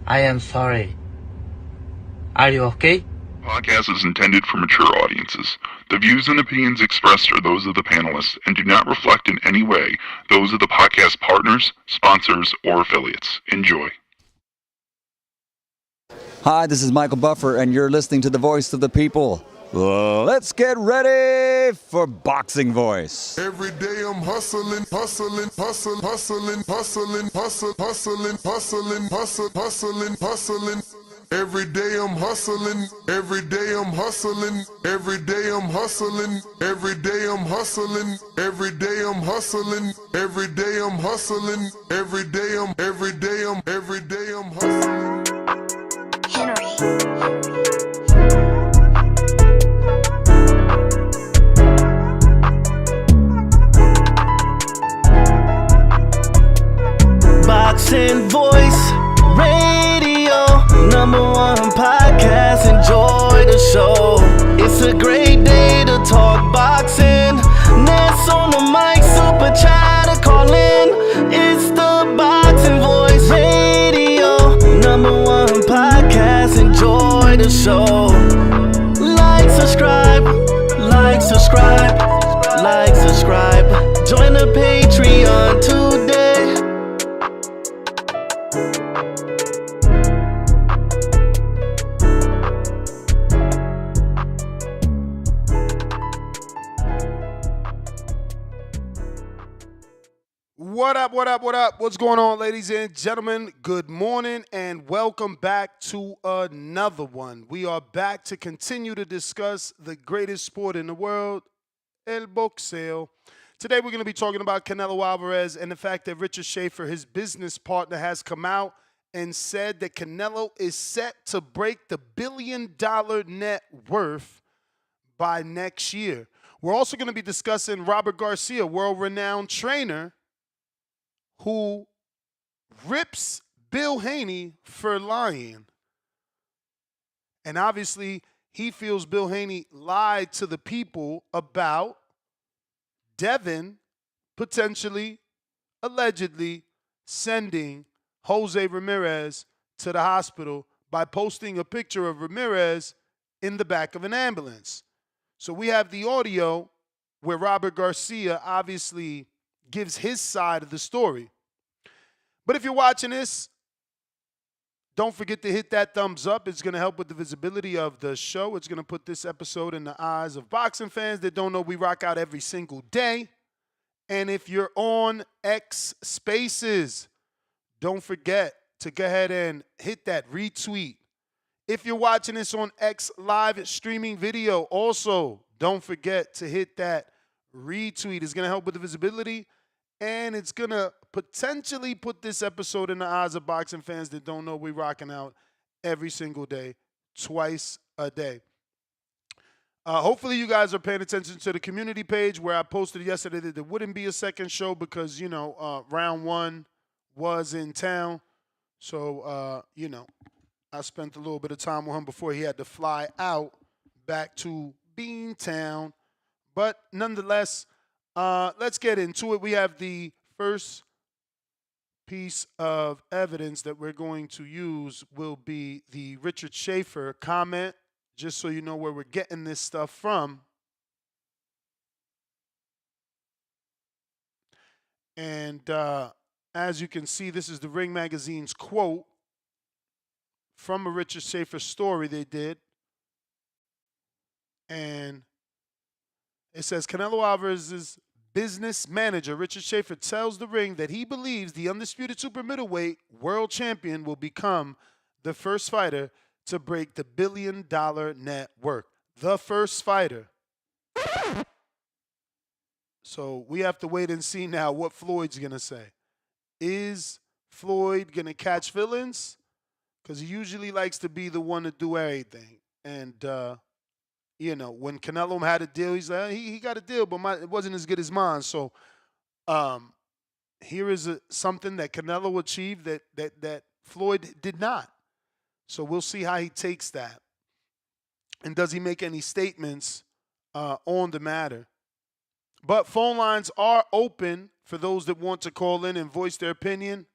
I am sorry. Are you okay? Podcast is intended for mature audiences. The views and opinions expressed are those of the panelists and do not reflect in any way those of the podcast partners, sponsors, or affiliates. Enjoy. Hi, this is Michael Buffer, and you're listening to the Voice of the People. Let's get ready for Boxing Voice. Every day I'm hustling, hustling, hustling, hustling, hustling, hustling, hustling, hustling, hustling, hustling, hustling. Every day I'm hustling, every day I'm hustling, every day I'm hustling, every day I'm hustling, every day I'm hustling, every day I'm hustling, every day I'm hustling. Boxing Voice Radio, #1 podcast. Enjoy the show. It's a great day to talk boxing. Ness on the mic, super chat to call in. It's the Boxing Voice Radio, #1 podcast. Enjoy the show. Like, subscribe, like, subscribe, like, subscribe. Join the Patreon today. What up, what up, what up? What's going on, ladies and gentlemen? Good morning and welcome back to another one. We are back to continue to discuss the greatest sport in the world, el boxeo. Today we're going to be talking about Canelo Alvarez and the fact that Richard Schaefer, his business partner, has come out and said that Canelo is set to break the $1 billion net worth by next year. We're also going to be discussing Robert Garcia, world-renowned trainer, who rips Bill Haney for lying. And obviously, he feels Bill Haney lied to the people about Devin potentially, allegedly, sending Jose Ramirez to the hospital by posting a picture of Ramirez in the back of an ambulance. So we have the audio where Robert Garcia obviously gives his side of the story. But if you're watching this, don't forget to hit that thumbs up. It's going to help with the visibility of the show. It's going to put this episode in the eyes of boxing fans that don't know we rock out every single day. And if you're on X Spaces, don't forget to go ahead and hit that retweet. If you're watching this on X Live streaming video, also don't forget to hit that retweet. It's going to help with the visibility. And it's going to potentially put this episode in the eyes of boxing fans that don't know we're rocking out every single day, twice a day. Hopefully you guys are paying attention to the community page where I posted yesterday that there wouldn't be a second show because, round one was in town. So, I spent a little bit of time with him before he had to fly out back to Beantown. But nonetheless, let's get into it. We have the first piece of evidence that we're going to use will be the Richard Schaefer comment, just so you know where we're getting this stuff from. And as you can see, this is the Ring Magazine's quote from a Richard Schaefer story they did. And it says, Canelo Alvarez's business manager, Richard Schaefer, tells the Ring that he believes the undisputed super middleweight world champion will become the first fighter to break the $1 billion net worth. The first fighter. So we have to wait and see now what Floyd's going to say. Is Floyd going to catch feelings? Because he usually likes to be the one to do everything. And, when Canelo had a deal, he's like, he got a deal, but it wasn't as good as mine. So here is something that Canelo achieved that Floyd did not. So we'll see how he takes that. And does he make any statements on the matter? But phone lines are open for those that want to call in and voice their opinion.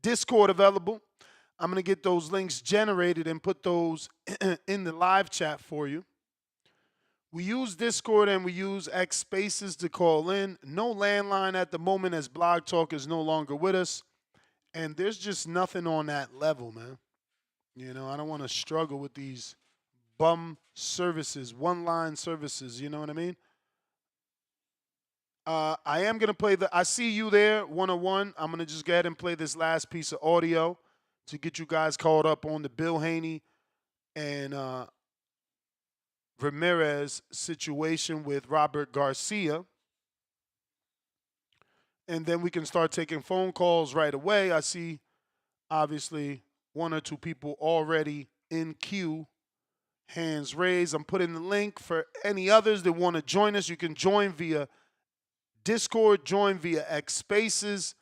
Discord available. I'm going to get those links generated and put those in the live chat for you. We use Discord and we use X Spaces to call in. No landline at the moment as Blog Talk is no longer with us. And there's just nothing on that level, man. You know, I don't want to struggle with these bum services, one-line services, you know what I mean? I am going to play I see you there, 101. I'm going to just go ahead and play this last piece of audio to get you guys caught up on the Bill Haney and Ramirez situation with Robert Garcia. And then we can start taking phone calls right away. I see, obviously, one or two people already in queue. Hands raised. I'm putting the link for any others that want to join us. You can join via Discord, join via X Spaces.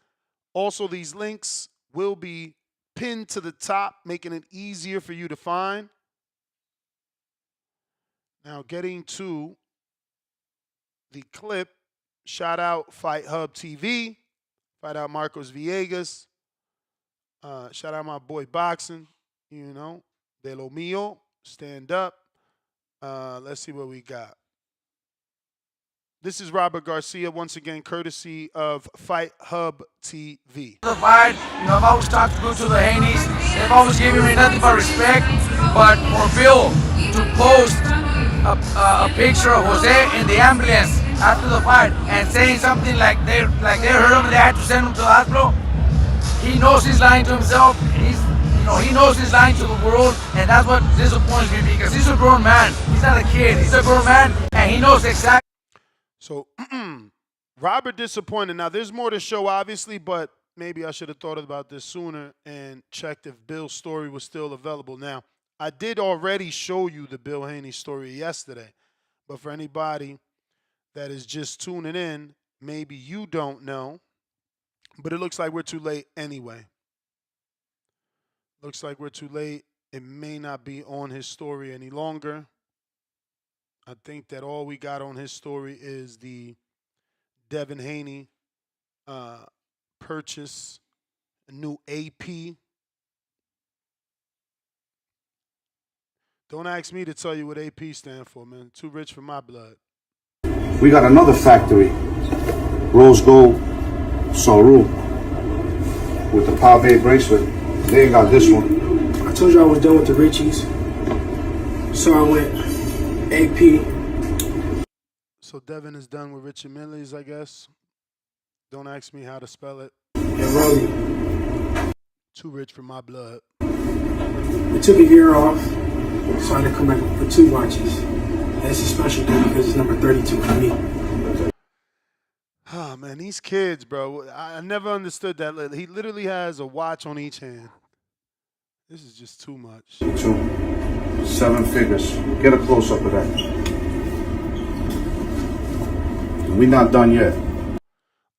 Also, these links will be pinned to the top, making it easier for you to find. Now, getting to the clip, shout out Fight Hub TV, shout out Marcos Villegas, shout out my boy Boxing, you know, De Lo Mio, stand up. Let's see what we got. This is Robert Garcia, once again, courtesy of Fight Hub TV. The fight, you know, I've always talked good to the Haneys. They've always given me nothing but respect. But for Bill to post a picture of Jose in the ambulance after the fight and saying something like they hurt him and they had to send him to the hospital, he knows he's lying to himself. He knows he's lying to the world, and that's what disappoints me because he's a grown man. He's not a kid. He's a grown man, and he knows exactly. So, Robert disappointed. Now, there's more to show, obviously, but maybe I should have thought about this sooner and checked if Bill's story was still available. Now, I did already show you the Bill Haney story yesterday, but for anybody that is just tuning in, maybe you don't know, but it looks like we're too late anyway. Looks like we're too late. It may not be on his story any longer. I think that all we got on his story is the Devin Haney purchase, a new AP. Don't ask me to tell you what AP stands for, man. Too rich for my blood. We got another factory, Rose Gold Saru, with the pave bracelet. They ain't got this one. I told you I was done with the Richies, so I went AP. So Devin is done with Richard Millie's, I guess. Don't ask me how to spell it. And Rolly. Too rich for my blood. We took a year off, so I had to come back for 2 watches. And it's a special day because it's number 32 for me. Oh, man, these kids, bro. I never understood that. He literally has a watch on each hand. This is just too much. 2, 7 figures. Get a close-up of that. We're not done yet.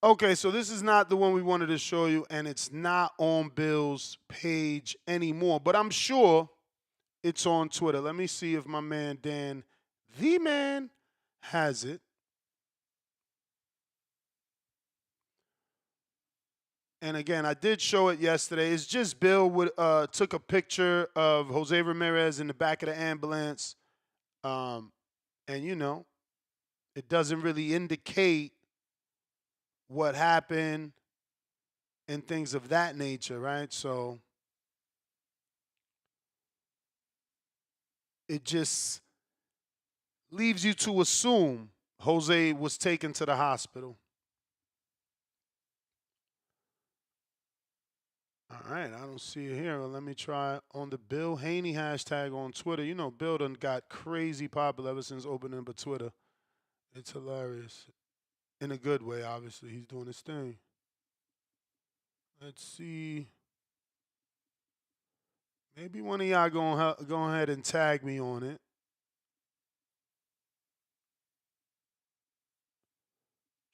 Okay, so this is not the one we wanted to show you, and it's not on Bill's page anymore. But I'm sure it's on Twitter. Let me see if my man Dan, the man, has it. And again, I did show it yesterday. It's just Bill took a picture of Jose Ramirez in the back of the ambulance. And, you know, it doesn't really indicate what happened and things of that nature, right? So it just leaves you to assume Jose was taken to the hospital. All right, I don't see it here. Well, let me try on the Bill Haney hashtag on Twitter. You know, Bill done got crazy popular ever since opening up Twitter. It's hilarious. In a good way, obviously. He's doing his thing. Let's see. Maybe one of y'all go ahead and tag me on it.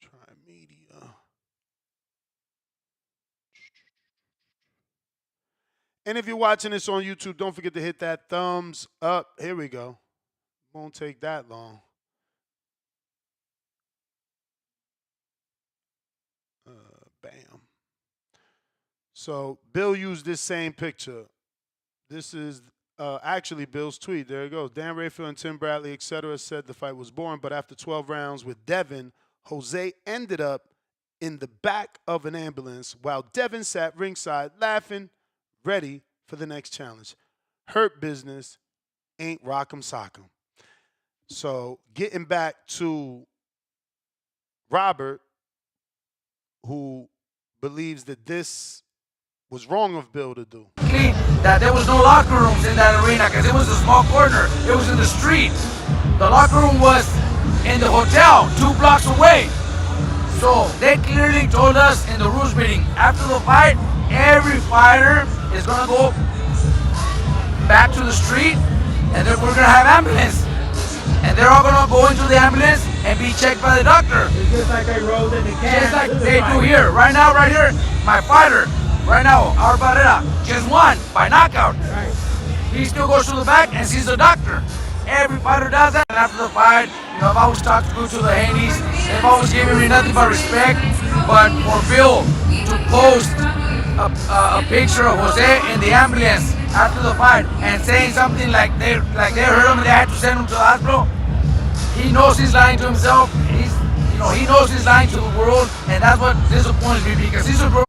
Try media. And if you're watching this on YouTube, don't forget to hit that thumbs up. Here we go. Won't take that long. Bam. So Bill used this same picture. This is actually Bill's tweet. There it goes. Dan Rayfield and Tim Bradley, etc., said the fight was boring, but after 12 rounds with Devin, Jose ended up in the back of an ambulance while Devin sat ringside laughing, ready for the next challenge. Hurt business ain't rock'em sock'em. So getting back to Robert, who believes that this was wrong of Bill to do. That there was no locker rooms in that arena because it was a small corner. It was in the street. The locker room was in the hotel 2 blocks away. So they clearly told us in the rules meeting, after the fight, every fighter is gonna go back to the street and then we're gonna have ambulance. And they're all gonna go into the ambulance and be checked by the doctor. It's just like they rolled in the can. Just like they do here. Right now, right here, my fighter, right now, our Barrera, just won by knockout. Right. He still goes to the back and sees the doctor. Every fighter does that. And after the fight, I've always talked good to the Haneys. They've always given me nothing but respect. But for Bill to post a picture of Jose in the ambulance after the fight and saying something like they hurt him and they had to send him to the hospital, he knows he's lying to himself. He knows he's lying to the world, and that's what disappoints me because he's a.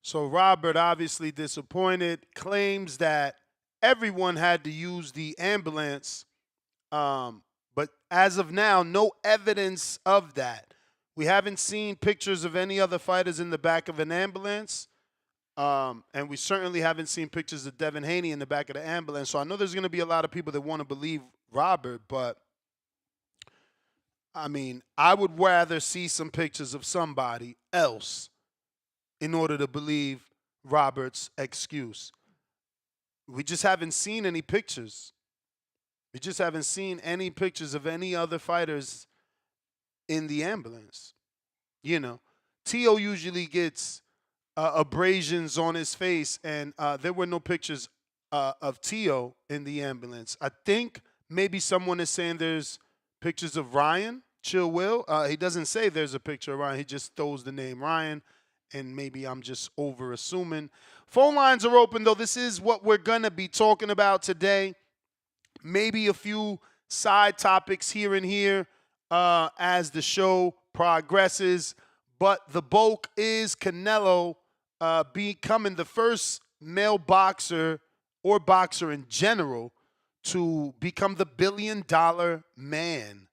So Robert, obviously disappointed, claims that everyone had to use the ambulance, but as of now, no evidence of that. We haven't seen pictures of any other fighters in the back of an ambulance, and we certainly haven't seen pictures of Devin Haney in the back of the ambulance. So I know there's going to be a lot of people that want to believe Robert, but I mean, I would rather see some pictures of somebody else in order to believe Robert's excuse. We just haven't seen any pictures. We just haven't seen any pictures of any other fighters in the ambulance. T.O. usually gets abrasions on his face, and there were no pictures of T.O. in the ambulance. I think maybe someone is saying there's pictures of Ryan, Chill Will. He doesn't say there's a picture of Ryan. He just throws the name Ryan, and maybe I'm just over-assuming. Phone lines are open, though. This is what we're going to be talking about today. Maybe a few side topics here and here as the show progresses. But the bulk is Canelo becoming the first male boxer or boxer in general to become the billion-dollar man.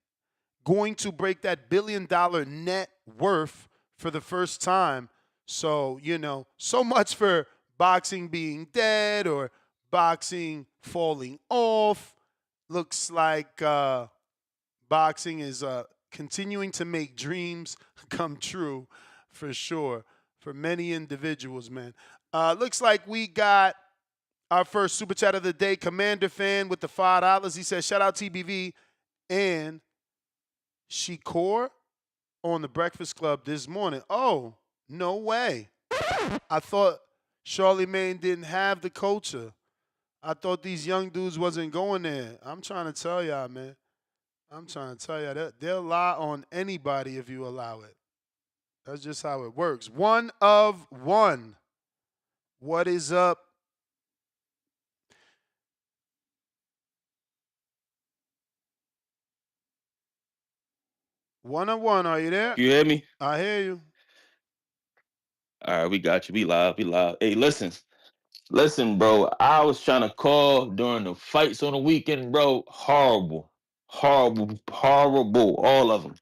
Going to break that billion-dollar net worth for the first time. So, so much for boxing being dead or boxing falling off. Looks like boxing is continuing to make dreams come true for sure for many individuals, man. Looks like we got our first super chat of the day. Commander Fan with the $5. He says, shout out TBV and Shikor on the Breakfast Club this morning. Oh, no way. I thought Charlemagne didn't have the culture. I thought these young dudes wasn't going there. I'm trying to tell y'all, man. I'm trying to tell y'all that they'll lie on anybody if you allow it. That's just how it works. One of one. What is up? One on one, are you there? You hear me? I hear you. All right, we got you. We live. Hey, listen, bro. I was trying to call during the fights on the weekend, bro. Horrible, all of them,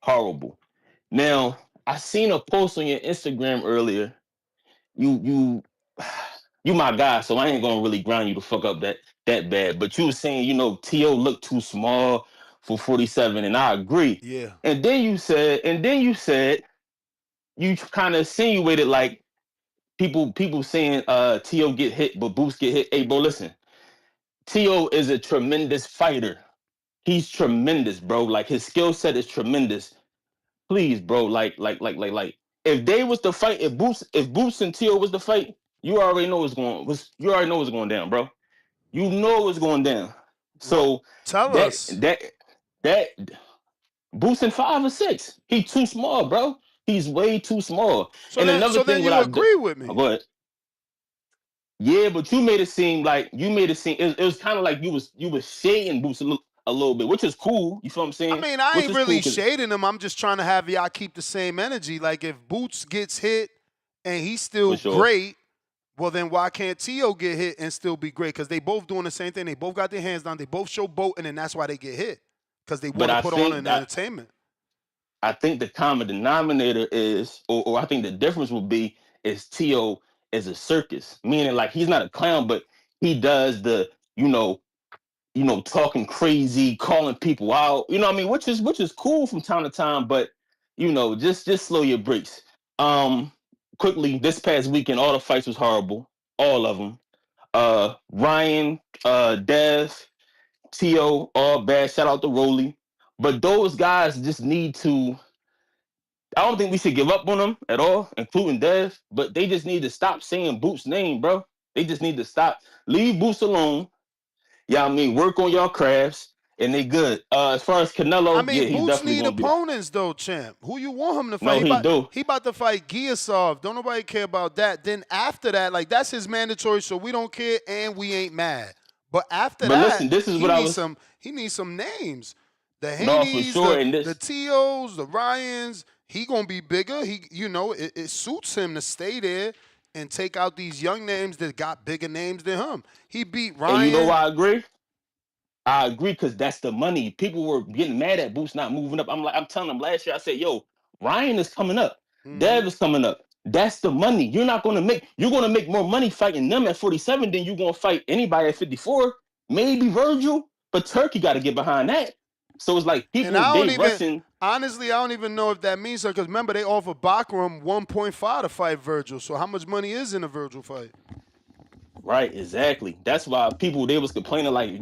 horrible. Now, I seen a post on your Instagram earlier. You my guy, so I ain't gonna really grind you to fuck up that bad. But you were saying, T.O. looked too small for 47, and I agree. Yeah. And then you said, you kind of insinuated like people saying T.O. get hit, but Boots get hit. Hey, bro, listen. T.O. is a tremendous fighter. He's tremendous, bro. Like his skill set is tremendous. Please, bro, like. If they was to fight, if Boots and T.O. was to fight, you already know what's going down, bro. You know what's going down. So tell us that Boots in 5 or 6. He too small, bro. He's way too small. So then you agree with me. Oh, go ahead. Yeah, but you made it seem like it was kind of like you was shading Boots a little bit, which is cool. You feel what I'm I saying? mean, I Which ain't is cool really because shading him. I'm just trying to have y'all keep the same energy. Like if Boots gets hit and he's for still sure. great, well then why can't T.O. get hit and still be great? Because they both doing the same thing. They both got their hands down. They both show boat, and then that's why they get hit. Because they But want to put on an entertainment. I think the common denominator is, or I think the difference will be, is T.O. is a circus, meaning like he's not a clown, but he does the, talking crazy, calling people out, what I mean, which is cool from time to time, but just slow your brakes. Quickly, this past weekend, all the fights was horrible, all of them. Ryan, Dev, T.O., all bad. Shout out to Rolly, but those guys just need to. I don't think we should give up on them at all, including Dev, but they just need to stop saying Boots' name, bro. They just need to stop. Leave Boots alone. Yeah, I mean, work on your crafts, and they good. As far as I Canelo, yeah, mean, he's Boots definitely need gonna be. opponents though, champ. Who you want him to fight? No, he do. He about to fight Giasov. Don't nobody care about that. Then after that, like that's his mandatory, so we don't care and we ain't mad. But after But that, listen, this is he what I needs was. some names. The No, for Haneys, sure, and the this. T.O.s, the Ryans. He gonna be bigger. It suits him to stay there and take out these young names that got bigger names than him. He beat And you know Ryan. why I agree? I agree because that's the money. People were getting mad at Boots not moving up. I'm telling them last year. I said, "Yo, Ryan is coming up. Mm-hmm. Dev is coming up. That's the money. You're gonna make more money fighting them at 47 than you're gonna fight anybody at 54. Maybe Virgil, but Turkey got to get behind that. So it's like And people I don't they even, rushing. honestly, I don't even know if that means something. Because remember, they offer Bakram 1.5 to fight Virgil. So how much money is in a Virgil fight? Right, exactly. That's why people they was complaining like,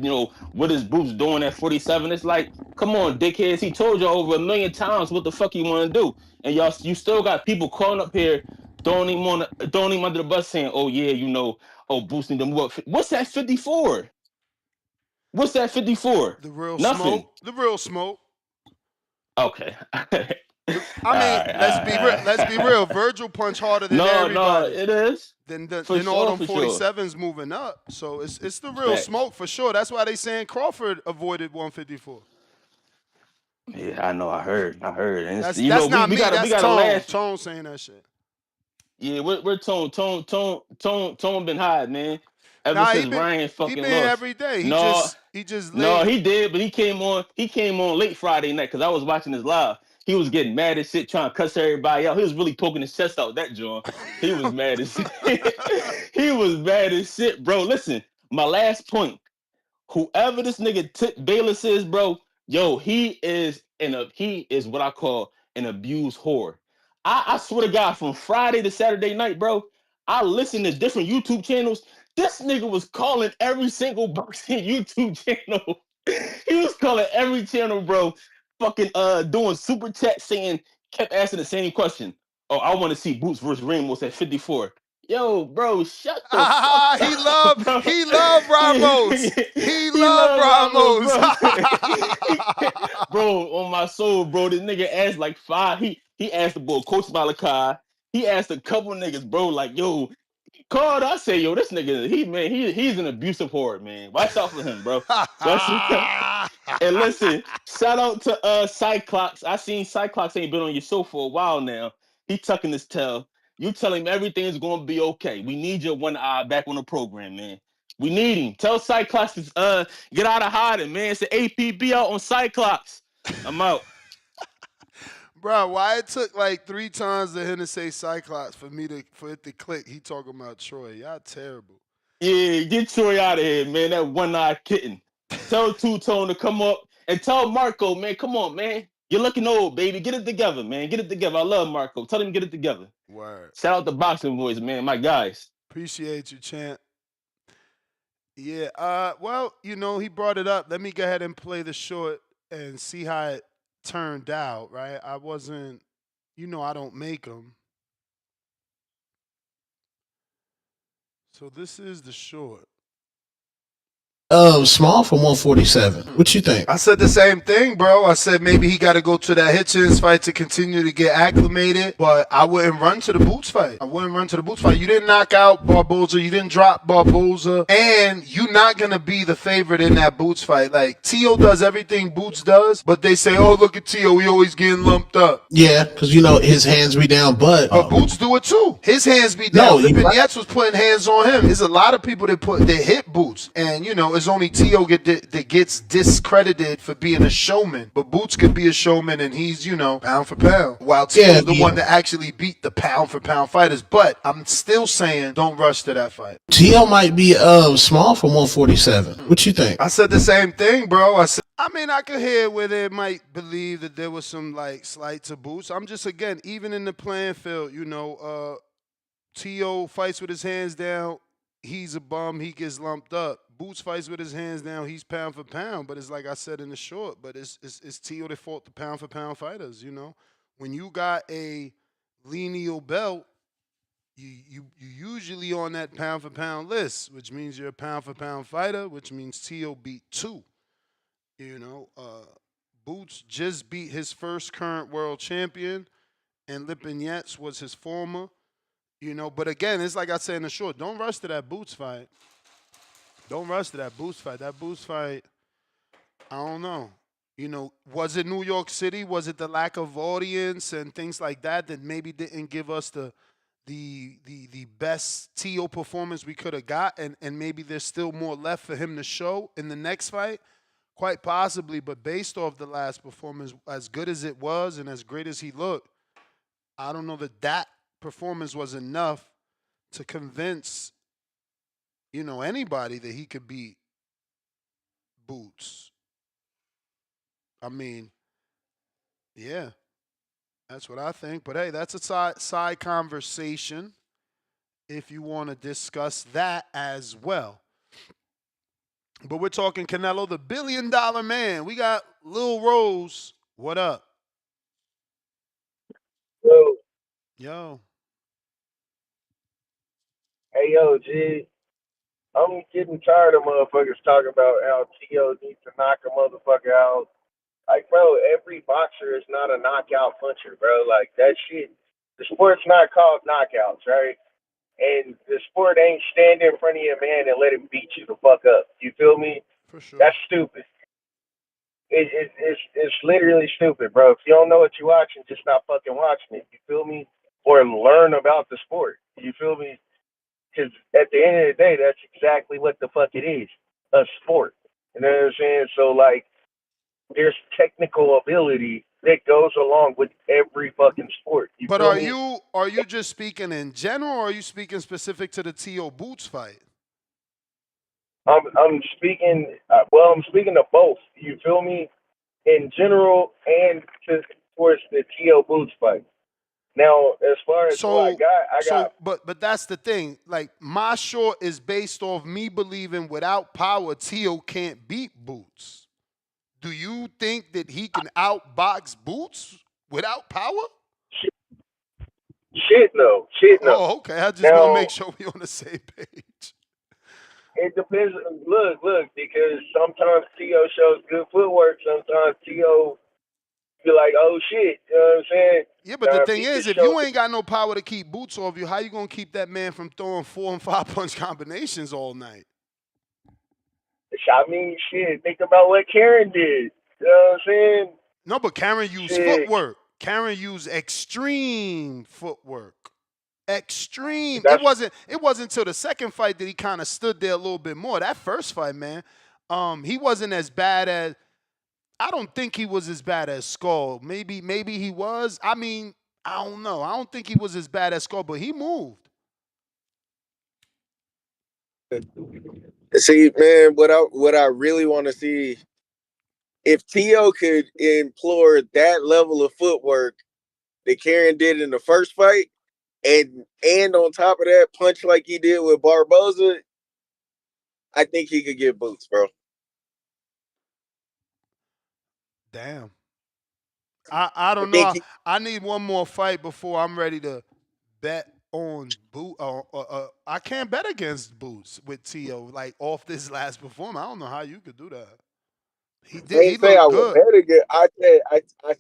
what is Boots doing at 47? It's like, come on, dickheads. He told you over a million times what the fuck he want to do, and you still got people calling up here, throwing him under the bus, saying, oh yeah, oh Boots need to move up. What's that 54? What's that 54? The real smoke. Nothing. The real smoke. Okay. All right, I all mean, let's be real. right. Let's be real. Virgil punch harder than No, everybody. it is for Then all sure, them for sure. 47s moving up. So it's the real Facts. smoke for sure. That's why they saying Crawford avoided 154. Yeah, I know. I heard, and That's not we me. gotta we That's gotta Tone. laugh. Tone saying that shit. Yeah, we're Tone been high, man. Ever Nah, since Ryan he fucking been here lost. every day. No, He just no, late. he did, but he came on late Friday night because I was watching his live. He was getting mad as shit, trying to cuss everybody out. He was really poking his chest out that joint. He was mad as shit. He was mad as shit, bro. Listen, my last point. Whoever this nigga Bayless is, bro, yo, he is what I call an abused whore. I swear to God, from Friday to Saturday night, bro, I listened to different YouTube channels. This nigga was calling every single boxing YouTube channel. He was calling every channel, bro, fucking doing super chat saying, kept asking the same question. Oh, I want to see Boots versus Ramos at 54. Yo, bro, shut the fuck he up, bro. love he, Ramos. He he love love Ramos, Ramos. bro. Bro, on my soul, bro, this nigga asked like five. He asked the boy Coach Malachi. He asked a couple niggas, bro, like, yo, Card, I say, yo, this nigga, he's an abusive whore, man. Watch out for him, bro. Watch And listen, shout out to Cyclops. I seen Cyclops ain't been on your show for a while now. He tucking his tail. You tell him everything's gonna be okay. We need your one eye back on the program, man. We need him. Tell Cyclops to get out of hiding, man. It's the APB out on Cyclops. I'm out. Bro, why it took like 3 times to him to say Cyclops for it to click? He talking about Troy. Y'all terrible. Yeah, get Troy out of here, man. That one-eyed kitten. Tell Two-Tone to come up and tell Marco, man, come on, man. You're looking old, baby. Get it together, man. Get it together. I love Marco. Tell him to get it together. Word. Shout out to Boxing Boys, man. My guys. Appreciate you, champ. Yeah. Well, he brought it up. Let me go ahead and play the short and see how it turned out. Right. I wasn't. I don't make them. So this is the short. small for 147. What you think? I said the same thing, bro. I said maybe he got to go to that Hitchens fight to continue to get acclimated, but I wouldn't run to the Boots fight. You didn't knock out Barboza. You didn't drop Barboza. And you're not going to be the favorite in that Boots fight. Like, Tio does everything Boots does, but they say, oh, look at Tio. He always getting lumped up. Yeah, because, his hands be down, but Boots do it too. His hands be down. No, Lipinets was putting hands on him. There's a lot of people that hit Boots. And, it's only Tio that gets discredited for being a showman. But Boots could be a showman and he's, pound for pound. While Tio's the one that actually beat the pound for pound fighters. But I'm still saying don't rush to that fight. Tio might be small for 147. What you think? I said the same thing, bro. I could hear where they might believe that there was some slight to Boots. I'm just, again, even in the playing field, Tio fights with his hands down. He's a bum. He gets lumped up. Boots fights with his hands down. He's pound for pound. But it's like I said in the short. But it's Tio that fought the pound for pound fighters. When you got a lineal belt, you usually on that pound for pound list, which means you're a pound for pound fighter, which means Tio beat two. Boots just beat his first current world champion, and Lipinets was his former. But again, it's like I said in the short, don't rush to that Boots fight. That Boots fight, I don't know. Was it New York City? Was it the lack of audience and things like that maybe didn't give us the best Tio performance we could have got, and maybe there's still more left for him to show in the next fight? Quite possibly, but based off the last performance, as good as it was and as great as he looked, I don't know that performance was enough to convince, anybody that he could beat Boots. Yeah, that's what I think. But hey, that's a side conversation if you want to discuss that as well. But we're talking Canelo, the $1 billion man. We got Lil Rose. What up? Yo. Hey, yo, G. I'm getting tired of motherfuckers talking about how Tio needs to knock a motherfucker out. Like, bro, every boxer is not a knockout puncher, bro. Like, that shit, the sport's not called knockouts, right? And the sport ain't stand in front of your man and let him beat you the fuck up. You feel me? For sure. That's stupid. It's literally stupid, bro. If you don't know what you're watching, just stop fucking watching it. You feel me? Or learn about the sport. You feel me? Because at the end of the day, that's exactly what the fuck it is, a sport. You know what I'm saying? So, like, there's technical ability that goes along with every fucking sport. But are you just speaking in general, or are you speaking specific to the Tio Boots fight? I'm speaking. I'm speaking of both. You feel me? In general, and towards the Tio Boots fight. Now, as far as what I got. But that's the thing. Like, my short is based off me believing without power, Tio can't beat Boots. Do you think that he can outbox Boots without power? Shit, no. Oh, okay. I just want to make sure we're on the same page. It depends. Look, because sometimes Tio shows good footwork. Sometimes Tio be like, oh, shit. You know what I'm saying? Yeah, but the thing is, if you ain't got no power to keep Boots off you, how you going to keep that man from throwing 4 and 5 punch combinations all night? I mean, shit, think about what Karen did. You know what I'm saying? No, but Karen used footwork. Karen used extreme footwork. Extreme. It wasn't until the second fight that he kind of stood there a little bit more. That first fight, man, he wasn't as bad as. I don't think he was as bad as Skull. Maybe he was. I don't know. I don't think he was as bad as Skull, but he moved. See, man, what I really want to see, if Tio could employ that level of footwork that Karen did in the first fight, and on top of that, punch like he did with Barboza, I think he could get Boots, bro. Damn. I don't know. I need one more fight before I'm ready to bet on Boot. I can't bet against Boots with T.O. like off this last performance. I don't know how you could do that. He I did. He ain't say I looked would good. bet again. I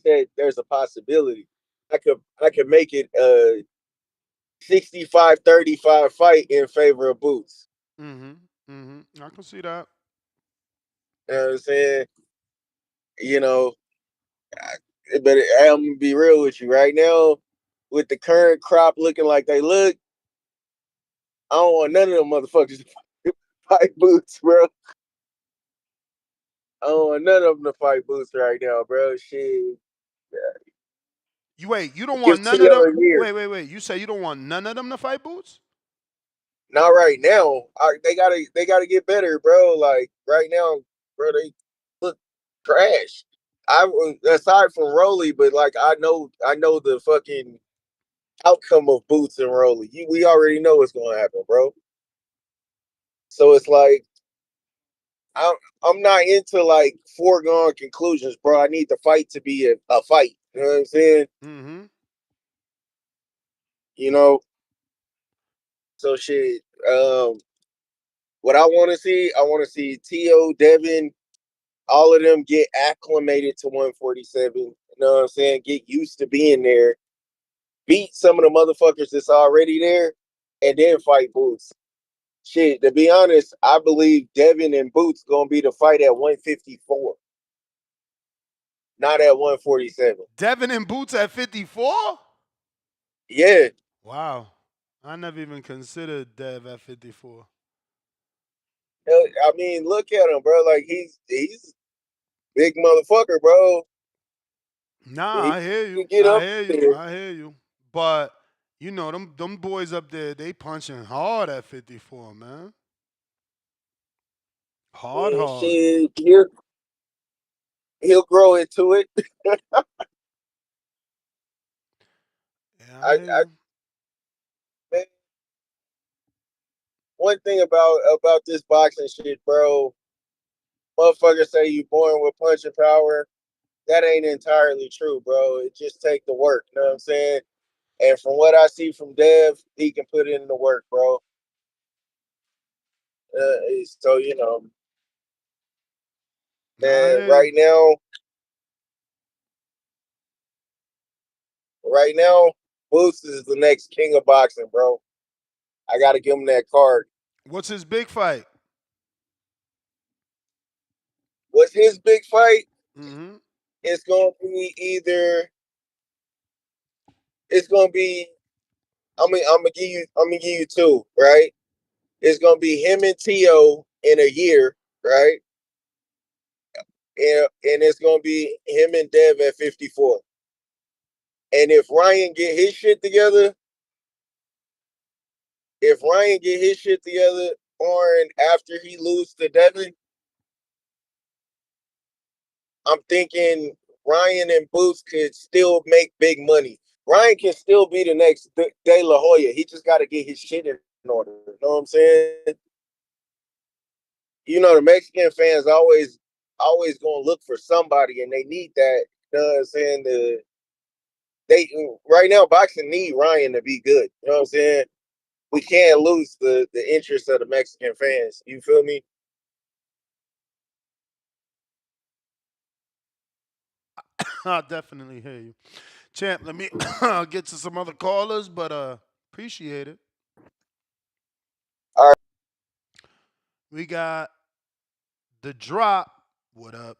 said there's a possibility. I could make it a 65-35 fight in favor of Boots. I can see that. You know what I'm saying? You know, but I'm gonna be real with you right now. With the current crop looking like they look, I don't want none of them motherfuckers to fight Boots, bro. I don't want none of them to fight Boots right now, bro. Shit. You don't Give want none of T.O. them. a year. Wait. You say you don't want none of them to fight Boots? Not right now. They gotta get better, bro. Like right now, bro, they look trash. I aside from Rolly, but like I know the fucking outcome of Boots and Rolly. We already know what's gonna happen, bro. So it's like I'm I'm not into like foregone conclusions, bro. I need the fight to be a fight. You know what I'm saying? You know. So shit. What I want to see T.O. Devin, all of them get acclimated to 147. You know what I'm saying? Get used to being there. Beat some of the motherfuckers that's already there, and then fight Boots. Shit, to be honest, I believe Devin and Boots gonna be the fight at 154, not at 147. Devin and Boots at 54? Yeah, Wow. I never even considered Dev at 54. I mean, look at him, bro. Like he's big motherfucker, bro. Nah, He I hear can you. get up there. I hear you. But you know them boys up there, they punching hard at 54, man. And Hard. shit, he'll grow into it. Yeah, I hear I you. man, one thing about this boxing shit, bro. Motherfuckers say you born with punching power. That ain't entirely true, bro. It just take the work. You know what I'm saying? And from what I see from Dev, he can put in the work, bro. So I man, hear you. right now, Boots is the next king of boxing, bro. I got to give him that card. What's his big fight? What's his big fight? Mm-hmm. It's gonna be either. It's gonna be. I'm gonna give you two, right? It's gonna be him and T.O. in a year, right? And it's gonna be him and Dev at 54. And if Ryan get his shit together, or after he loses to Devin, I'm thinking Ryan and Boots could still make big money. Ryan can still be the next De La Hoya. He just got to get his shit in order. You know what I'm saying? The Mexican fans always gonna look for somebody, and they need that. You know what I'm saying? They right now boxing need Ryan to be good. You know what I'm saying? We can't lose the interest of the Mexican fans. You feel me? I definitely hear you. Champ, let me get to some other callers, but appreciate it. All right. We got the drop. What up?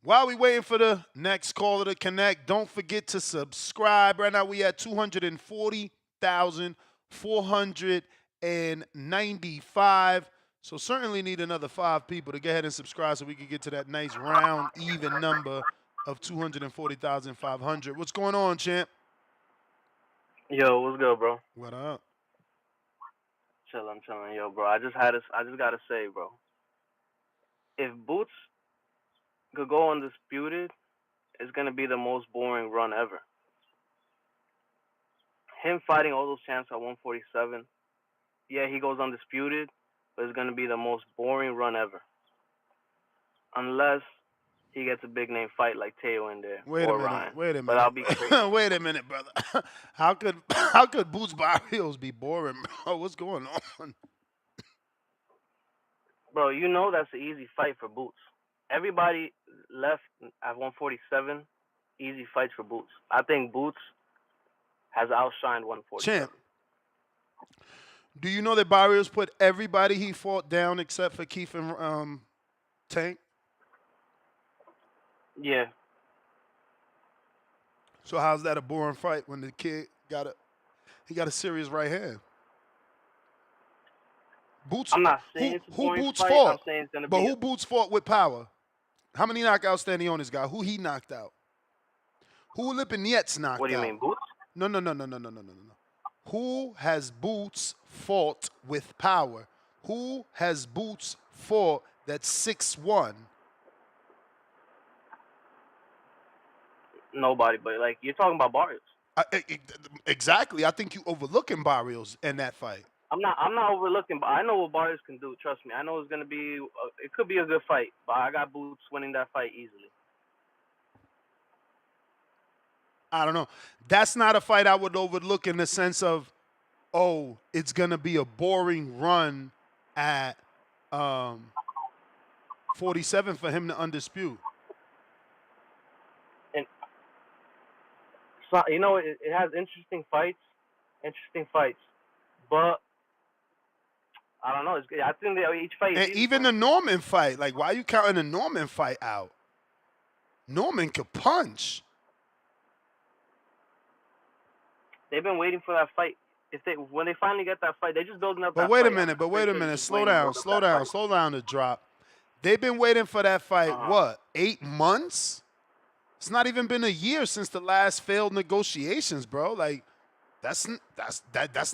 While we waiting for the next caller to connect, don't forget to subscribe. Right now we at 240,495. So certainly need another 5 people to go ahead and subscribe so we can get to that nice round even number of 240,500. What's going on, champ? Yo, what's good, bro? What up? Chilling. Yo, bro, I just gotta say, bro, if Boots could go undisputed, it's gonna be the most boring run ever. Him fighting all those champs at 147, yeah, he goes undisputed, but it's gonna be the most boring run ever, unless he gets a big name fight like Teo in there or Ryan. Wait a But I'll minute. be crazy. Wait a minute, brother. How could Boots Barrios be boring, bro? What's going on? Bro, you know that's an easy fight for Boots. Everybody left at 147. Easy fights for Boots. I think Boots has outshined 147. Champ, do you know that Barrios put everybody he fought down except for Keith and Tank? Yeah. So how's that a boring fight when the kid got a serious right hand? Boots. I'm not saying it's a Who boring Boots fight. fought? I'm saying it's gonna But be. who Boots fought with power? How many knockouts Stanionis got? Who he knocked out? Who Lipinets knocked out? What do you mean, Boots? No. Who has Boots fought with power? Who has Boots fought that's 6'1"? Nobody, but like you're talking about Barrios. Exactly. I think you overlooking Barrios in that fight. I'm not overlooking, but I know what Barrios can do. Trust me, I know it's gonna be. It could be a good fight, but I got Boots winning that fight easily. I don't know. That's not a fight I would overlook in the sense of, oh, it's gonna be a boring run at 47 for him to undispute. And so you know, it has interesting fights, but I don't know. I think that each fight. And even the Norman fight, like, why are you counting the Norman fight out? Norman could punch. They've been waiting for that fight. When they finally get that fight, they're just building up. But wait a minute. Slow down. Slow down to drop. They've been waiting for that fight. What? 8 months? It's not even been a year since the last failed negotiations, bro. Like, that's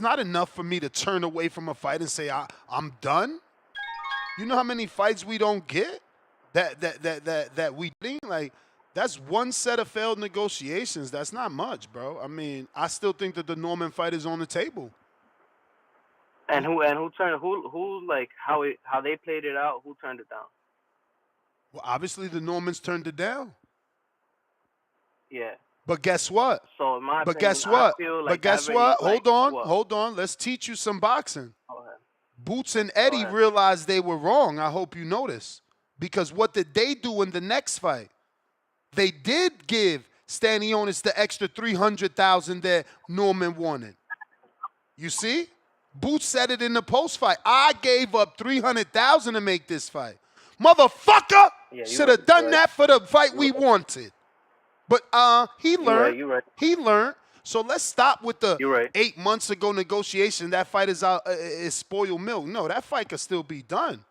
not enough for me to turn away from a fight and say I'm done. You know how many fights we don't get that we think, like, that's one set of failed negotiations. That's not much, bro. I mean, I still think that the Norman fight is on the table. And who like how they played it out? Who turned it down? Well, obviously the Normans turned it down. Yeah. But guess what? So in my But opinion, guess what? I feel like but guess having, what? like, Hold on. Let's teach you some boxing. Go ahead. Boots and Eddie realized they were wrong. I hope you notice. Because what did they do in the next fight? They did give Stanionis the extra $300,000 that Norman wanted. You see? Boots said it in the post fight. I gave up $300,000 to make this fight. Motherfucker! Should have done that for the fight we wanted. But he learned. You're right. He learned. So let's stop with the You're right. 8 months ago negotiation. That fight is out. Is spoiled milk. No, that fight could still be done.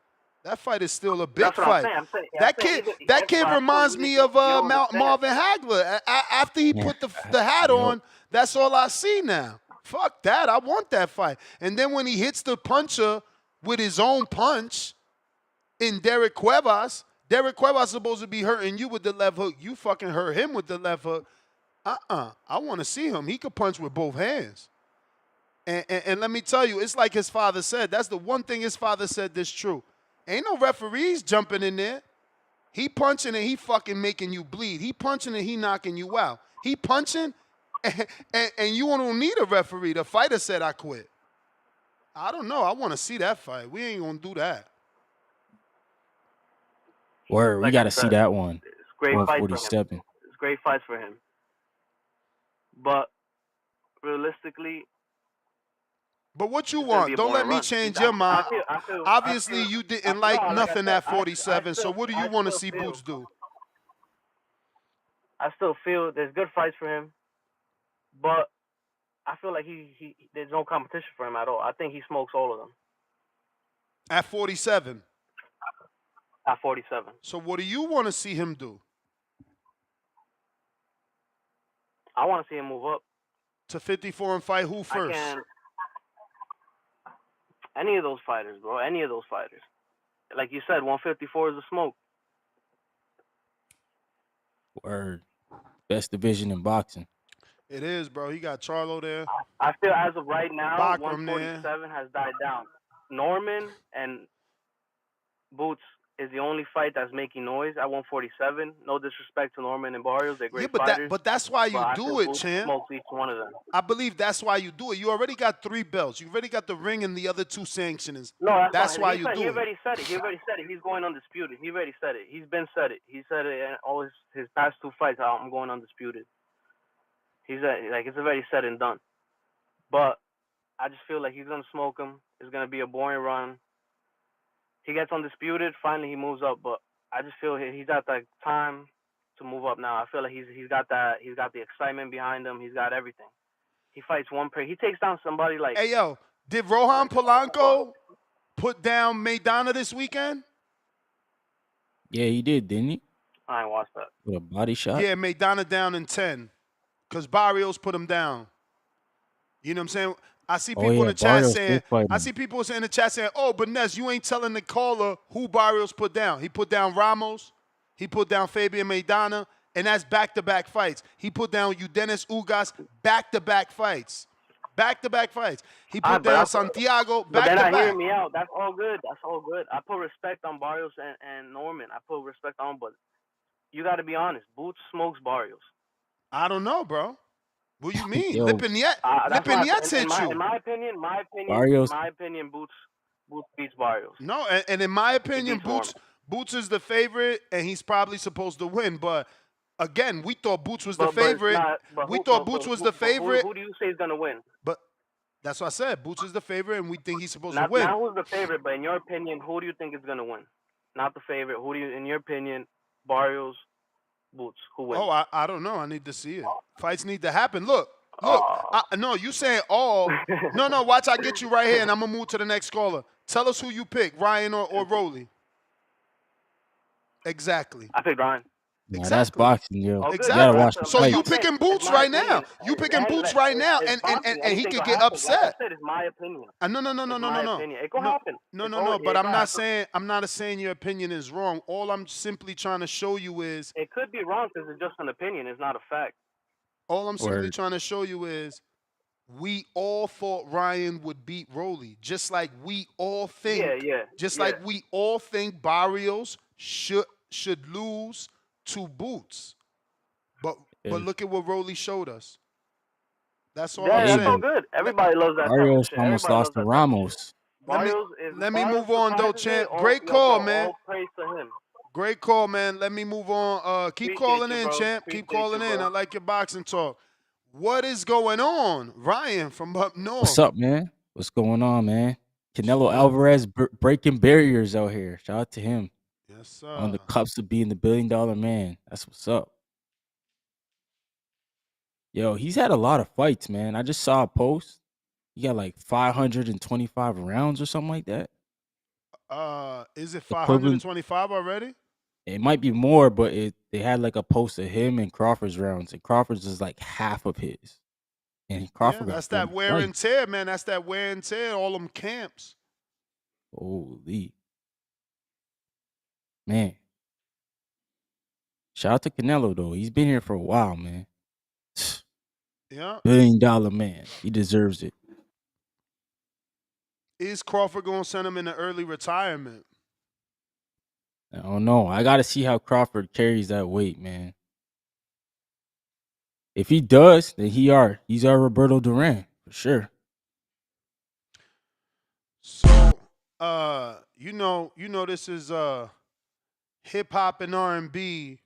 That fight is still a big fight. I'm saying, that kid reminds me of Marvin Hagler. After he put the hat on, that's all I see now. Fuck that. I want that fight. And then when he hits the puncher with his own punch in Derek Cuevas is supposed to be hurting you with the left hook. You fucking hurt him with the left hook. I want to see him. He could punch with both hands. And let me tell you, it's like his father said. That's the one thing his father said that's true. Ain't no referees jumping in there. He punching and he fucking making you bleed. He punching and he knocking you out. He punching and you don't need a referee. The fighter said I quit. I don't know. I want to see that fight. We ain't going to do that. Word, we got to see that one. It's great fight for him. 147. It's great fights for him. But realistically, but what you want? Don't let me change your mind. Obviously, you didn't like nothing at 47, so what do you want to see Boots do? I still feel there's good fights for him, but I feel like he there's no competition for him at all. I think he smokes all of them. At 47? At 47. So what do you want to see him do? I want to see him move up. To 54 and fight who first? Any of those fighters, bro. Any of those fighters. Like you said, 154 is the smoke. Word. Best division in boxing. It is, bro. He got Charlo there. I feel as of right now, Bachram 147 has died down. Norman and Boots is the only fight that's making noise at 147. No disrespect to Norman and Barrios, they're great fighters. But that's why you I do feel it, Boots champ. smokes each one of them. I believe that's why you do it. You already got 3 belts. You already got the ring and the other 2 sanctioners. No, that's why you do it. He already said it. He's going undisputed. He already said it. He's been said it. He said it in all his past 2 fights. I'm going undisputed. He's it's already said and done. But I just feel like he's gonna smoke him. It's gonna be a boring run. He gets undisputed. Finally, he moves up. But I just feel he's at that time to move up now. I feel like he's got that. He's got the excitement behind him. He's got everything. He fights one pair. He takes down somebody like. Hey yo, did Rohan Polanco put down Maidana this weekend? Yeah, he did, didn't he? I ain't watched that. With a body shot? Yeah, Maidana down in 10. Because Barrios put him down. You know what I'm saying? I see people in the chat saying, in the chat saying, oh, but Ness, you ain't telling the caller who Barrios put down. He put down Ramos. He put down Fabian Maidana. And that's back-to-back fights. He put down Eudenis Ugas, back-to-back fights. Back-to-back fights. He put down Santiago, But back-to-back. they're not hearing me out. That's all good. That's all good. I put respect on Barrios and Norman. I put respect on, but you got to be honest. Boots smokes Barrios. I don't know, bro. What do you mean? Yo. Lipinets hit you. In my opinion, Barrios. Boots beats Barrios. No, and in my opinion, Boots is the favorite, and he's probably supposed to win. But again, we thought Boots was the favorite. Who do you say is gonna win? But that's what I said. Boots is the favorite, and we think he's supposed to win. Not who's the favorite, but in your opinion, who do you think is gonna win? Not the favorite. Who do you, in your opinion, Barrios, Boots, who wins? Oh, I don't know. I need to see it. Fights need to happen. Look. No, you saying all. No, watch. I get you right here, and I'm going to move to the next caller. Tell us who you pick, Ryan or Rolly. Exactly. I picked Ryan. Nah, that's boxing, yo. Oh, exactly. You gotta watch the So fight. you picking Boots right now. You picking Boots right now, and he could get upset. Like I said, it's my opinion. No. It could happen. No. But I'm not saying your opinion is wrong. All I'm simply trying to show you is it could be wrong because it's just an opinion. It's not a fact. All I'm simply trying to show you is we all thought Ryan would beat Rolly, just like we all think. Like we all think Barrios should lose to Boots. But look at what Rolly showed us. That's all I'm saying. That's so good. Everybody loves that. Barrios almost lost to Ramos. Let me move on, though, champ. Great call, man. All praise to him. Great call, man. Let me move on. Keep calling in, champ. Keep calling in. I like your boxing talk. What is going on? Ryan from up north. What's up, man? What's going on, man? Canelo Alvarez breaking barriers out here. Shout out to him. Yes, sir. On the cups of being the $1 billion man. That's what's up. Yo, he's had a lot of fights, man. I just saw a post. He got like 525 rounds or something like that. Is it 525 already? It might be more, but they had like a post of him and Crawford's rounds, and Crawford's is like half of his. And Crawford got that's that wear and tear, man. That's that wear and tear. All them camps. Holy man! Shout out to Canelo though. He's been here for a while, man. Yeah, $1 billion man. He deserves it. Is Crawford gonna send him into early retirement? I don't know. I got to see how Crawford carries that weight, man. If he does, then he's our Roberto Duran for sure. So, you know, this is hip hop and R&B,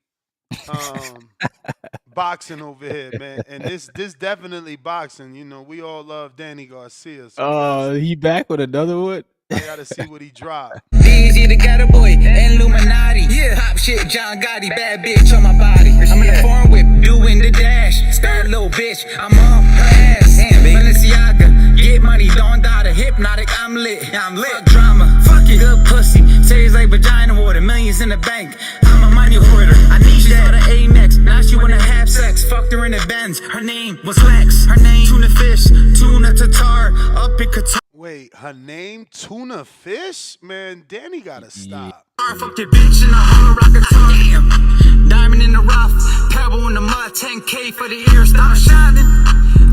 boxing over here, man. And this definitely boxing. You know, we all love Danny Garcia. So he back with another one. I gotta see what he dropped. DZ the Gator Boy, Illuminati. Yeah, pop shit, John Gotti, bad bitch on my body. I'm in the foreign whip, doing the dash. Scared little bitch, I'm on her ass. Damn, Balenciaga, get money, don't die. Hypnotic, I'm lit. Fuck drama, fuck it, good pussy. Tastes like vagina water, millions in the bank. I'm a money hoarder. I need that. She saw the Amex, now she wanna have sex. Fucked her in the Benz. Her name was Lex. Her name Tuna Fish, Tuna Tatar, up in Qatar. Wait, her name Tuna Fish? Man, Danny gotta stop. Fuck your bitch in a hollow rocket tongue. Damn. Diamond in the rough, pebble in the mud, 10K for the ear, stop shining.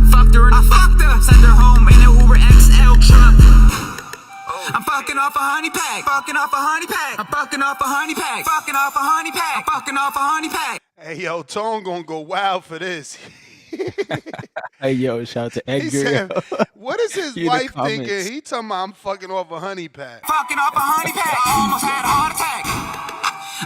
Fucked her and I fucked her. Sent her home in an Uber XL truck. I'm fucking off a honey pack. I'm fucking off a honey pack. Fucking off a honey pack. I'm fucking off a honey pack. Hey, yo, Tone gonna go wild for this. Hey, yo, shout out to Edgar. He said, what is his He in the wife comments. thinking? He talking about I'm fucking off a honey pack. Fucking off a honey pack. I almost had a heart attack.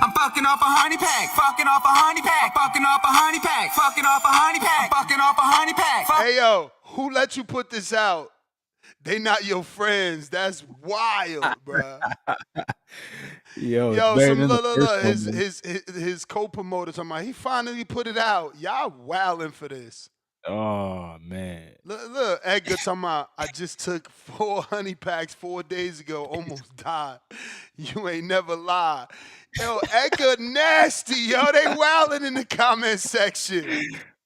I'm fucking off a honey pack. Fucking off a honey pack. Fucking off a honey pack. Fucking off a honey pack. Fucking off a honey pack. Hey, yo, who let you put this out? They not your friends. That's wild, bruh. Yo, Look, his co-promoter talking about he finally put it out. Y'all wilding for this. Oh man. Look, Edgar talking about I just took 4 honey packs 4 days ago, almost died. You ain't never lied. Yo, Edgar nasty, yo. They wilding in the comment section.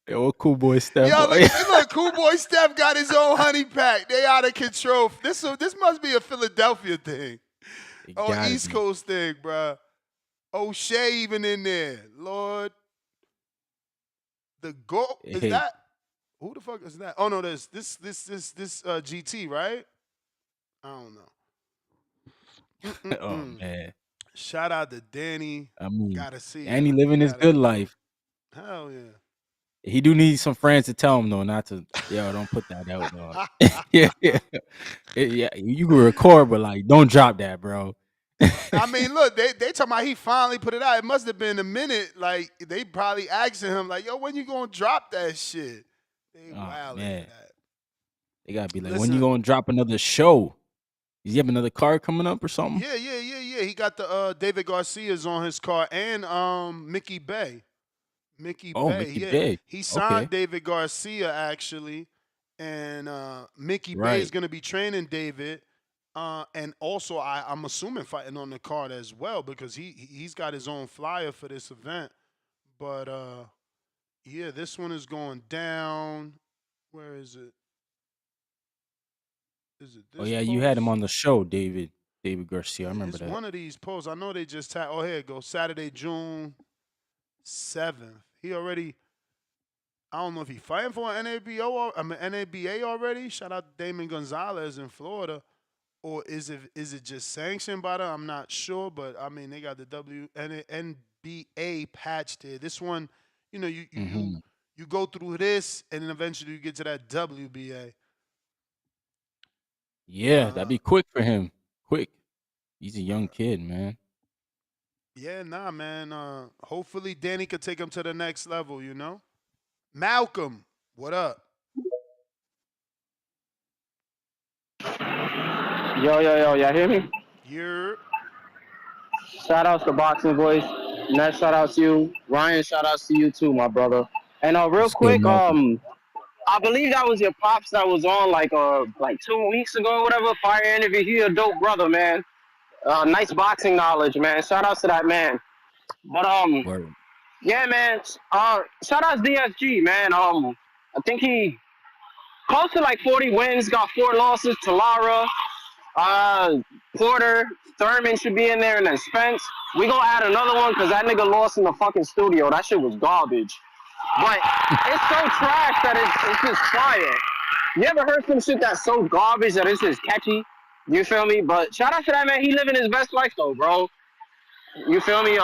Yo, Cool Boy Steph. Yo, look, Cool Boy Steph got his own honey pack. They out of control. This must be a Philadelphia thing. East Coast thing, bruh. O'Shea even in there. Lord. The goal is that? Who the fuck is that? Oh no, this GT, right? I don't know. Oh man. Shout out to Danny. I mean, gotta see. And he living his good life. Hell yeah. He do need some friends to tell him though, not to. Yo, don't put that out, dog. Yeah. You can record, but like, don't drop that, bro. I mean, look, they talking about he finally put it out. It must have been a minute. Like they probably asking him, like, "Yo, when you gonna drop that shit?" They wild at that. They gotta be like, when you gonna drop another show? Does he have another card coming up or something? Yeah. He got the David Garcia's on his card and Mickey Bay. Mickey Bay. He signed David Garcia actually, and Mickey Bay is gonna be training David. And also, I'm assuming fighting on the card as well because he's got his own flyer for this event. But yeah, this one is going down. Where is it? Is it this Oh yeah, you had him on the show, David Garcia. I remember that. One of these posts. I know they just tagged. Oh, here it goes. Saturday, June 7th. He already. I don't know if he's fighting for an NABA already. Shout out to Damon Gonzalez in Florida. Or is it just sanctioned by them? I'm not sure, but I mean they got the NBA patch there. This one, you know, you go through this and then eventually you get to that WBA. Yeah, that'd be quick for him. Quick. He's a young kid, man. Yeah, nah, man. Hopefully Danny could take him to the next level, you know? Malcolm, what up? Yo, y'all hear me? Yeah. Shout outs to Boxing Voice. Ness, shout out to you. Ryan, shout outs to you too, my brother. And real quick, I believe that was your pops that was on like 2 weeks ago or whatever. Fire interview. He a dope brother, man. Nice boxing knowledge, man. Shout outs to that man. But yeah, man. Shout outs DSG, man. I think he close to like 40 wins, got 4 losses to Lara. Porter, Thurman should be in there, and then Spence. We gonna add another one because that nigga lost in the fucking studio. That shit was garbage. But it's so trash that it's just fire. You ever heard some shit that's so garbage that it's just catchy? You feel me? But shout out to that man. He living his best life though, bro. You feel me? You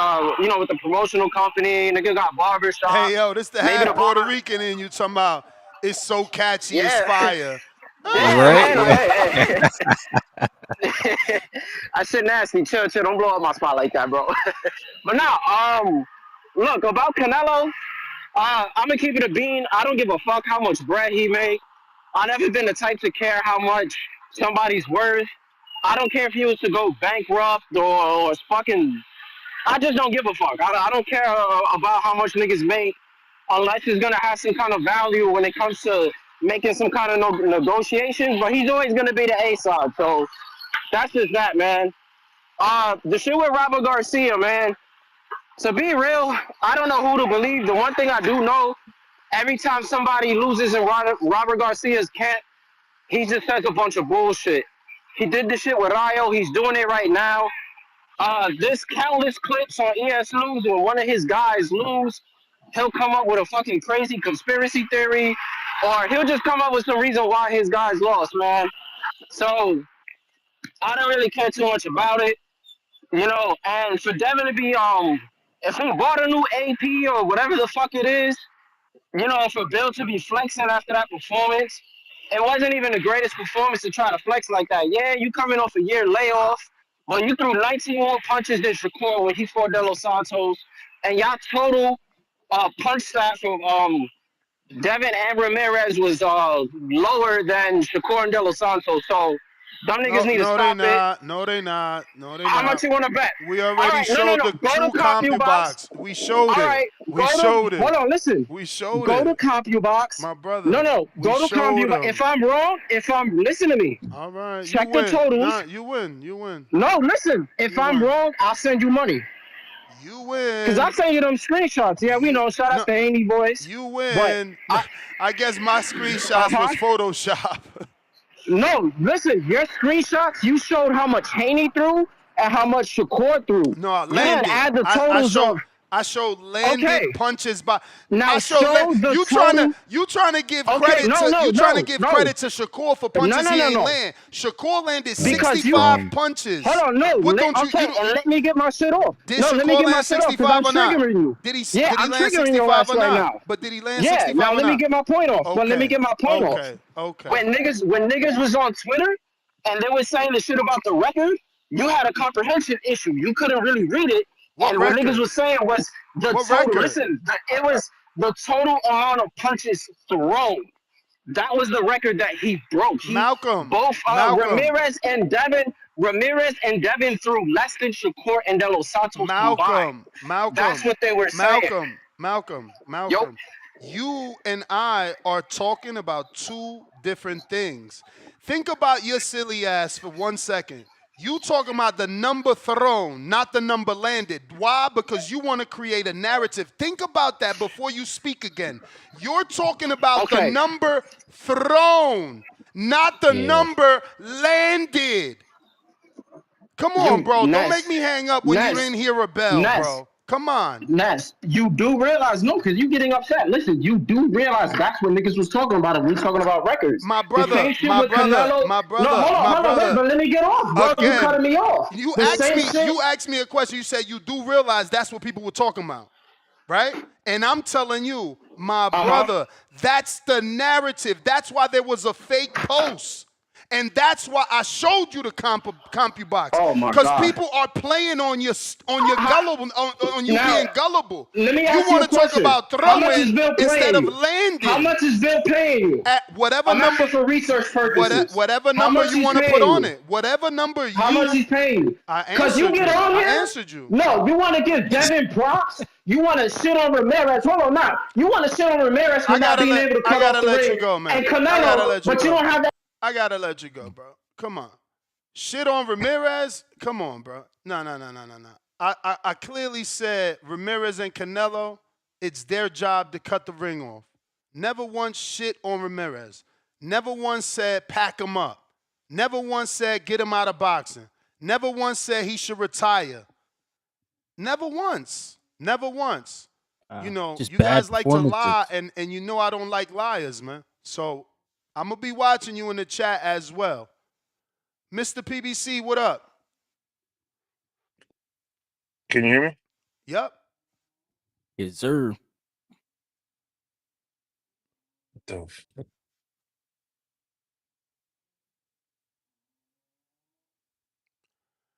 know, with the promotional company, nigga got barbershop. Hey yo, this the half Puerto Rican in you talking about it's so catchy, it's fire. Right? I shit nasty. Chill. Don't blow up my spot like that, bro. But now, look, about Canelo, I'm going to keep it a bean. I don't give a fuck how much bread he make. I've never been the type to care how much somebody's worth. I don't care if he was to go bankrupt or fucking... I just don't give a fuck. I don't care about how much niggas make unless it's going to have some kind of value when it comes to making some kind of negotiations, but he's always going to be the A-side, so that's just that, man. The shit with Robert Garcia, man, to be real, I don't know who to believe. The one thing I do know, every time somebody loses in Robert Garcia's camp, he just says a bunch of bullshit. He did this shit with Rayo. He's doing it right now. There's countless clips on ES News when one of his guys lose. He'll come up with a fucking crazy conspiracy theory, or he'll just come up with some reason why his guys lost, man. So I don't really care too much about it. And for Devin to be if he bought a new AP or whatever the fuck it is, for Bill to be flexing after that performance, it wasn't even the greatest performance to try to flex like that. Yeah, you coming off a year layoff, but you threw 19 more punches than Shakur when he fought De Los Santos, and y'all total punch stat from Devin and Ramirez was lower than Shakur and De Los Santos. So them niggas need to No, they stop it. not. No, they not. No, they How not. much you want to bet? We All already right, no, showed no. the Go true to CompuBox. CompuBox. We showed All it. right, We showed hold it. on, listen. We showed Go to it. CompuBox. My brother. No. We Go to showed CompuBox. him. If I'm wrong, listen to me. All right. You Check the win. totals. Nah, you win. You win. No, listen. If You I'm win. wrong, I'll send you money. You win. Cause I'll send you them screenshots. Yeah, we know. Shout out to Haney boys. You But win. I guess my screenshots was Photoshop. No, listen. Your screenshots, you showed how much Haney threw and how much Shakur threw. No, You didn't landed. add the totals of. I showed landed punches by. Now I showed show the you total. trying to give Okay, credit no, to no, you no, trying to give no. credit to Shakur for punches No, he no, ain't no. land. Shakur landed Because 65 punches. Hold on, no. What don't you? Okay, and let me get my shit off. Did No, let me Shakur get my land shit off because I'm 65 or not? triggering you. Did he I'm land triggering your 65 ass or right not? now. But did he land Yeah, 65 now or let me not? get my point off. But let me get my point off. Okay. When niggas was on Twitter and they were saying the shit about the record, you had a comprehension issue. You couldn't really read it. What And record? what niggas was saying was the What total. record? Listen, it was the total amount of punches thrown. That was the record that he broke. Malcolm. Ramirez and Devin threw less than Shakur and De Los Santos combined. That's what they were saying. Malcolm. Yo. You and I are talking about two different things. Think about your silly ass for 1 second. You talking about the number thrown, not the number landed. Why? Because you want to create a narrative. Think about that before you speak again. You're talking about the number thrown, not the number landed. Come on, bro. Don't make me hang up when you didn't hear a bell, bro. Come on. Ness, you do realize, no, because you getting upset. Listen, you do realize that's what niggas was talking about. We talking about records. My brother, wait, but let me get off, bro. Again, you cutting me off. You asked me a question. You said you do realize that's what people were talking about, right? And I'm telling you, my brother, that's the narrative. That's why there was a fake post. And that's why I showed you the CompuBox. Oh my Because God. people are playing on your gullible, on you Now, being gullible. Let me You ask want to talk question. about How much is throwing Bill instead paying of you? landing. How much is Bill paying you? At whatever I'm number asking for research purposes. whatever How number much you he's want to put paying on you? it. Whatever number How much he's paying you? I Because you answered get on I here. answered you. No, you want to give Devin props. You want to shit on Ramirez. Hold on, now. You want to shit on Ramirez for not being able to cut off the let ring. you go, man. And Canelo, but you don't have that. I gotta let you go, bro. Come on. Shit on Ramirez? Come on, bro. No. I clearly said Ramirez and Canelo, it's their job to cut the ring off. Never once shit on Ramirez. Never once said pack him up. Never once said get him out of boxing. Never once said he should retire. Never once. Never once. You guys like to lie, and you know I don't like liars, man. So I'm going to be watching you in the chat as well. Mr. PBC, what up? Can you hear me? Yep. Yes, sir.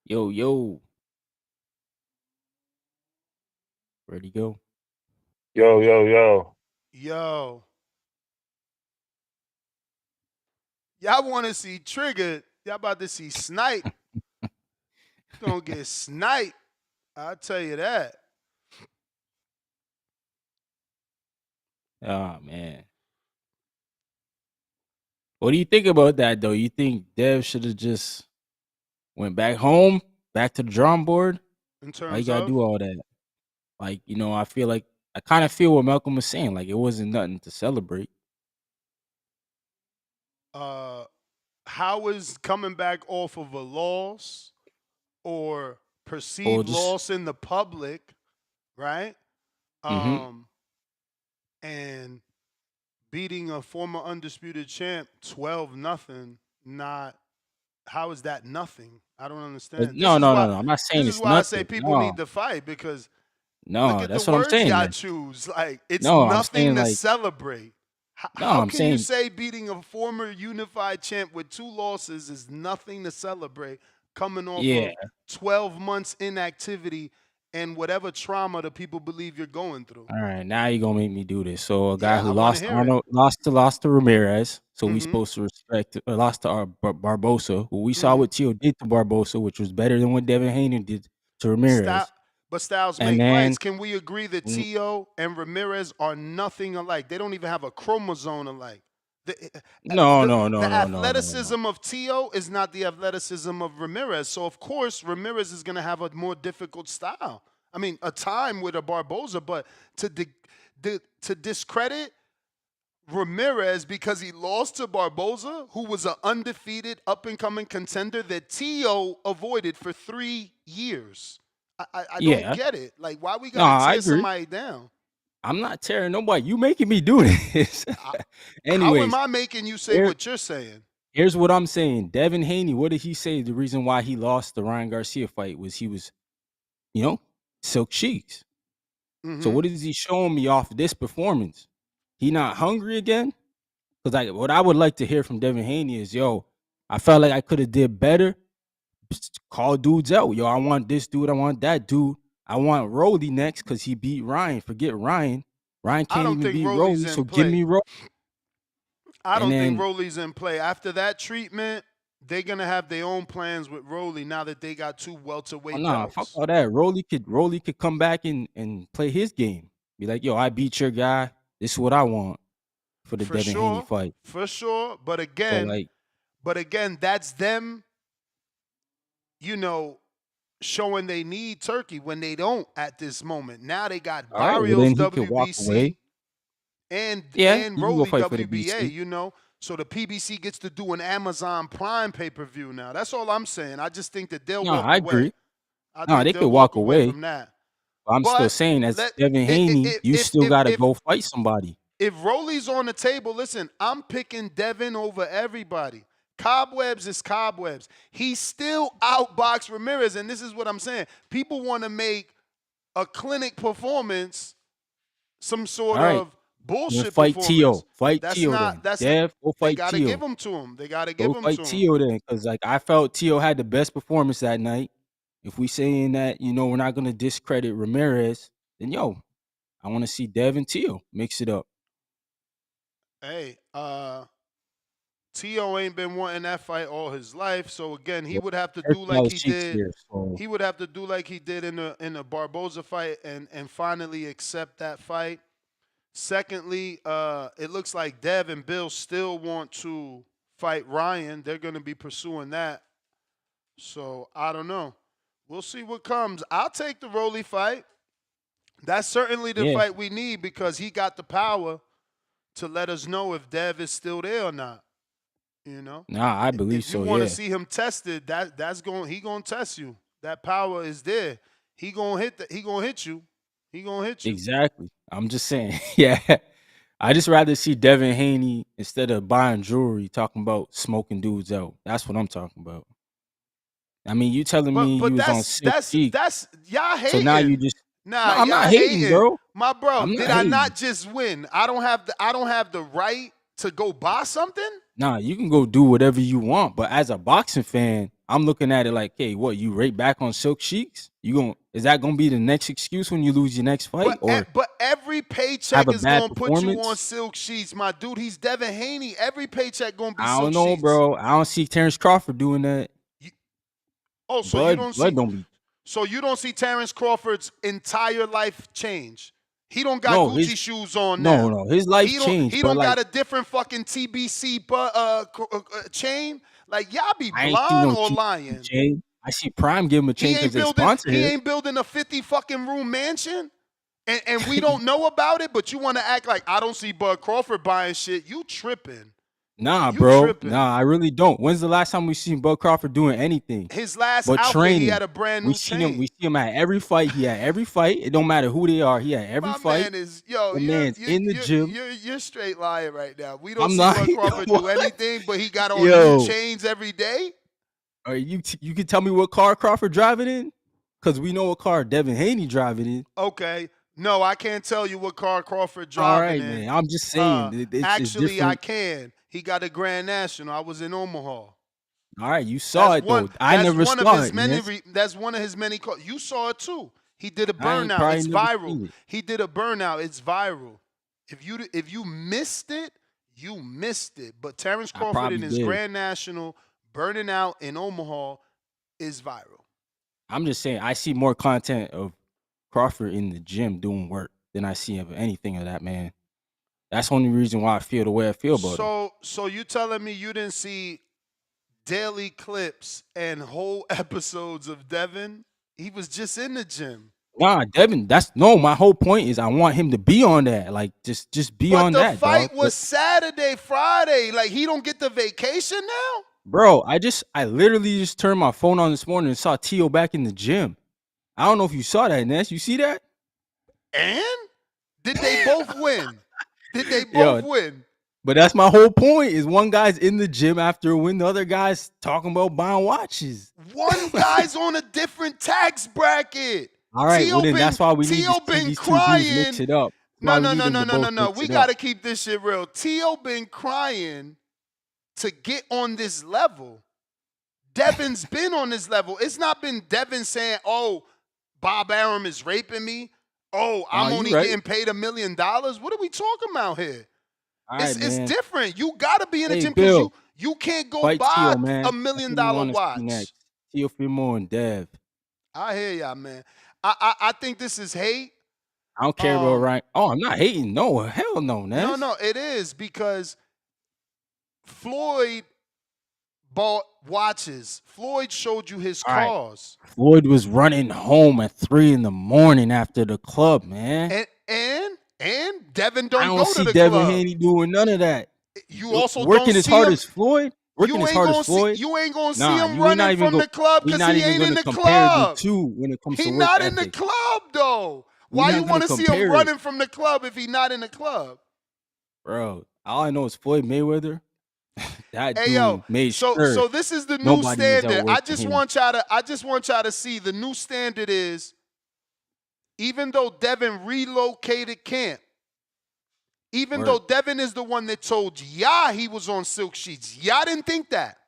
Yo. Where'd he go? Yo. Yo. Y'all want to see Triggered. Y'all about to see Snipe. Gonna get sniped. I'll tell you that. Oh, man. What do you think about that, though? You think Dev should have just went back home, back to the drawing board? In terms Why you gotta of? do all that? Like, I feel like I kind of feel what Malcolm was saying. Like, it wasn't nothing to celebrate. How is coming back off of a loss or perceived loss in the public, right? And beating a former undisputed champ 12-0, not How is that nothing? I don't But understand. no, no, no, no. I'm not saying This is it's why I say nothing. people need No, to fight because look no. at the That's what I'm words saying. y'all Then. choose. Like it's No, I'm nothing saying to like celebrate. no. How I'm can you saying say beating a former unified champ with 2 losses is nothing to celebrate coming off yeah. of 12 months inactivity and whatever trauma the people believe you're going through? All right, now you're gonna make me do this. So a guy Yeah, who I want to lost hear it. Arnold, lost to Ramirez. So we Mhm. supposed to respect. Lost to our Barbosa, who we saw Mhm. what Tio did to Barbosa, which was better than what Devin Haney did to Style, Ramirez. but styles And make then fights. Can we agree that mm, Tio and Ramirez are nothing alike? They don't even have a chromosome alike. The, no, the, no, no, the no, no, no, no. athleticism of Tio is not the athleticism of Ramirez. So, of course, Ramirez is going to have a more difficult style. I mean, a time with a Barboza, but to discredit Ramirez because he lost to Barboza, who was an undefeated up-and-coming contender that Tio avoided for 3 years. I don't Yeah, get it. Like, why we no, got to I tear agree. somebody down? I'm not tearing nobody. You making me do this. How am Anyways, I making you say here, what you're saying? here's what I'm saying. Devin Haney, what did he say? The reason why he lost the Ryan Garcia fight was he was, you know, silk cheeks. So Mm-hmm. what is he showing me off this performance? He not hungry again? Because what I would like to hear from Devin Haney is, yo, I felt like I could have did better. Just call dudes out. Yo, I want this dude. I want that dude. I want Rolly next because he beat Ryan. Forget Ryan. Ryan I can't don't even think beat Rolly's Rolly, in so give play. me Rolly. I And don't think then, Rolly's in play. After that treatment, they're going to have their own plans with Rolly now that they got 2 oh welterweight nah, fuck belts. all that. Rolly could come back and play his game. Be like, yo, I beat your guy. This is what I want for the For Devin Haney sure. fight. For sure. But So again, like, that's them, showing they need Turkey when they don't at this moment. Now they got all right, well Barrios then he could walk away. WBC and Yeah, he can go Rolly fight for the WBA, BC. So the PBC gets to do an Amazon Prime pay-per-view now. That's all I'm saying. I just think that they'll No, walk I away. agree. I No, think they could they'll walk walk away away. from that. But I'm still But saying, as let Devin Haney, you still got to go fight somebody. if Rolly's on the table, listen, I'm picking Devin over everybody. Cobwebs is cobwebs. He still outboxed Ramirez, and this is what I'm saying. People want to make a clinic performance some sort All right, of then bullshit fight performance. Tio. Fight That's Tio not. then. Dev, go They fight got to give Tio. him to him. They got to give Go him fight to him. Tio then, because like I felt Tio had the best performance that night. If we saying that, we're not gonna discredit Ramirez, then yo, I want to see Dev and Tio mix it up. Hey, Tio ain't been wanting that fight all his life. So again, he Well, would have to first do of all, like he Sheik's did. here, so He would have to do like he did in the Barboza fight and finally accept that fight. Secondly, it looks like Dev and Bill still want to fight Ryan. They're going to be pursuing that. So I don't know. We'll see what comes. I'll take the Rolly fight. That's certainly the yeah. fight we need because he got the power to let us know if Dev is still there or not. Nah, I believe If you so. want to Yeah, see him tested, he gonna test you. That power is there. He gonna hit he gonna hit you. He gonna hit you. exactly. I'm just saying. Yeah, I just rather see Devin Haney instead of buying jewelry talking about smoking dudes out. That's what I'm talking about. I mean, you telling me But you was on Silk Cheeks, that's y'all so now you hating. just no. Nah, I'm not y'all hating, hating. bro. My bro, I'm did not I hating. not just win? I don't have the right to go buy something? Nah, you can go do whatever you want, but as a boxing fan, I'm looking at it like, hey, what, you rate back on Silk Sheiks? Is that gonna be the next excuse when you lose your next fight, or But every have paycheck a is bad gonna put you on performance? silk sheets, my dude. He's Devin Haney. Every paycheck gonna be I don't silk know, sheets. bro. I don't see Terrence Crawford doing that. Oh, Blood don't be. so you don't see Terrence Crawford's entire life change. He don't got No, Gucci shoes on no, now. no. His life changed, He but don't like got a different fucking TBC chain. Like y'all be I ain't see blind no or TBC lying. chain. I see Prime give him a chain because they sponsor He him. ain't building a 50 fucking room mansion. And we don't know about it, but you want to act like I don't see Bud Crawford buying shit. You tripping. Nah, You bro. tripping. Nah, I really don't. When's the last time we seen Bud Crawford doing anything His last but outfit, he training? had a brand We new seen him. chain. We see him at every fight. He had every fight. It don't matter who they are. He had every My fight. man is yo. The man's in the gym. You're straight lying right now. We don't I'm see not. Bud Crawford do anything, but he got on new Yo, chains every day. Or you can tell me what car Crawford driving in? Because we know what car Devin Haney driving in. Okay. No, I can't tell you what car Crawford All driving right, in. man. I'm just saying it's Actually, I different. can. He got a Grand National. I was in Omaha. All right, you saw it though. I never One of saw his it, many. man. That's one of his many. You saw it too. He did a I ain't burnout. probably It's never viral. seen it. He did a burnout. It's viral. If you missed it, you missed it. But Terrence I Crawford probably in his did. Grand National burning out in Omaha is viral. I'm just saying I see more content of Crawford in the gym doing work than I see of anything of that man. That's the only reason why I feel the way I feel about him. So you telling me you didn't see daily clips and whole episodes of Devin? He was just in the gym. Nah, Devin, my whole point is I want him to be on that. Like just be But on the that, fight dog. was Saturday, Friday. Like he don't get the vacation now? Bro, I literally just turned my phone on this morning and saw Tio back in the gym. I don't know if you saw that, Ness. You see that? And did they both win? Did they Yo, both win? But that's my whole point is one guy's in the gym after a win, the other guy's talking about buying watches. One guy's on a different tax bracket. All right, well then that's why we need to see been these two dudes mix it up. No. We got to keep this shit real. Tio been crying to get on this level. Devin's been on this level. It's not been Devin saying, oh, Bob Arum is raping me. Oh, I'm only getting paid $1 million. What are we talking about here? It's different. You got to be in the gym because you can't go buy Tio, $1 million watch. Tio Fimo and Dev. I hear y'all, man. I think this is hate. I don't care about right. Oh, I'm not hating. No, hell no, Ness. No, it is because Floyd bought watches. Floyd showed you his cars. Floyd was running home at 3 a.m. after the club, man. And Devin don't go to the club. I don't see Devin Haney doing none of that. You also working don't as see hard him, as Floyd. Working as hard as Floyd. You ain't gonna see him running from the club because he ain't in the club. When it comes to He's work not in the ethic. club though. Why you want to see him running from the club if he's not in the club? Bro, all I know is Floyd Mayweather. That hey, dude yo, made so sure so this is the new nobody was standard. I just outworking him. want y'all to see the new standard is even though Devin relocated camp, even though Devin is the one that told y'all he was on silk sheets, y'all didn't think that.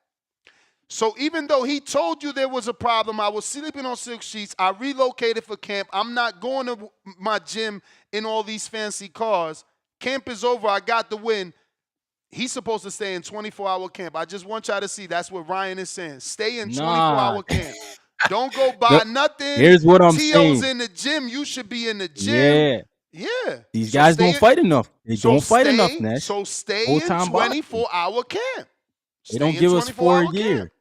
So even though he told you there was a problem, I was sleeping on silk sheets, I relocated for camp, I'm not going to my gym in all these fancy cars. Camp is over, I got the win. He's supposed to stay in 24-hour camp. I just want y'all to see that's what Ryan is saying. Stay in 24-hour camp. Don't go buy nothing. Here's what I'm Tio's saying. in the gym. You should be in the gym. Yeah. These guys don't fight enough. They don't fight enough, Nash. So stay in 24-hour camp. They don't give us 4 a year.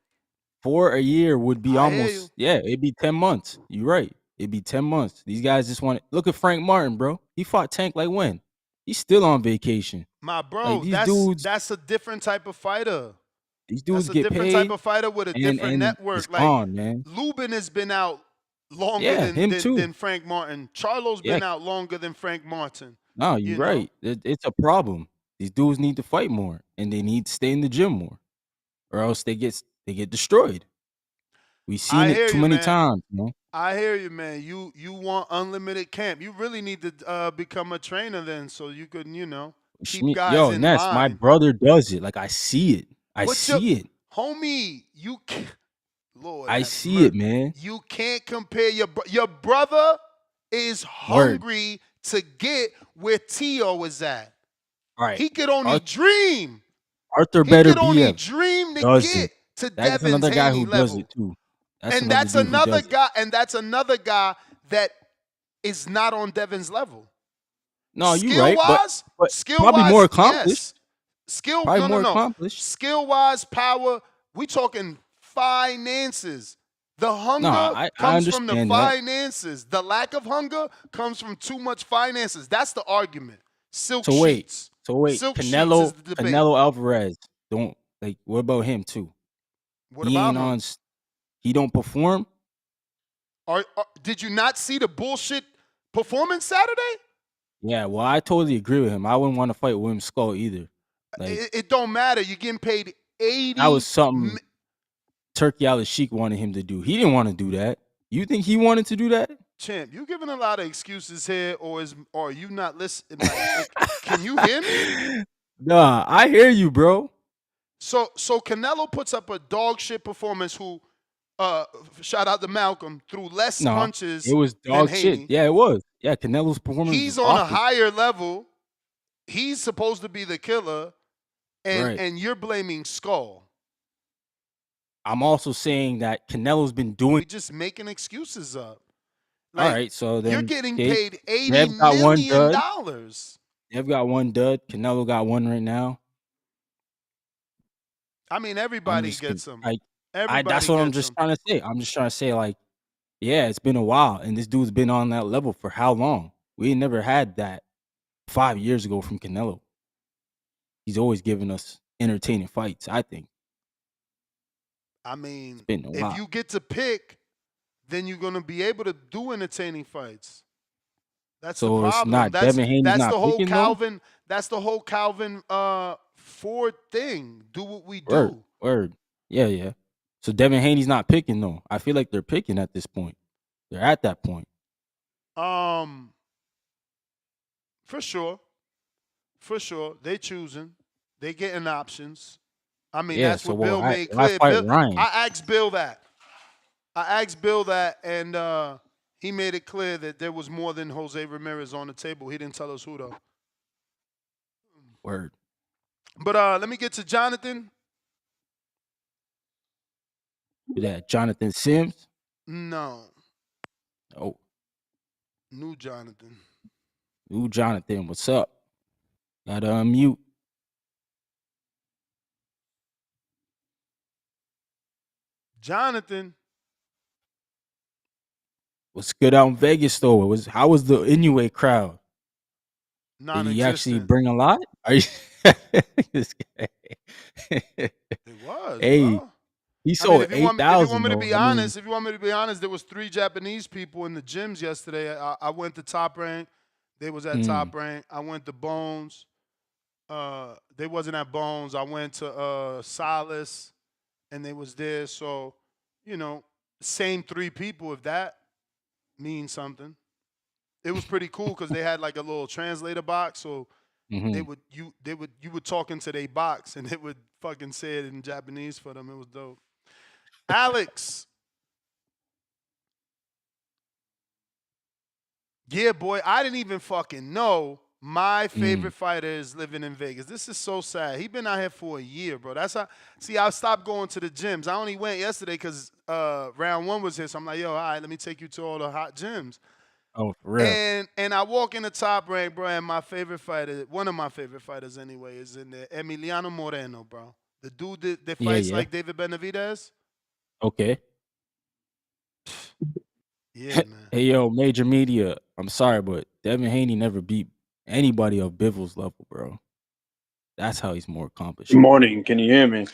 4 a year would be almost, it'd be 10 months. You're right. It'd be 10 months. These guys just want to look at Frank Martin, bro. He fought Tank like when? He's still on vacation. My bro, that's a different type of fighter. These dudes that's a get different paid type of fighter with a different network. It's gone, man. Lubin has been out longer than Frank Martin. Charlo's been out longer than Frank Martin. No, you're right. It's a problem. These dudes need to fight more, and they need to stay in the gym more, or else they get destroyed. We've seen it too many times, man. I hear you, man. You want unlimited camp. You really need to become a trainer then, so you could, keep guys in Ness, line. my brother does it. Like I see it. I see it. Homie, you can't. Lord, I see it, man. You can't compare your brother is hungry to get where Tio is at. All right. He could only dream. Arthur better be only dream to get to That's Devin's another guy Haney who level. does it too. That's another guy that is not on Devin's level. No, you're right. But skill-wise, probably more accomplished. Yes. Accomplished. Skill-wise, power, we talking finances. The hunger comes from the finances. The lack of hunger comes from too much finances. That's the argument. Silk sheets. Canelo Alvarez. What about him too? What about him? He don't perform. Did you not see the bullshit performance Saturday? Yeah, well, I totally agree with him. I wouldn't want to fight William Skull either. It don't matter. You're getting paid 80. That was something. Turkey Al Sheik wanted him to do. He didn't want to do that. You think he wanted to do that? Champ, you giving a lot of excuses here, or are you not listening? Like, can you hear me? Nah, I hear you, bro. So Canelo puts up a dog shit performance. Who, shout out to Malcolm, threw less No, punches it was than dog shit. Haney. Yeah, it was. Yeah, Canelo's performance He's was on a awful. higher level. He's supposed to be the killer, Right. and you're blaming Skull. I'm also saying that Canelo's been doing. We just making excuses up. All right, so then You're getting okay, paid $80 Dev got one million. dud. Dev got one dud. Canelo got one right now. I mean, everybody gets them. That's what I'm just trying to say. I'm just trying to say, like, yeah, it's been a while, and this dude's been on that level for how long? We never had that 5 years ago from Canelo. He's always given us entertaining fights, I think. I mean, been a while. if you get to pick, then you're gonna be able to do entertaining fights. That's So the it's problem. not Devin Haney's That's not the whole picking, though? Calvin. That's the whole Calvin Ford thing. Do what we do. Word. Yeah. So Devin Haney's not picking, though. I feel like they're picking at this point. They're at that point. For sure. They choosing. They getting options. I mean, Yeah, that's so what Bill well, made if I clear. fight Ryan. I asked Bill that, and he made it clear that there was more than Jose Ramirez on the table. He didn't tell us who, though. Word. But let me get to Jonathan. That Jonathan Sims? No. Oh, New Jonathan. ooh, Jonathan, what's up? Gotta unmute. Jonathan. What's good out in Vegas, though? How was the Inoue crowd? Did he actually Non-existent. bring a lot? Are you this guy? It was, Hey, bro. he I sold mean, if you want 8,000. me to be honest, there was 3 Japanese people in the gyms yesterday. I went to Top Rank. They was at Top Rank. I went to Bones. They wasn't at Bones. I went to Solace, and they was there. So, same 3 people, if that means something. It was pretty cool because they had like a little translator box. So you would talk into their box, and it would fucking say it in Japanese for them. It was dope. Alex. Yeah, boy, I didn't even fucking know my favorite fighter is living in Vegas. This is so sad. He been out here for a year, bro. That's how. See, I stopped going to the gyms. I only went yesterday because round 1 was here. So I'm like, yo, all right, let me take you to all the hot gyms. Oh, for real? And I walk in the Top Rank, bro, and my favorite fighter, one of my favorite fighters anyway, is in there. Emiliano Moreno, bro. The dude that fights like David Benavidez. Okay. Yeah, man. Hey, yo, Major Media. I'm sorry, but Devin Haney never beat anybody of Bivol's level, bro. That's how he's more accomplished. Good morning. Can you hear me?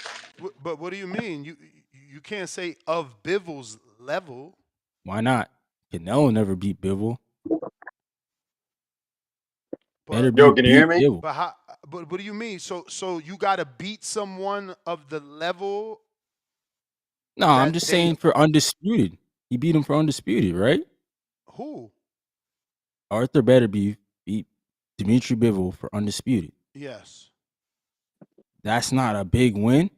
But what do you mean? You can't say of Bivol's level. Why not? Canelo never beat Bivol. Better Yo, can you hear me? But what do you mean? So you got to beat someone of the level? No, I'm just saying for Undisputed. He beat him for Undisputed, right? Who? Arthur better beat Dimitri Bivol for Undisputed. Yes. That's not a big win.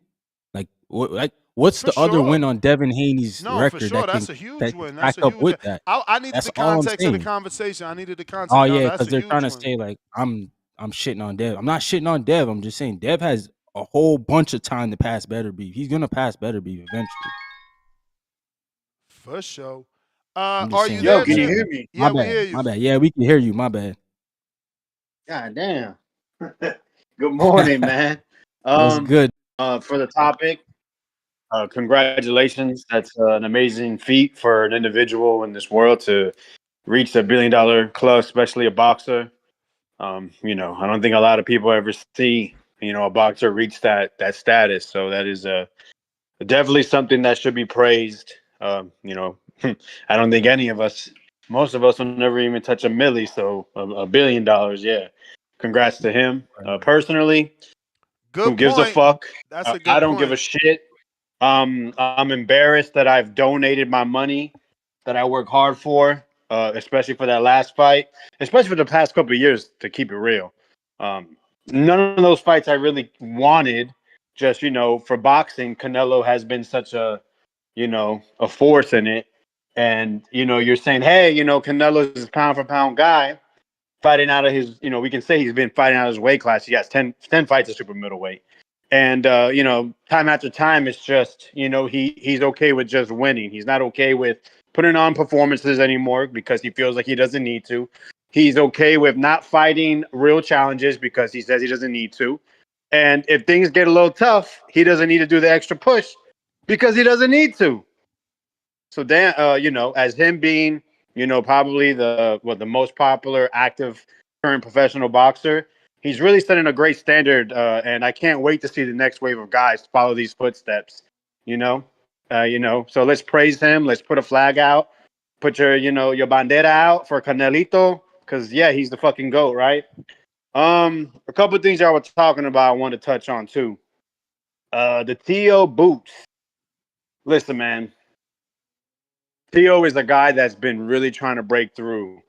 What's the other win on Devin Haney's record? For sure. That's a huge win. That's a huge win. With that. I needed the context of the conversation. Oh yeah, because they're trying to say like I'm shitting on Dev. I'm not shitting on Dev. I'm just saying Dev has a whole bunch of time to pass Better Beef. He's gonna pass Better Beef eventually. For sure. Are you there? Can you hear me? Yeah, we hear you. My bad. Yeah, we can hear you. My bad. God damn. Good morning, man. That's good. For the topic, congratulations. That's an amazing feat for an individual in this world to reach the $1 billion club, especially a boxer. I don't think a lot of people ever see, a boxer reach that status. So that is definitely something that should be praised. I don't think most of us will never even touch $1 million. So $1 billion, yeah. Congrats to him. Personally, Good who gives a point. fuck? That's a good I don't point. give a shit I'm embarrassed that I've donated my money that I work hard for, especially for that last fight, especially for the past couple of years, to keep it real. None of those fights I really wanted. Just, for boxing, Canelo has been such a force in it. And, you're saying, hey, Canelo's this pound for pound guy fighting out of his, we can say he's been fighting out of his weight class. He has 10 fights at super middleweight. And, time after time, it's just, he's okay with just winning. He's not okay with putting on performances anymore because he feels like he doesn't need to. He's okay with not fighting real challenges because he says he doesn't need to. And if things get a little tough, he doesn't need to do the extra push because he doesn't need to. So Dan, as him being, probably the most popular active current professional boxer, he's really setting a great standard, and I can't wait to see the next wave of guys follow these footsteps. So let's praise him. Let's put a flag out. Put your bandera out for Canelito, because he's the fucking GOAT, right? A couple of things I was talking about, I want to touch on too. The Tio boots. Listen, man. Theo is a guy that's been really trying to break through.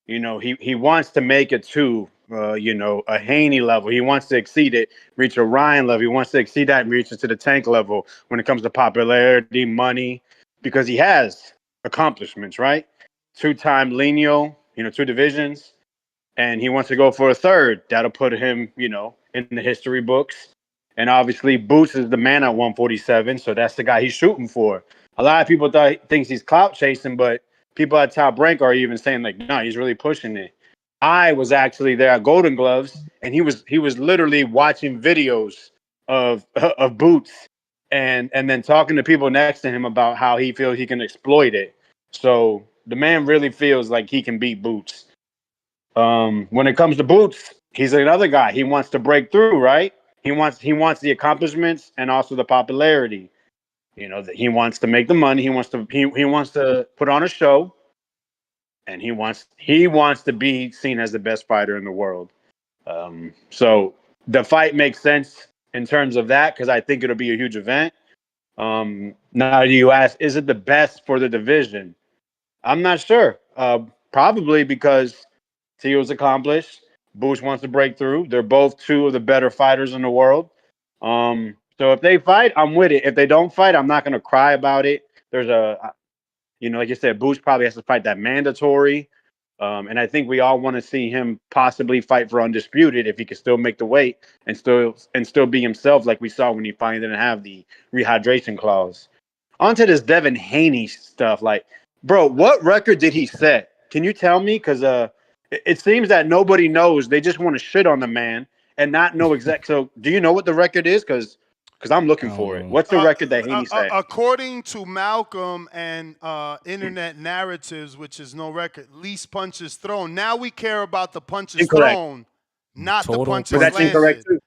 He wants to make it to, a Haney level. He wants to exceed it, reach a Ryan level. He wants to exceed that and reach it to the Tank level when it comes to popularity, money, because he has accomplishments, right? 2-time Lineal, 2 divisions, and he wants to go for a third. That'll put him, in the history books. And obviously, Boots is the man at 147, so that's the guy he's shooting for. A lot of people thinks he's clout chasing, but people at Top Rank are even saying like, no, he's really pushing it. I was actually there at Golden Gloves, and he was literally watching videos of Boots, and then talking to people next to him about how he feels he can exploit it. So the man really feels like he can beat Boots. When it comes to Boots, he's another guy. He wants to break through, right? He wants the accomplishments and also the popularity. He wants to make the money. He wants to put on a show, and he wants to be seen as the best fighter in the world. So the fight makes sense in terms of that because I think it'll be a huge event. Now you ask, is it the best for the division? I'm not sure. Probably because Tio's accomplished. Boots wants to break through. They're both 2 of the better fighters in the world. So if they fight, I'm with it. If they don't fight, I'm not going to cry about it. There's like you said, Boots probably has to fight that mandatory. And I think we all want to see him possibly fight for undisputed if he can still make the weight and still be himself like we saw when he finally didn't have the rehydration clause. Onto this Devin Haney stuff. Like, bro, what record did he set? Can you tell me? Because it seems that nobody knows. They just want to shit on the man and not know exact. So do you know what the record is? Because I'm looking for it. What's the record that Haney set? According to Malcolm and Internet Narratives, which is no record, least punches thrown. Now we care about the punches thrown, not the punches landed. That's incorrect too.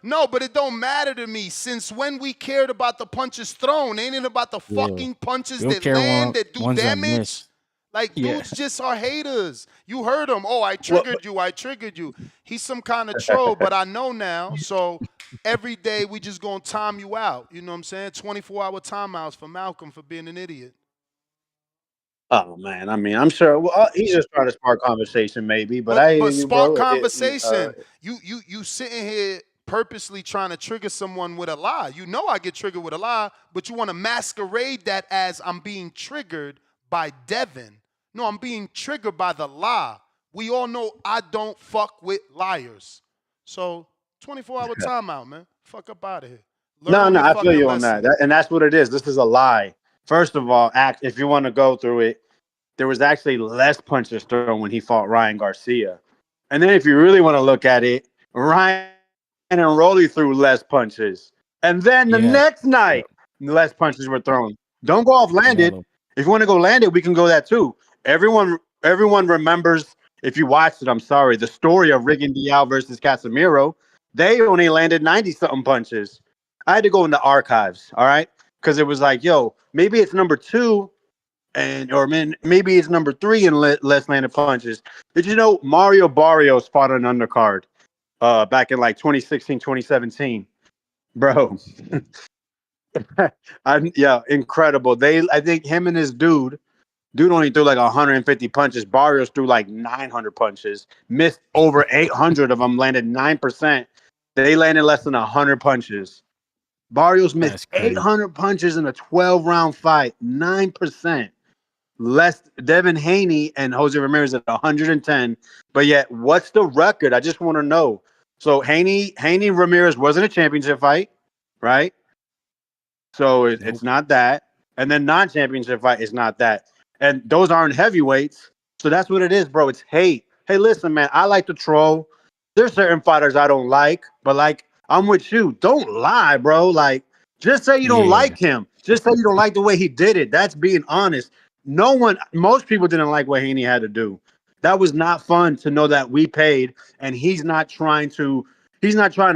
No, but it don't matter to me. Since when we cared about the punches thrown? Ain't it about the fucking punches that land, that do damage? Like, dudes just are haters. You heard him. Oh, I triggered you. He's some kind of troll, but I know now. So every day we just going to time you out. You know what I'm saying? 24-hour timeouts for Malcolm for being an idiot. Oh, man. I mean, I'm sure he's just trying to spark conversation maybe. But spark conversation. You sitting here purposely trying to trigger someone with a lie. You know I get triggered with a lie, but you want to masquerade that as I'm being triggered by Devin. No, I'm being triggered by the lie. We all know I don't fuck with liars. So 24-hour timeout, man. Fuck up out of here. No, I feel you on that. And that's what it is. This is a lie. First of all, if you want to go through it, there was actually less punches thrown when he fought Ryan Garcia. And then if you really want to look at it, Ryan and Rolly threw less punches. And then the next night, less punches were thrown. Don't go off landed. If you want to go landed, we can go that too. Everyone remembers, if you watched it, I'm sorry, the story of Rigon Dial versus Casemiro. They only landed 90-something punches. I had to go in the archives, all right? Because it was like, yo, maybe it's number 2, or maybe it's number 3 in less landed punches. Did you know Mario Barrios fought an undercard back in like 2016, 2017? Bro. Yeah, incredible. I think him and his dude only threw like 150 punches. Barrios threw like 900 punches, missed over 800 of them, landed 9%. They landed less than 100 punches. Barrios missed That's crazy. 800 punches in a 12-round fight, 9%. Less Devin Haney and Jose Ramirez at 110. But yet, what's the record? I just want to know. So Haney Ramirez wasn't a championship fight, right? So it's not that. And then non-championship fight is not that. And those aren't heavyweights. So that's what it is, bro. It's hate. Hey, listen, man, I like to troll. There's certain fighters I don't like, but like I'm with you. Don't lie, bro. Like just say you don't Yeah. like him. Just say you don't like the way he did it. That's being honest. Most people didn't like what Haney had to do. That was not fun to know that we paid and he's not trying to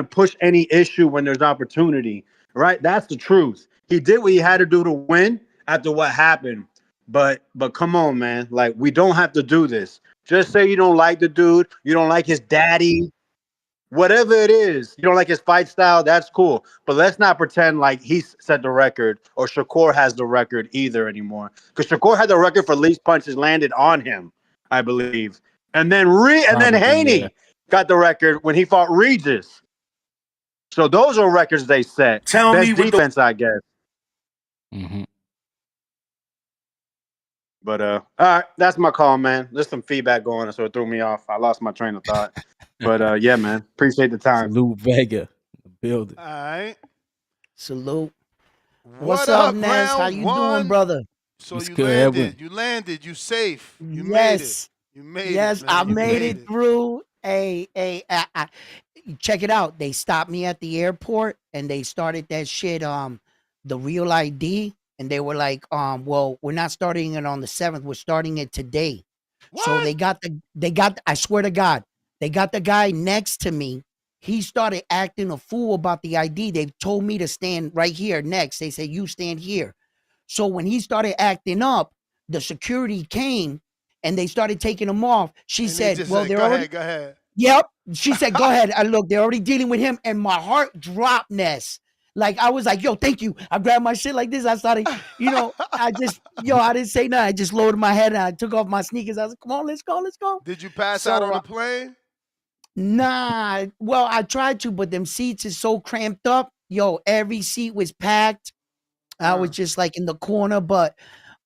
push any issue when there's opportunity. Right? That's the truth. He did what he had to do to win after what happened. But come on, man. Like we don't have to do this. Just say you don't like the dude, you don't like his daddy, whatever it is. You don't like his fight style, that's cool. But let's not pretend like he's set the record or Shakur has the record either anymore. Because Shakur had the record for least punches landed on him, I believe. And then Haney got the record when he fought Regis. So those are records they set. Tell Best me what defense, I guess. Mm-hmm. But all right, that's my call, man. There's some feedback going on, so it threw me off. I lost my train of thought. But yeah, man, appreciate the time. Salute Vega, the building. All right. Salute. What's up, up, Ness? How round you one? doing, brother? So It's you good, landed. Edwin. You landed. You safe. You made Yes. it. You made Yes, it, man. I You made it through. Check it out. They stopped me at the airport and they started that shit, the real ID. And they were like, well, we're not starting it on the 7th. We're starting it today. So they got I swear to God, they got the guy next to me. He started acting a fool about the ID. They told me to stand right here next. They said, you stand here. So when he started acting up, the security came and they started taking him off. She said, well, they're already. Go ahead. Yep. She said, go ahead. I look, they're already dealing with him. And my heart dropped, Ness. Like, I was like, yo, thank you. I grabbed my shit like this. I started, I didn't say nothing. I just lowered my head and I took off my sneakers. I was like, come on, let's go. Did you pass out on the plane? Nah. Well, I tried to, but them seats is so cramped up. Yo, every seat was packed. I was just like in the corner, but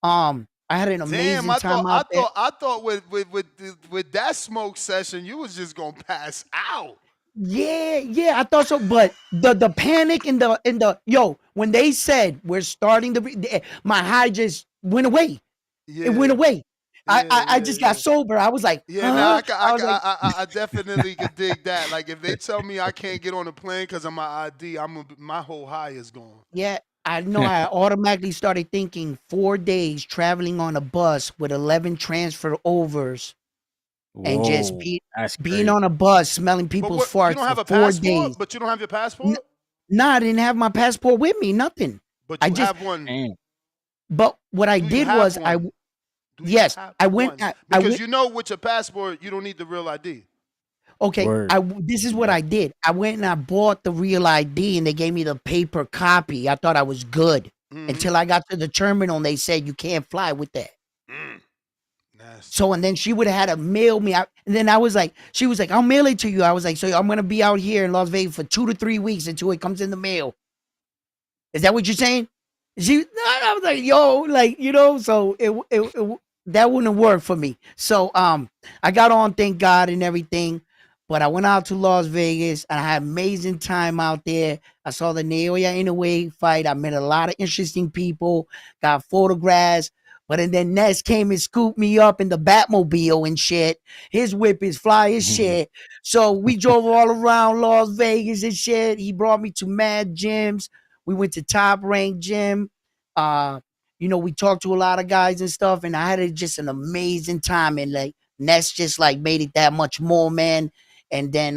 I had an amazing time out there. I thought with that smoke session, you was just gonna pass out. Yeah, I thought so. But the panic in the when they said we're starting my high just went away. Yeah. It went away. I just got sober. I was like, I definitely could dig that. Like if they tell me I can't get on the plane because of my ID, my whole high is gone. Yeah, I know. I automatically started thinking 4 days traveling on a bus with 11 transfer overs. And just being on a bus, smelling people's farts for 4 days. But you don't have your passport? Nah, I didn't have my passport with me. Nothing. But you have one. But what I did was I went. Because you know, with your passport, you don't need the real ID. Okay, this is what I did. I went and I bought the real ID, and they gave me the paper copy. I thought I was good until I got to the terminal, and they said you can't fly with that. So, and then she would have had to mail me out. And then she was like, I'll mail it to you. I was like, so I'm going to be out here in Las Vegas for 2 to 3 weeks until it comes in the mail. Is that what you're saying? I was like, yo, so it that wouldn't work for me. So, I got on, thank God and everything. But I went out to Las Vegas and I had an amazing time out there. I saw the Naoya Inoue fight. I met a lot of interesting people, got photographs. But then Ness came and scooped me up in the Batmobile and shit. His whip is fly as shit. So we drove all around Las Vegas and shit. He brought me to mad gyms. We went to Top Rank Gym. We talked to a lot of guys and stuff. And I had just an amazing time. And like Ness just like made it that much more, man. And then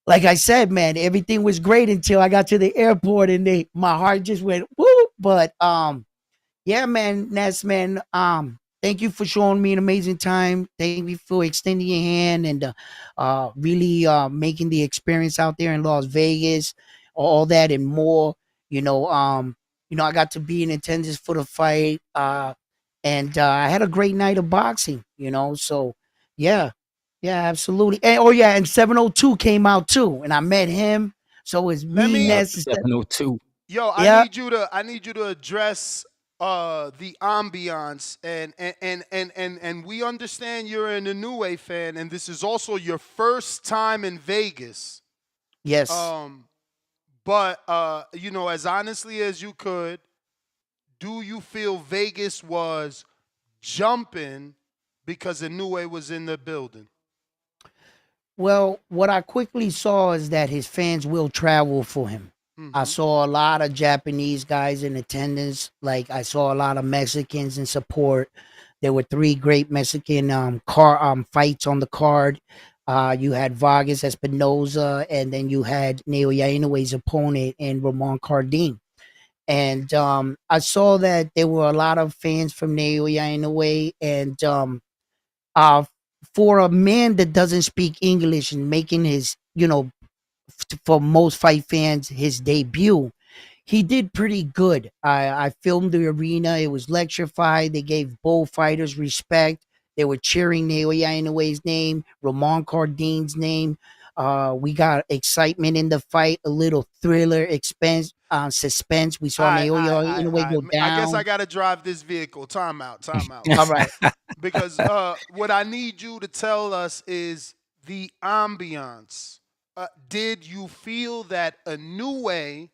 like I said, man, everything was great until I got to the airport and my heart just went whoop. But yeah, man, Ness, man. Thank you for showing me an amazing time. Thank you for extending your hand and really making the experience out there in Las Vegas, all that and more. You know, I got to be in attendance for the fight, and I had a great night of boxing. So yeah, yeah, absolutely. And oh yeah, and 702 came out too, and I met him. So it's Let me, me, Shout out to Ness. 702. yo, Yeah, I need you to address the ambiance and we understand you're an Inoue fan and this is also your first time in Vegas. yes. But as honestly as you could, do you feel Vegas was jumping because Inoue was in the building? Well, what I quickly saw is that his fans will travel for him. I Mm-hmm. saw a lot of Japanese guys in attendance. Like I saw a lot of Mexicans in support. There were three great Mexican fights on the card. You had Vargas Espinoza, and then you had Naoya Inoue's opponent in Ramon Cardin. And I saw that there were a lot of fans from Naoya Inoue, and uh, for a man that doesn't speak English and making his, for most fight fans, his debut, he did pretty good. I filmed the arena. It was electrified. They gave both fighters respect. They were cheering Naoya Inoue's name, Ramon Cardin's name. We got excitement in the fight, a little thriller, suspense. We saw Naoya Inoue go I guess I down. got to drive this vehicle. Time out, time out. All right. Because what I need you to tell us is the ambiance. Did you feel that a new way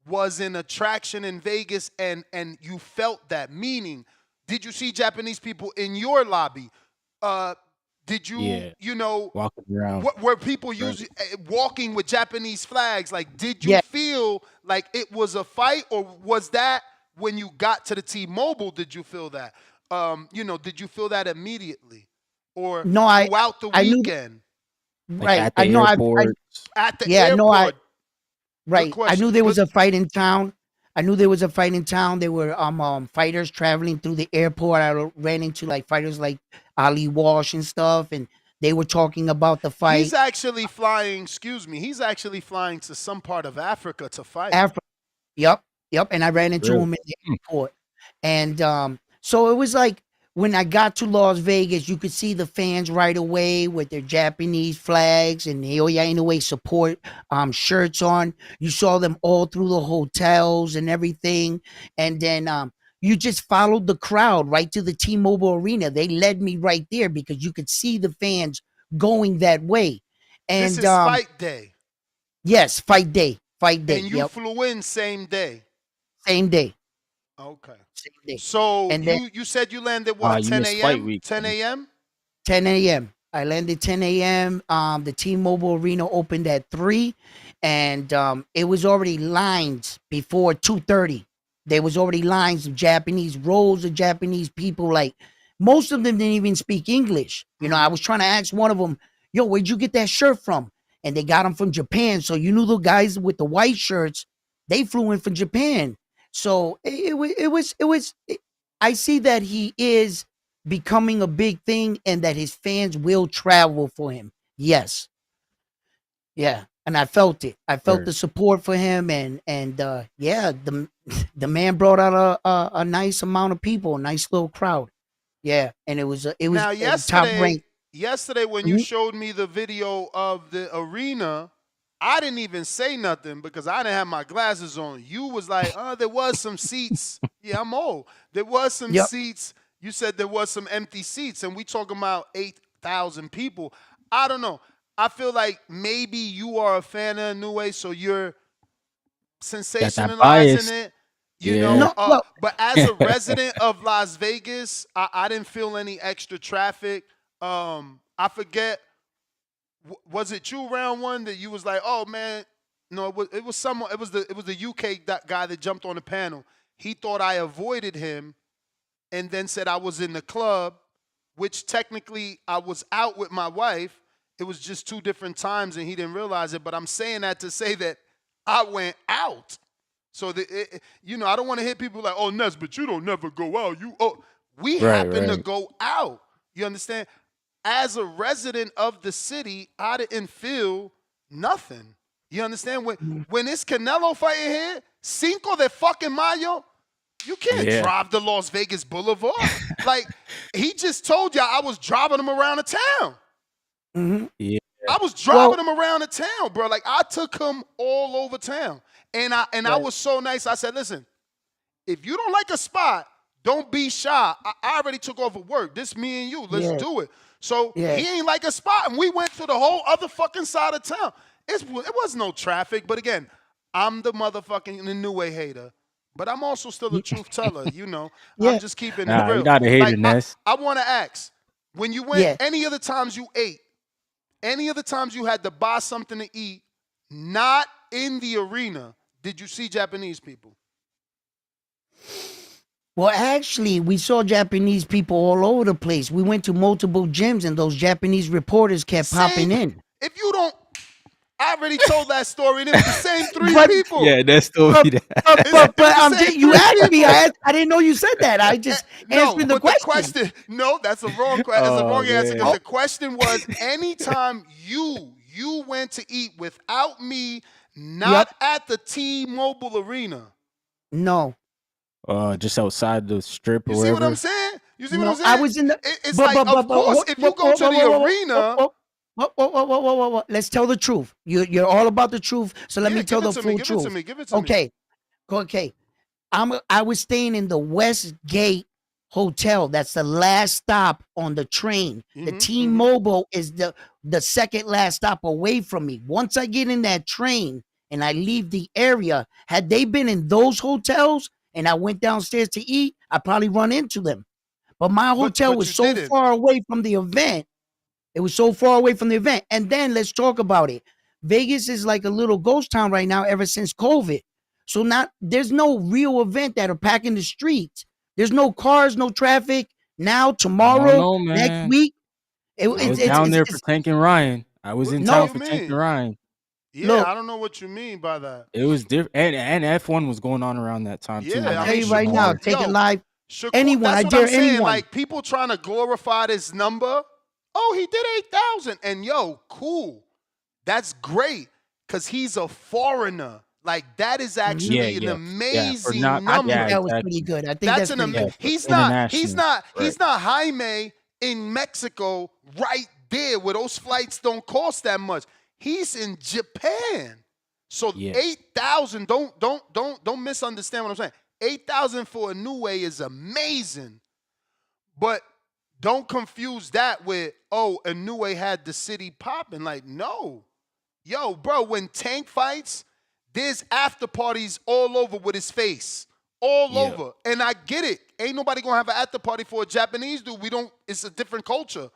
was an attraction in Vegas and you felt that? Meaning, did you see Japanese people in your lobby? Did you, Yeah, walking around. were people Right. using walking with Japanese flags? Like, did you Yeah. feel like it was a fight, or was that when you got to the T-Mobile? Did you feel that? Did you feel that immediately, or No, throughout the I knew. weekend Like Right. at the I know. airport. at the Yeah. No. airport? Good Right. I question. knew there Good. was a fight in town. I knew there was a fight in town. There were fighters traveling through the airport. I ran into like fighters like Ali Walsh and stuff, and they were talking about the He's fight. actually flying. Excuse me. He's actually flying to some part of Africa to fight. After, yep, yep. And I ran into Really? him in the airport, and so it was like when I got to Las Vegas, you could see the fans right away with their Japanese flags and Naoya Inoue support shirts on. You saw them all through the hotels and everything, and then you just followed the crowd right to the T-Mobile Arena. They led me right there because you could see the fans going that way, This and is fight day, yes, fight day, fight day. and you Yep, flew in same day. same day, Okay. same day, So and then you said you landed what, You 10 missed fight a.m. week. 10 a.m. 10 a.m. I landed 10 a.m. The T-Mobile Arena opened at 3, and it was already lines before 2:30. There was already lines of Japanese, rows of Japanese people. Like most of them didn't even speak English. I was trying to ask one of them, "Yo, where'd you get that shirt from?" And they got them from Japan. So you knew the guys with the white shirts, they flew in from Japan. So I see that he is becoming a big thing and that his fans will travel for him. Yes. Yeah. And I felt it. I felt Word. the support for him, and yeah, the man brought out a nice amount of people, a nice little crowd. Yeah, and it was Now, top ranked. yesterday when you Mhm. showed me the video of the arena, I didn't even say nothing because I didn't have my glasses on. You was like, "Oh, there was some seats." Yeah, I'm old. There was some Yep. seats. You said there was some empty seats, and we talking about 8,000 people. I don't know. I feel like maybe you are a fan of Inoue, so you're Got that sensationalizing bias. it. Yeah. No, well, But as a resident of Las Vegas, I didn't feel any extra traffic. I forget, was it you round one that you was like, oh man, no, it was someone, it was the UK guy that jumped on the panel. He thought I avoided him, and then said I was in the club, which technically I was out with my wife. It was just two different times, and he didn't realize it. But I'm saying that to say that I went out. So I don't want to hear people like, "Oh, Ness, but you don't never go out." We Right, happen to right. go out. You understand? As a resident of the city, I didn't feel nothing. You understand? When it's Canelo fighting here, Cinco de fucking Mayo, you can't Yeah. drive the Las Vegas Boulevard. Like, he just told y'all I was driving him around the town. Yeah. I was driving him around the town, bro. Like, I took him all over town. And I was so nice. I said, listen, if you don't like a spot, don't be shy. I already took off of work. This me and you. Let's do it. So he ain't like a spot. And we went to the whole other fucking side of town. It was no traffic. But again, I'm the motherfucking Inoue hater. But I'm also still a truth teller, you know. I'm just keeping it real. You're not a hater, Ness. I want to ask, when you went, any other times you ate, any other times you had to buy something to eat, not in the arena, did you see Japanese people? Well, actually, we saw Japanese people all over the place. We went to multiple gyms, and those Japanese reporters kept popping in. If you don't, I already told that story, and it was the same three people. Yeah, that story. But you asked me. I didn't know you said that. I just answered the question. No, that's a wrong question. That's a wrong answer, because man. the question was, anytime you went to eat without me, not at the T-Mobile Arena. No. Just outside the strip or You see wherever. what I'm saying? You see what I'm saying? I was in the. It's like, of course, if you go to the arena. Whoa. Let's tell the truth. You're all about the truth, so let me tell the full truth. Give it to me. Okay. I was staying in the Westgate Hotel. That's the last stop on the train. The T-Mobile is the second last stop away from me. Once I get in that train and I leave the area, had they been in those hotels and I went downstairs to eat, I probably run into them. But my hotel was so far away from the event. It was so far away from the event. And then let's talk about it. Vegas is like a little ghost town right now ever since COVID. So there's no real event that are packing the streets. There's no cars, no traffic. Now, tomorrow, next week. I was down there for Tank and Ryan. I was in town for Tank and Ryan. Yeah, Look, I don't know what you mean by that. It was different, and F1 was going on around that time too. I tell you right now, take it live. Anyone, I dare anyone. Like, people trying to glorify this number. Oh, he did 8,000, and cool. That's great, because he's a foreigner. Like, that is actually an amazing number. I think that was pretty good. I think that's an pretty good. He's not Jaime in Mexico right there where those flights don't cost that much. He's in Japan. So 8,000, don't misunderstand what I'm saying. 8,000 for Inoue is amazing. But don't confuse that with, Inoue had the city popping. Like, no. Yo, bro, when Tank fights, there's after parties all over with his face. All over. And I get it. Ain't nobody gonna have an after party for a Japanese dude. It's a different culture.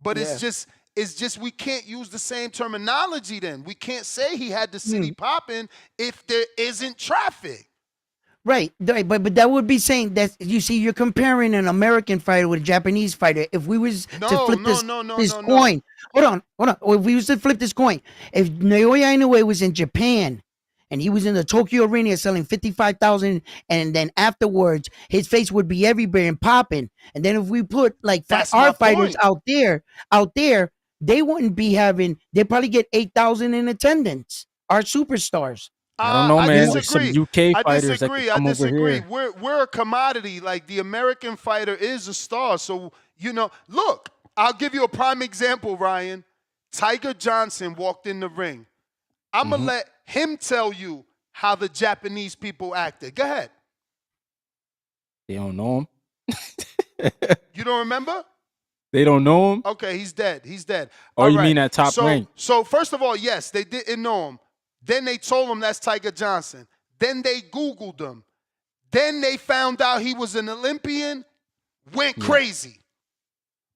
But it's just we can't use the same terminology then. We can't say he had the city popping if there isn't traffic. Right, but that would be saying that, you see, you're comparing an American fighter with a Japanese fighter. If we was to flip this coin, hold on. If we was to flip this coin, if Naoya Inoue was in Japan and he was in the Tokyo Arena selling 55,000, and then afterwards his face would be everywhere and popping, and then if we put like our fighters out there, they wouldn't be having. They probably get 8,000 in attendance. Our superstars. I don't know, man. There's some UK I fighters disagree. that come over here. We're a commodity. Like, the American fighter is a star. So, look, I'll give you a prime example, Ryan. Tiger Johnson walked in the ring. I'm going to let him tell you how the Japanese people acted. Go ahead. They don't know him. You don't remember? They don't know him? Okay, he's dead. Oh, you mean at top rank? So, first of all, yes, they didn't know him. Then they told him that's Tiger Johnson. Then they Googled him. Then they found out he was an Olympian. Went crazy.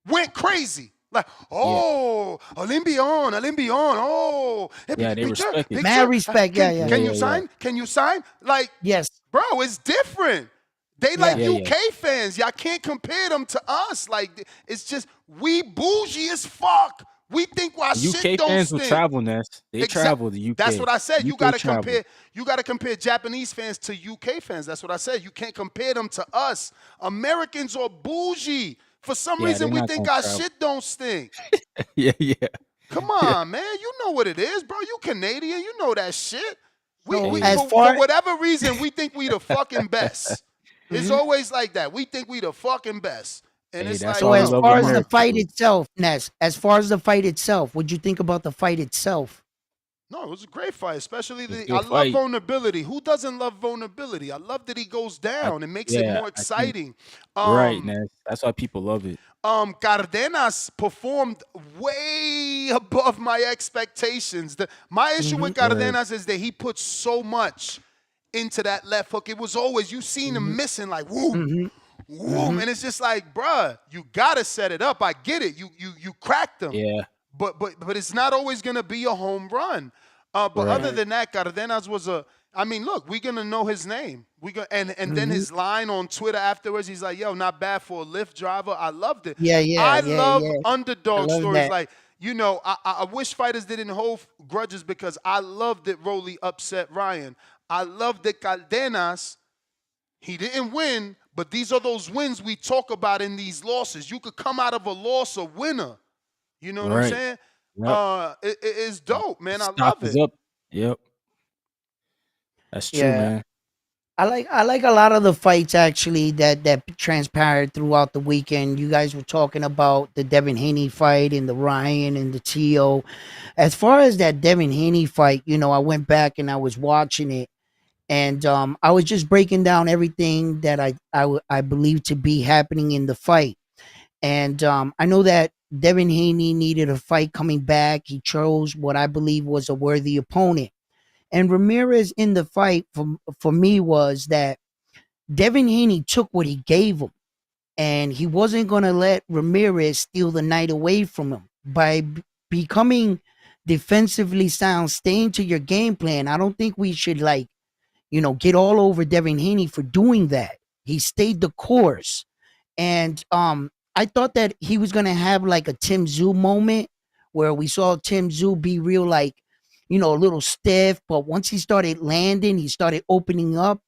Like, Olympian. Oh. Yeah, they respect it. Mad respect. Can you sign? Like, yes. Bro, it's different. They UK fans. Y'all can't compare them to us. Like, it's just, we bougie as fuck. We think our shit don't UK fans stink. will travel, Ness. They travel to UK. That's what I said. You gotta travel. compare Japanese fans to UK fans. That's what I said. You can't compare them to us. Americans are bougie. For some reason, we think our shit don't stink. Yeah. Come on, man. You know what it is, bro. You Canadian, you know that shit. So We as for far whatever reason, we think we the fucking best. It's Mhm. always like that. We think we the fucking best. And Hey, it's that's like, so why we as yo, love far come as the on. America. fight Dude. itself, Ness, as far as the fight itself, what'd you think about the fight itself? No, it was a great fight, especially It's a I good love fight. vulnerability. Who doesn't love vulnerability? I love that he goes down. It makes it more I think exciting. right, Ness. That's why people love it. Cardenas performed way above my expectations. My issue with Mm-hmm. Word. Cardenas is that he put so much into that left hook. It was always, you seen him missing like whoom, Mm-hmm. whoom, and it's just like, bruh, you gotta set it up. I get it. You cracked him, Yeah. but it's not always gonna be a home run. But Right. other than that, Cardenas was a. I mean, look, we're gonna know his name. And then his line on Twitter afterwards, he's like, "Yo, not bad for a Lyft driver." I loved it. Yeah, I love yeah. I underdog love stories. that. Like, you know, I wish fighters didn't hold grudges because I love that Rolly upset Ryan. I love that Cardenas. He didn't win, but these are those wins we talk about in these losses. You could come out of a loss a winner. You know what I'm Right. saying? Yep. It's dope, man. I Stock love is it. up. Yep. That's true, Yeah. man. I like a lot of the fights actually that transpired throughout the weekend. You guys were talking about the Devin Haney fight and the Ryan and the Tio. As far as that Devin Haney fight, you know, I went back and I was watching it, and I was just breaking down everything that I believe to be happening in the fight. And I know that Devin Haney needed a fight coming back. He chose what I believe was a worthy opponent. And Ramirez in the fight for me was that Devin Haney took what he gave him, and he wasn't going to let Ramirez steal the night away from him by becoming defensively sound, staying to your game plan. I don't think we should get all over Devin Haney for doing that. He stayed the course. And I thought that he was gonna have like a Tim Zoo moment where we saw Tim Zoo be real a little stiff, but once he started landing, he started opening up.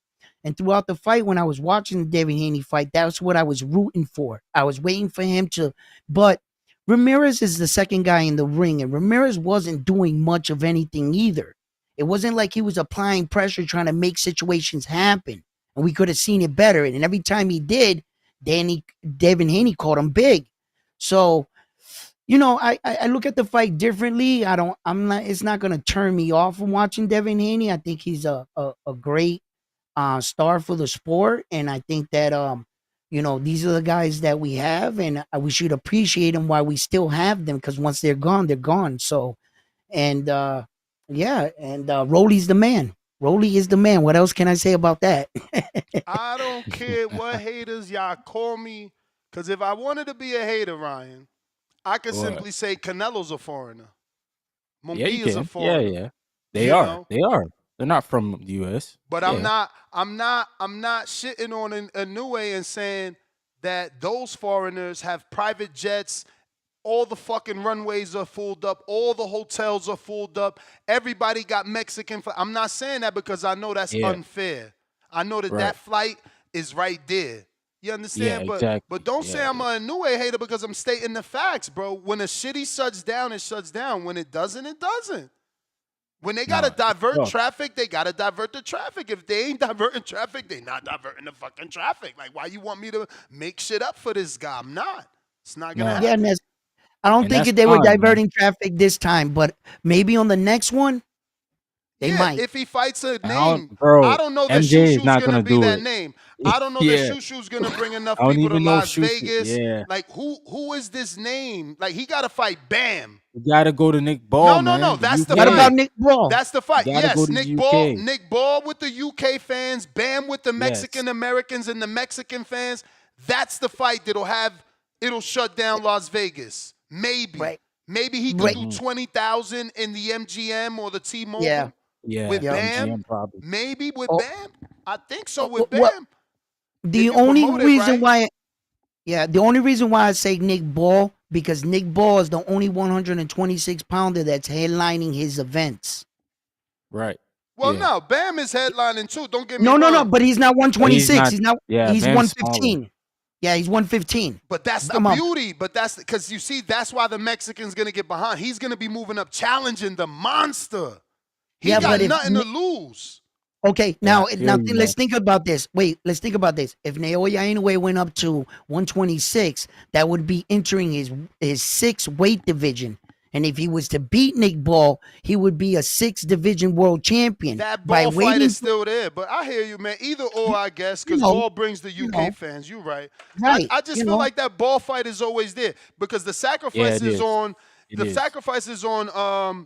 And throughout the fight, when I was watching the Devin Haney fight, that's what I was rooting for. I was waiting for him to, but Ramirez is the second guy in the ring, and Ramirez wasn't doing much of anything either. It wasn't like he was applying pressure trying to make situations happen, and we could have seen it better. And every time he did, Devin Haney caught him big. So, I look at the fight differently. It's not going to turn me off from watching Devin Haney. I think he's a great star for the sport. And I think that, these are the guys that we have, and we should appreciate them while we still have them, because once they're gone, they're gone. So, and Rolly's the man. Rolly is the man. What else can I say about that? I don't care what haters y'all call me, because if I wanted to be a hater, Ryan, I could What? simply say Canelo's a foreigner. Yeah, you Munguia's a can. Yeah, foreigner. yeah. They You are. know? They are. They're not from the US. But Yeah. I'm not shitting on Inoue and saying that those foreigners have private jets. All the fucking runways are filled up. All the hotels are filled up. Everybody got Mexican flight. I'm not saying that because I know that's Yeah. unfair. I know that Right. that flight is right there. You understand? Yeah, exactly. But don't say Yeah, I'm a Inoue hater because I'm stating the facts, bro. When a shitty shuts down, it shuts down. When it doesn't, it doesn't. When they gotta divert traffic, they gotta divert the traffic. If they ain't diverting traffic, they not diverting the fucking traffic. Like, why you want me to make shit up for this guy? I'm not. It's not gonna happen. Yeah, Ness, I don't And think that's they were fine, man. diverting traffic this time, but maybe on the next one, they might. If he fights a I name, bro, I don't know that MJ is Shushu's not gonna gonna be do that it. name. I don't know Yeah. that Shushu's gonna bring enough I don't people to even know if Las Shushu- Vegas. yeah. Like, who is this name? Like, he gotta fight Bam. You gotta go to Nick Ball, man. No. That's the What fight. about Nick Ball? That's the fight. You gotta Yes, go to Nick UK. Ball with the UK fans, Bam with the Yes. Mexican Americans and the Mexican fans. That's the fight it'll shut down Las Vegas. Maybe. Right. Maybe he could Right. do 20,000 in the MGM or the T-Mobile. Yeah. Yeah, With Bam, MGM probably. maybe with Oh. Bam. I think so with Well, Bam. The you only promote it reason right. the only reason why I say Nick Ball, because Nick Ball is the only 126 pounder that's headlining his events. Right. Well, Yeah. no, Bam is headlining too. Don't get me No, wrong. but he's not 126. He's not. Yeah, He's Bam's smaller. 115. Yeah, he's 115. But that's the beauty. But that's because you see, that's why the Mexican's gonna get behind. He's gonna be moving up, challenging the monster. He Yeah, got but if nothing to lose. Okay, Yeah, now I feel now you, let's man. think about this. Wait, let's think about this. If Naoya Inoue went up to 126, that would be entering his sixth weight division. And if he was to beat Nick Ball, he would be a sixth division world champion. That By Ball fight waiting, is still there, but I hear you, man. Either or, I guess, you because know, Ball brings the you UK know, fans. You right. right? I just You feel know, like that Ball fight is always there because the Yeah, sacrifice it is is. on It is.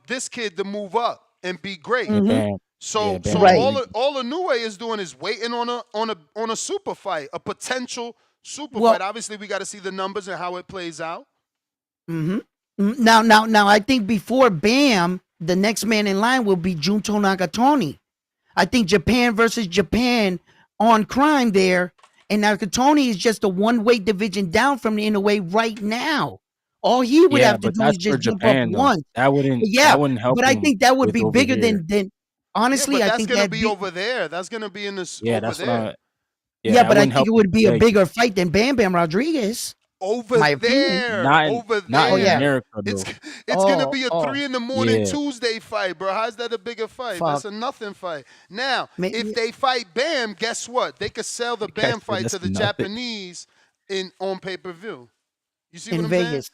this kid to move up and be great. Yeah, Mhm. Bam. Yeah, So Bam right. all Inoue is doing is waiting on a super fight, a potential super Well, fight. Obviously, we got to see the numbers and how it plays out. hmm now, I think before Bam, the next man in line will be Junto Nakatoni. I think Japan versus Japan on crime there, and Nakatoni is just a one weight division down from the Inoue right now. All he would Yeah, have to but do is that's for just jump up Japan though. once. That wouldn't Yeah, help but I him think that would with be over bigger here. than Yeah, honestly. but I that's think gonna that'd be be over there. That's gonna be Yeah, over that's what there. I. Yeah, yeah, that but I wouldn't think help it him would be a today. bigger fight than Bam Bam Rodriguez. Over My opinion. there, over Not Oh in yeah. there. America It's though. it's gonna be a Oh 3 a.m. Yeah. Tuesday fight, bro. How's that a bigger fight? fuck. That's a nothing fight. Now, Ma- if they fight Bam, guess what? They could sell the Guys Bam said fight to that's the nothing. Japanese on pay-per-view. You see what In I'm saying? Vegas.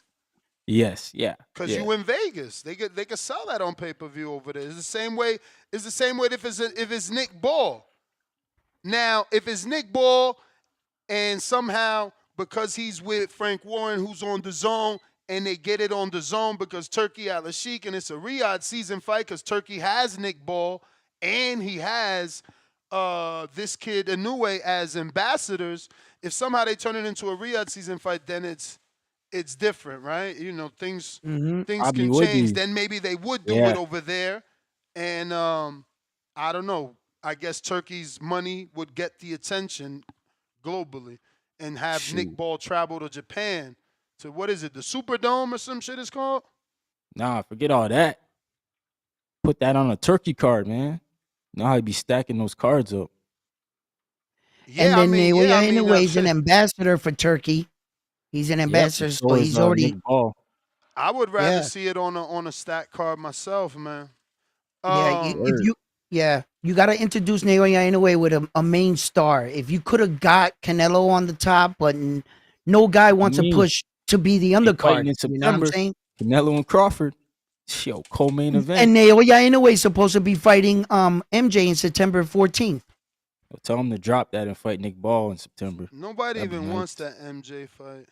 Yes. Yeah. Cause Yeah. you in Vegas, they could sell that on pay-per-view over there. It's the same way. It's the same way if it's Nick Ball. Now, if it's Nick Ball, and somehow because he's with Frank Warren, who's on the zone, and they get it on the zone because Turkey Al Sheik, and it's a Riyadh season fight because Turkey has Nick Ball and he has this kid Inoue as ambassadors. If somehow they turn it into a Riyadh season fight, then it's different, right? You know, things Probably can would change. be. Then maybe they would do it Yeah. over there, and I don't know. I guess Turkey's money would get the attention globally and have Nick Shoot. Ball travel to Japan to what is it, the Superdome or some shit it's called? Nah, forget all that. Put that on a turkey card, man. Know how you be stacking those cards up. Yeah, And then Naoya Inoue is an shit. ambassador for Turkey. He's an Yep. ambassador, And so so is he's already Nick Ball. I would rather yeah. see it on a stat card myself, man. Yeah, if Word. you got to introduce Naoya Inoue with a main star. If you could have got Canelo on the top, but no guy wants to mean, push to be the They undercard. fighting in You know what I'm September. saying? Canelo and Crawford. Yo, co-main event. And Naoya Inoue is supposed to be fighting MJ in September 14th. Tell him to drop that and fight Nick Ball in September. Nobody That'd be even nice. wants that MJ fight.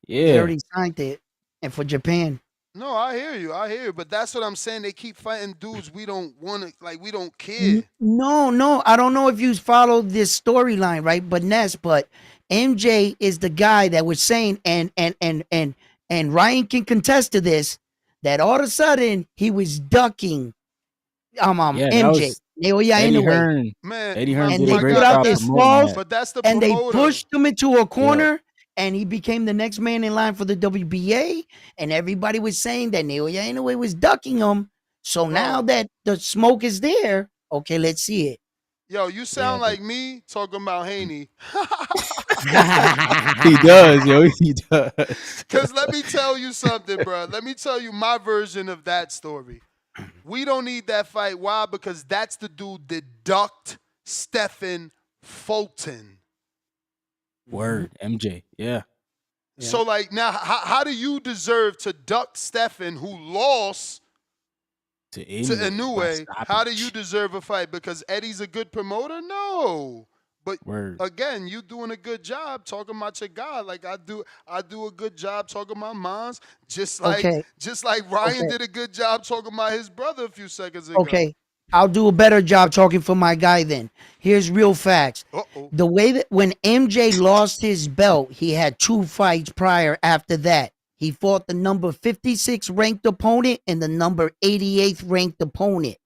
They Yeah. already signed it, and for Japan. No, I hear you, but that's what I'm saying. They keep fighting dudes we don't want to, like we don't care. No, I don't know if you followed this storyline, right? But MJ is the guy that was saying, and Ryan can contest to this, that all of a sudden he was ducking Yeah, that MJ. was Naoya Eddie Inoue. Hearn. Man, Eddie Hearn And did they a great put out job their promoting squalls, that. But that's the and they promoter. pushed him into a Yeah. corner, and he became the next man in line for the WBA. And everybody was saying that Naoya Inoue was ducking him. So now that the smoke is there, okay, let's see it. Yo, you sound like me talking about Haney. He does, yo. He does. Because let me tell you something, bro. Let me tell you my version of that story. We don't need that fight. Why? Because that's the dude that ducked Stephen Fulton. Word. MJ. Yeah. So, like, now, how do you deserve to duck Stephen, who lost To Inoue? How do you deserve a fight? Because Eddie's a good promoter? No. But Word. again, you doing a good job talking about your guy. Like I do a good job talking about mine. Just like Ryan did a good job talking about his brother a few seconds ago. Okay, I'll do a better job talking for my guy then. Here's real facts. The way that when MJ lost his belt, he had 2 fights prior after that. He fought the number 56 ranked opponent and the number 88th ranked opponent.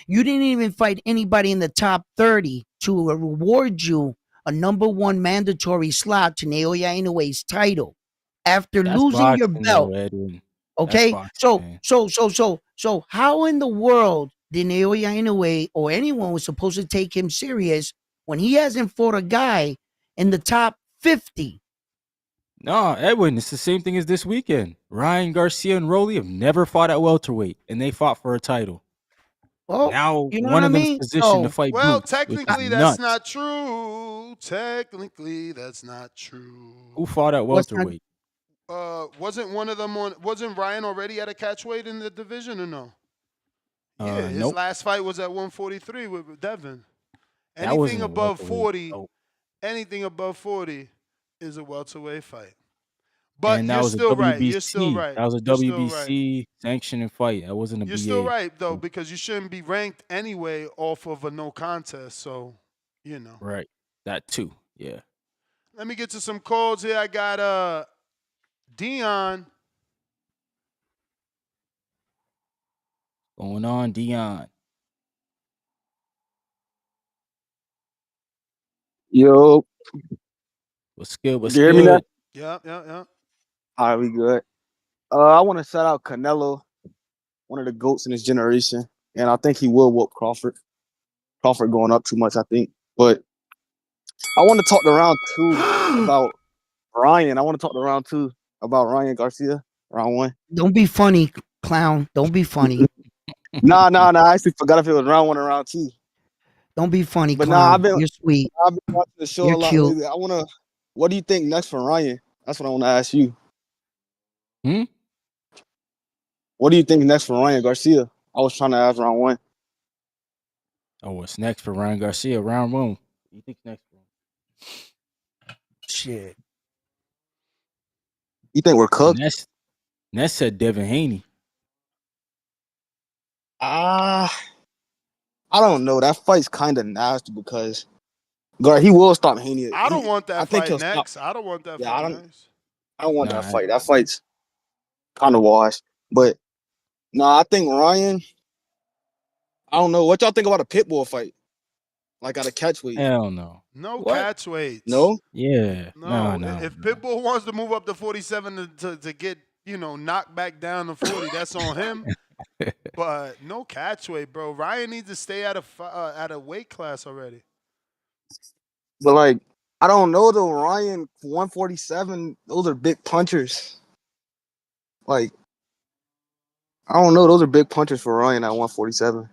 You didn't even fight anybody in the top 30 to reward you a number 1 mandatory slot to Naoya Inoue's title. After That's losing your boxing, belt, though, Edwin. okay? That's So boxing, man. how in the world did Naoya Inoue or anyone was supposed to take him serious when he hasn't fought a guy in the top 50? No, Edwin, it's the same thing as this weekend. Ryan Garcia and Rolly have never fought at welterweight, and they fought for a title. Well, Now you know one what I of them's mean? positioned to So fight Well, Boots, which is technically, that's nuts. not true. Technically, that's not true. Who fought at what's not welterweight? Wasn't one of them on? Wasn't Ryan already at a catchweight in the division or no? Yeah, his Nope. last fight was at 143 with Devin. That Anything wasn't a above welterweight. 40, Nope. anything above 40 is a welterweight fight. But And that you're was a still right. You're still WBC. right. That was a You're still right. WBC sanctioning fight. That wasn't a You're still BA. right though, because you shouldn't be ranked anyway off of a no contest. So, you know. Right. That too. Yeah. Let me get to some calls here. I got Dion. Going on, Dion. Yo, What's good? What's you hear me now? good? Yep. All right, we good. I want to shout out Canelo, one of the GOATs in his generation, and I think he will whoop Crawford. Crawford going up too much, I think. But I want to talk to round two about Ryan. I want to talk to round two about Ryan Garcia, round one. Don't be funny, clown. Don't be funny. Nah. I actually forgot if it was round one or round two. Don't be funny, But clown. You're sweet. I've been watching the show You're a lot cute. lately. What do you think next for Ryan? That's what I want to ask you. What do you think next for Ryan Garcia? I was trying to ask round one. Oh, what's next for Ryan Garcia? Round one. What do you think next for him? Shit. You think we're cooked? Ness said Devin Haney. I don't know. That fight's kind of nasty because he will stop Haney. I don't want that I think fight he'll next. stop. I don't want that Yeah, fight next. I don't want that fight. That fight's kind of washed. But I think Ryan. I don't know. What y'all think about a pit bull fight? Like at a catchweight? Hell no. No catch weights. No? Yeah. No. No. If Pitbull wants to move up to 47 to get, knocked back down to 40, that's on him. But no catch weight, bro. Ryan needs to stay at a weight class already. But I don't know though. Ryan 147. Those are big punchers. I don't know. Those are big punchers for Ryan at 147.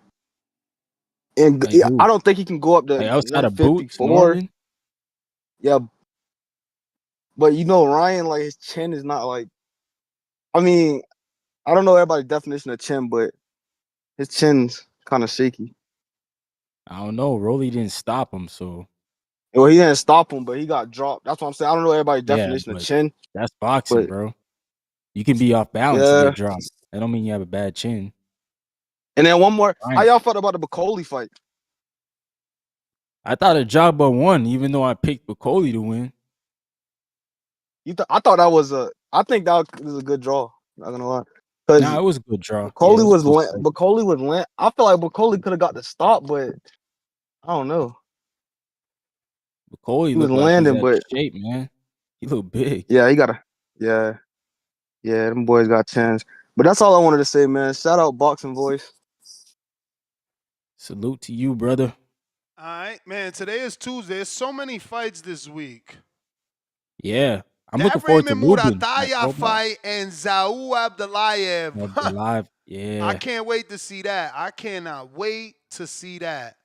And I don't think he can go up to outside of Boots, 154. Norman? Yeah. But Ryan, his chin is not I mean, I don't know everybody's definition of chin, but his chin's kind of shaky. I don't know. Rolly didn't stop him, so. Well, he didn't stop him, but he got dropped. That's what I'm saying. I don't know everybody's definition of chin. That's boxing, bro. You can be off balance and get dropped. That don't mean you have a bad chin. And then one more. Ryan. How y'all felt about the Bacoli fight? I thought Ajagba won, even though I picked Bacoli to win. I thought that was I think that was a good draw. Not gonna lie. Nah, it was a good draw. Bacoli was lit. I feel like Bacoli could have got the stop, but I don't know. Bacoli was looked like landing, he's out but of shape, man. He looked big. Yeah, he got them boys got chins. But that's all I wanted to say, man. Shout out Boxing Voice. Salute to you, brother. All right, man. Today is Tuesday. There's so many fights this week. Yeah. I'm looking forward to Raymond Lubin. Murataya fight and Zaou Abdulayev. Yeah. I can't wait to see that. I cannot wait to see that.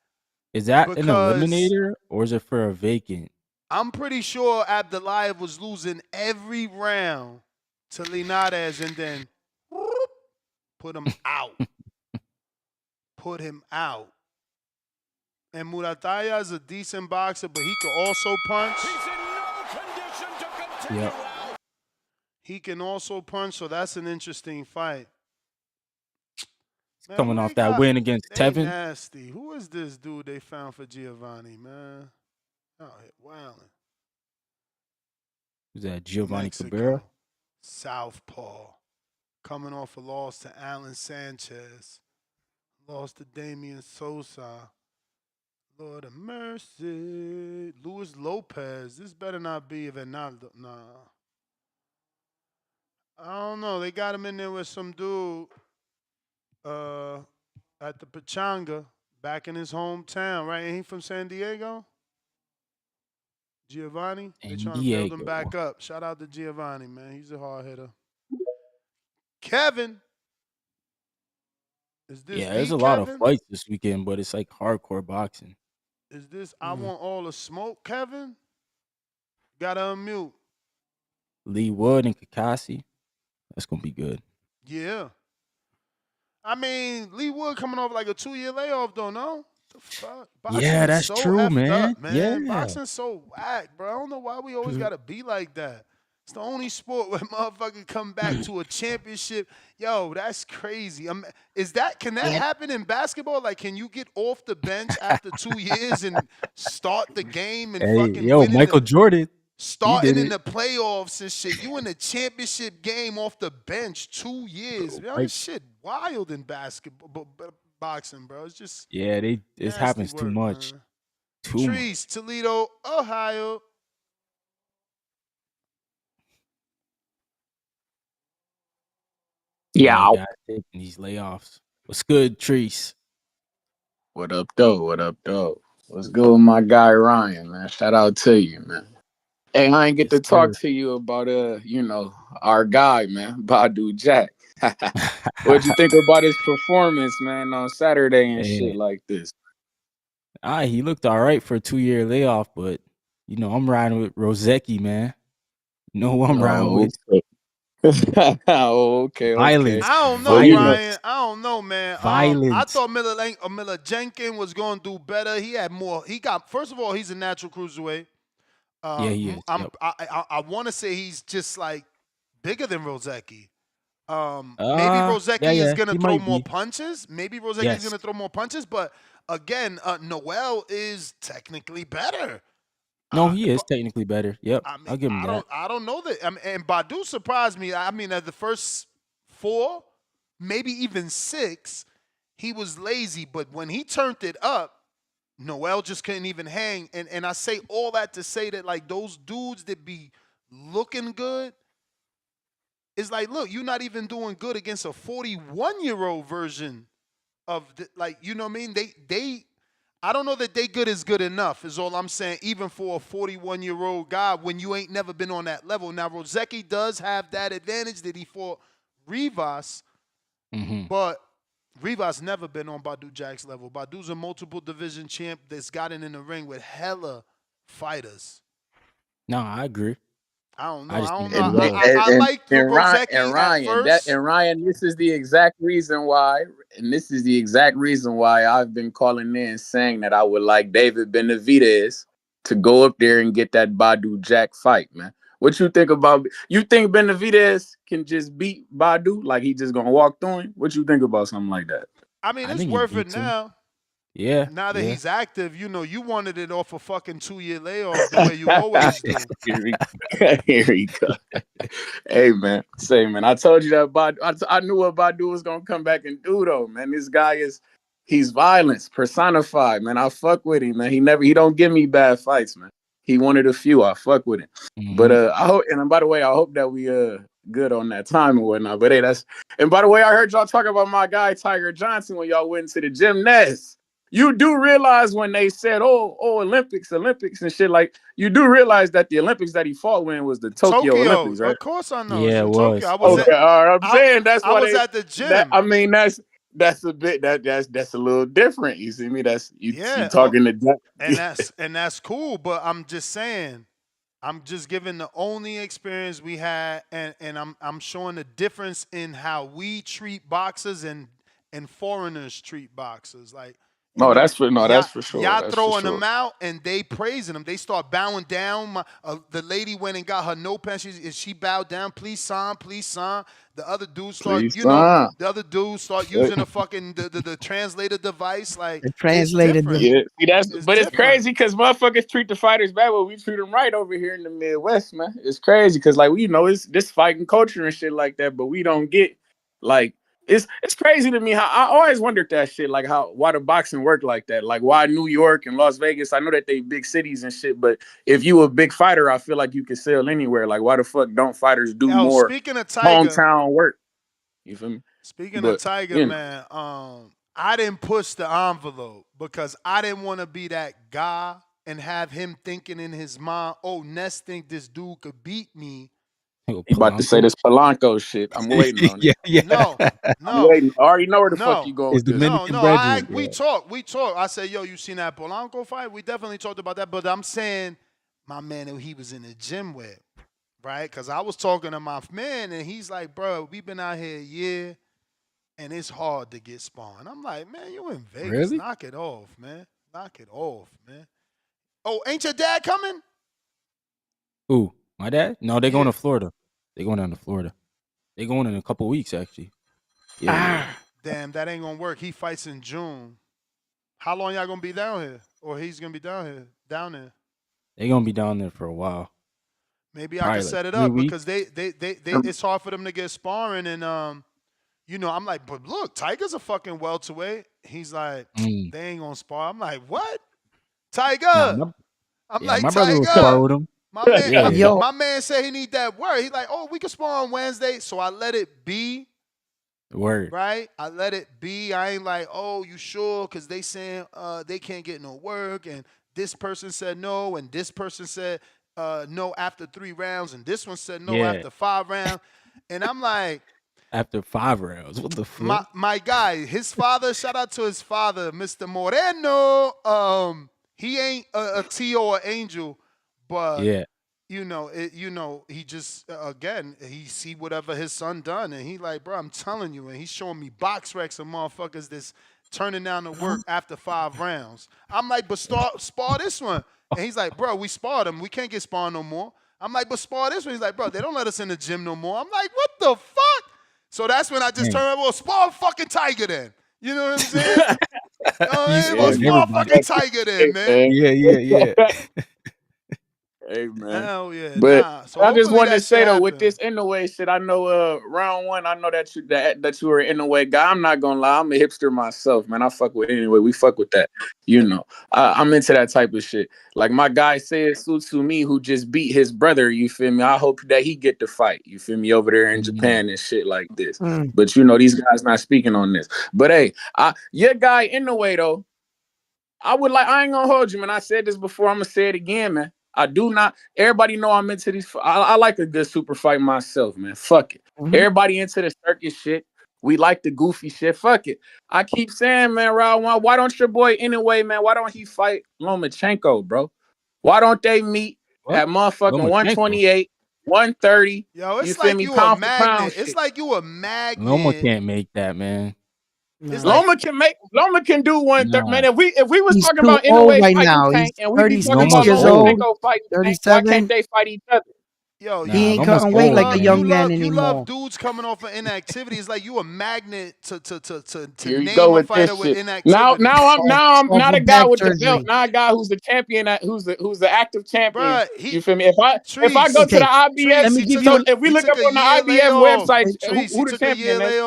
Is that an eliminator or is it for a vacant? I'm pretty sure Abdulayev was losing every round to Linares and then put him out. Put him out. And Murataya is a decent boxer, but he can also punch. Yeah. He can also punch, so that's an interesting fight. Man, coming off that win against Tevin. Nasty. Who is this dude they found for Giovanni, man? Oh, wildin'. Who's that? Giovanni Mexico. Cabrera? Southpaw. Coming off a loss to Alan Sanchez. Lost to Damian Sosa. Lord of mercy. Luis Lopez. This better not be Venaldo. Nah. I don't know. They got him in there with some dude at the Pachanga back in his hometown, right? Ain't he from San Diego? Giovanni, they And trying to build him Diego. back up. Shout out to Giovanni, man. He's a hard hitter. Kevin. Is this Yeah, there's the a lot of Kevin? fights this weekend, but it's like hardcore boxing. Is this I want all the smoke, Kevin? Gotta unmute. Lee Wood and Kakashi. That's gonna be good. Yeah. I mean, Lee Wood coming off like a 2-year layoff, though, no? The fuck? Boxing Yeah, is that's so true, effed man. up, man. Yeah. Boxing's so whack, bro. I don't know why we always gotta be like that. It's the only sport where motherfuckers come back to a championship. Yo, that's crazy. Can that happen in basketball? Like, can you get off the bench after 2 years and start the game and Hey, fucking yo, win Michael Jordan. He starting did in it. the playoffs and shit? You in the championship game off the bench 2 years. Man, Mike- this shit wild in basketball, boxing, bro. It's just Yeah, it nasty happens too work, much. man. Too much. Trees, Toledo, Ohio. Yeah, guys taking these layoffs. What's good, Trees? What up, though? What up, though? What's good with my guy Ryan, man? Shout out to you, man. Hey, I ain't get to talk to you about our guy, man, Badu Jack. What'd you think about his performance, man, on Saturday and shit like this? He looked all right for a 2-year layoff, but I'm riding with Rozeki, man. You know who I'm riding with? Okay. Violence. I don't know, Violence. Ryan. I don't know, man. Violence. I thought Miller Jenkins was going to do better. He had more. First of all, he's a natural cruiserweight. Yeah, he is. Yep. I want to say he's just like bigger than Rozeki. Maybe Yeah, Rozeki is going to he throw might more be. punches. Maybe Rozeki Yes. is going to throw more punches. But again, Noel is technically better. No, he is technically better. Yep, I'll give him that. I don't know that. And Badu surprised me. I mean, at the first 4, maybe even 6, he was lazy. But when he turned it up, Noel just couldn't even hang. And I say all that to say that, like, those dudes that be looking good, it's like, look, you're not even doing good against a 41-year-old version of you know what I mean? They I don't know that they good is good enough, is all I'm saying, even for a 41-year-old guy when you ain't never been on that level. Now, Rozeki does have that advantage that he fought Rivas, but Rivas never been on Badu Jack's level. Badu's a multiple division champ that's gotten in the ring with hella fighters. No, I agree. I don't know. I just I don't think know. I liked Rozeki at first. Ryan, this is the exact reason why, I've been calling in saying that I would like David Benavidez to go up there and get that Badu Jack fight, man. What you think about? You think Benavidez can just beat Badu? Like he just gonna walk through him? What you think about something like that? I mean, it's worth it now. Yeah. Now that he's active, you wanted it off a fucking 2-year layoff the way you always do. Here he go. Hey, man. I told you that Badu, I knew what Badu was going to come back and do, though, man. This guy he's violence personified, man. I fuck with him, man. He don't give me bad fights, man. He one of the few. I fuck with him. But I hope, and by the way, I hope that we good on that time and whatnot. But hey, and by the way, I heard y'all talk about my guy Tiger Johnson when y'all went to the gymnast. You do realize when they said, Olympics and shit, like, you do realize that the Olympics that he fought in was the Tokyo Olympics, right? Of course I know. Yeah, it was. Tokyo. I'm saying that's why I was at the gym. That's a bit that's a little different. You see me? That's you talking to that. And that's cool, but I'm just saying, I'm just giving the only experience we had, and I'm showing the difference in how we treat boxers and foreigners treat boxers. Like, that's for sure. Y'all throwing them out and they praising them. They start bowing down. The lady went and got her notepad. She bowed down. Please sign. Please sign. The other dude start using the fucking the translator device. Like, the translator. Yeah, it's crazy because motherfuckers treat the fighters bad, but we treat them right over here in the Midwest, man. It's crazy because like it's this fighting culture and shit like that, but we don't get like. It's crazy to me how I always wondered that shit, like why the boxing work like that, like why New York and Las Vegas. I know that they big cities and shit, but if you a big fighter, I feel like you can sell anywhere. Like why the fuck don't fighters do more speaking of Tiger, hometown work? You feel me? Speaking of Tiger, man, I didn't push the envelope because I didn't want to be that guy and have him thinking in his mind, oh, Ness think this dude could beat me. He about to say this Polanco shit. I'm waiting on it. No, I'm waiting. I already know where the fuck no. you going with this. We talked. I said, yo, you seen that Polanco fight? We definitely talked about that. But I'm saying, my man, who he was in the gym with, right? Because I was talking to my man, and he's like, bro, we've been out here a year, and it's hard to get spawned. I'm like, man, you in Vegas? Really? Knock it off, man. Knock it off, man. Oh, ain't your dad coming? Who? My dad? No, they're going to Florida. They're going down to Florida. They're going in a couple weeks, actually. Yeah. Damn, that ain't gonna work. He fights in June. How long y'all gonna be down here? Or he's gonna be down there? They're going to be down there for a while. Maybe Probably I can like set it 3 up weeks. because they it's hard for them to get sparring, and I'm like, but look, Tiger's a fucking welterweight. He's like, they ain't gonna spar. I'm like, what? Tiger. I'm like, my brother will Tiger. spar with him. My man, Yeah. my man said he need that word. He's like, oh, we can spar on Wednesday. So I let it be. Word. Right? I let it be. I ain't like, oh, you sure? Because they saying they can't get no work. And this person said no. And this person said no after 3 rounds. And this one said no after 5 rounds. And I'm like, After 5 rounds. What the fuck? my guy, his father, shout out to his father, Mr. Moreno. He ain't a T or angel, but Yeah. he just again he see whatever his son done, and he like, bro, I'm telling you, and he's showing me box wrecks of motherfuckers that's turning down the work after 5 rounds. I'm like, but spar this one, and he's like, bro, we sparred him, we can't get sparred no more. I'm like, but spar this one. He's like, bro, they don't let us in the gym no more. I'm like, what the fuck? So that's when I just turned around, well, spar fucking Tiger then. You know what I'm saying? Well, spar fucking Tiger then, man. Yeah. Hey man. Hell yeah. But So I just hopefully wanted to that say shit though, with happen. this Inouye shit, I know round 1, I know that you were an Inouye guy. I'm not gonna lie, I'm a hipster myself, man. I fuck with Inouye. We fuck with that. I'm into that type of shit. Like my guy said, Sutsumi, who just beat his brother, you feel me? I hope that he get the fight, you feel me, over there in Japan and shit like this. But these guys not speaking on this. But hey, your guy Inouye though, I ain't gonna hold you, man. I said this before, I'm gonna say it again, man. I do not. Everybody know I'm into these. I like a good super fight myself, man. Fuck it. Everybody into the circus shit. We like the goofy shit. Fuck it. I keep saying, man, round 1. Why don't your boy Inouye, man? Why don't he fight Lomachenko, bro? Why don't they meet at motherfucking 128, 130? Yo, it's you feel like me? you a Pound for pound magnet. shit. It's like you a magnet. Loma can't make that, man. Loma can do 130. Man, if we was He's talking too about old Inouye right fighting now. Tank, He's and we be talking 36 about years old, Lomachenko fighting Tank, why 37. can't they fight each other? Yo, He ain't cutting weight like a young man you anymore. love dudes coming off of inactivity. It's like you a magnet to Here you name go a with fighter this with shit. inactivity. Now I'm not a guy back with the surgery. belt. Not a guy who's the champion, who's the active champion. Bruh, You feel me? If I go to Trees, the IBF, so if we look up on the IBF website, who the champion is?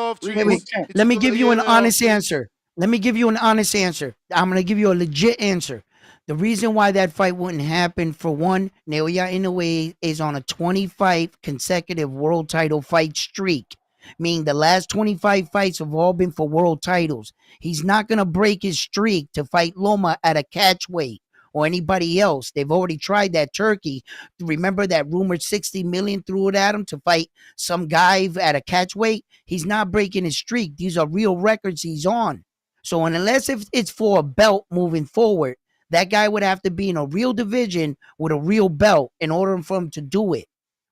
Let me give you an honest answer. Let me give you an honest answer. I'm going to give you a legit answer. The reason why that fight wouldn't happen, for one, Naoya Inoue is on a 25 consecutive world title fight streak, meaning the last 25 fights have all been for world titles. He's not going to break his streak to fight Loma at a catch weight or anybody else. They've already tried that. Turkey. Remember that rumored 60 million threw it at him to fight some guy at a catch weight? He's not breaking his streak. These are real records he's on. So unless it's for a belt moving forward, that guy would have to be in a real division with a real belt in order for him to do it.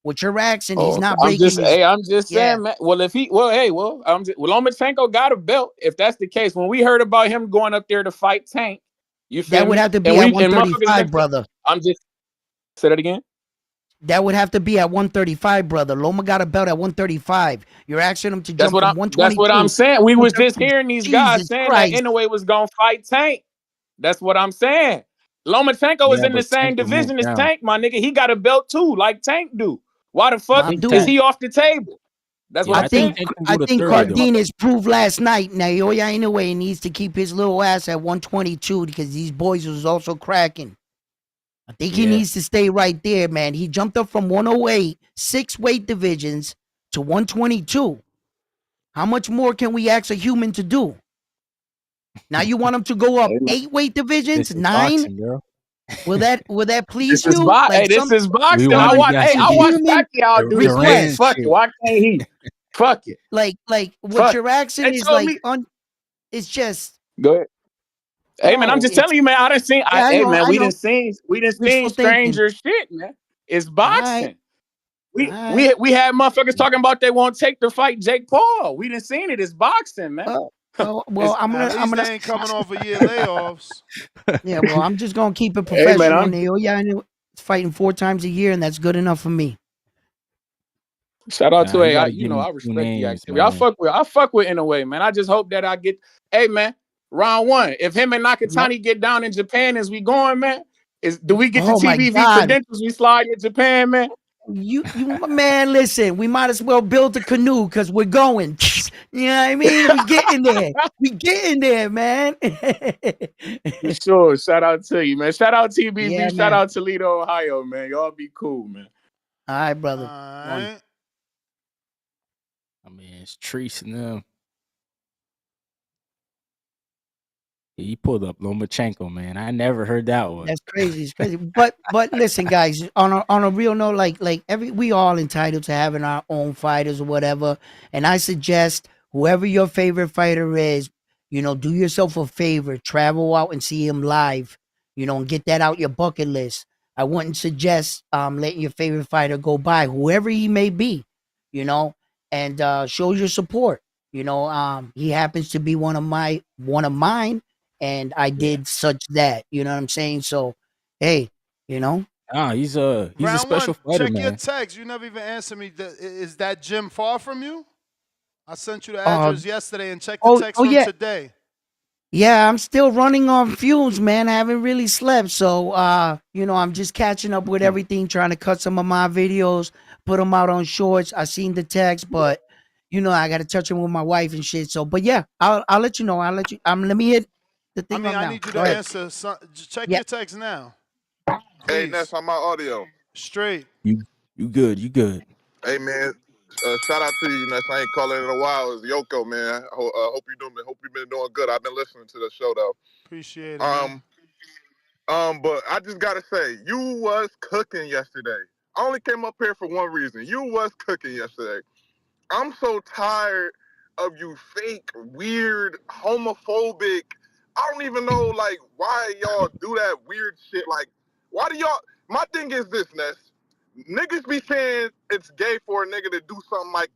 With your accent, he's not breaking his... I'm just saying, man. Well, Lomachenko got a belt. If that's the case, when we heard about him going up there to fight Tank, you feel that would me? have to be at 135, brother. I'm just say that again. That would have to be at 135, brother. Loma got a belt at 135. You're asking him to jump from 122. That's what I'm saying. We was just hearing these guys Jesus saying Christ. that Inouye was gonna fight Tank. That's what I'm saying. Lomachenko is in the same division as Tank, my nigga. He got a belt too, like Tank do. Why the fuck is he off the table? That's what I'm saying. I think Cardenas proved last night Naoya Inoue needs to keep his little ass at 122 because these boys was also cracking. I think he needs to stay right there, man. He jumped up from 108, 6 weight divisions to 122. How much more can we ask a human to do? Now you want him to go up 8 weight divisions, 9? Boxing, Will that please This is you? Like this is We boxing. want some to got I some watch human Pacquiao do his thing. Duran request? Fuck it. shit. Why can't he? Fuck it. Like what Fuck. you're asking They is told like me. it's just Go ahead. Hey man, I'm no. just telling you, man. I done seen. Yeah, Hey man, I know. we done seen Wishful thinking. stranger shit, man. It's All right, boxing. all right. We had motherfuckers talking about they won't take the fight Jake Paul. We done seen it. It's boxing, man. Well, At I'm least gonna. they ain't coming off a year layoffs. Yeah, well, I'm just gonna keep it Hey man, professional. And they, yeah, I know it's fighting 4 times a year, and that's good enough for me. shout out to You gotta you give know, him I 2 respect the names, activity. man. I fuck with in a way, man. I just hope that I get. Hey man, round 1. If him and Nakatani get down in Japan, is we going, man? Do we get the Oh my TBV God, credentials? We slide in Japan, man. you man, listen, we might as well build a canoe because we're going. You know what I mean? We getting there. We getting there, man. For sure. Shout out to you, man. Shout out TBV. Yeah, Shout man. out Toledo, Ohio, man. Y'all be cool, man. All right, All brother. right. I mean, it's Treese and them. He pulled up Lomachenko, man. I never heard that one. That's crazy. It's crazy. But listen, guys, on a real note, like we all entitled to having our own fighters or whatever. And I suggest whoever your favorite fighter is, do yourself a favor, travel out and see him live, and get that out your bucket list. I wouldn't suggest letting your favorite fighter go by, whoever he may be, and show your support. He happens to be one of mine and I did such that. You know what I'm saying? So, hey, He's a Round special 1, fighter, check your man. text. You never even answered me. Is that gym far from you? I sent you the uh, address yesterday and check the text from yeah, today. yeah. I'm still running on fumes, man. I haven't really slept, so I'm just catching up with everything, trying to cut some of my videos, put them out on shorts. I seen the text, but I got to touch them with my wife and shit. So, but yeah, I'll let you know. I'll let you. Let me hit the I thing mean, up I now. need you Go to ahead. answer. Check Yeah. your text now, Hey, Ness, please. on my audio. Straight. You good? You good? Hey, man, shout out to you, Ness. I ain't calling in a while. It's Yoko, man. Hope you've been doing good. I've been listening to the show though. Appreciate it, man. But I just gotta say, you was cooking yesterday. I only came up here for one reason. You was cooking yesterday. I'm so tired of you fake, weird, homophobic. I don't even know, like, why y'all do that weird shit. Like, why do y'all? My thing is this, Ness. Niggas be saying it's gay for a nigga to do something like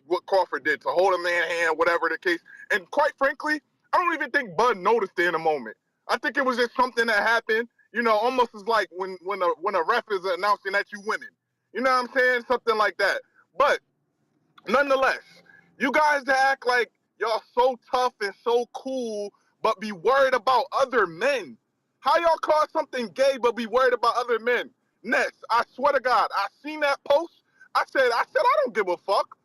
what Crawford did, to hold a man hand, whatever the case. And quite frankly, I don't even think Bud noticed it in a moment. I think it was just something that happened, almost as like when a ref is announcing that you winning. You know what I'm saying? Something like that. But nonetheless, you guys that act like y'all so tough and so cool, but be worried about other men. How y'all call something gay but be worried about other men? Ness, I swear to God, I seen that post. I said, I don't give a fuck.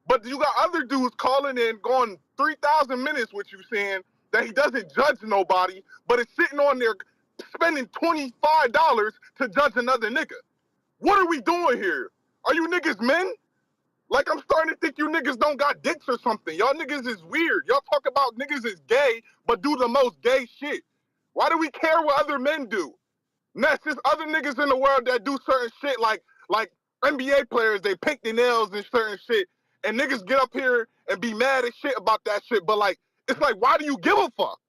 But you got other dudes calling in, going 3,000 minutes with you saying that he doesn't judge nobody, but is sitting on there spending $25 to judge another nigga. What are we doing here? Are you niggas men? Like, I'm starting to think you niggas don't got dicks or something. Y'all niggas is weird. Y'all talk about niggas is gay, but do the most gay shit. Why do we care what other men do? Ness, there's other niggas in the world that do certain shit like NBA players, they paint their nails and certain shit, and niggas get up here and be mad as shit about that shit, but like, it's like, why do you give a fuck?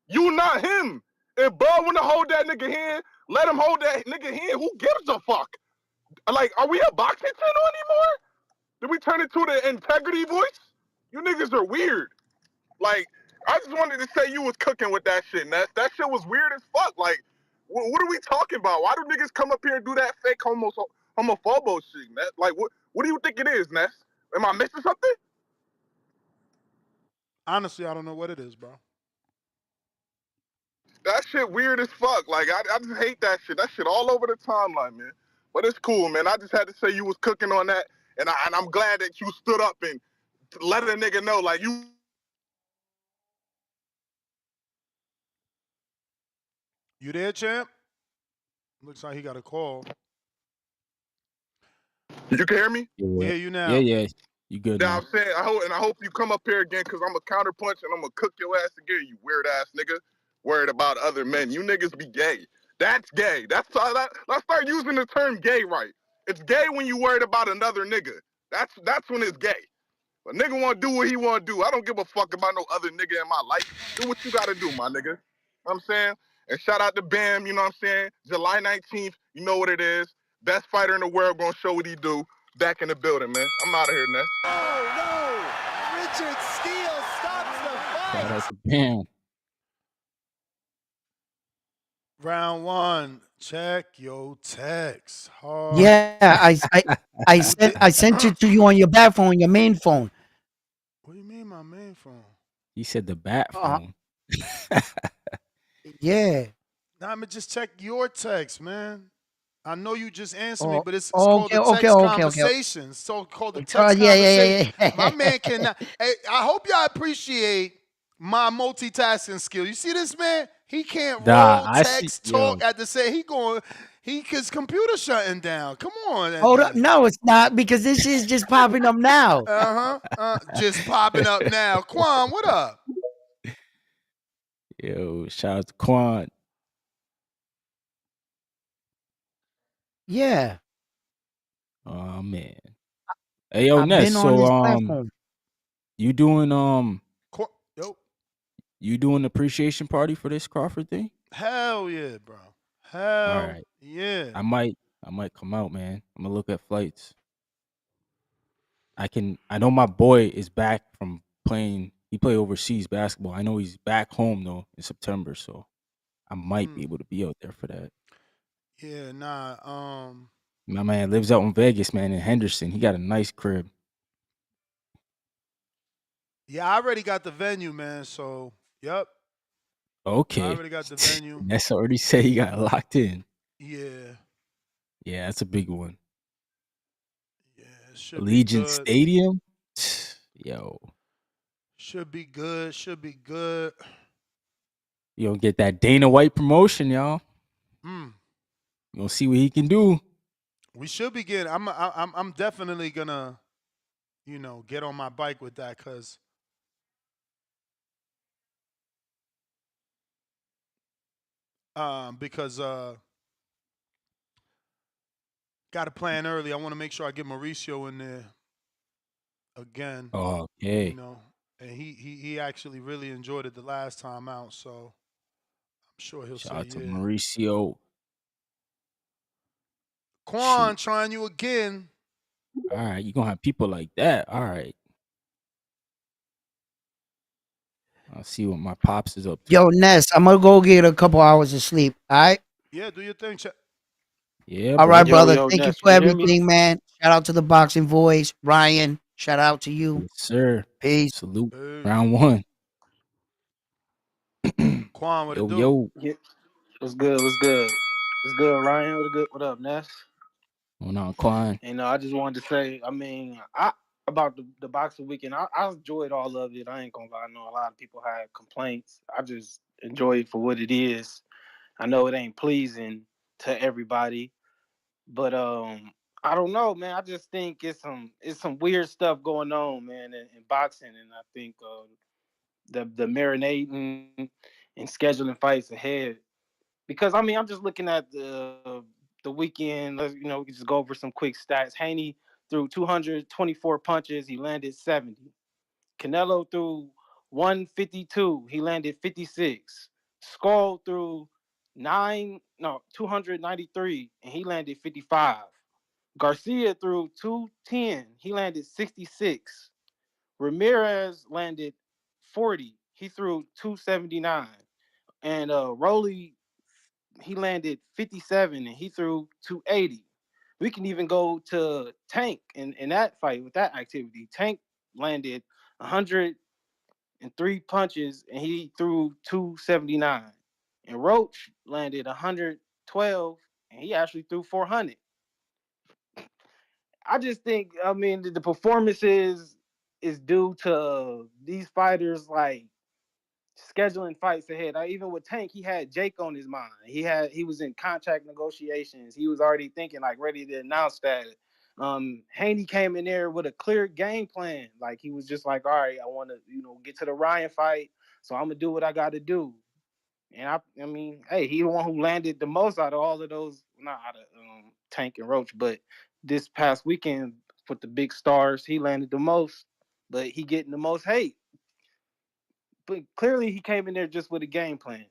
You not him. If Bud wanna hold that nigga hand, let him hold that nigga hand. Who gives a fuck? Like, are we a boxing channel anymore? Did we turn it to the integrity voice? You niggas are weird. Like, I just wanted to say you was cooking with that shit, Ness. That shit was weird as fuck. Like, what are we talking about? Why do niggas come up here and do that fake homophobo shit, Ness? Like, what do you think it is, Ness? Am I missing something? Honestly, I don't know what it is, bro. That shit weird as fuck. Like, I just hate that shit. That shit all over the timeline, man. But it's cool, man. I just had to say you was cooking on that, and I'm glad that you stood up and let a nigga know, like, you. You there, champ? Looks like he got a call. You can hear me? We hear you now. Yeah. You good Yeah, now? I'm saying, I hope you come up here again, because I'm going to counterpunch and I'm going to cook your ass again, you weird ass nigga. Worried about other men. You niggas be gay. That's gay. Let's start using the term gay right. It's gay when you worried about another nigga. That's when it's gay. A nigga want to do what he want to do. I don't give a fuck about no other nigga in my life. Do what you got to do, my nigga. You know what I'm saying? And shout out to Bam, you know what I'm saying? July 19th, you know what it is. Best fighter in the world gonna show what he do. Back in the building, man. I'm out of here, Ness. Oh, no! Richard Steele stops the Shout out fight. to Bam. Round 1. Check your text. Hard. Yeah, I sent it to you on your back phone, your main phone. What do you mean my main phone? He said the bat phone. Yeah. Nah, I'ma just check your text, man. I know you just answered me, Oh, but it's called okay, the okay, text okay, okay. conversation. It's so called the Yeah, text yeah, conversation. yeah. My man cannot. Hey, I hope y'all appreciate my multitasking skill. You see this man? He can't Nah, roll, I see. text, Yo, talk at the same. His computer shutting down. Come on, Hold up. No, it's not because this is just popping up now. just popping up now. Quan, what up? yo, shout out to Quan. Yeah. Oh man. Hey yo, I've Ness. been on So this platform. you doing Yo, you doing appreciation party for this Crawford thing? hell yeah, bro. All Hell right. yeah. I might come out, man. I'm gonna look at flights. I know my boy is back from playing. He played overseas basketball. I know he's back home though in September, so I might be able to be out there for that. Yeah, nah. My man lives out in Vegas, man, in Henderson. He got a nice crib. Yeah, I already got the venue, man. So, yep. I Okay. already got the venue. Ness already said he got locked in. Yeah, Yeah, that's a big one. it should be Allegiant good. Stadium? Yo, Should be good. Should be good. you don't get that Dana White promotion, y'all. Hmm. You gonna see what he can do. We should be getting. I'm definitely gonna, get on my bike with that, because got to plan early. I want to make sure I get Mauricio in there again. Okay. And he actually really enjoyed it the last time out, so I'm sure he'll Shout say out to yeah. Mauricio. Quan trying you again. All right, you gonna have people like that. All right. I'll see what my pops is up to. Yo, Ness, I'm gonna go get a couple hours of sleep. All right. Yeah, do your thing. Yeah, All bro. right, brother. Yo, Thank you Ness, for can you hear me? everything, man. Shout out to the boxing voice, Ryan. Shout out to you. Yes, sir. Peace. Salute. Round one. Quan, what it Yo, do? yo. Yeah. What's good? What's good? What's good, Ryan? What's good? What up, Ness? Going on, Quan? I just wanted to say, about the boxing weekend. I enjoyed all of it. I ain't gonna lie. I know a lot of people had complaints. I just enjoy it for what it is. I know it ain't pleasing to everybody, but I don't know, man. I just think it's some weird stuff going on, man, in boxing, and I think the marinating and scheduling fights ahead. Because I'm just looking at the weekend. We can just go over some quick stats. Haney threw 224 punches. He landed 70. Canelo threw 152. He landed 56. Skull threw 293, and he landed 55. Garcia threw 210. He landed 66. Ramirez landed 40. He threw 279. And Rolly, he landed 57 and he threw 280. We can even go to Tank in that fight with that activity. Tank landed 103 punches and he threw 279. And Roach landed 112 and he actually threw 400. I just think, the performances is due to these fighters like scheduling fights ahead. Even with Tank, he had Jake on his mind. He was in contract negotiations. He was already thinking like ready to announce that. Haney came in there with a clear game plan. Like he was just like, all right, I want to get to the Ryan fight, so I'm gonna do what I got to do. And I mean, hey, he the one who landed the most out of all of those, not out of Tank and Roach, but this past weekend with the big stars, he landed the most, but he getting the most hate. But clearly, he came in there just with a game plan.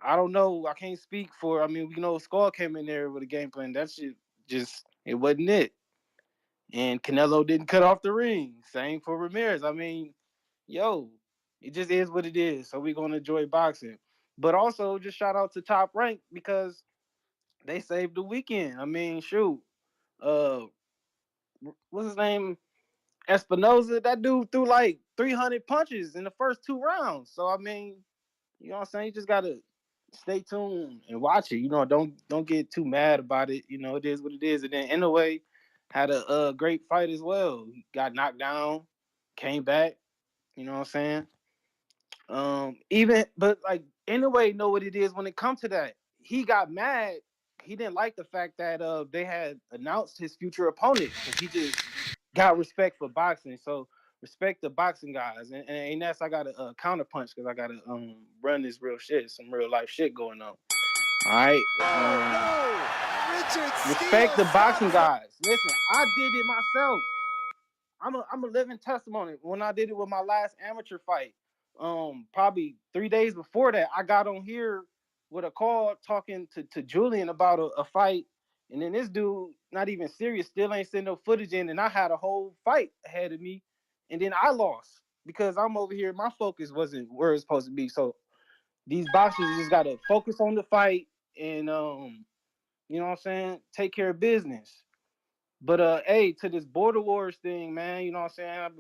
I don't know. I can't speak for. I mean, we know Skull came in there with a game plan. That shit just it wasn't it. And Canelo didn't cut off the ring. Same for Ramirez. I mean, yo, it just is what it is. So we're gonna enjoy boxing. But also just shout out to Top Rank because they saved the weekend. I mean, shoot. Uh what's his name? Espinoza, that dude threw like 300 punches in the first 2 rounds. So I mean, you know what I'm saying? You just gotta stay tuned and watch it. You know, don't get too mad about it. You know, it is what it is. And then anyway, had a great fight as well. He got knocked down, came back. You know what I'm saying? Even but like anyway, know what it is when it comes to that. He got mad. He didn't like the fact that they had announced his future opponent because he just got respect for boxing. So respect the boxing guys. And that's I got to counter punch because I got to run this real shit, some real life shit going on. All right. Respect the boxing guys. Listen, I did it myself. I'm a living testimony. When I did it with my last amateur fight, probably 3 days before that, I got on here with a call talking to Julian about a fight, and then this dude, not even serious, still ain't sending no footage in, and I had a whole fight ahead of me, and then I lost because I'm over here. My focus wasn't where it's supposed to be. So these boxers just gotta focus on the fight and you know what I'm saying, take care of business. But hey, to this border wars thing, man, you know what I'm saying? I've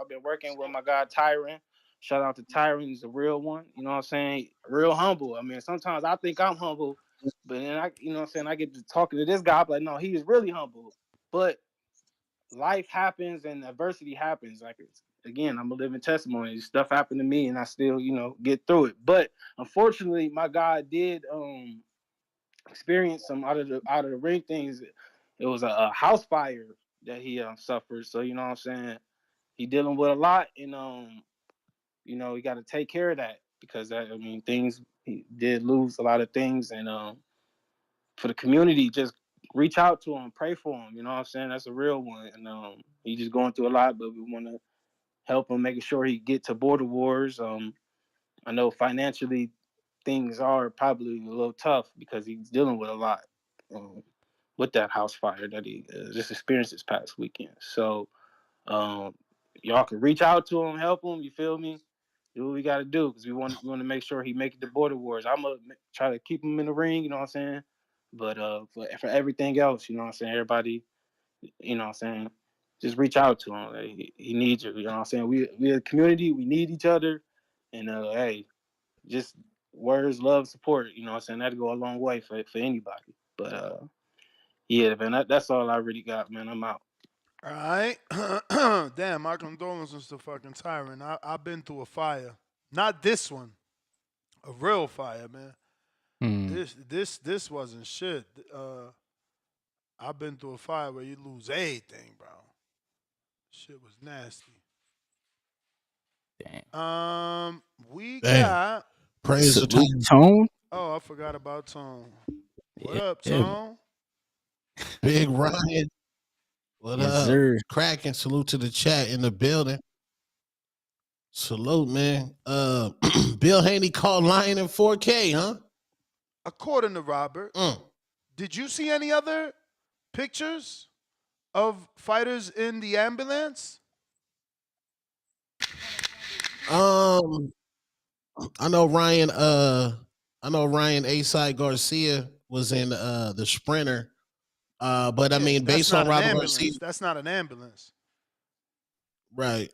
been working with my guy Tyron. Shout out to Tyron, he's a real one. You know what I'm saying? Real humble. I mean, sometimes I think I'm humble, but then you know what I'm saying, I get to talking to this guy, I'm like, no, he is really humble. But life happens and adversity happens. Like again, I'm a living testimony. Stuff happened to me and I still, get through it. But unfortunately, my guy did experienced some out of the ring things. It was a house fire that he suffered. So you know what I'm saying. He dealing with a lot, and he got to take care of that because things he did lose a lot of things, and for the community, just reach out to him, pray for him. You know what I'm saying. That's a real one, and he's just going through a lot, but we want to help him, making sure he get to border wars. I know financially things are probably a little tough because he's dealing with a lot. With that house fire that he just experienced this past weekend. So um, y'all can reach out to him, help him. You feel me? Do what we got to do because we want to make sure he make it to border wars. I'm gonna try to keep him in the ring. You know what I'm saying? But for everything else, you know what I'm saying. Everybody, you know what I'm saying. Just reach out to him. He needs you. You know what I'm saying. We a community. We need each other. And hey, just words, love, support. You know what I'm saying. That'll go a long way for anybody. But yeah, man, that's all I really got, man. I'm out. All right. Damn, my condolences to fucking Tyron. I've been through a fire. Not this one. A real fire, man. This wasn't shit. I've been through a fire where you lose everything, bro. Shit was nasty. We Damn. got Praise the Salute time. Tone. Oh, I forgot about Tone. What Yeah, up, yeah, man. Tone? Big Ryan. What Yes, up? sir. Cracking. Salute to the chat in the building. Salute, man. Bill Haney called Lion in 4K, huh? According to Robert, did you see any other pictures of fighters in the ambulance? I know Ryan A-Side Garcia was in the sprinter. But I mean, That's based on not an Robert Garcia, ambulance. That's not an ambulance. right.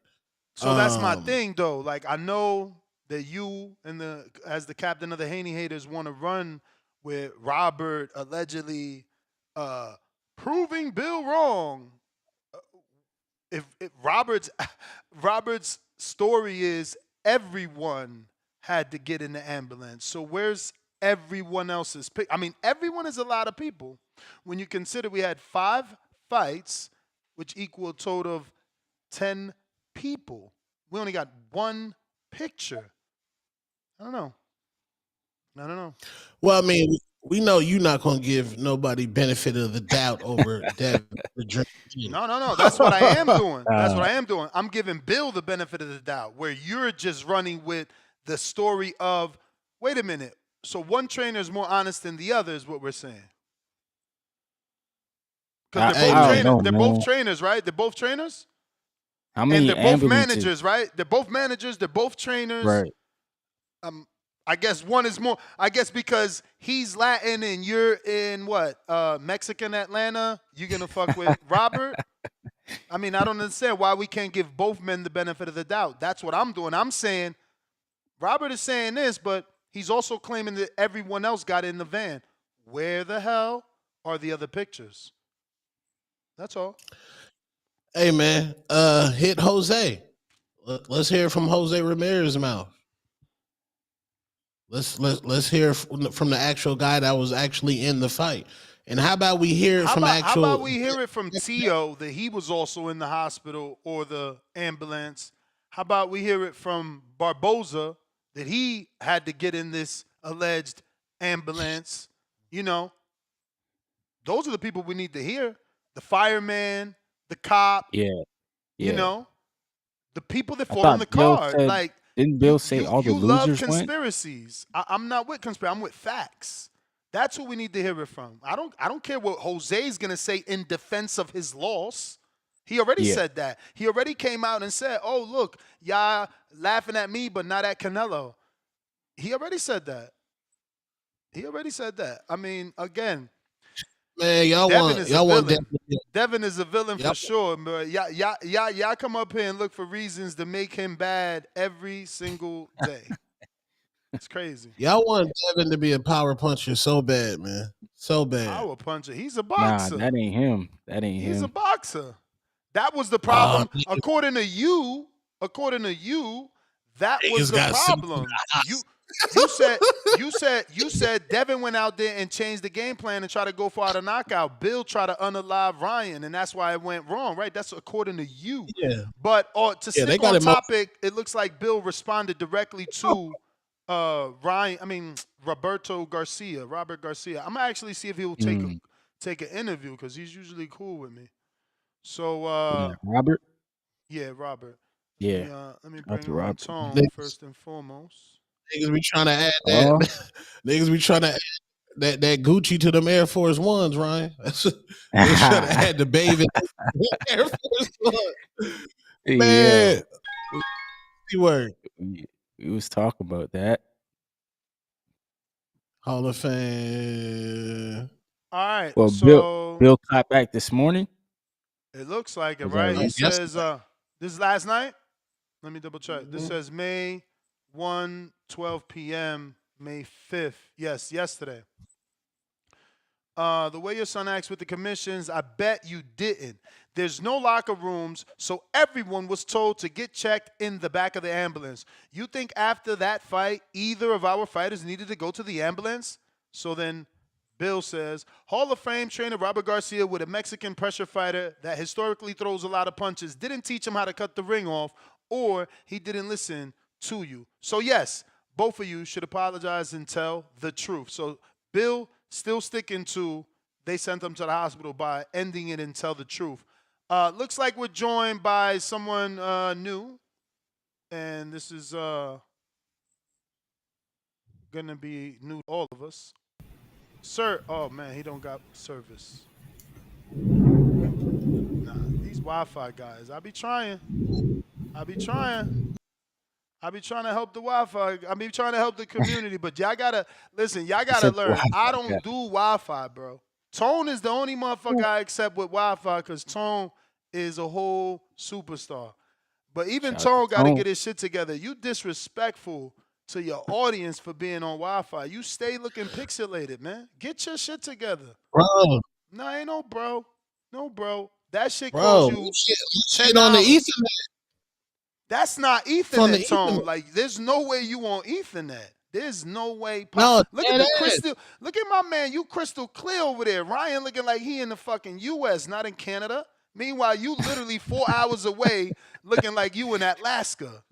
So that's my thing, though. Like I know that you and as the captain of the Haney haters want to run with Robert allegedly proving Bill wrong. If Robert's story is everyone had to get in the ambulance. So where's everyone else's pick? I mean, everyone is a lot of people. When you consider we had 5 fights, which equal a total of 10 people. We only got one picture. I don't know. No. Well, I mean, we know you're not gonna give nobody benefit of the doubt over Devin the Dream. No. That's what I am doing. That's what I am doing. I'm giving Bill the benefit of the doubt, where you're just running with the story of, wait a minute. So one trainer is more honest than the other, is what we're saying. Because they're both I don't trainers. know, They're man. both trainers, right? They're both trainers, How and many they're both ambulances? managers, right? They're both managers. They're both trainers. Right. I guess one is more. I guess because he's Latin and you're in what? Mexican Atlanta. You're gonna fuck with Robert. I mean, I don't understand why we can't give both men the benefit of the doubt. That's what I'm doing. I'm saying Robert is saying this, but he's also claiming that everyone else got in the van. Where the hell are the other pictures? That's all. Hey man, hit Jose. Let's hear from Jose Ramirez's mouth. Let's hear from the actual guy that was actually in the fight. And how about we hear it from How actual? about we hear it from Tio that he was also in the hospital or the ambulance? How about we hear it from Barboza that he had to get in this alleged ambulance? You know, those are the people we need to hear. The fireman, the cop, Yeah. you know, the people that I fought on the thought Bill card. said, Like, didn't Bill say all the you love losers went? conspiracies. I'm not with conspiracy. I'm with facts. That's who we need to hear it from. I don't care what Jose's gonna say in defense of his loss. He already Yeah. said that. He already came out and said, "Oh, look, y'all laughing at me, but not at Canelo." He already said that. I mean, again, Man, y'all Devin is a want villain. Devin. Devin is a villain Yep. for sure, but y'all come up here and look for reasons to make him bad every single day. It's crazy. Y'all want Devin to be a power puncher so bad, man. So bad. Power puncher. He's a Nah, boxer. that ain't him. That ain't He's a him. boxer. That was the problem. According to you, that was Niggas the got sent to problem. the You said Devin went out there and changed the game plan and tried to go for a knockout. Bill tried to unalive Ryan, and that's why it went wrong, right? That's according to you. Yeah. But to Yeah, stick they got on him up. topic, it looks like Bill responded directly to Robert Garcia. I'm gonna actually see if he will take an interview because he's usually cool with me. So Robert? yeah, Robert. Yeah. Let me Shout out bring to him on Robert. tone Niggas- first and foremost. Niggas be trying to add Oh. that. Niggas be trying to add that Gucci to them Air Force Ones, Ryan. They trying to add the baby Air Force One. Man, word. We was talking about that. Hall of Fame. All right, Well, so Bill clapped back this morning. it looks like it, Was that right? He right? says, this is last night? Let me double check. This says May 1:12 p.m., May 5th. Yes, yesterday. The way your son acts with the commissions, I bet you didn't. There's no locker rooms, so everyone was told to get checked in the back of the ambulance. You think after that fight, either of our fighters needed to go to the ambulance? So then Bill says, Hall of Fame trainer Robert Garcia with a Mexican pressure fighter that historically throws a lot of punches didn't teach him how to cut the ring off, or he didn't listen to you. So yes, both of you should apologize and tell the truth. So Bill still sticking to they sent him to the hospital by ending it and tell the truth. Looks like we're joined by someone new, and this is gonna be new to all of us. Sir, oh man, he don't got service. Nah, these Wi-Fi guys. I be trying to help the Wi-Fi. I be trying to help the community, but y'all gotta listen. Y'all gotta said learn. I Wi-Fi don't guy. do Wi-Fi, bro. Tone is the only motherfucker I accept with Wi-Fi because Tone is a whole superstar. But even Shout out Tone to got to Tone. get his shit together. You disrespectful to your audience for being on Wi-Fi. You stay looking pixelated, man. Get your shit together. Bro. No, ain't no bro. No, bro. That shit Bro, costs you shit on the $10. Ethernet. That's not on the Ethernet, Tone. Ethernet. Like, there's no way you on Ethernet. There's no way. No, Look at dead the ass. crystal. Look at my man. You crystal clear over there. Ryan looking like he in the fucking U.S., not in Canada. Meanwhile, you literally 4 hours away looking like you in Alaska.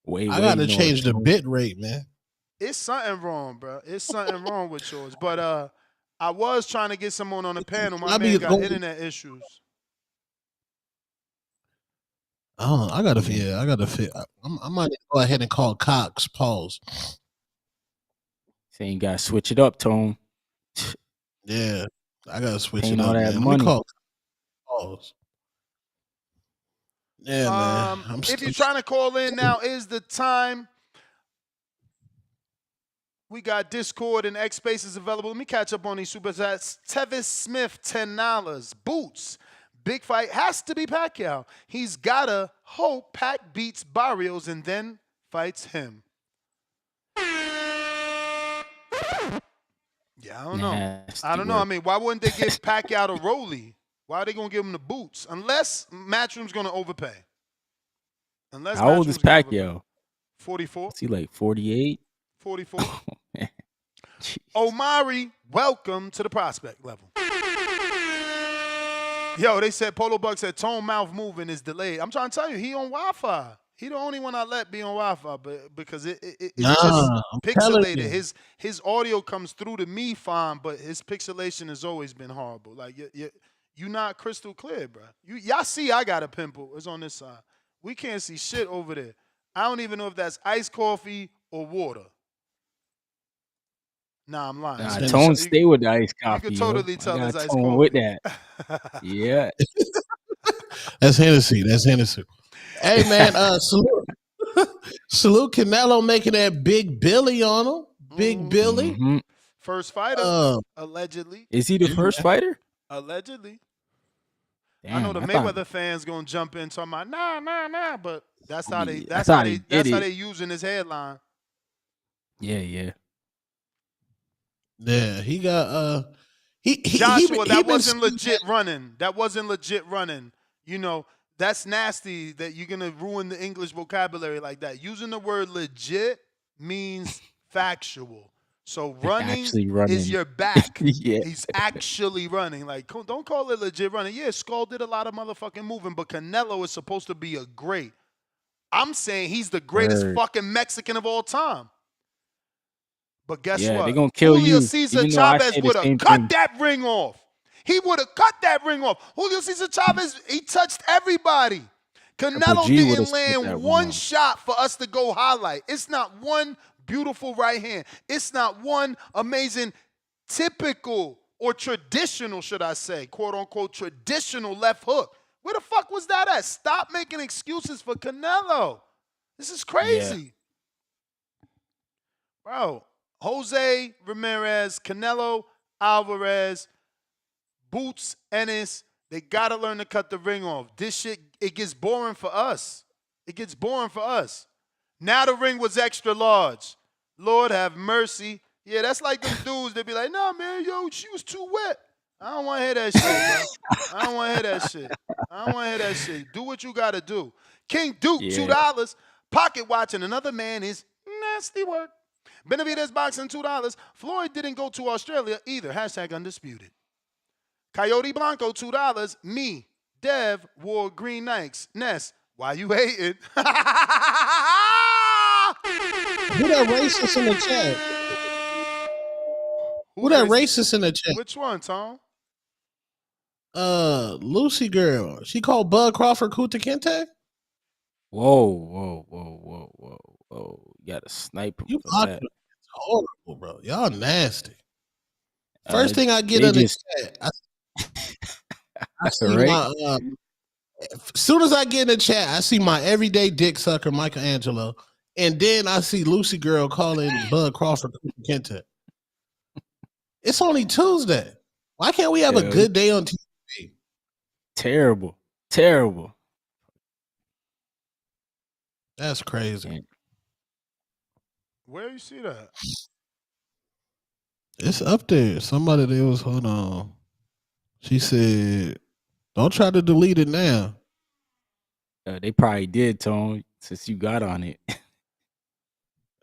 I gotta change the bit rate, man. It's something wrong, bro. It's something wrong with yours. But I was trying to get someone on the panel. My man got internet issues. Oh, I gotta fit. I might go ahead and call Cox. Pause. Saying you gotta switch it up, Tone. Yeah, I gotta switch Paying it all up, that man. money. Let me call. Pause. Yeah, man. If you're trying to call in, now is the time. We got Discord and X Spaces available. Let me catch up on these super chats. Tevis Smith, $10. Boots. Big fight has to be Pacquiao. He's gotta hope Pac beats Barrios and then fights him. Yeah, I don't know. I don't know. I mean, why wouldn't they give Pacquiao the Rolly? Why are they gonna give him the boots? Unless Matchroom's gonna overpay. Unless How old is Pacquiao? 44. Is he like 48? 44. Omari, welcome to the prospect level. Yo, they said Polo Buck said tone mouth moving is delayed. I'm trying to tell you, he on Wi-Fi. He the only one I let be on Wi-Fi, but because it's just pixelated. His audio comes through to me fine, but his pixelation has always been horrible. Like you not crystal clear, bro. Y'all see I got a pimple. It's on this side. We can't see shit over there. I don't even know if that's iced coffee or water. Nah, I'm lying. Nah, Tone stay with the iced coffee. You can totally tell it's iced Tone coffee. with that. Yeah. That's Hennessy. Hey, man, salute Canelo making that Big Billy on him. Big Billy. Mm-hmm. First fighter, allegedly. Is he the first fighter? Allegedly. Damn, I know the Mayweather fans gonna jump in talking about nah, but that's how they using his headline. Yeah. Yeah, he got Joshua, that wasn't legit running. That wasn't legit running. You know, that's nasty that you're gonna ruin the English vocabulary like that. Using the word legit means factual. So running is your back. Yeah. He's actually running. Like, don't call it legit running. Yeah, Skull did a lot of motherfucking moving, but Canelo is supposed to be a great. I'm saying he's the greatest fucking Mexican of all time. But guess what? They're gonna kill Julio you. Cesar Chavez would have cut that ring off. He would have cut that ring off. Julio Cesar Chavez, he touched everybody. Canelo didn't land one shot for us to go highlight. It's not one beautiful right hand. It's not one amazing, typical or traditional, should I say, quote unquote, traditional left hook. Where the fuck was that at? Stop making excuses for Canelo. This is crazy. Yeah. Bro, Jose Ramirez, Canelo Alvarez, Boots, Ennis, they got to learn to cut the ring off. This shit, it gets boring for us. Now the ring was extra large. Lord have mercy. Yeah, that's like them dudes that be like, nah, man, yo, she was too wet. I don't want to hear that shit, bro. I don't want to hear that shit. Do what you got to do. King Duke, $2. Pocket watching another man is nasty work. Benavidez Boxing, $2. Floyd didn't go to Australia either. # undisputed. Coyote Blanco, $2. Me, Dev, wore green Nikes. Ness, why you hating? Who that racist in the chat? Who that racist in the chat? Which one, Tom? Lucy girl. She called Bud Crawford Kuta Kinte? Whoa. You got a sniper. You that. Horrible, bro. Y'all nasty. First thing I get in the chat, I see my, as soon as I get in the chat, I see my everyday dick sucker, Michelangelo, and then I see Lucy girl calling Bud Crawford Kente. It's only Tuesday. Why can't we have a good day on TV? Terrible. That's crazy. Where you see that? It's up there. Somebody there was, hold on. She said, don't try to delete it now. They probably did, Tone, since you got on it.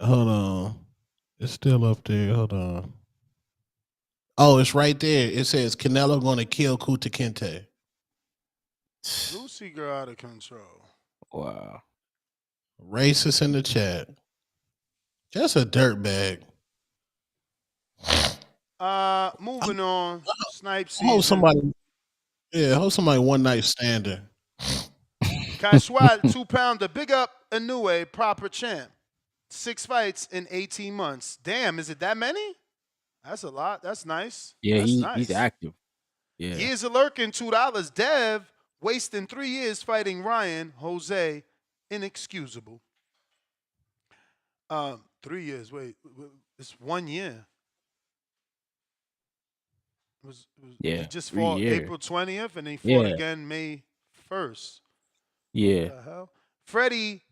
Hold on. It's still up there. Hold on. Oh, it's right there. It says Canelo going to kill Kuta Kinte. Lucy girl out of control. Wow. Racist in the chat. Just a dirtbag. Moving on. Snipe I hope season. somebody, yeah, I hope somebody one night stander. Casual 2-pounder. Big up Inoue, proper champ. 6 fights in 18 months. Damn, is it that many? That's a lot. That's nice. Yeah, That's he's nice. active. Yeah. Years of lurking, $2. Dev wasting 3 years fighting Ryan Jose, inexcusable. 3 years. Wait, it's 1 year. Yeah. He just 3 fought years. April 20th, and he fought Yeah. again May 1st. Yeah. What the hell? Freddie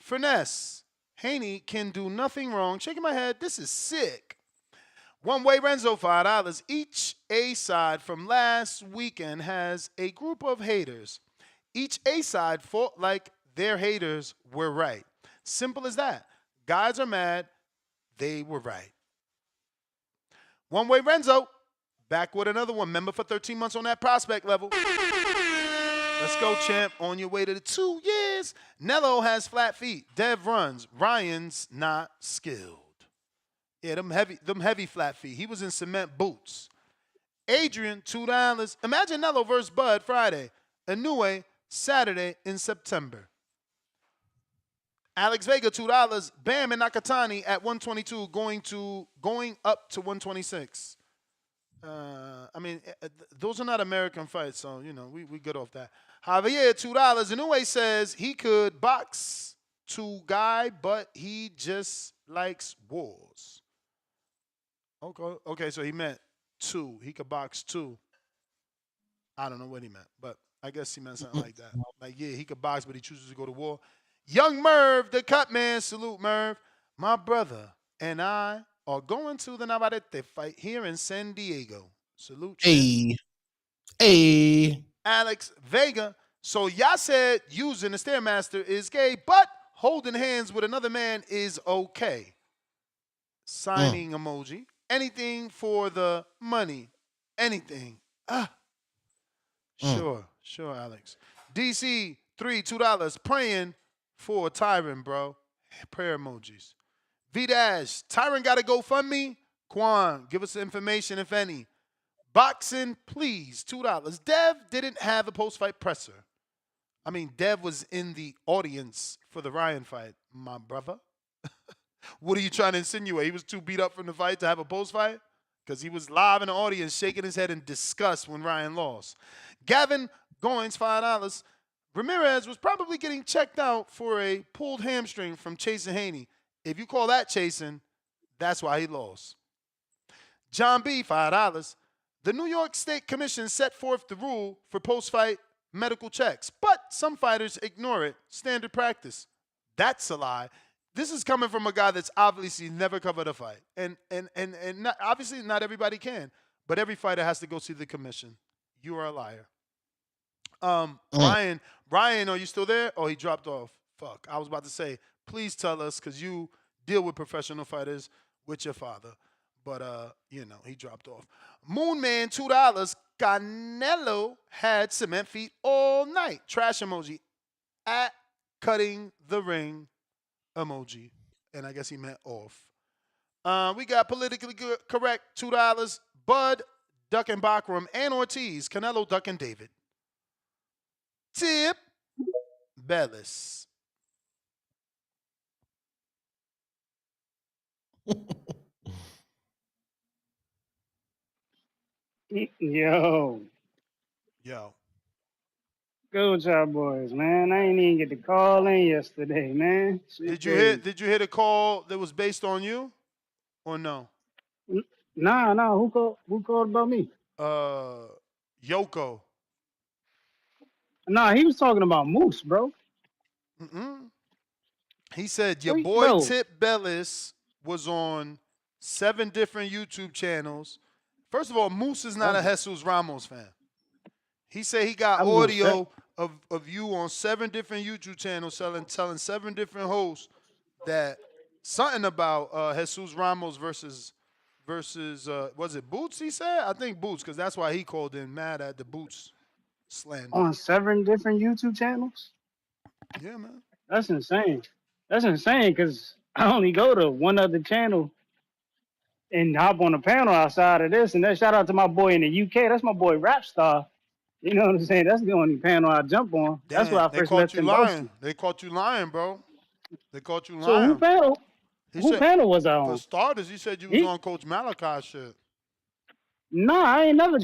Finesse. Haney can do nothing wrong. Shaking my head. This is sick. One-way Renzo, $5. Each A-side from last weekend has a group of haters. Each A-side fought like their haters were right. Simple as that. Guys are mad. They were right. One-way Renzo. Back with another one. Member for 13 months on that prospect level. Let's go, champ. On your way to the 2 years. Nello has flat feet. Dev runs. Ryan's not skilled. Yeah, them heavy flat feet. He was in cement boots. Adrian, $2. Imagine Nello versus Bud Friday. Inoue Saturday in September. Alex Vega, $2. Bam and Nakatani at 122, going up to 126. Those are not American fights, so we good off that. Javier, $2. Inoue says he could box to guy, but he just likes wars. Okay, so he meant 2. He could box 2. I don't know what he meant, but I guess he meant something like that. Like, yeah, he could box, but he chooses to go to war. Young Merv, the cut man. Salute, Merv. My brother and I are going to the Navarrete fight here in San Diego. Salute, champ. Hey. Alex Vega. So y'all said using the Stairmaster is gay, but holding hands with another man is okay. Signing emoji. Anything for the money. Anything. Sure, Alex. DC, $2. Praying for Tyron, bro. Prayer emojis. V-Dash, Tyron got to GoFundMe? Quan, give us the information, if any. Boxing, please, $2. Dev didn't have a post-fight presser. Dev was in the audience for the Ryan fight, my brother. What are you trying to insinuate? He was too beat up from the fight to have a post-fight? Because he was live in the audience shaking his head in disgust when Ryan lost. Gavin Goins, $5. Ramirez was probably getting checked out for a pulled hamstring from chasing Haney. If you call that chasing, that's why he lost. John B., $5. The New York State Commission set forth the rule for post-fight medical checks, but some fighters ignore it. Standard practice. That's a lie. This is coming from a guy that's obviously never covered a fight. And not, obviously not everybody can, but every fighter has to go see the commission. You are a liar. Ryan, are you still there? Oh, he dropped off. Fuck. I was about to say, please tell us, because you deal with professional fighters with your father. But, he dropped off. Moonman, $2. Canelo had cement feet all night. Trash emoji. At cutting the ring emoji. And I guess he meant off. We got politically correct, $2. Bud, ducking Bakram, and Ortiz. Canelo, ducking David. Tip Bellis. Yo. Good with y'all boys, man. I ain't even get to call in yesterday, man. Did you hear the call that was based on you? Or no? Nah. Who called about me? Yoko. Nah, he was talking about Moose, bro. He said your boy Tip Bellis was on 7 different YouTube channels. First of all, Moose is not a Jesus Ramos fan. He said he got audio of you on 7 different YouTube channels telling 7 different hosts that something about Jesus Ramos versus was it Boots, he said? I think Boots, because that's why he called in mad at the Boots slander. On 7 different YouTube channels? Yeah, man. That's insane. That's insane because I only go to one other channel and hop on a panel outside of this. And that shout out to my boy in the UK. That's my boy Rap Star. You know what I'm saying? That's the only panel I jump on. That's where Damn, I they first met caught you Tim lying. Bursey. They caught you lying, bro. They caught you So who lying. panel? He Who said, panel was I for on? starters, he said you was He? on Coach Malachi shit. Nah, I ain't never.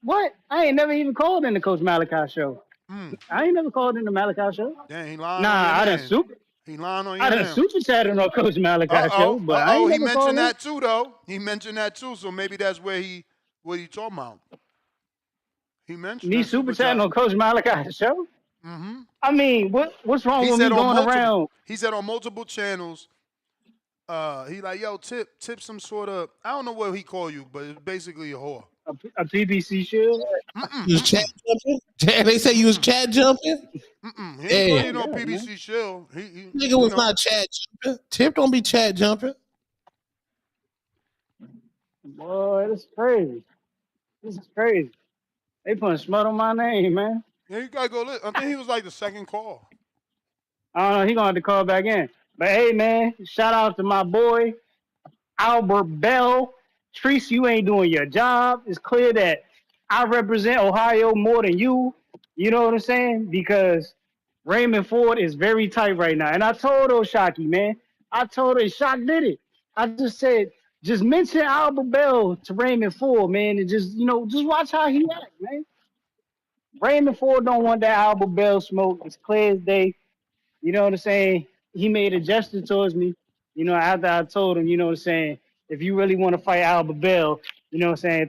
What? I ain't never even called in the Coach Malachi show. I ain't never called in the Malachi show. Damn, he lying on your Nah, name. He lying on I your done name. super chatted on Coach Malachi show, but I Uh-oh. ain't He never called mentioned in. that too, though. He mentioned that too, so maybe that's what he talking about. He mentioned Me that super super chatting chat. on Coach Malachi show. Mm-hmm. I mean, what's wrong He with me said on going multiple. around He said on multiple channels. He like, yo, tip some sort of. I don't know what he call you, but it's basically a whore. a PPC shield? You was chat jumping? They say you was chat jumping? He ain't call Yeah. you no PBC shill. He Nigga was not chat jumping. Tip don't be chat jumping. Boy, this is crazy. This is crazy. They putting smut on my name, man. Yeah, you gotta go. I think he was like the second call. I don't know. He gonna have to call back in. But hey, man, shout out to my boy Albert Bell. Treese, you ain't doing your job. It's clear that I represent Ohio more than you. You know what I'm saying? Because Raymond Ford is very tight right now. And I told Shockey, man. I told her Shock did it. I just said, just mention Albert Bell to Raymond Ford, man, and just watch how he act, man. Raymond Ford don't want that Albert Bell smoke. It's clear as day. You know what I'm saying? He made a gesture towards me, after I told him, if you really want to fight Albert Bell,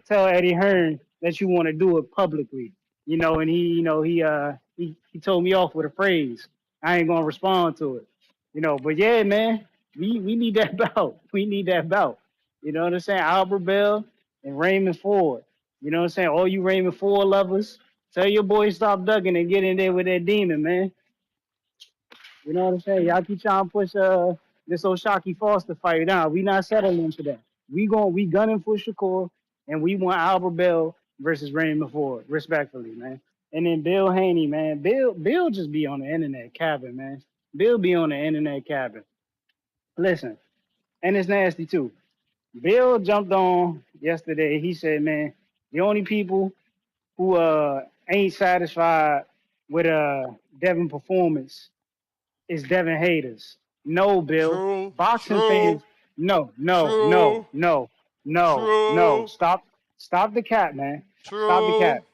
tell Eddie Hearn that you want to do it publicly. And he told me off with a phrase. I ain't gonna respond to it. But yeah, man, we need that bout. We need that bout. You know what I'm saying? Albert Bell and Raymond Ford. You know what I'm saying? All you Raymond Ford lovers, tell your boy stop ducking and get in there with that demon, man. You know what I'm saying? Y'all keep trying to push this Shockey Foster fight down. We not settling for that. We gunning for Shakur, and we want Albert Bell versus Raymond Ford, respectfully, man. And then Bill Haney, man. Bill just be on the internet cabin, man. Bill be on the internet cabin. Listen, and it's nasty too. Bill jumped on yesterday. He said, man, the only people who ain't satisfied with Devin performance is Devin haters. No, Bill. True. Boxing fans. No. True. Stop the cap, man. Stop the True. cap.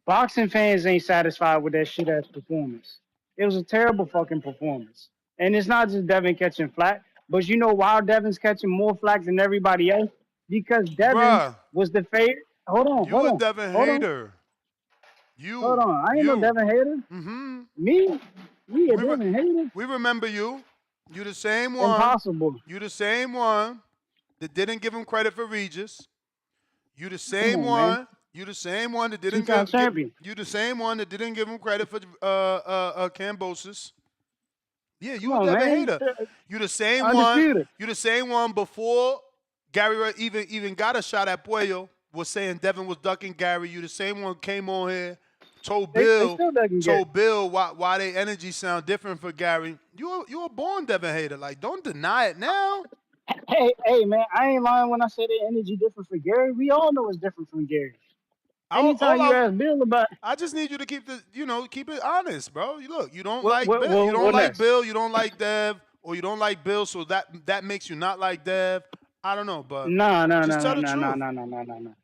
Boxing fans ain't satisfied with that shit ass performance. It was a terrible fucking performance. And it's not just Devin catching flack, but you know why Devin's catching more flack than everybody else? Because Devin Bruh, was the favorite. Hold you a on. Devin Hold on. hater. Hold on. I ain't no Devin hater. Mm-hmm. Me a Devin hater? We remember you. You the same one. Impossible. You the same one that didn't give him credit for Regis. You the same Come on, man. one. You the same one that didn't Two-time give. champion. You the same one that didn't give him credit for Cambosis. Yeah, you Come a on, Devin man. hater. You the same one. Undisputed. You the same one before Gary even got a shot at Puello. Was saying Devin was ducking Gary. You the same one came on here, told They Bill, still ducking Gary. why their energy sound different for Gary. You a born Devin hater. Like, don't deny it now. Hey, man, I ain't lying when I say the energy different for Gary. We all know it's different from Gary. Anytime you ask Bill about, I just need you to keep it honest, bro. Look, you don't What- like what- Bill, what- you don't what like next? Bill, you don't like Dev, or you don't like Bill, so that makes you not like Dev. I don't know, but no. just tell the truth. No.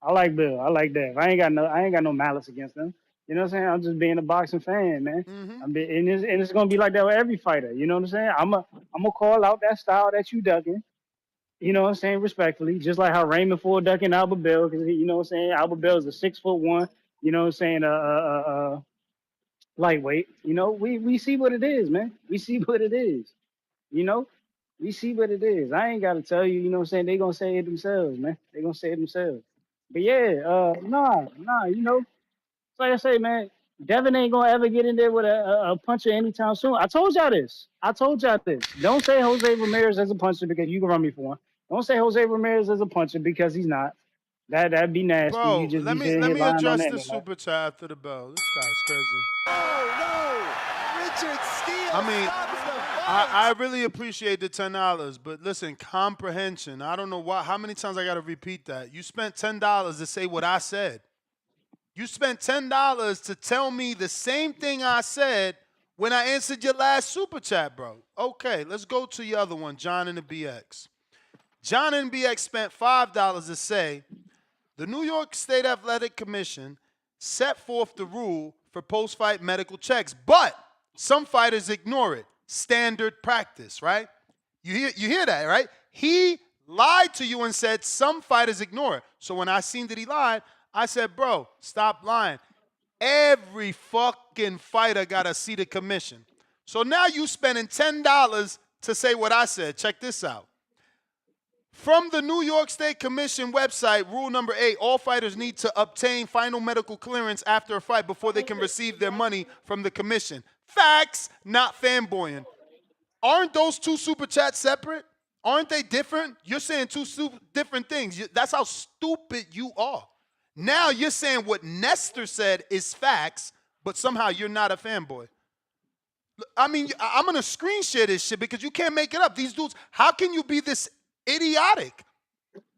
I like Bill. I like Dev. I ain't got no malice against them. You know what I'm saying? I'm just being a boxing fan, man. And it's gonna be like that with every fighter. You know what I'm saying? I'm gonna call out that style that you ducking. You know what I'm saying? Respectfully, just like how Raymond Ford ducking Albert Bell, because you know what I'm saying? Albert Bell is a 6'1". You know what I'm saying? Lightweight. You know, we see what it is, man. We see what it is. You know, we see what it is. I ain't got to tell you. You know what I'm saying? They gonna say it themselves, man. They gonna say it themselves. But yeah, nah. You know, it's like I say, man. Devin ain't gonna ever get in there with a puncher anytime soon. I told y'all this. Don't say Jose Ramirez as a puncher because you can run me for one. Don't say Jose Ramirez as a puncher because he's not. That'd be nasty. You Bro, just let be sitting me here lying on address the this internet. super chat after the bell. This guy's crazy. I mean, I really appreciate the $10, but listen, comprehension. I don't know why. How many times I got to repeat that? You spent $10 to say what I said. You spent $10 to tell me the same thing I said when I answered your last super chat, bro. Okay, let's go to your other one, John and the BX. John and BX spent $5 to say the New York State Athletic Commission set forth the rule for post-fight medical checks, but some fighters ignore it. Standard practice, right? You hear that, right? He lied to you and said some fighters ignore it. So when I seen that he lied, I said, bro, stop lying. Every fucking fighter got to see the commission. So now you spending $10 to say what I said. Check this out. From the New York State Commission website, rule number 8, all fighters need to obtain final medical clearance after a fight before they can receive their money from the commission. Facts, not fanboying. Aren't those two super chats separate? Aren't they different? You're saying two different things. That's how stupid you are. Now you're saying what Nestor said is facts, but somehow you're not a fanboy. I mean, I'm going to screen share this shit because you can't make it up. These dudes, how can you be this idiotic?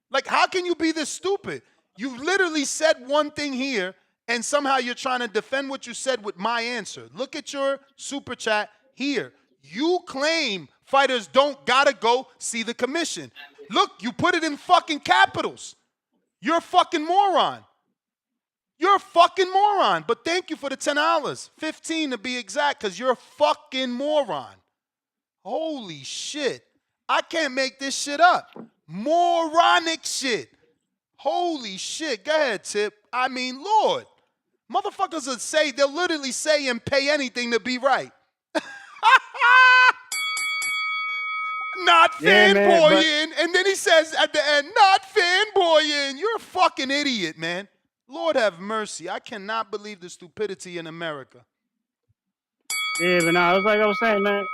Like, how can you be this stupid? You literally said one thing here, and somehow you're trying to defend what you said with my answer. Look at your super chat here. You claim fighters don't gotta go see the commission. Look, you put it in fucking capitals. You're a fucking moron. You're a fucking moron. But thank you for the $10. 15 to be exact, because you're a fucking moron. Holy shit. I can't make this shit up. Moronic shit. Holy shit. Go ahead, Tip. I mean, Lord. Motherfuckers will say, they'll literally say and pay anything to be right. Not fanboying. And then he says at the end, not fanboying. You're a fucking idiot, man. Lord have mercy. I cannot believe the stupidity in America. Yeah, but nah, it's like I was saying, man.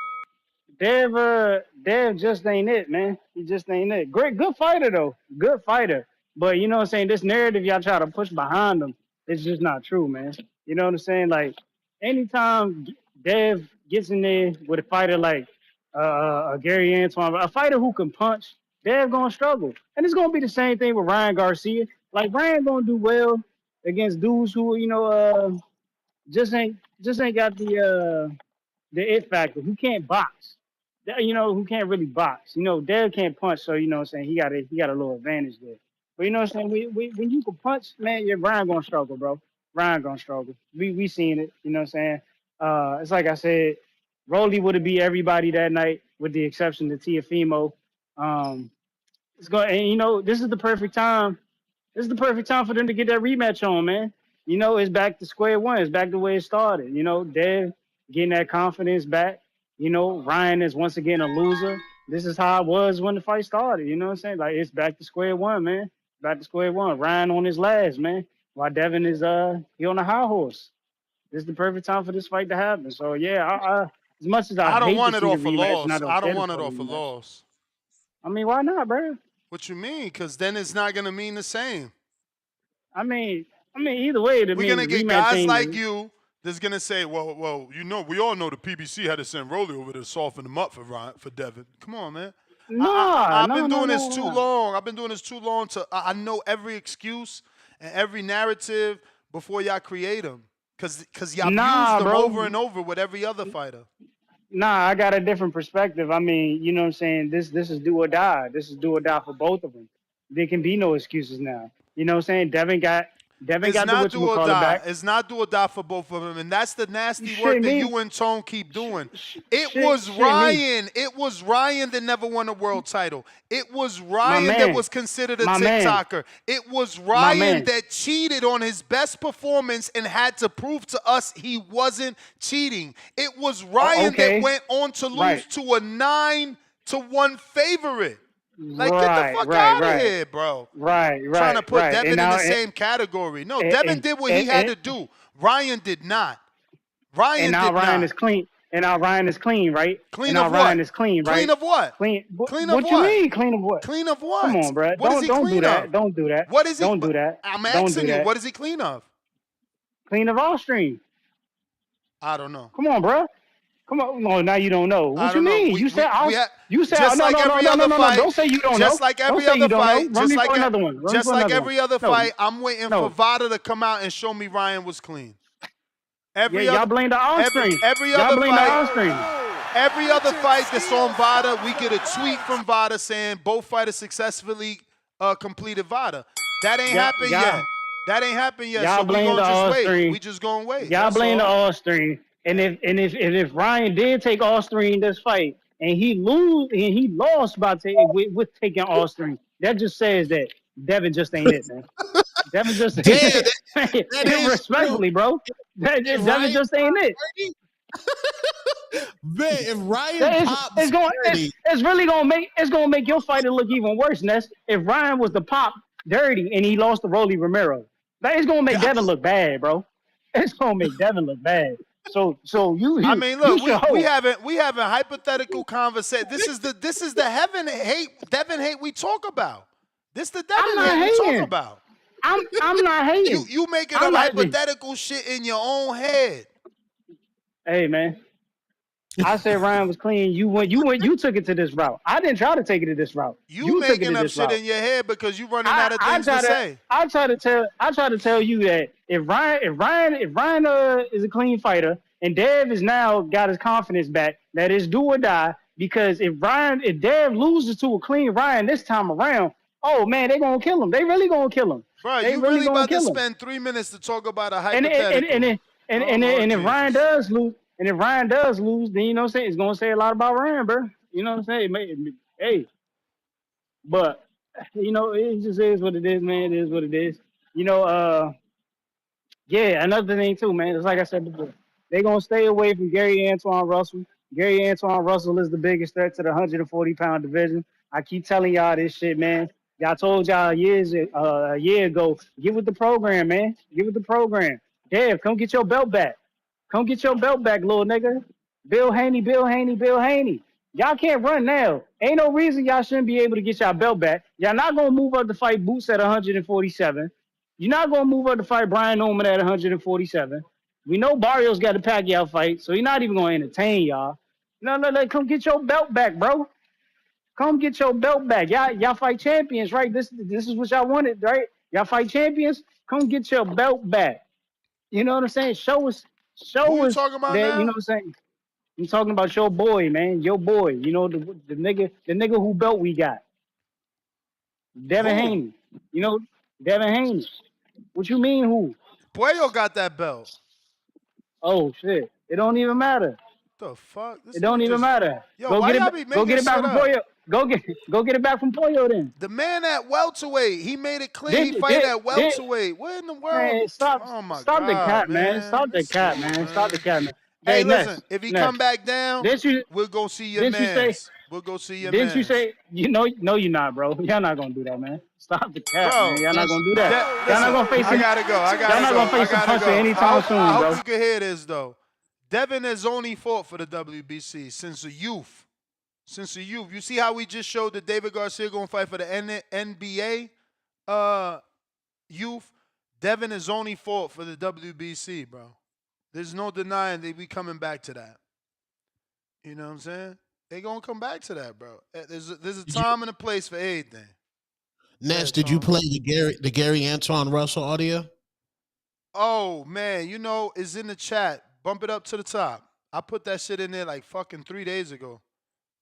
Dev just ain't it, man. He just ain't it. Great, good fighter though. Good fighter. But you know what I'm saying? This narrative y'all try to push behind him, it's just not true, man. You know what I'm saying? Like, anytime Dev gets in there with a fighter like Gary Antoine, a fighter who can punch, Dev gonna struggle. And it's gonna be the same thing with Ryan Garcia. Like, Ryan gonna do well against dudes who, you know, just ain't got the it factor, who can't box. You know, who can't really box. You know, Dev can't punch, so you know what I'm saying, he got a little advantage there. But you know what I'm saying, when you can punch, man, Ryan gonna struggle, bro. Ryan gonna struggle. We seen it, you know what I'm saying? It's like I said, Rolly would have beat everybody that night, with the exception of Tiafimo. It's going, and you know, this is the perfect time. This is the perfect time for them to get that rematch on, man. You know, it's back to square one. It's back the way it started. You know, Dev getting that confidence back. You know, Ryan is once again a loser. This is how it was when the fight started. You know what I'm saying? Like, it's back to square one, man. Back to square one. Ryan on his last, man. While Devin is he on a high horse. This is the perfect time for this fight to happen. So yeah, as much as I don't hate want to it see the off a rematch, loss. I don't want it off a loss. I mean, why not, bro? What you mean? Because then it's not gonna mean the same. I mean, either way, we're gonna get guys like you that's gonna say, well, you know, we all know the PBC had to send Rolly over to soften him up for Devin. Come on, man. I've been doing this too long. I've been doing this too long I know every excuse and every narrative before y'all create them, because y'all use them over and over with every other fighter. Nah, I got a different perspective. I mean, you know what I'm saying? This is do or die. This is do or die for both of them. There can be no excuses now. You know what I'm saying? Devin got the whatchamacallit back. It's not do or die for both of them, and that's the nasty work that you and Tone keep doing. It was Ryan that never won a world title. It was Ryan that was considered a TikToker. It was Ryan that cheated on his best performance and had to prove to us he wasn't cheating. It was Ryan that went on to lose to a 9-1 favorite. Like, get the fuck out of here, bro. Trying to put Devin in the same category. No, Devin did what he had to do. Ryan did not. Ryan is clean. And now Ryan is clean, right? Clean of what? Ryan is clean, right? Clean of what? Clean of what? What you mean, clean of what? Clean of what? Come on, bro. Don't do that. Don't do that. What is he? Don't do that. I'm asking you, what is he clean of? Clean of all stream. I don't know. Come on, bro. Come on, no, now you don't know. What I you don't know. mean? You said You just no, like no, no, every no, no, other no, no. fight. Don't say you don't know. Just like Don't every say you other don't know. fight. Run me for another one. Run me Just for like another one. every other No, fight. I'm waiting for Vada to come out and show me Ryan was clean. Yeah, y'all blame the arm string. Every Y'all other blame the arm fight. string. Every other fight that's on Vada, we get a tweet from Vada saying both fighters successfully completed Vada. That ain't happened yet. That ain't happened yet. Y'all So we blame the gonna just all wait. string. We just gonna wait. Y'all That's blame the all. all string. And if Ryan did take all string in this fight and he lost by with taking all string, that just says that Devin just ain't it, man. Devin just ain't Damn, it. that is true. Respectfully, bro. Devin just ain't it. Man, if Ryan pops 30, it's really gonna make your fighter look even worse, Ness. If Ryan was to pop dirty and he lost to Rolly Romero, that is gonna make Devin look bad, bro. It's gonna make Devin look bad. So you I mean, you look, should we hope. having hypothetical conversation. This is the Devin hate we talk about. This the I'm Devin not hate we talk hating. about. I'm not hating. You making I'm up not, hypothetical shit in your own head. Hey man, I said Ryan was clean. You took it to this route. I didn't try to take it to this route. You You took it making to up this shit route. in your head because you running out of things to say. I try to tell you that if Ryan is a clean fighter and Dev is now got his confidence back, that it's do or die. Because if Dev loses to a clean Ryan this time around, oh man, they gonna kill him. They really gonna kill him. Bro, They you really really gonna about to kill him. spend 3 minutes to talk about a And hypothetical. if Ryan does lose, then you know what I'm saying, it's gonna say a lot about Ryan, bro. You know what I'm saying? Hey, but you know, it just is what it is, man. It is what it is. You know, yeah, another thing too, man. It's like I said before, they gonna stay away from Gary Antoine Russell. Gary Antoine Russell is the biggest threat to the 140-pound division. I keep telling y'all this shit, man. Y'all told y'all a year ago, get with the program, man. Get with the program. Dev, come get your belt back. Come get your belt back, little nigga. Bill Haney, Bill Haney, Bill Haney. Y'all can't run now. Ain't no reason y'all shouldn't be able to get y'all belt back. Y'all not gonna move up to fight Boots at 147. You're not gonna move up to fight Brian Norman at 147. We know Barrios got a Pacquiao fight, so he's not even gonna entertain y'all. No, come get your belt back, bro. Come get your belt back. Y'all fight champions, right? This is what y'all wanted, right? Y'all fight champions. Come get your belt back. You know what I'm saying? Show us Who you talking about that. You know now? what I'm saying? I'm talking about your boy, man. Your boy. You know the nigga who belt we got. Devin Who? Haney. You know Devin Haney. What you mean who? Puello got that belt. Oh shit! It don't even matter. The fuck? This It don't nigga even just matter. Yo, Go why get y'all it. be Go making get it back shit from up? Pollo. Go get it back from Pollo then. The man at welterweight, he made it clear he fight at Did welterweight. What in the world? man stop Oh my stop the God, cap, man. man. Stop the This cap, fool, man. Stop the man. cap, man. Hey, Hey, listen, if he come Ness. back down, Didn't we'll go see your you say? mans. We'll go see your Didn't you mans. say? No, you're not, bro. Y'all not gonna do that, man. Stop the cap, man. Bro, Y'all not gonna do that. Y'all listen, not gonna face I him. gotta go. Y'all not gonna face a puncher anytime I soon, hope bro. you can hear this though. Devin has only fought for the WBC since the youth. Since the youth. You see how we just showed that David Garcia gonna fight for the NBA youth? Devin has only fought for the WBC, bro. There's no denying that we coming back to that. You know what I'm saying? They gonna come back to that, bro. There's a time and a place for everything. Ness, did you play the Gary Antoine Russell audio? Oh man, you know, it's in the chat. Bump it up to the top. I put that shit in there like fucking 3 days ago.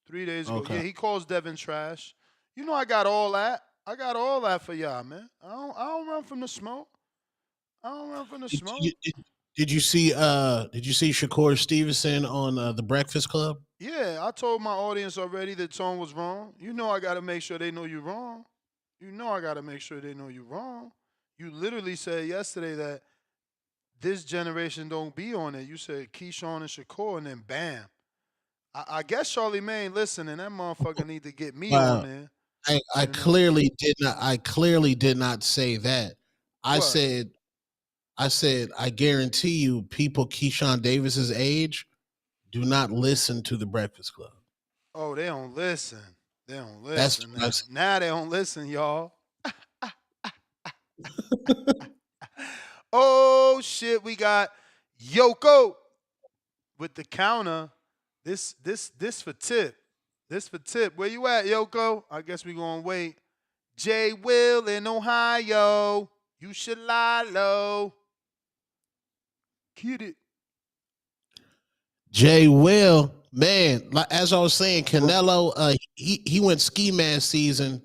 3 days ago. Okay. Yeah, he calls Devin trash. You know I got all that. I got all that for y'all, man. I don't run from the smoke. I don't run from the smoke. Did you see Shakur Stevenson on the Breakfast Club? Yeah, I told my audience already that Tone was wrong. You know I gotta make sure they know you're wrong. You know I gotta make sure they know you're wrong. You literally said yesterday that this generation don't be on it. You said Keyshawn and Shakur, and then bam. I guess Charlie Maine listening. That motherfucker need to get me on there. I clearly did not. I clearly did not say that. I What? said, I guarantee you, people Keyshawn Davis's age do not listen to the Breakfast Club. Oh, they don't listen. They don't That's listen now. Now they don't listen, y'all. Oh shit, we got Yoko with the counter. This for tip. This for tip. Where you at, Yoko? I guess we gonna wait. J. Will in Ohio. You should lie low. Get it. Jay Will, man, as I was saying, Canelo, he went ski mask season.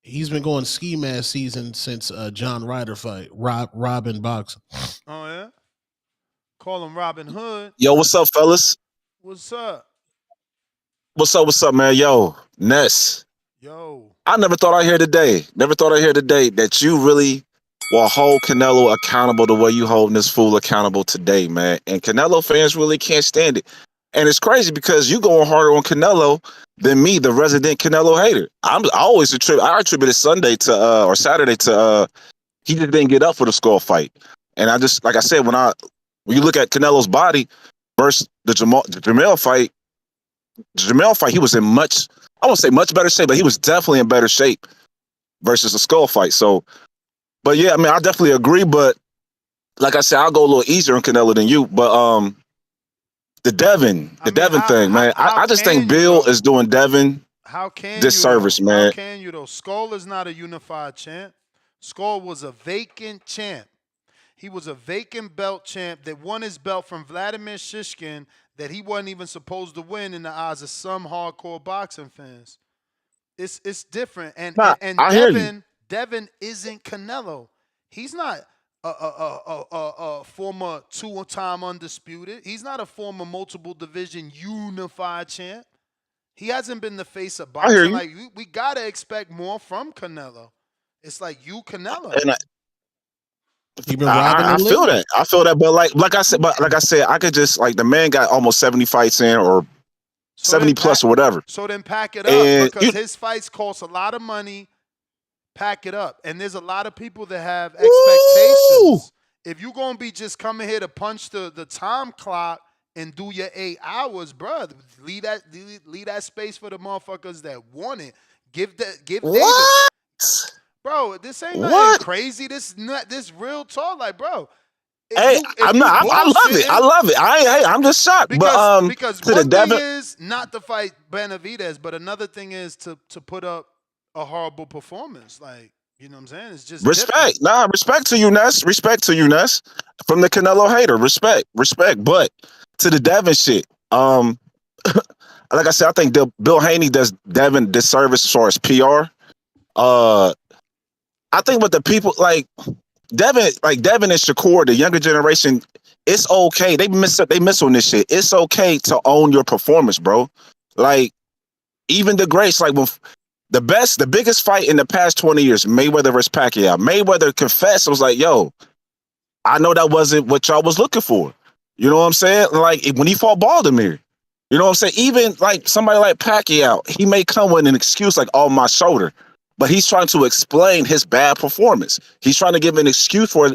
He's been going ski mask season since John Ryder fight, Robin boxing. Oh yeah. Call him Robin Hood. Yo, what's up, fellas? What's up? What's up, man? Yo, Ness. Yo. I never thought I'd hear today that you really will hold Canelo accountable the way you holding this fool accountable today, man. And Canelo fans really can't stand it. And it's crazy because you going harder on Canelo than me, the resident Canelo hater. I attributed Sunday to or Saturday to he just didn't get up for the skull fight. And I just, like I said, when you look at Canelo's body versus the Jamel fight, he was in I won't say much better shape, but he was definitely in better shape versus the skull fight. So, but yeah, I mean, I definitely agree. But like I said, I'll go a little easier on Canelo than you. But the Devin thing, man, I just think Bill is doing Devin disservice, man. How can you though? Skull is not a unified champ. Skull was a vacant champ. He was a vacant belt champ that won his belt from Vladimir Shishkin that he wasn't even supposed to win in the eyes of some hardcore boxing fans. It's different. And Devin isn't Canelo. He's not a former two-time undisputed. He's not a former multiple division unified champ. He hasn't been the face of boxing. Like we gotta expect more from Canelo. It's like you, Canelo. And I feel that. But like I said, I could just like the man got almost 70 fights in or 70 plus or whatever. So then pack it up because his fights cost a lot of money. Pack it up. And there's a lot of people that have expectations. If you're going to be just coming here to punch the time clock and do your 8 hours, bro, leave that space for the motherfuckers that want it. Give David. Bro, this ain't nothing crazy. This real talk. Like, bro. I love it. I'm just shocked. Because one thing is not to fight Benavidez, but another thing is to put up a horrible performance. Like, you know what I'm saying? It's just respect. different. Nah, respect to you, Ness. Respect to you, Ness. From the Canelo hater. Respect. But to the Devin shit. Like I said, I think Bill Haney does Devin disservice as far as PR. I think what the people like Devin and Shakur, the younger generation, it's okay. They miss on this shit. It's okay to own your performance, bro. Like, even the greats, like when the biggest fight in the past 20 years, Mayweather versus Pacquiao. Mayweather confessed, was like, yo, I know that wasn't what y'all was looking for. You know what I'm saying? Like when he fought Baltimore. You know what I'm saying? Even like somebody like Pacquiao, he may come with an excuse like, oh, my shoulder. But he's trying to explain his bad performance. He's trying to give an excuse for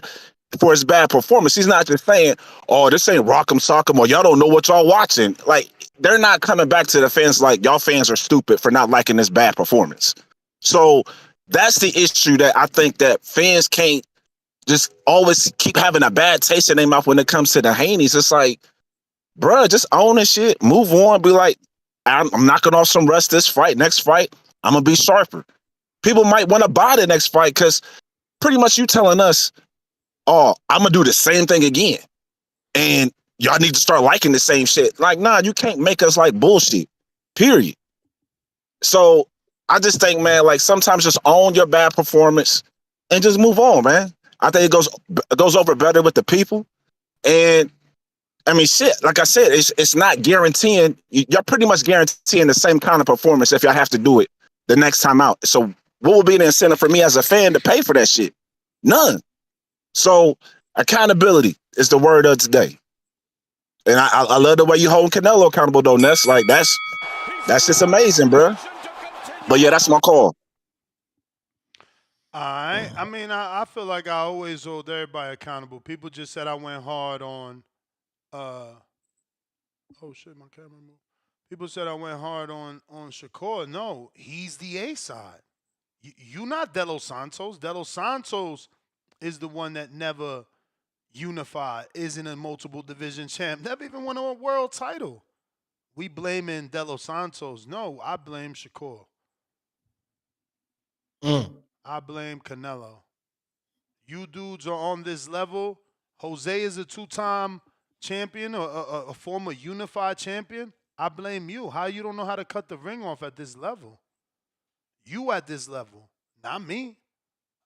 his bad performance. He's not just saying, oh, this ain't Rock'em Sock'em or y'all don't know what y'all watching. Like, they're not coming back to the fans like, y'all fans are stupid for not liking this bad performance. So that's the issue that I think that fans can't just always keep having a bad taste in their mouth when it comes to the Haneys. It's like, bruh, just own this shit. Move on. Be like, I'm knocking off some rest this fight. Next fight, I'm going to be sharper. People might want to buy the next fight because pretty much you telling us, oh, I'm going to do the same thing again. And y'all need to start liking the same shit. Like, nah, you can't make us like bullshit, period. So I just think, man, like sometimes just own your bad performance and just move on, man. I think it goes over better with the people. And I mean, shit, like I said, it's not guaranteeing. You're pretty much guaranteeing the same kind of performance if y'all have to do it the next time out. So what would be the incentive for me as a fan to pay for that shit? None. So accountability is the word of today. And I love the way you hold Canelo accountable, though, Ness. Like, that's just amazing, bro. But yeah, that's my call. All right. I mean, I feel like I always hold everybody accountable. People just said I went hard on oh shit, my camera moved. People said I went hard on Shakur. No, he's the A side. You not De Los Santos. De Los Santos is the one that never unified, isn't a multiple division champ, never even won a world title. we blaming De Los Santos. No, I blame Shakur. I blame Canelo. You dudes are on this level. Jose is a two-time champion or a former unified champion. I blame you. How you don't know how to cut the ring off at this level? You at this level, not me.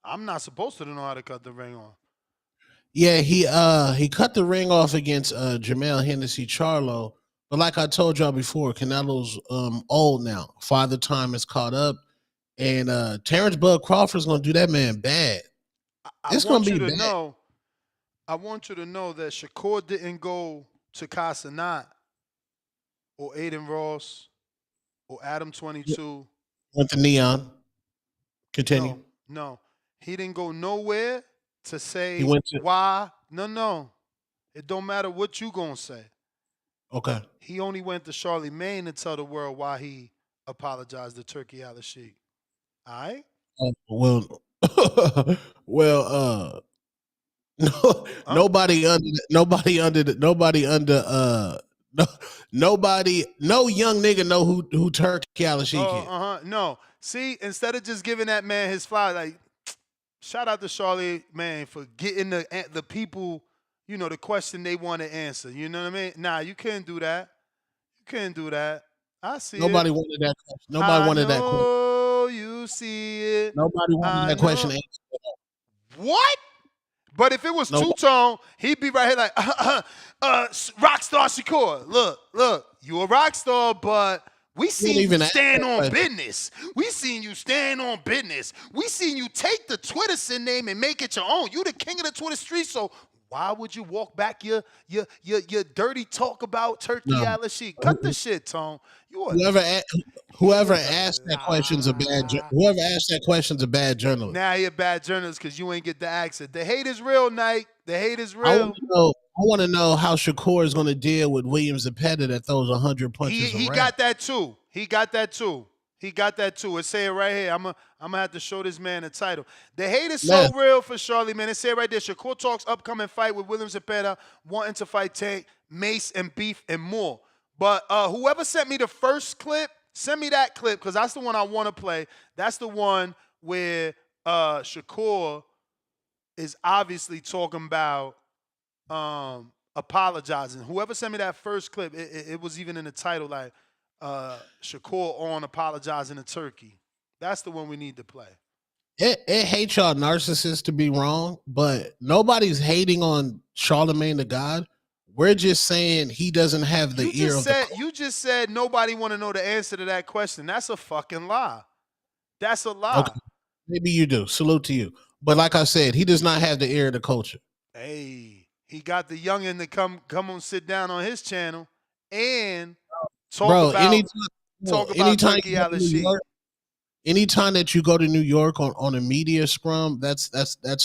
I'm not supposed to know how to cut the ring off. Yeah, he cut the ring off against Jamel Hennessy Charlo. But like I told y'all before, Canelo's old now. Father time is caught up. And Terrence Bud Crawford's gonna do that man bad. It's gonna be bad. I want you to know that Shakur didn't go to Casanat or Aiden Ross or Adam 22. Went to Neon. Continue. No. He didn't go nowhere to say He went to- why. No. It don't matter what you gonna say. Okay. He only went to Charlemagne to tell the world why he apologized to Turkey Al-Sheikh. All right? Well, no, nobody no young nigga know who Turkey Al-Sheikh is. No. See, instead of just giving that man his flowers, like, shout out to Charlemagne for getting the people, the question they want to answer. You know what I mean? Nah, you can't do that. You can't do that. I see Nobody it. wanted that question. Nobody wanted that question. Oh, you see it. Nobody wanted that question answered. What? But if it was two-tone, he'd be right here like, Rockstar Shakur. Look, you a rock star, but we seen you stand on business. We seen you stand on business. We seen you take the Twitter sin name and make it your own. You the king of the Twitter street, so why would you walk back your dirty talk about Turkey Al-Sheikh? Cut the shit, Tone. Whoever asked that question's a bad journalist. Now you're a bad journalist because you ain't get the accent. The hate is real, Nike. The hate is real. I want to know how Shakur is going to deal with William Zepeda that throws 100 punches. He got that too. It say it right here. I'm gonna have to show this man the title. The hate is so real for Charlie, man. It say it right there. Shakur talks upcoming fight with William Zepeda, wanting to fight Tank, Mace, and Beef, and more. But whoever sent me the first clip, send me that clip because that's the one I want to play. That's the one where Shakur is obviously talking about apologizing. Whoever sent me that first clip, it was even in the title, like Shakur on apologizing to Turkey. That's the one we need to play. It hates y'all narcissists to be wrong, but nobody's hating on Charlemagne the God. We're just saying he doesn't have the ear of the... You just said nobody want to know the answer to that question. That's a fucking lie. That's a lie. Okay. Maybe you do. Salute to you. But like I said, he does not have the ear of the culture. Hey, he got the youngin to come on sit down on his channel and talk about Turkey Al-Sheikh. Anytime that you go to New York on a media scrum, that's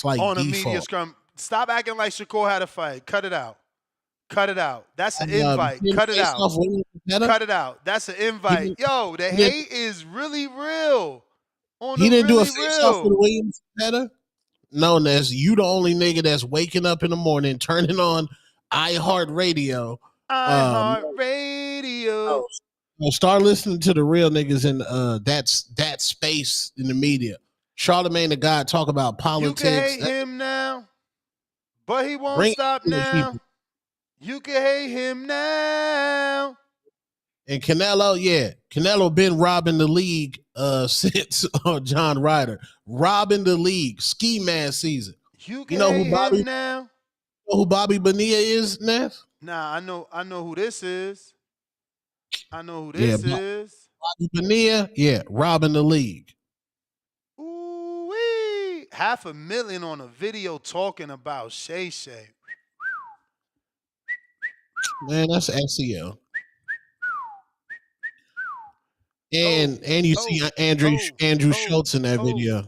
like on default. A media scrum. Stop acting like Shakur had a fight. Cut it out. That's an invite. Cut it out. Cut it out. That's an invite. Yo, the hate is really real. He didn't do a face-off with William Zepeda? No, Ness, you the only nigga that's waking up in the morning, turning on iHeartRadio. iHeartRadio. Start listening to the real niggas in that space in the media. Charlemagne the God talk about politics. You can hate him now, but he won't stop now. People. You can hate him now. And Canelo been robbing the league since John Ryder. Robbing the league. Ski mask season. You know who Bobby now? You know who Bobby Bonilla is, Neff? Nah, I know who this is. Bobby Bonilla, robbing the league. Ooh-wee. $500,000 on a video talking about Shay Shay. Man, that's SEO. And you see Andrew Schultz in that video.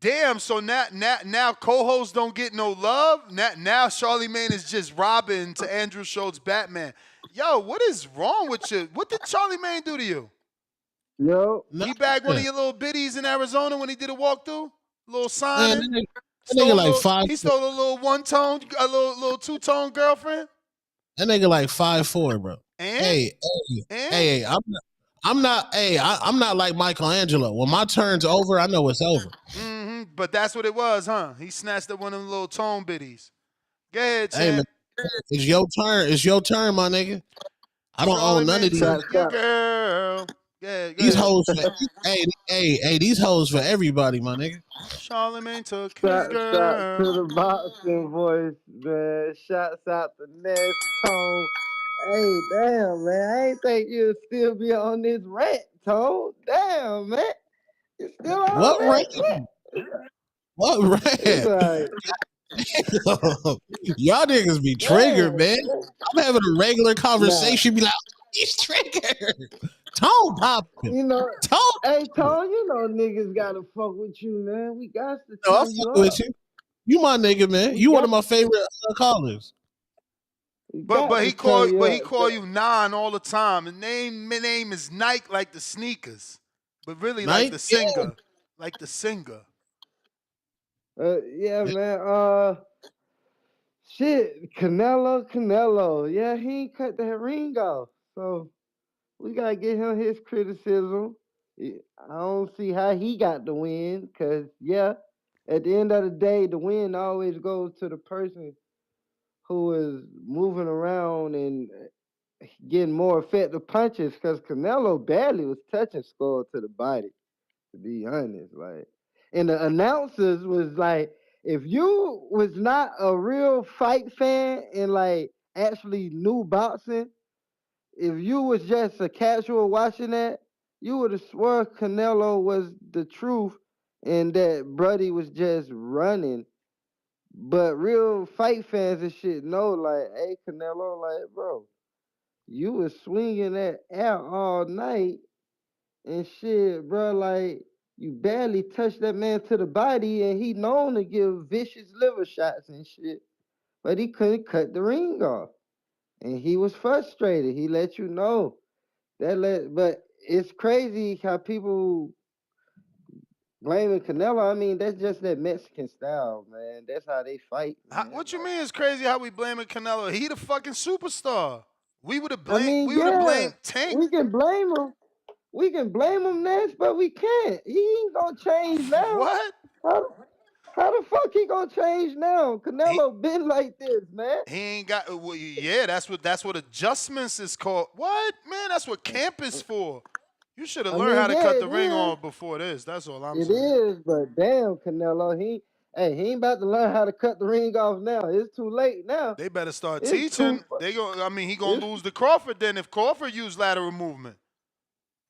Damn. So now co-hosts don't get no love. Now Charlemagne is just robbing to Andrew Schultz Batman. Yo, what is wrong with you? What did Charlemagne do to you? Yo, he bagged one of your little biddies in Arizona when he did a walkthrough, little signing. He stole a little one-tone, a little two-tone girlfriend. That nigga like 5'4", bro. And? Hey, I'm not like Michelangelo. When my turn's over, I know it's over. Mm-hmm. But that's what it was, huh? He snatched up one of them little tone biddies. Go ahead, Hey man, champ. it's your turn. It's your turn, my nigga. I don't own none of these. Your girl. Yeah, go These ahead. hoes for these hoes for everybody, my nigga. Charlamagne took his Shout to girl. the boxing voice, man. Shouts out to Ness Tone. Hey, damn, man. I ain't think you'd still be on this rant, Tone. Damn, man. You still on What that rant? shit? What It's rant? like, Y'all niggas be triggered, damn. man. I'm having a regular Nah, conversation. Be like, he's triggered. Tone popping. you know, Tone. hey, Tone, you know niggas gotta fuck with you, man. We got to No, I'm turn you fucking up. with you. You my nigga, man. We You one got of my favorite callers. But he to turn you he up. call you Nine all the time. My name is Nike, like the sneakers, but really like Nike? the singer, like the singer. Yeah, man. Shit, Canelo. Yeah, he ain't cut that ring off. So we gotta get him his criticism. I don't see how he got the win, cause yeah, at the end of the day, the win always goes to the person who is moving around and getting more effective punches. Cause Canelo barely was touching Skull to the body, to be honest. Like, and the announcers was like, if you was not a real fight fan and like actually knew boxing, if you was just a casual watching that, you would have swore Canelo was the truth and that Brody was just running. But real fight fans and shit know, like, hey, Canelo, like, bro, you was swinging that out all night and shit, bro. Like, you barely touched that man to the body, and he known to give vicious liver shots and shit, but he couldn't cut the ring off, and he was frustrated. He let you know but it's crazy how people blaming Canelo. I mean, that's just that Mexican style, man. That's how they fight, man. What you mean? It's crazy how we blaming Canelo. He the fucking superstar. We would have I blamed. mean, We would have yeah, blamed Tank. we can blame him. We can blame him, Nash, but we can't. He ain't gonna change now. What? How the fuck he gonna change now? He Canelo been like this, man. he ain't got. Well, yeah, that's what adjustments is called. What, man? That's what camp is for. You should have I learned how mean, to yeah, cut the it ring is. off before this. That's all I'm It saying. is, but damn, Canelo, he ain't about to learn how to cut the ring off now. It's too late now. They better start It's teaching. too. They go. I mean, he gonna It's, lose to Crawford then if Crawford used lateral movement.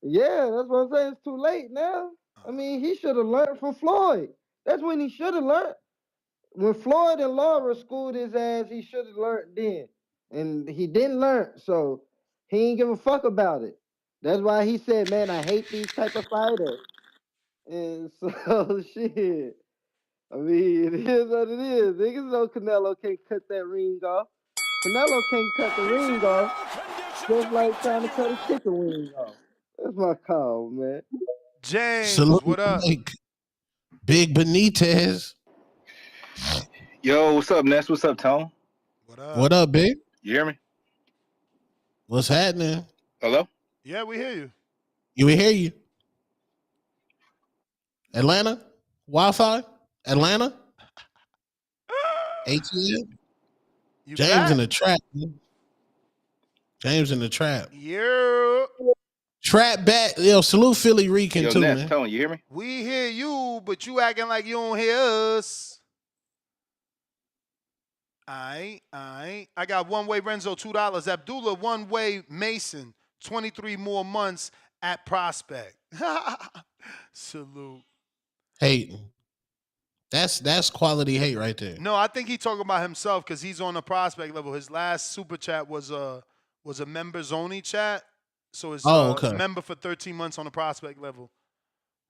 yeah, that's what I'm saying. It's too late now. I mean, he should have learned from Floyd. That's when he should have learned. When Floyd and Laura schooled his ass, he should have learned then. And he didn't learn, so he ain't give a fuck about it. That's why he said, man, I hate these type of fighters. And so, shit. I mean, it is what it is. Niggas know Canelo can't cut that ring off. Canelo can't cut the ring off just like trying to cut a chicken wing off. That's my call, man. James, Salute what up? like Big Benitez. Yo, what's up, Ness? What's up, Tone? What up? What up, Big? You hear me? What's happening? Hello? Yeah, we hear you. We hear you. Atlanta? Wi-Fi? Atlanta? ATL? You James back? in the trap. Man. James in the trap. Yeah. Trap back. Yo, salute Philly Rican Yo, too, Ness, man. Tone, you hear me? We hear you, but you acting like you don't hear us. I got one way Renzo $2. Abdullah one way Mason 23 more months at Prospect. Salute. Hating. That's quality hate right there. No, I think he talking about himself because he's on the Prospect level. His last super chat was a members only chat, so it's okay. member for 13 months on the Prospect level.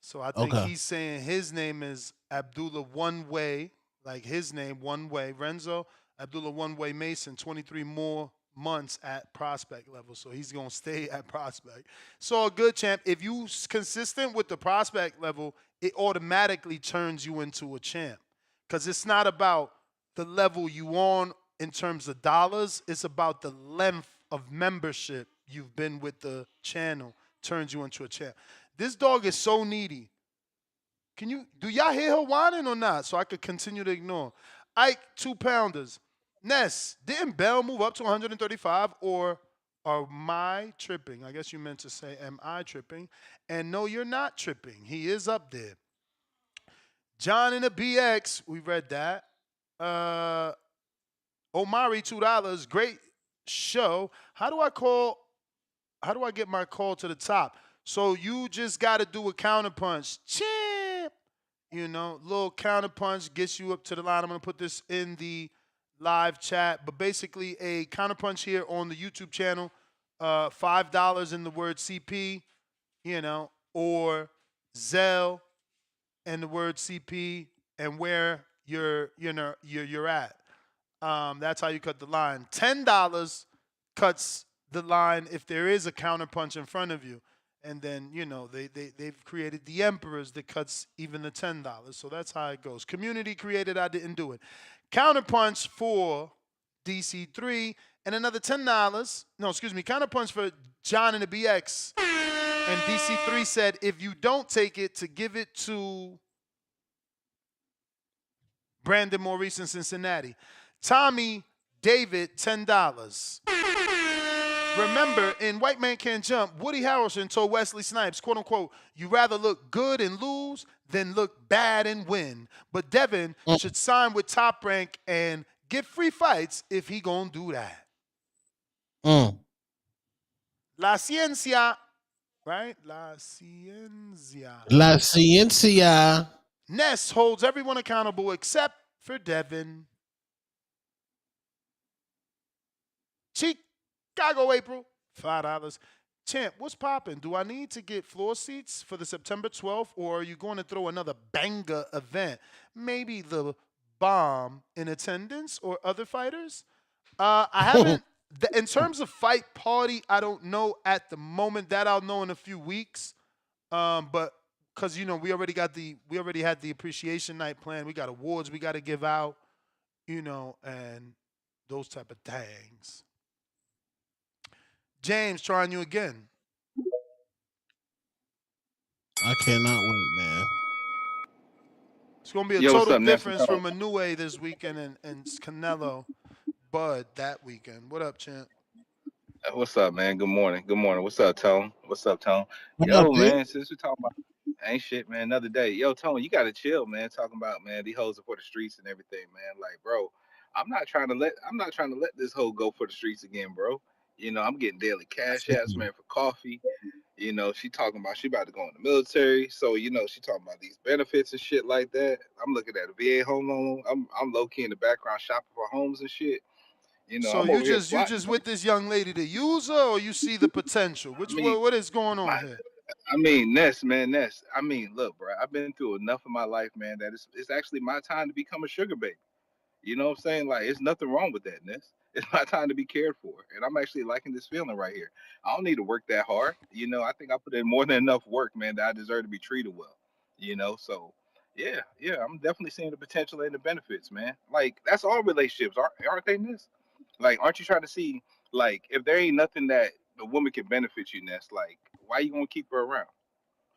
So I think he's saying his name is Abdullah One Way, like his name One Way Renzo. Abdullah One Way Mason, 23 more months at Prospect level. So he's going to stay at Prospect. So a good champ. If you consistent with the Prospect level, it automatically turns you into a champ. Because it's not about the level you on in terms of dollars. It's about the length of membership you've been with the channel turns you into a champ. This dog is so needy. Do y'all hear her whining or not? So I could continue to ignore. Ike, 2-pounders. Ness, didn't Bell move up to 135 or am I tripping? I guess you meant to say, am I tripping? And no, you're not tripping. He is up there. John in the BX, we read that. Omari, $2. Great show. How do I get my call to the top? So you just got to do a counterpunch. Champ. Little counterpunch gets you up to the line. I'm going to put this in the live chat. But basically, a counterpunch here on the YouTube channel, $5 in the word CP, or Zelle and the word CP and where you're at. That's how you cut the line. $10 cuts the line if there is a counterpunch in front of you. And then, they've created the emperors that cuts even the $10. So that's how it goes. Community created, I didn't do it. Counterpunch for DC3 and another $10. No, excuse me. Counterpunch for John and the BX. And DC3 said, if you don't take it, to give it to Brandon Maurice in Cincinnati. Tommy David, $10. Remember, in White Man Can't Jump, Woody Harrelson told Wesley Snipes, quote unquote, you rather look good and lose than look bad and win. But Devin should sign with Top Rank and get free fights if he gonna do that. La Ciencia, right? La Ciencia. La Ciencia. Ness holds everyone accountable except for Devin. Chicago, April, $5. Champ, what's poppin'? Do I need to get floor seats for the September 12th, or are you going to throw another banger event? Maybe the Bomb in attendance or other fighters? I haven't. In terms of fight party, I don't know at the moment. That I'll know in a few weeks. But because we already had the appreciation night planned. We got awards we got to give out, and those type of things. James, trying you again. I cannot wait, man. It's going to be a total difference from Inoue this weekend and Canelo Bud that weekend. What up, champ? What's up, man? Good morning. Good morning. What's up, Tone? What's up, Tone? What Yo, up, man, since we're talking about ain't shit, man, another day. Yo, Tone, you got to chill, man, talking about, man, these hoes are for the streets and everything, man. Like, bro, I'm not trying to let this hoe go for the streets again, bro. I'm getting daily cash apps, man, for coffee. She talking about she about to go in the military. So, she talking about these benefits and shit like that. I'm looking at a VA home loan. I'm low key in the background shopping for homes and shit. So I'm you just with this young lady to use her, or you see the potential? What is going on here? I mean, Ness, man, Ness. I mean, look, bro, I've been through enough of my life, man, that it's actually my time to become a sugar baby. You know what I'm saying? Like, it's nothing wrong with that, Ness. It's my time to be cared for. And I'm actually liking this feeling right here. I don't need to work that hard. I think I put in more than enough work, man, that I deserve to be treated well. So yeah, I'm definitely seeing the potential and the benefits, man. Like, that's all relationships, aren't they, Ness? Like, aren't you trying to see, like, if there ain't nothing that the woman can benefit you, Ness, like, why you gonna keep her around?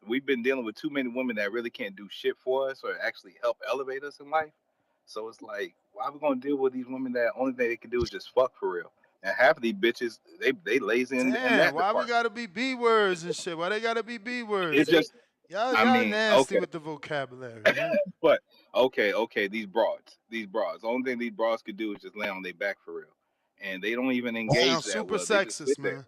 We've been dealing with too many women that really can't do shit for us or actually help elevate us in life. So it's like, why are we gonna deal with these women that only thing they can do is just fuck for real? And half of these bitches, they lazy in that Damn, why we department. gotta be B words and shit? Why they gotta be B words? It's just, Y'all I mean, nasty okay, with the vocabulary, man. but okay, these broads, the only thing these broads could do is just lay on their back for real, and they don't even engage Sounds that super well. They just sit sexist, there. man.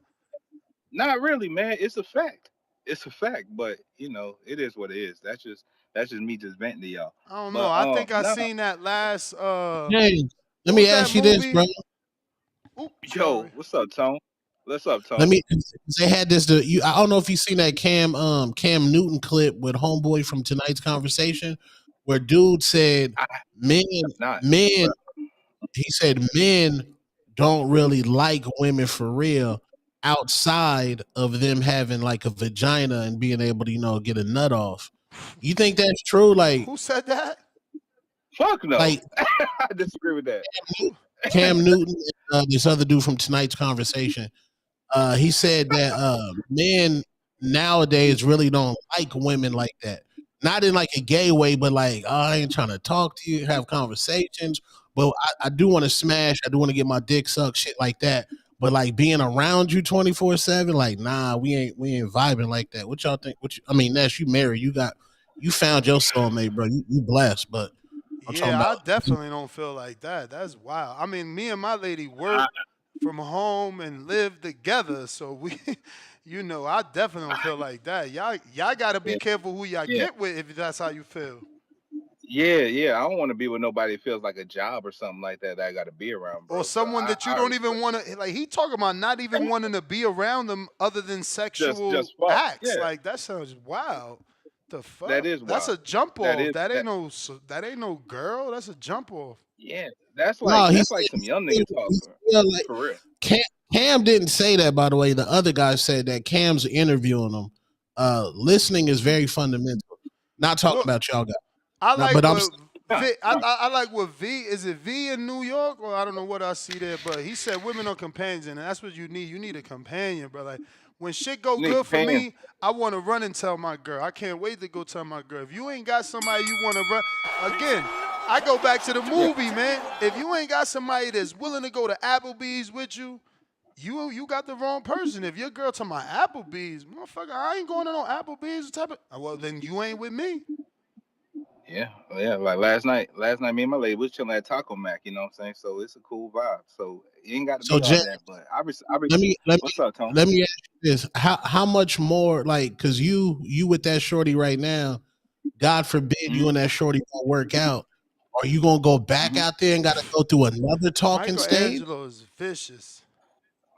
Not really, man. It's a fact. It's a fact, but it is what it is. That's just me just venting to y'all. I don't know. But I think I no, seen that last. Hey, let What me was that ask you this, bro. movie? Oops, yo, sorry. what's up, Tone? What's up, Tone? Let me. They had this. I don't know if you seen that Cam Newton clip with homeboy from tonight's conversation, where dude said men. Not. He said men don't really like women for real outside of them having like a vagina and being able to get a nut off. You think that's true? Like, Who said that? Fuck no. like I disagree with that. Cam Newton, this other dude from tonight's conversation. He said that men nowadays really don't like women like that. Not in like a gay way, but like, oh, I ain't trying to talk to you, have conversations. But I do want to smash. I do want to get my dick sucked, shit like that. But like being around you 24/7, like, nah, we ain't vibing like that. What y'all think? I mean, Nash, you married, you found your soulmate, bro. You blessed, but I'm talking Yeah, I about. definitely don't feel like that. That's wild. I mean, me and my lady work from home and live together, so we, I definitely don't feel like that. Y'all gotta be Yeah, careful who y'all yeah, get with if that's how you feel. yeah. I don't want to be with nobody that feels like a job or something like that I got to be around, Or bro. So someone that you I don't even respect want to like. He talking about not even wanting to be around them other than sexual just fuck. acts. Yeah, Like that sounds wild. The that fuck? is That's wild. a jump That off. is that. That ain't no girl. That's a jump off. Yeah, No, that's like some young nigga talk like for real. Cam didn't say that, by the way. The other guy said that. Cam's interviewing him. Listening is very fundamental. Not talking Look, about y'all guys. I No, like but I'm what I like what V is it V in New York or I don't know what I see there, but he said women are companions and that's what you need. You need a companion, bro. Like when shit go You need good for companion. me, I want to run and tell my girl. I can't wait to go tell my girl. If you ain't got somebody you want to run, again, I go back to the Yeah, movie, man. If you ain't got somebody that's willing to go to Applebee's with you, you got the wrong person. If your girl to my Applebee's, motherfucker, I ain't going to no Applebee's type of. Well, then you ain't with me. yeah. Like last night, me and my lady was chilling at Taco Mac. You know what I'm saying? So it's a cool vibe. So you ain't got to so be all Jen, that, but let me let what's me up, Tone? let me ask you this: how much more, like, because you with that shorty right now, God forbid Hmm. you and that shorty won't work out. Are you gonna go back Hmm. out there and got to go through another talking stage? Michelangelo is vicious.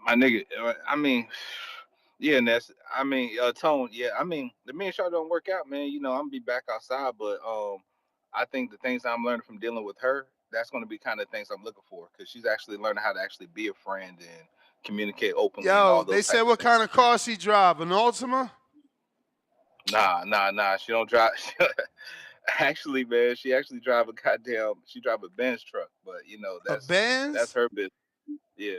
My nigga, I mean, yeah, Ness. I mean, Tone. Yeah, I mean, the me and Shaw don't work out, man. You know, I'm gonna be back outside, but I think the things I'm learning from dealing with her, that's gonna be kind of things I'm looking for, because she's actually learning how to actually be a friend and communicate openly and Yo, all they those said type of what things. kind of car she drive? An Altima? Nah. She don't drive. Actually, man, she actually she drive a Benz truck, but you know A that's Benz? her business. Yeah.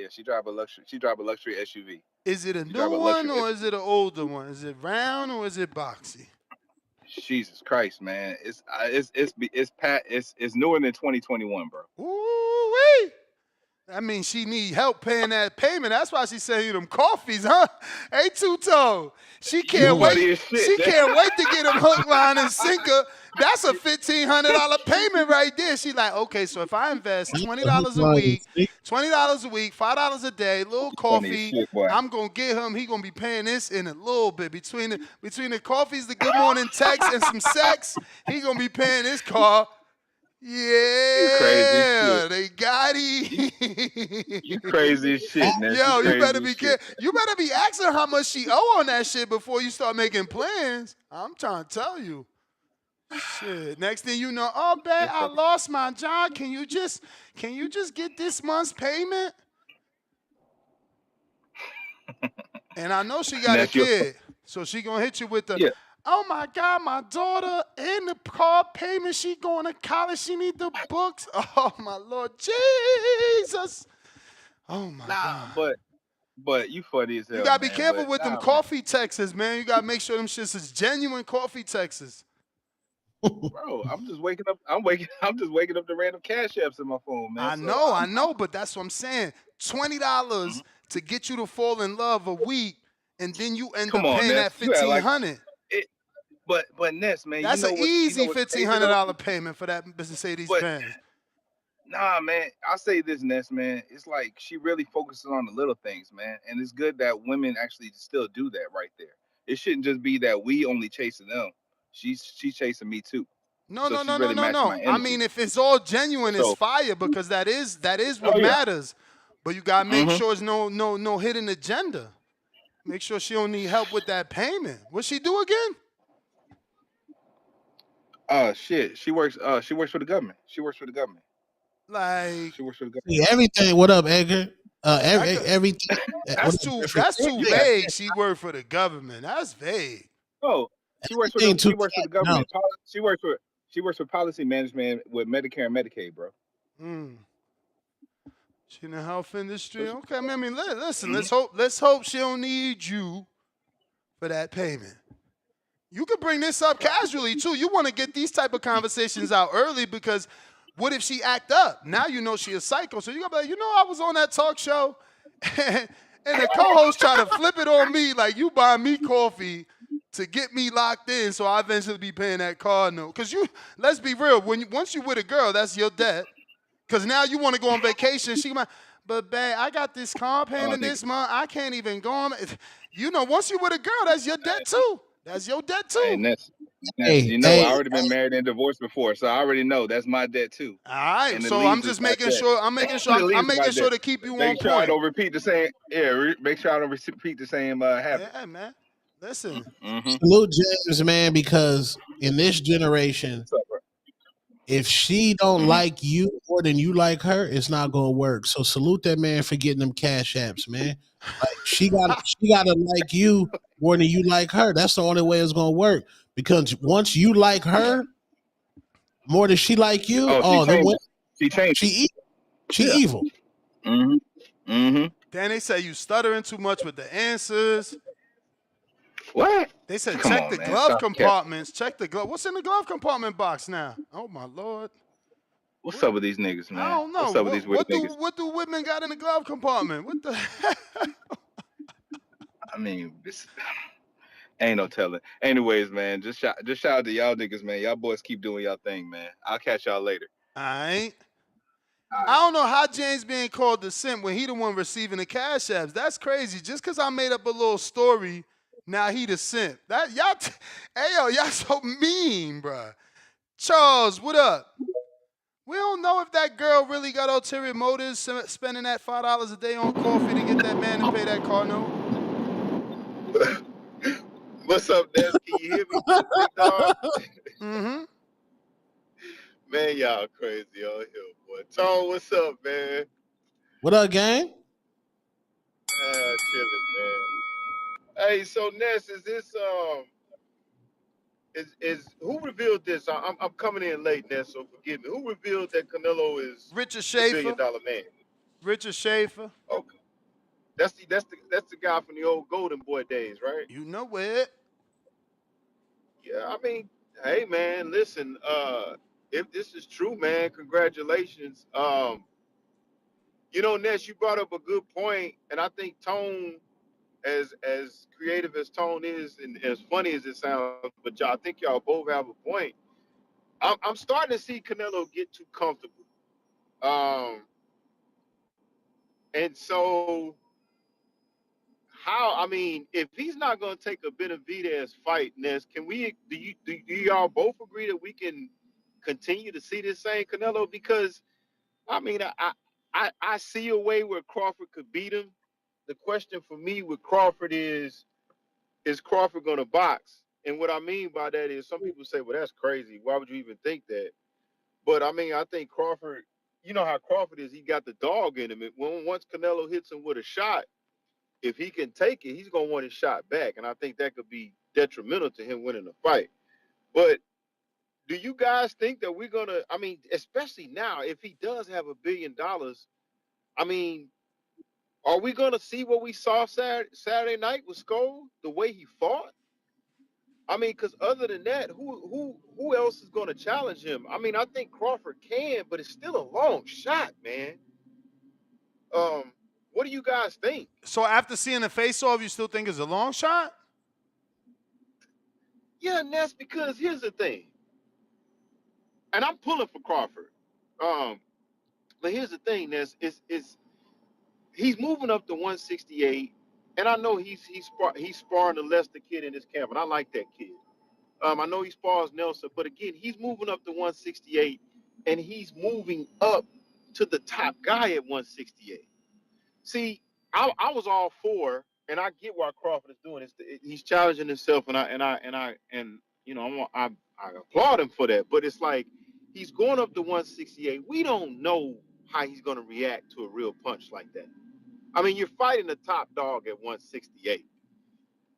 She drive a luxury SUV. Is it a She drive a new one luxury or is SUV. it an older one? Is it round or is it boxy? Jesus Christ, man, it's newer than 2021, bro. Ooh wee! That means she need help paying that payment. That's why she sent you them coffees, huh? Hey, Tuto. She You can't wait. funny as shit. She can't wait to get them hook, line, and sinker. That's a $1,500 payment right there. She like, okay, so if I invest Not $20 the hook, a line, and week, sinker. $20 a week, $5 a day, little You funny as coffee, shit, boy. I'm gonna get him. He gonna be paying this in a little bit between the coffees, the good morning text, and some sex. He gonna be paying this car. You crazy as shit. Yeah, they got You, him. you crazy as shit, Ness. You Yo, you better crazy as be shit. careful. You better be asking how much she owe on that shit before you start making plans. I'm trying to tell you. Shit. Next thing you know, oh babe, I lost my job. Can you just get this month's payment? And I know she got a Ness, you kid. So she gonna hit you with the, yeah. oh my God, my daughter in the car payment. She going to college. She need the books. Oh my Lord Jesus. Oh my Nah, God. but you funny as You hell, gotta be man. careful But with them nah, man, coffee texts, man. You gotta make sure them shits is genuine coffee texts. bro, I'm just waking up. I'm just waking up to random cash apps in my phone, man. So I know, but that's what I'm saying. $20 to get you to fall in love a week, and then you end come up on, paying Ness. that You act like 1,500. it. But Ness, man, That's an you know easy what's crazy though? $1,500 payment for that Mercedes But Benz. nah, man, I'll say this, Ness, man. It's like she really focuses on the little things, man. And it's good that women actually still do that right there. It shouldn't just be that we only chasing them. She's chasing me too. No, So no, she's no, no, really no, matching no. my I energy. mean, if it's all genuine, it's So fire because that is what oh yeah. matters. But you gotta make Mm-hmm. sure it's no hidden agenda. Make sure she don't need help with that payment. What she do again? Shit. She works for the government. She works for the government. Like She works for the government. See, everything. What up, Edgar? that could, Everything. What that's up, too Jeffrey? that's too Yeah. vague. She worked for the government. That's vague. Oh, Everything too she works for the now. government. She works for policy management with Medicare and Medicaid, bro. Mm. She in the health industry. Okay, I mean, listen. Let's hope she don't need you for that payment. You could bring this up casually too. You want to get these type of conversations out early because what if she act up? Now you know she a psycho. So you gotta be like, I was on that talk show, and the co-host try to flip it on me like you buy me coffee to get me locked in, so I eventually be paying that car note. Cause let's be real, once you with a girl, that's your debt. Cause now you want to go on vacation. She might, but babe, I got this car payment this month. I can't even go on. Once you with a girl, that's your debt too. That's your debt too. And that's Hey, I hey, already been married and divorced before, so I already know that's my debt too. All right, And the so I'm leaves is just my making debt. sure. I'm making sure. The leaves I'm is my making sure debt. to keep you on Make sure I point. don't repeat the same. Yeah, make sure I don't repeat the same habit. Yeah, man. Listen. Salute James, man, because in this generation, What's up, bro? if she don't like you more than you like her, it's not gonna work. So salute that man for getting them cash apps, man. Like she gotta like you more than you like her. That's the only way it's gonna work. Because once you like her more than she like you, Oh, she then changes. She changes. she Yeah. evil. Then they say you stuttering too much with the answers. What? They said Come check on, the man. glove Stop capping. compartments. Check the glove. What's in the glove compartment box now? Oh my lord. What's up with these niggas, man? I don't know. What's up with these weird niggas? What do women got in the glove compartment? What the I mean, ain't no telling. Anyways, man, just shout out to y'all niggas, man. Y'all boys keep doing y'all thing, man. I'll catch y'all later. I don't know how James being called the simp when he the one receiving the cash apps. That's crazy. Just because I made up a little story, now he the simp. That y'all so mean, bruh. Charles, what up? We don't know if that girl really got ulterior motives spending that $5 a day on coffee to get that man to pay that car note. What's up, Des? Can you hear me, big dog? Man, y'all crazy on here, boy. Tone, what's up, man? What up, gang? Chilling, man. Hey, so Ness, is this is who revealed this? I'm coming in late, Ness, so forgive me. Who revealed that Canelo is Richard the Schaefer. $1 billion man? Richard Schaefer. Okay, that's the guy from the old Golden Boy days, right? You know it. Yeah, I mean, hey, man, listen. If this is true, man, congratulations. Ness, you brought up a good point, and I think Tone, as creative as Tone is, and as funny as it sounds, but I think y'all both have a point. I'm starting to see Canelo get too comfortable, and so how? I mean, if he's not going to take a Benavidez fight, Ness, can we? Do y'all both agree that we can continue to see this same Canelo? Because I mean, I see a way where Crawford could beat him. The question for me with Crawford is Crawford going to box? And what I mean by that is some people say, well, that's crazy. Why would you even think that? But I mean, I think Crawford, you know how Crawford is, he got the dog in him. Once Canelo hits him with a shot, if he can take it, he's going to want his shot back. And I think that could be detrimental to him winning the fight. But do you guys think that we're going to, I mean, especially now, if he does have $1 billion, I mean, are we going to see what we saw Saturday night with Skull, the way he fought? I mean, because other than that, who else is going to challenge him? I mean, I think Crawford can, but it's still a long shot, man. What do you guys think? So after seeing the face-off, you still think it's a long shot? Yeah, and that's because here's the thing, and I'm pulling for Crawford. But here's the thing, is he's moving up to 168, and I know he's sparring the Lester kid in this camp, and I like that kid. I know he spars Nelson, but again, he's moving up to 168, and he's moving up to the top guy at 168. See, I was all for, and I get why Crawford is doing this. He's challenging himself, and I applaud him for that. But it's like he's going up to 168. We don't know how he's going to react to a real punch like that. I mean, you're fighting the top dog at 168.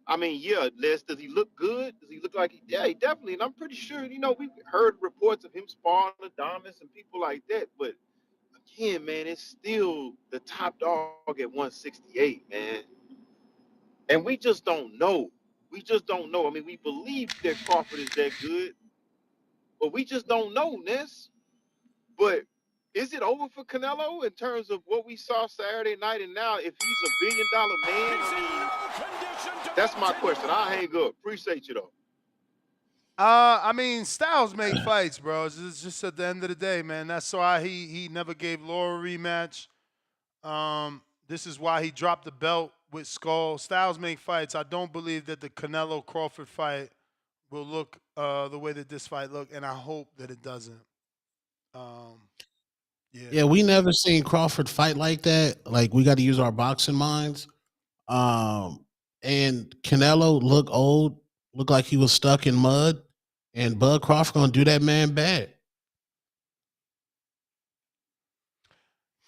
I mean, yeah, Les, does he look good? Does he look like yeah, he definitely. And I'm pretty sure, we've heard reports of him sparring Adonis and people like that. But again, man, it's still the top dog at 168, man. And we just don't know. We just don't know. I mean, we believe that Crawford is that good, but we just don't know, Ness. But is it over for Canelo in terms of what we saw Saturday night and now? If he's $1 billion man, I mean, that's my question. I'll hang up. Appreciate you though. I mean, styles make fights, bro. It's just at the end of the day, man. That's why he never gave Law a rematch. This is why he dropped the belt with Skull. Styles make fights. I don't believe that the Canelo Crawford fight will look the way that this fight looked, and I hope that it doesn't. Yeah, we never seen Crawford fight like that. Like we got to use our boxing minds. And Canelo look old, look like he was stuck in mud, and Bud Crawford gonna do that man bad.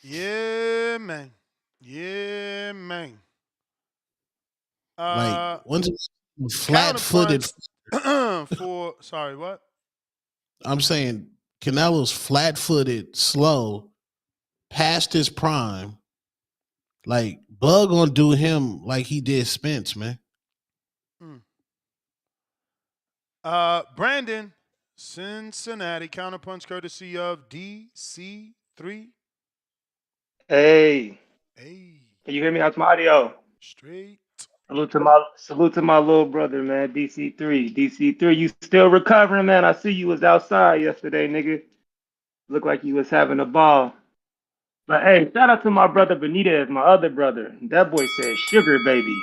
Yeah, man. Yeah, man. Like once flat footed. For sorry, what? I'm saying Canelo's flat footed, slow, past his prime. Like Bud gonna do him like he did Spence, man. Brandon, Cincinnati, counterpunch courtesy of DC3. Hey. Hey. Can you hear me? How's my audio? Straight. Salute to my little brother, man. DC3. DC3, you still recovering, man. I see you was outside yesterday, nigga. Looked like you was having a ball. But hey, shout out to my brother Benitez, my other brother. That boy said sugar baby.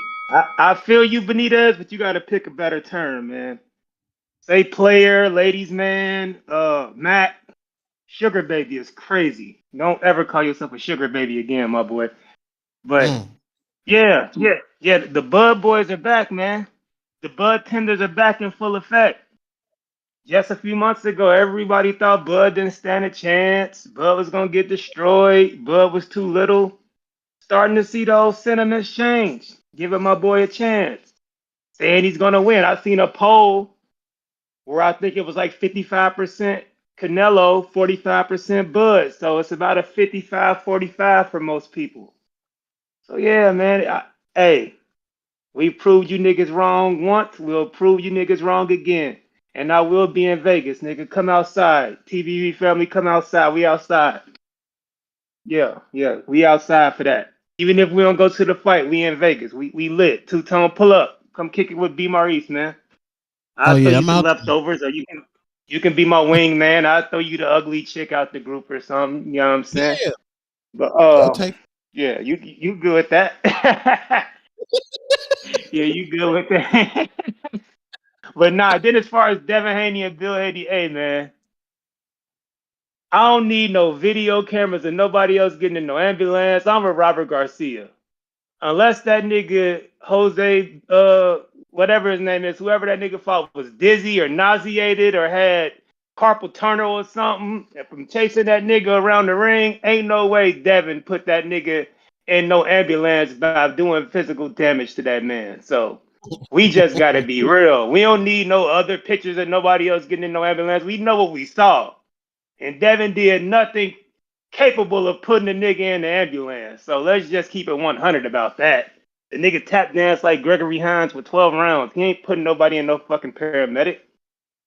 I feel you, Benitez, but you gotta pick a better term, man. Say player, ladies man, Matt. Sugar baby is crazy. Don't ever call yourself a sugar baby again, my boy. But yeah. The Bud boys are back, man. The Bud tenders are back in full effect. Just a few months ago, everybody thought Bud didn't stand a chance. Bud was gonna get destroyed. Bud was too little. Starting to see those sentiments change. Giving my boy a chance. Saying he's gonna win. I seen a poll where I think it was like 55% Canelo, 45% Bud. So it's about a 55-45 for most people. So yeah, man. Hey, we proved you niggas wrong once. We'll prove you niggas wrong again. And I will be in Vegas, nigga. Come outside. TVV family, come outside. We outside. Yeah. We outside for that. Even if we don't go to the fight, we in Vegas. We lit. Two-tone, pull up. Come kick it with B. Maurice, man. Oh I'll throw yeah, you I'm some out. leftovers, or you can be my wing man. I'll throw you the ugly chick out the group or something. You know what I'm saying? Yeah, But I'll take. yeah, you good with that? Yeah, you good with that? But nah, then as far as Devin Haney and Bill Haney, hey man, I don't need no video cameras and nobody else getting in no ambulance. I'm a Robert Garcia. Unless that nigga Jose, whatever his name is, whoever that nigga fought was dizzy or nauseated or had carpal tunnel or something, and from chasing that nigga around the ring, ain't no way Devin put that nigga in no ambulance by doing physical damage to that man. So we just gotta be real. We don't need no other pictures of nobody else getting in no ambulance. We know what we saw. And Devin did nothing capable of putting a nigga in the ambulance. So let's just keep it 100 about that. The nigga tap danced like Gregory Hines with 12 rounds. He ain't putting nobody in no fucking paramedic.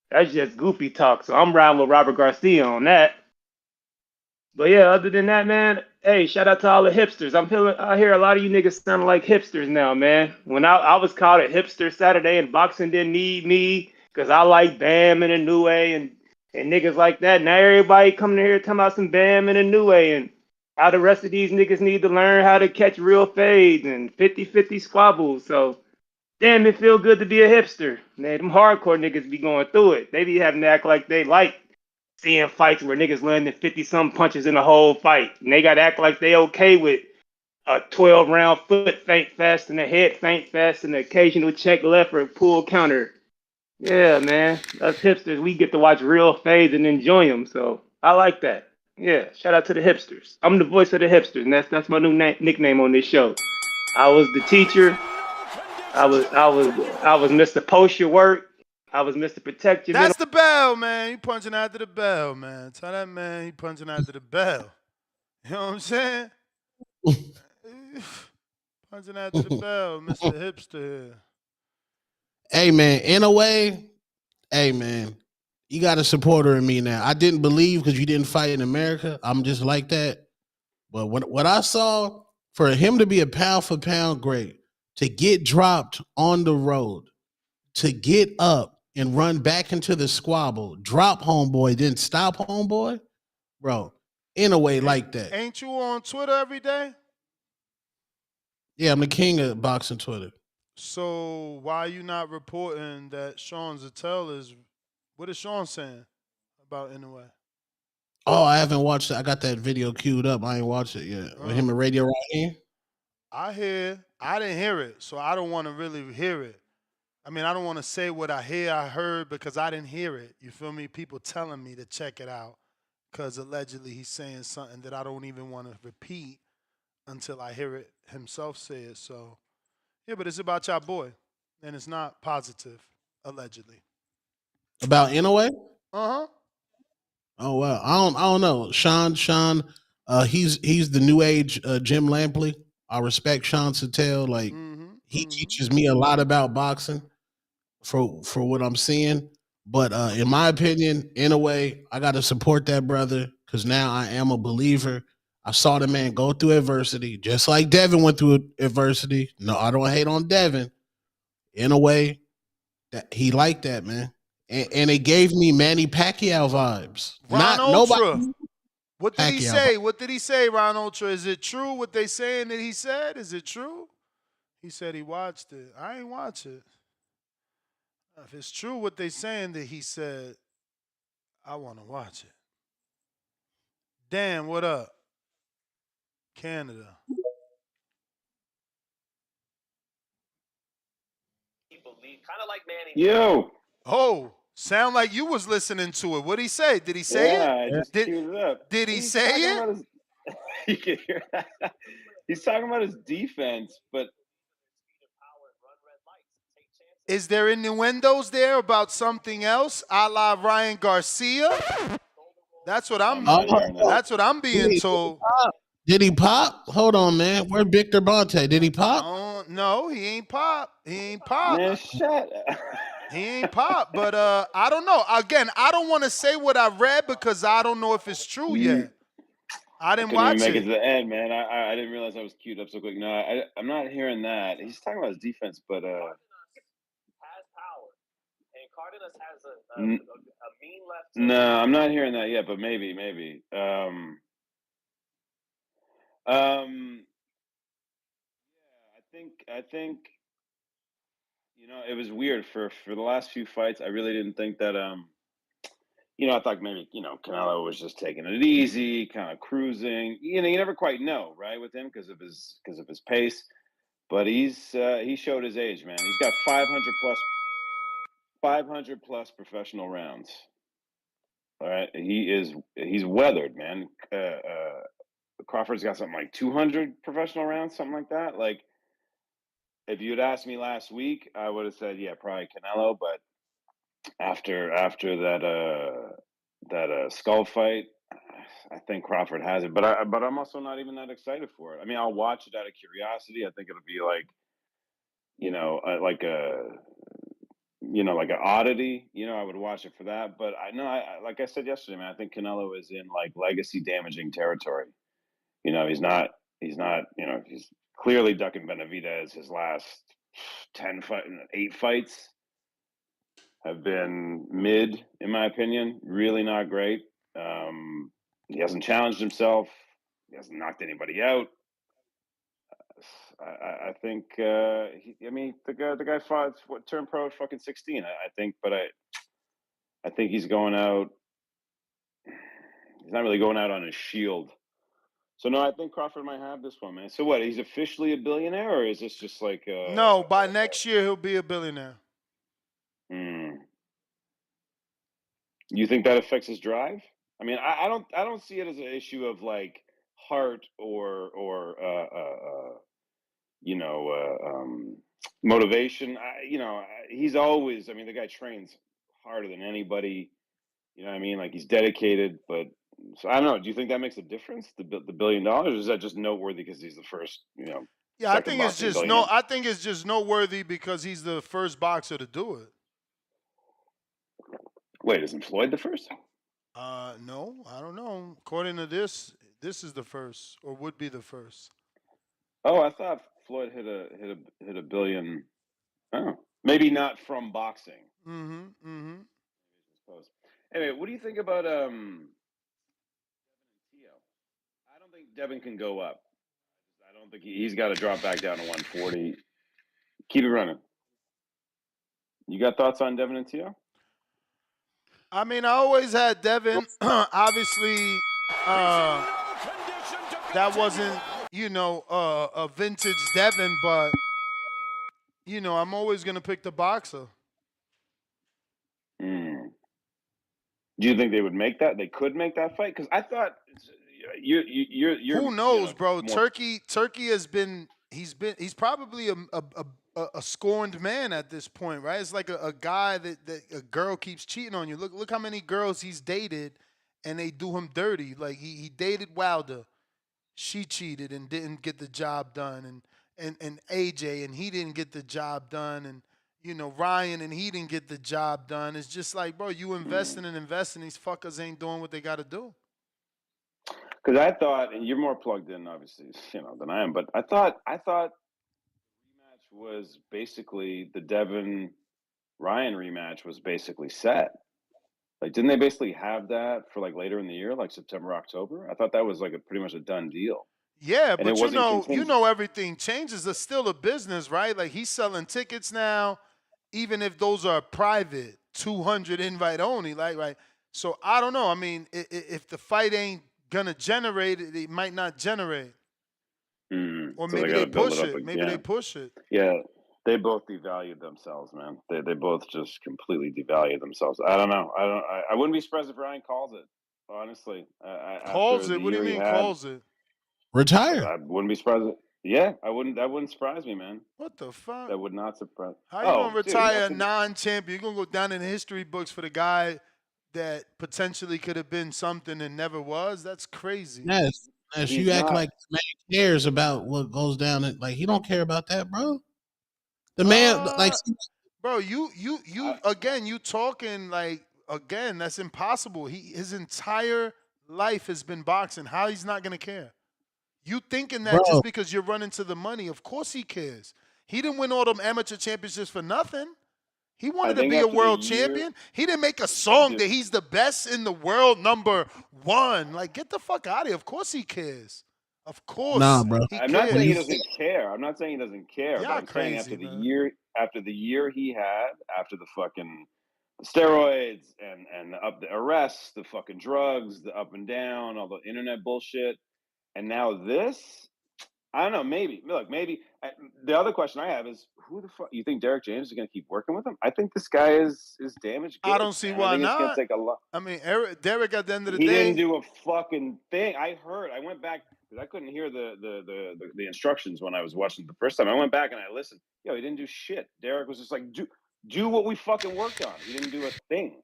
That's just goofy talk. So I'm riding with Robert Garcia on that. But yeah, other than that, man, hey, shout out to all the hipsters. I hear a lot of you niggas sound like hipsters now, man. When I was called a hipster Saturday and boxing didn't need me because I like Bam and Inoue and niggas like that. Now everybody coming in here talking about some Bam and Inoue and how the rest of these niggas need to learn how to catch real fades and 50-50 squabbles. So damn, it feel good to be a hipster. Man, them hardcore niggas be going through it. They be having to act like they like seeing fights where niggas landing 50-some punches in the whole fight. And they got to act like they okay with a 12-round foot feint fest and a head feint fest and an occasional check left or pull counter. Yeah, man. Us hipsters, we get to watch real fades and enjoy them. So I like that. Yeah, shout out to the hipsters. I'm the voice of the hipsters, and that's my new nickname on this show. I was the teacher. I was Mr. Post Your Work. I was Mr. Protect Your That's Mental. the bell, man. He punching after the bell, man. Tell that man he punching after the bell. You know what I'm saying? Punching after the bell, Mr. Hipster here. Hey man, in a way, hey man, you got a supporter in me now. I didn't believe because you didn't fight in America. I'm just like that. But what I saw for him to be a pound for pound great, to get dropped on the road, to get up and run back into the squabble, drop homeboy, then stop homeboy, bro. In a way like that. Ain't you on Twitter every day? Yeah, I'm the king of boxing Twitter. So why you not reporting that Sean Zattel is? What is Sean saying about Inoue? Oh, I haven't watched it. I got that video queued up. I ain't watched it yet. With him and Radio Raheem. I didn't hear it, so I don't want to really hear it. I mean, I don't want to say what I heard because I didn't hear it. You feel me? People telling me to check it out because allegedly he's saying something that I don't even want to repeat until I hear it himself say it. So, yeah, but it's about y'all boy, and it's not positive, allegedly. About Inoue? Uh-huh. Oh wow. I don't know. Sean, he's the new age Jim Lampley. I respect Sean Sattel. Like he teaches me a lot about boxing for what I'm seeing. But in my opinion, in a way, I gotta support that brother because now I am a believer. I saw the man go through adversity, just like Devin went through adversity. No, I don't hate on Devin. In a way, that he liked that, man. And it gave me Manny Pacquiao vibes. Ron Not nobody Ultra. What did he Pacquiao say? What did he say, Ron Ultra? Is it true what they saying that he said? Is it true? He said he watched it. I ain't watch it. If it's true what they saying that he said, I want to watch it. Dan, what up? Canada. Yo. Oh, sound like you was listening to it. What did he say? Did he say Yeah, it? I just queued it up. Did he He's say talking it? about his, you can hear that. He's talking about his defense, but Is there innuendos there about something else, a la Ryan Garcia? That's what I'm. That's what I'm being told. Did he pop? Hold on, man. Where Victor Bonte? Did he pop? No, he ain't pop. He ain't pop. Man, shut He ain't pop. But I don't know. Again, I don't want to say what I read because I don't know if it's true yet. I didn't couldn't even watch make it it. to the end, man. I didn't realize I was queued up so quick. No, I'm not hearing that. He's talking about his defense, but no, I'm not hearing that yet. But maybe. I think you know it was weird for the last few fights. I really didn't think that I thought maybe Canelo was just taking it easy, kind of cruising. You never quite know, right, with him because of his pace. But he showed his age, man. He's got 500 plus professional rounds. All right, he's weathered, man. Crawford's got something like 200 professional rounds, something like that. Like, if you'd asked me last week, I would have said, yeah, probably Canelo. But after that skull fight, I think Crawford has it. But I'm also not even that excited for it. I mean, I'll watch it out of curiosity. I think it'll be like, like an oddity. I would watch it for that. But I know, like I said yesterday, man, I think Canelo is in like legacy damaging territory. He's not. He's clearly ducking Benavidez. His last 8 fights have been mid, in my opinion. Really not great. He hasn't challenged himself. He hasn't knocked anybody out. I think. The guy fought. Turned pro at fucking 16. I think, but I think he's going out. He's not really going out on his shield. So no, I think Crawford might have this one, man. So what? He's officially a billionaire, or is this just like? No, by next year he'll be a billionaire. You think that affects his drive? I mean, I don't see it as an issue of like heart or motivation. He's always. I mean, the guy trains harder than anybody. You know what I mean? Like, he's dedicated, but So I don't know. Do you think that makes a difference? The $1 billion, or is that just noteworthy because he's the first, Yeah, I second think it's boxing just billionaire? I think it's just noteworthy because he's the first boxer to do it. Wait, isn't Floyd the first? No, I don't know. According to this is the first, or would be the first. Oh, I thought Floyd hit a billion. Oh, maybe not from boxing. Mm-hmm. I suppose. Anyway, what do you think about Devin and Tio? I don't think Devin can go up. I don't think he's got to drop back down to 140. Keep it running. You got thoughts on Devin and Tio? I mean, I always had Devin. Obviously, that wasn't a vintage Devin, but I'm always gonna pick the boxer. Do you think they would make that? They could make that fight? Because I thought you're Who knows, bro? more. Turkey has been he's probably a scorned man at this point, right? It's like a guy that a girl keeps cheating on you. Look how many girls he's dated, and they do him dirty. Like he dated Wilder, she cheated and didn't get the job done, and AJ and he didn't get the job done, and Ryan and he didn't get the job done. It's just like, bro, you investing and investing. These fuckers ain't doing what they got to do. Because I thought, and you're more plugged in, obviously, than I am. But I thought the rematch was basically the Devin Ryan rematch was basically set. Like, didn't they basically have that for like later in the year, like September, October? I thought that was like pretty much a done deal. Yeah, and but it wasn't everything changes. It's still a business, right? Like he's selling tickets now, even if those are private, 200 invite only. Like, right? So I don't know. I mean, if the fight ain't gonna generate, it might not generate. Or so maybe they they build it push up it. again. Maybe they push it. Yeah, they both devalued themselves, man. They both just completely devalued themselves. I don't know. I wouldn't be surprised if Ryan calls it. Honestly, Calls after it. the What do you year he mean had, calls it? Retire. I wouldn't be surprised. Yeah, I wouldn't. That wouldn't surprise me, man. What the fuck? That would not surprise. How you gonna Dude, retire a non-champion? You're gonna go down in the history books for the guy that potentially could have been something and never was? That's crazy. Yes. He's You act not. like the man cares about what goes down. Like he don't care about that, bro. The man, like, Bro, you again, you talking like again, that's impossible. His entire life has been boxing. How he's not gonna care? You thinking that just bro, because you're running to the money? Of course he cares. He didn't win all them amateur championships for nothing. He I wanted to think be a after the world year, champion. He didn't make a song that he's the best in the world, #1. Like, get the fuck out of here. Of course he cares. Of nah, course bro. he I'm not saying he cares. doesn't care. I'm not saying he doesn't care, but Y'all I'm saying crazy, man. after the year he had, after the fucking steroids and the arrests, the fucking drugs, the up and down, all the internet bullshit, and now this. I don't know. Maybe look. Maybe the other question I have is, who the fuck you think Derek James is going to keep working with him? I think this guy is damaged goods. I don't see man. why I think it's going not. to take a lot. I mean, Derek, at the end of the He didn't day, do a fucking thing. I went back because I couldn't hear the instructions when I was watching it the first time. I went back and I listened. Yo, he didn't do shit. Derek was just like, do what we fucking worked on. He didn't do a thing.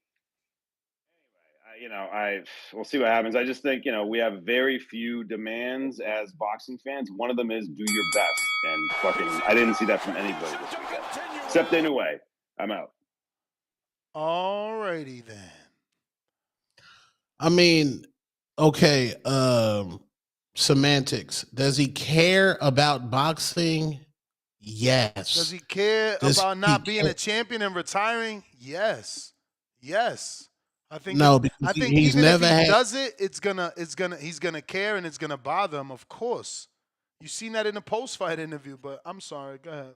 We'll see what happens. I just think, we have very few demands as boxing fans. One of them is do your best. And fucking, I didn't see that from anybody this weekend. Except anyway, I'm out. Alrighty then. I mean, okay, semantics. Does he care about boxing? Yes. Does he care about not being a champion and retiring? Yes. Yes. I think no, because I think he's even if never he had. does it, he's gonna care and it's gonna bother him, of course. You seen that in the post-fight interview, but I'm sorry, go ahead.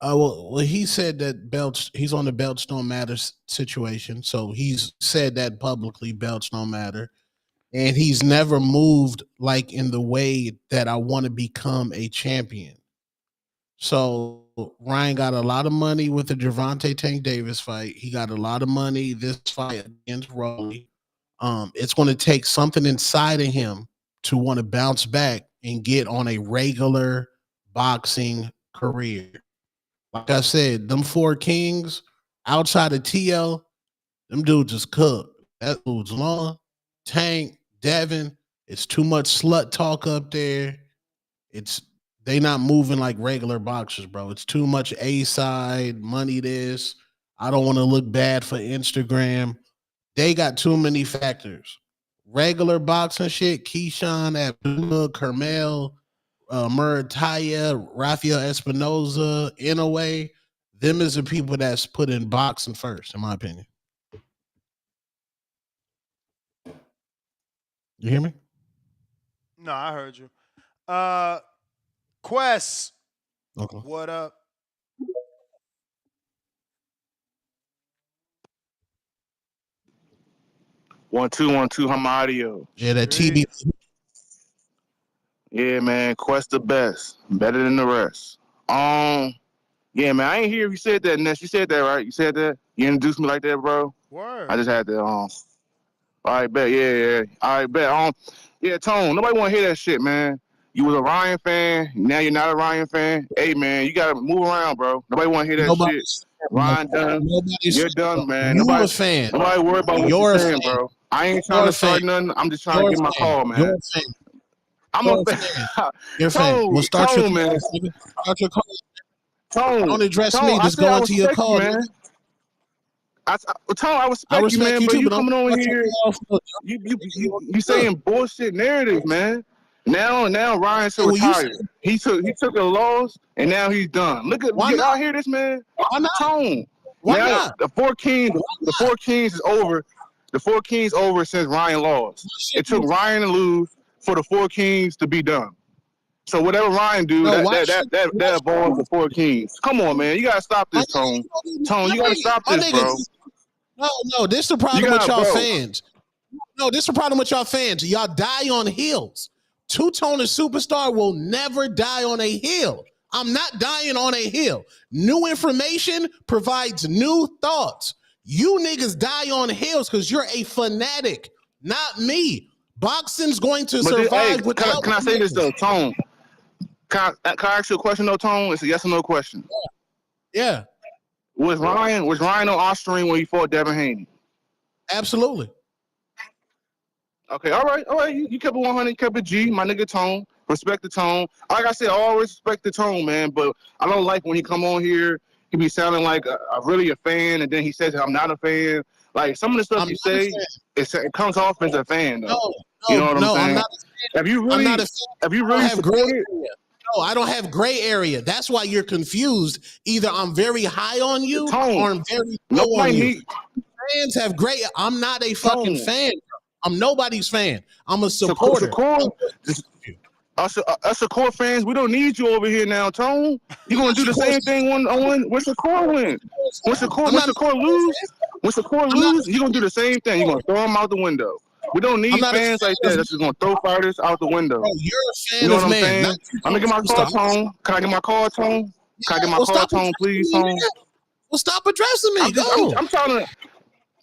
Well, he said that he's on the belts don't matter situation. So he's said that publicly, belts don't matter. And he's never moved like in the way that I want to become a champion. So Ryan got a lot of money with the Gervonta Tank Davis fight. He got a lot of money this fight against Rolly. It's going to take something inside of him to want to bounce back and get on a regular boxing career. Like I said, them 4 kings outside of TL, them dudes just cooked. That includes Long, Tank, Devin. It's too much slut talk up there. It's they not moving like regular boxers, bro. It's too much A side money. This I don't want to look bad for Instagram. They got too many factors. Regular boxing shit. Keyshawn, Abdullah, Carmel, Murataya, Rafael Espinoza. In a way, them is the people that's put in boxing first, in my opinion. You hear me? No, I heard you. Quest, Okay. what up? One two. How my audio? Yeah, that TB. Yeah, man. Quest the best, better than the rest. Yeah, man. I ain't hear if you said that, Ness. You said that, right? You said that. You introduced me like that, bro. Word. I just had to. All right, bet. Yeah. All right, bet. Yeah, Tone. Nobody want to hear that shit, man. You was a Ryan fan. Now you're not a Ryan fan. Hey, man, you gotta move around, bro. Nobody want to hear that shit. Ryan done. You're done, man. You a fan. Nobody worry about what You're you're a saying, fan. bro. I ain't trying You're to a fan. start nothing. I'm just trying You're to a get my fan. call, man. You're a fan. I'm You're a a fan. fan. You're a fan. Well, start your Tone, man. call. Start your call. Tone. Don't address Tone, me. I Just said go I into your respect you, call, man. nigga. Tone, I I respect you, respect man, you but too, you but don't coming on start here, your call. you saying bullshit narratives, man. Now Ryan should Well, you retire. He took a loss and now he's done. Look at Why not? y'all hear this, man? Why not? Tone. Why now not? the Four Kings is over. The Four Kings over since Ryan lost. It took Ryan to lose for the Four Kings to be done. So whatever Ryan do, No, that involves the Four Kings. Come on, man. You gotta stop this, Tone. Tone, you gotta stop this, bro. No, this is the problem with y'all fans. No, this is the problem with y'all fans. Y'all die on heels. Two-Tone and Superstar will never die on a hill. I'm not dying on a hill. New information provides new thoughts. You niggas die on hills because you're a fanatic, not me. Boxing's going to survive without. Can I say this though, Tone? Can I ask you a question though, Tone? It's a yes or no question. Yeah. Was Ryan on Austrian when he fought Devin Haney? Absolutely. Okay, all right. You kept it 100, you kept it G, my nigga Tone. Respect the tone. Like I said, I always respect the tone, man. But I don't like when he come on here, he be sounding like really a fan, and then he says I'm not a fan. Like some of the stuff you say, it comes off as a fan, though. You know what I'm saying? I'm not a fan. Have you really? I'm not a fan. Have you really supported? No, I don't have gray area. That's why you're confused. Either I'm very high on you or I'm very low on you. Fans have gray. I'm not a fucking fan. I'm nobody's fan. I'm a supporter. Us Shakur fans, we don't need you over here now, Tone. You gonna do the same thing when Shakur wins. When Shakur lose, you gonna do the same thing. You gonna throw him out the window. We don't need fans like that. That's just gonna throw fighters out the window. Bro, you're a fan you know of what I'm man. saying? I'm gonna get my call, Tone. Can I get my call, Tone? Can I get my call, Tone, please, Tone? Well, stop addressing me. I'm trying to,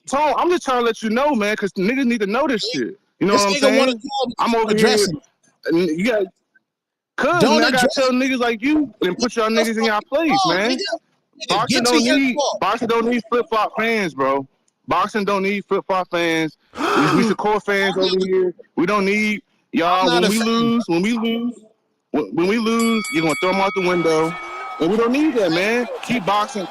Tone. I'm just trying to let you know, man, because niggas need to know this shit. You know what I'm saying? I'm over here. You got. Cause man, I gotta tell niggas like you and put y'all niggas in y'all place, man. Boxing don't need flip flop fans, bro. Boxing don't need flip flop fans. We support fans over here. We don't need y'all. When we lose, you're gonna throw them out the window, and we don't need that, man. Keep boxing.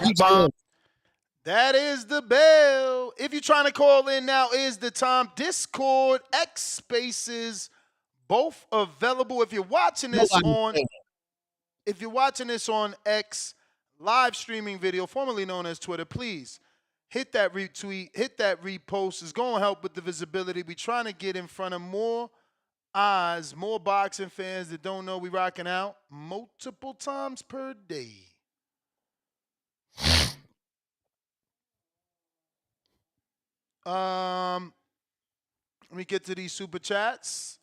That is the bell. If you're trying to call in, now is the time. Discord, X Spaces, both available. If you're watching this on X live streaming video, formerly known as Twitter, please hit that retweet, hit that repost. It's going to help with the visibility. We're trying to get in front of more eyes, more boxing fans that don't know we rocking out multiple times per day. Let me get to these super chats.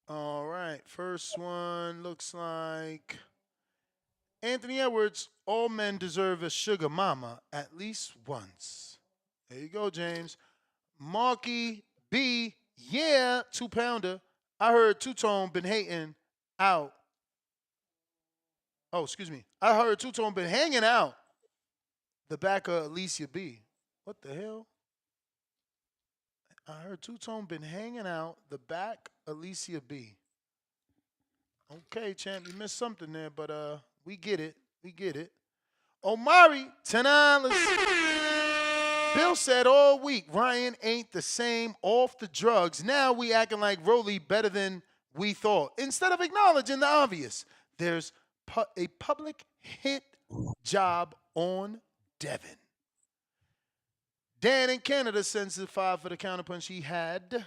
All right, first one looks like Anthony Edwards. All men deserve a sugar mama at least once. There you go, James. Marky B, yeah, 2-pounder. I heard Two-Tone been hating out. Oh, excuse me. I heard Two-Tone been hanging out The back of Alicia B. What the hell? I heard Two-Tone been hanging out. The back Alicia B. Okay, champ, you missed something there, but we get it. We get it. Omari, $10. Bill said all week Ryan ain't the same off the drugs. Now we acting like Rolly better than we thought. Instead of acknowledging the obvious, there's a public hit job on Devin. Dan in Canada sends the 5 for the counterpunch he had.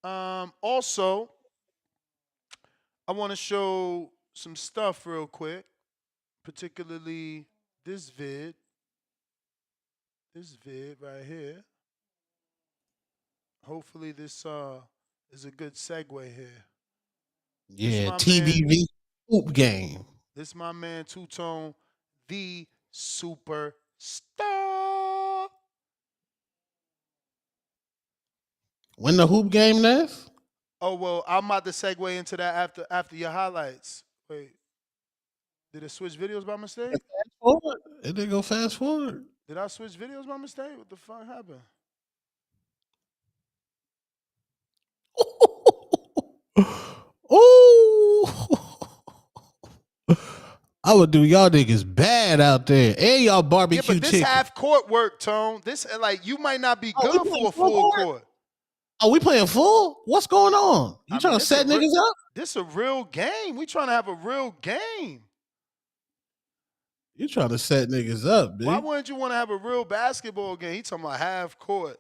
Also, I want to show some stuff real quick, particularly this vid. This vid right here. Hopefully this is a good segue here. Yeah, TVV hoop game. This my man Two-Tone, the superstar. When the hoop game, Ness? Oh well, I'm about to segue into that after your highlights. Wait, did it switch videos by mistake? Fast forward. It didn't go fast forward. Did I switch videos by mistake? What the fuck happened? Ooh. I would do y'all niggas bad out there. And y'all barbecue but this chicken. half court work, Tone. This like you might not be good for a full court. Oh, we playing full? What's going on? You trying to set niggas up? This a real game. We trying to have a real game. You trying to set niggas up, dude. Why wouldn't you want to have a real basketball game? He talking about half court.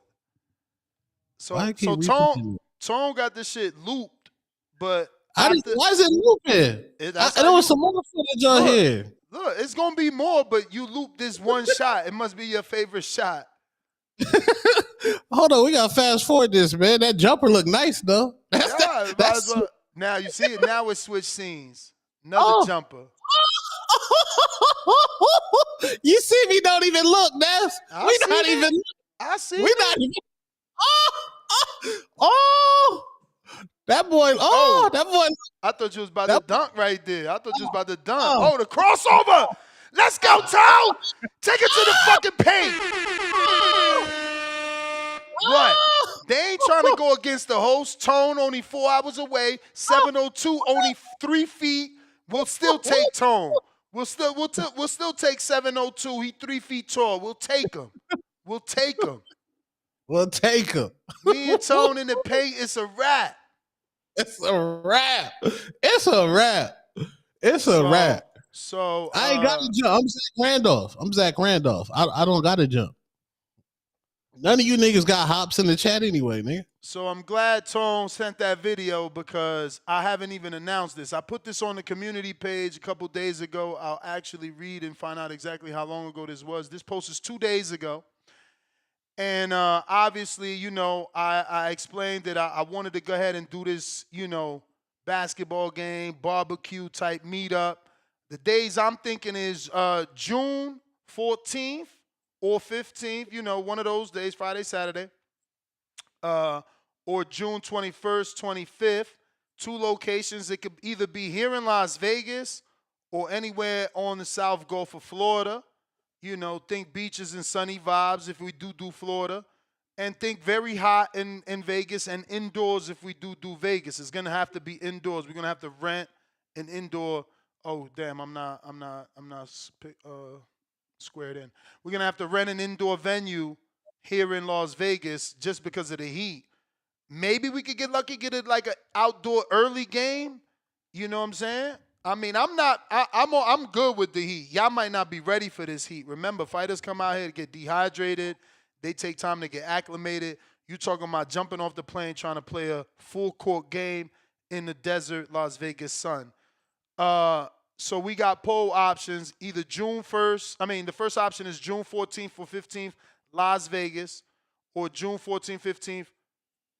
So Tone got this shit looped, but why is it looping? There was some more footage on here. Look, it's gonna be more, but you looped this one shot. It must be your favorite shot. Hold on, we gotta fast forward this, man. That jumper look nice though. Now you see it. Now it switched scenes. Another jumper. You see me don't even look, Ness. We not even. I see. We not even. Oh, that boy. Oh, that boy. I thought you was about to dunk right there. I thought you was about to dunk. Oh, the crossover. Let's go, Toe. Take it to the fucking paint. What? They ain't trying to go against the host. Tone only 4 hours away. 702 only 3 feet. We'll still take Tone. We'll still take 702. He 3 feet tall. We'll take him. We'll take him. We'll take him. Me and Tone in the paint. It's a wrap. It's a wrap. It's a wrap. It's a wrap. So I ain't got to jump. I'm Zach Randolph. I don't got to jump. None of you niggas got hops in the chat anyway, nigga. So I'm glad Tone sent that video because I haven't even announced this. I put this on the community page a couple days ago. I'll actually read and find out exactly how long ago this was. This post is 2 days ago. And obviously, you know, I explained that I wanted to go ahead and do this, you know, basketball game, barbecue type meetup. The days I'm thinking is June 14th or 15th, you know, one of those days, Friday, Saturday, or June 21st, 25th. 2 locations. It could either be here in Las Vegas or anywhere on the South Gulf of Florida. You know, think beaches and sunny vibes if we do Florida. And think very hot in Vegas and indoors if we do Vegas. It's going to have to be indoors. We're going to have to rent an indoor. Oh, damn, I'm not squared in. We're going to have to rent an indoor venue here in Las Vegas just because of the heat. Maybe we could get lucky, get it like an outdoor early game. You know what I'm saying? I mean, I'm good with the heat. Y'all might not be ready for this heat. Remember, fighters come out here to get dehydrated. They take time to get acclimated. You talking about jumping off the plane trying to play a full court game in the desert Las Vegas sun. So we got poll options, either June 1st. I mean, the first option is June 14th or 15th, Las Vegas, or June 14th, 15th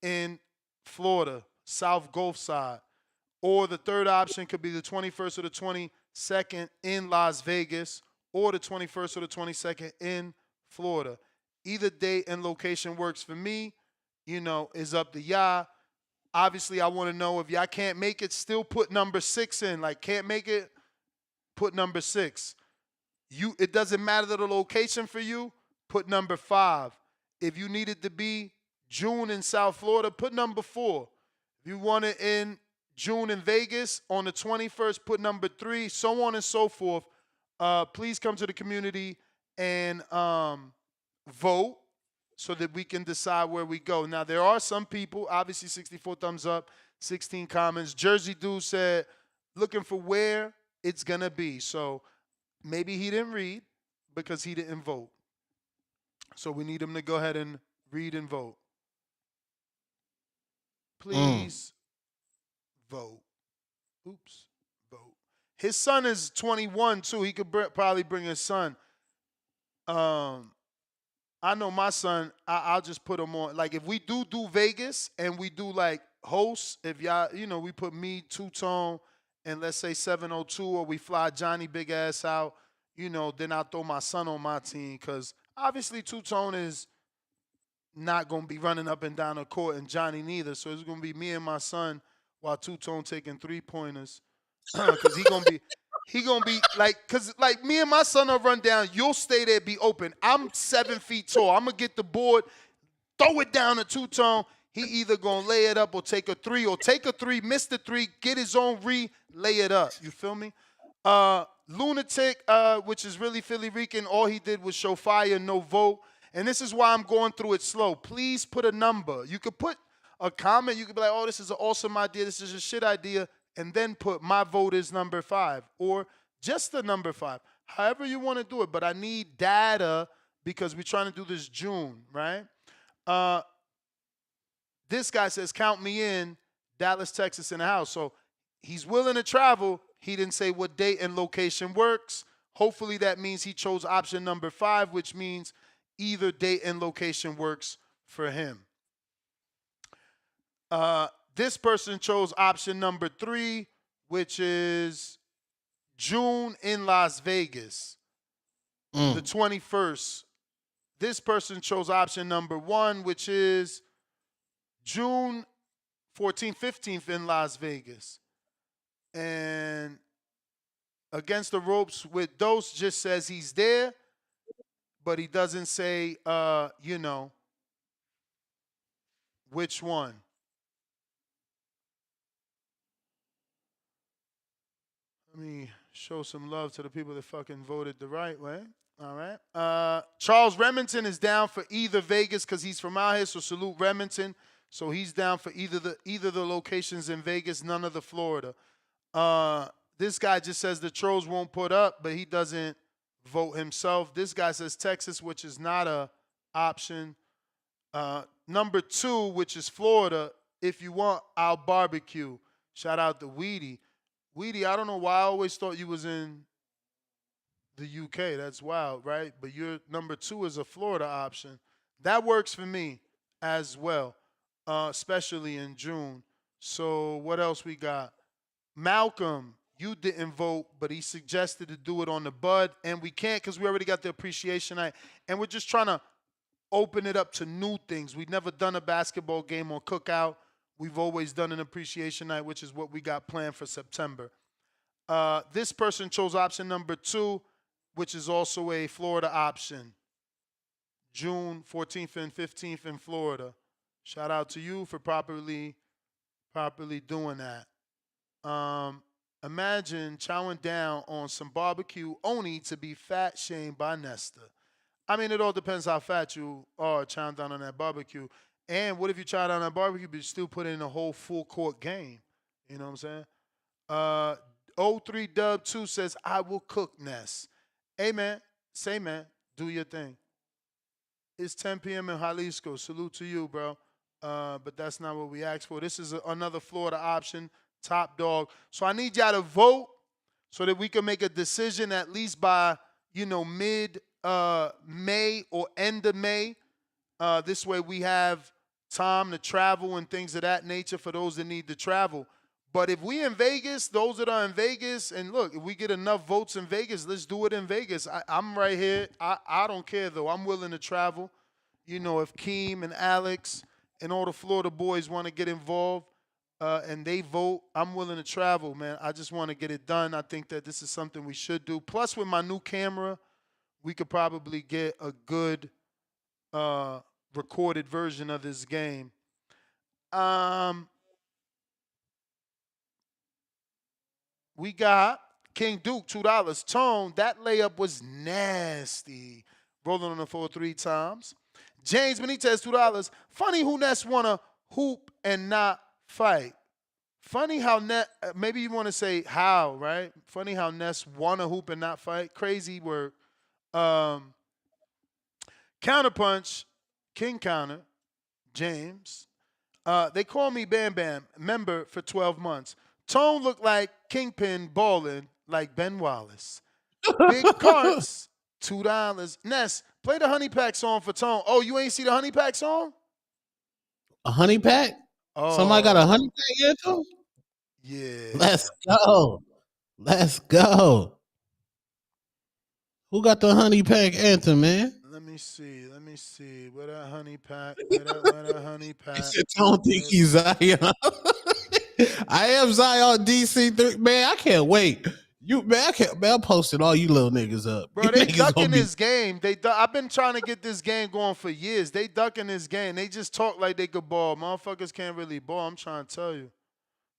in Florida, South Gulf side. Or the third option could be the 21st or the 22nd in Las Vegas, or the 21st or the 22nd in Florida. Either date and location works for me. You know, is up to y'all. Obviously, I want to know if y'all can't make it, still put number 6 in. Like, can't make it, put number 6. it doesn't matter the location for you, put number 5. If you need it to be June in South Florida, put number 4. If you want it in June in Vegas on the 21st, put number 3, so on and so forth. Please come to the community and vote so that we can decide where we go. Now, there are some people, obviously 64 thumbs up, 16 comments. Jersey Dude said, looking for where it's going to be. So maybe he didn't read because he didn't vote. So we need him to go ahead and read and vote. Please vote. Oops. Vote. His son is 21 too. He could probably bring his son. I know my son, I'll just put him on. Like, if we do Vegas and we do, like, hosts, if y'all, we put me, Two-Tone, and let's say 702, or we fly Johnny Big Ass out, then I'll throw my son on my team. Because, obviously, Two-Tone is not going to be running up and down the court, and Johnny neither. So it's going to be me and my son while Two-Tone taking 3-pointers. Because he gonna be like, cause like me and my son will run down. You'll stay there, be open. I'm 7 feet tall. I'm gonna get the board, throw it down to Two-Tone. He either gonna lay it up or take a 3, or take a 3, miss the 3, get his own lay it up. You feel me? Lunatic, which is really Philly Rican, all he did was show fire, no vote. And this is why I'm going through it slow. Please put a number. You could put a comment. You could be like, oh, this is an awesome idea. This is a shit idea. And then put my vote is number 5, or just the number 5. However you want to do it. But I need data because we're trying to do this June, right? This guy says, count me in, Dallas, Texas in the house. So he's willing to travel. He didn't say what date and location works. Hopefully that means he chose option number 5, which means either date and location works for him. This person chose option number 3, which is June in Las Vegas, the 21st. This person chose option number 1, which is June 14th, 15th in Las Vegas. And Against the Ropes with Dose just says he's there, but he doesn't say, which one. Let me show some love to the people that fucking voted the right way. All right. Charles Remington is down for either Vegas because he's from out here, so salute Remington. So he's down for either the locations in Vegas, none of the Florida. This guy just says the trolls won't put up, but he doesn't vote himself. This guy says Texas, which is not a option. Number 2, which is Florida. If you want, I'll barbecue. Shout out to Weedy. Weedy, I don't know why I always thought you was in the UK. That's wild, right? But your number 2 is a Florida option. That works for me as well, especially in June. So what else we got? Malcolm, you didn't vote, but he suggested to do it on the Bud, and we can't because we already got the appreciation night, and we're just trying to open it up to new things. We've never done a basketball game or cookout. We've always done an appreciation night, which is what we got planned for September. This person chose option number 2, which is also a Florida option. June 14th and 15th in Florida. Shout out to you for properly doing that. Imagine chowing down on some barbecue only to be fat shamed by Nesta. I mean, it all depends how fat you are chowing down on that barbecue. And what if you chow down on that barbecue but you still put in a whole full court game? You know what I'm saying? 03 Dub 2 says, I will cook, Ness. Hey, man. Say, man. Do your thing. It's 10 p.m. in Jalisco. Salute to you, bro. But that's not what we asked for. This is another Florida option. Top dog. So I need y'all to vote so that we can make a decision at least by, mid May or end of May. This way we have time to travel and things of that nature for those that need to travel. But if we in Vegas, those that are in Vegas, and look, if we get enough votes in Vegas, let's do it in Vegas. I'm right here. I don't care, though. I'm willing to travel. If Keem and Alex and all the Florida boys want to get involved, and they vote, I'm willing to travel, man. I just want to get it done. I think that this is something we should do. Plus, with my new camera, we could probably get a good recorded version of this game. We got King Duke, $2. Tone, that layup was nasty. Rolling on the floor 3 times. James Benitez, $2. Funny who Ness wanna hoop and not fight. Funny how maybe you want to say how, right? Funny how Ness wanna hoop and not fight. Crazy work. Counterpunch, King Counter, James. They call me Bam Bam, member for 12 months. Tone looked like Kingpin balling like Ben Wallace. Big carts, $2. Ness, play the Honey Pack song for Tone. Oh, you ain't see the Honey Pack song? A honey pack? Oh. Somebody got a honey pack anthem? Yeah. Let's go. Let's go. Who got the honey pack anthem, man? Let me see. Where that honey pack? Where that honey pack? I don't think he's Zion. I am Zion DC3. Man, I can't wait. I posted all you little niggas up. Bro, they ducking this game. I've been trying to get this game going for years. They ducking this game. They just talk like they could ball. Motherfuckers can't really ball. I'm trying to tell you.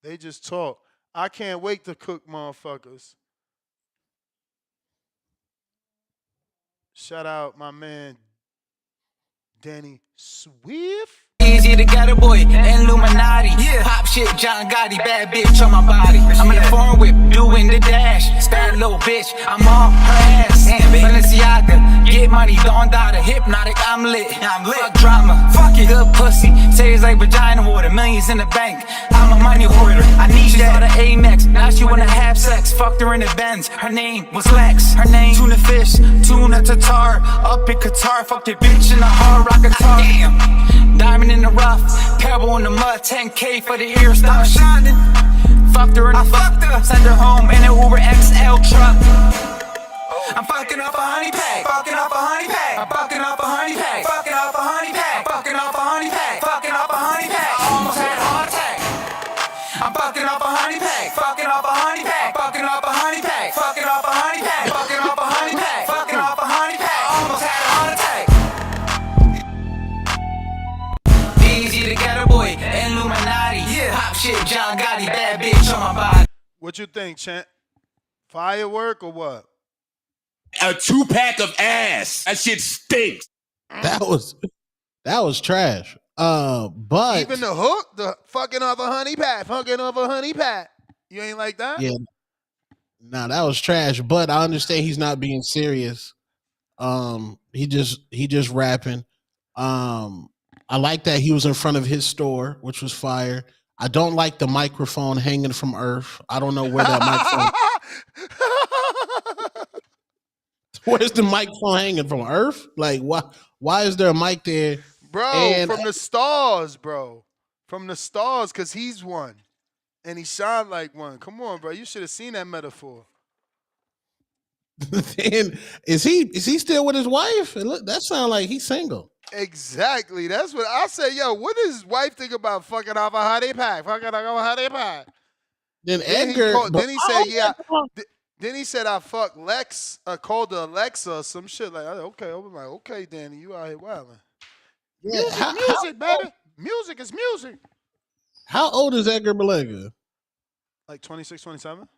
They just talk. I can't wait to cook motherfuckers. Shout out my man, Danny Swift. Easy to get a boy, Illuminati. Yeah. Pop shit, John Gotti, bad bitch on my body. I'm in a foreign whip, doing the dash. Bad little bitch, I'm on her ass. Balenciaga, get money, don't die the hypnotic. I'm lit. Fuck drama, fuck it, good pussy. Tastes like vagina water, millions in the bank. I'm a money hoarder. I need that. She saw the Amex, now she wanna have sex. Fucked her in the Benz. Her name was Lex. Her name tuna fish, tuna tartar. Up in Qatar, fucked your bitch in the hard rock guitar. Damn. Diamond in the rough, pebble in the mud, 10K for the ear, stop shining. Fucked her in the fuck, send her home in an Uber XL truck. I'm fucking up a honey pack, fucking up a honey pack, I'm fucking up a honey pack, fucking up a honey pack, fucking up a honey pack, fucking up a honey pack. I almost had a heart attack. I'm fucking up a honey pack, fucking up a honey pack, fucking up a honey pack, fucking up a honey pack, fucking up a honey pack, fucking up a honey pack. I almost had a heart attack. Easy to get a boy, Illuminati. Yeah. Pop shit, John Gotti, bad bitch on my body. What you think, Chant? Firework or what? A 2-pack of ass. That shit stinks. That was trash. But even the hook, the fucking of a honey pat, fucking of a honey pat. You ain't like that? Yeah. Nah, that was trash. But I understand he's not being serious. He just rapping. I like that he was in front of his store, which was fire. I don't like the microphone hanging from Earth. I don't know where that microphone. Where's the microphone hanging from Earth? Like, why is there a mic there? Bro, from the stars, bro. From the stars, because he's one. And he shined like one. Come on, bro. You should have seen that metaphor. And is he still with his wife? That sounds like he's single. Exactly. That's what I said. Yo, what does his wife think about fucking off a honey pack? Fucking off a honey pack. Then Edgar. Then he said, yeah. Then he said, I fucked Lex. I called her Alexa or some shit. Like, okay. I was like, okay, Danny, you out here wilding. Yeah, music, baby. Music is music. How old is Edgar Belega? Like 26, 27?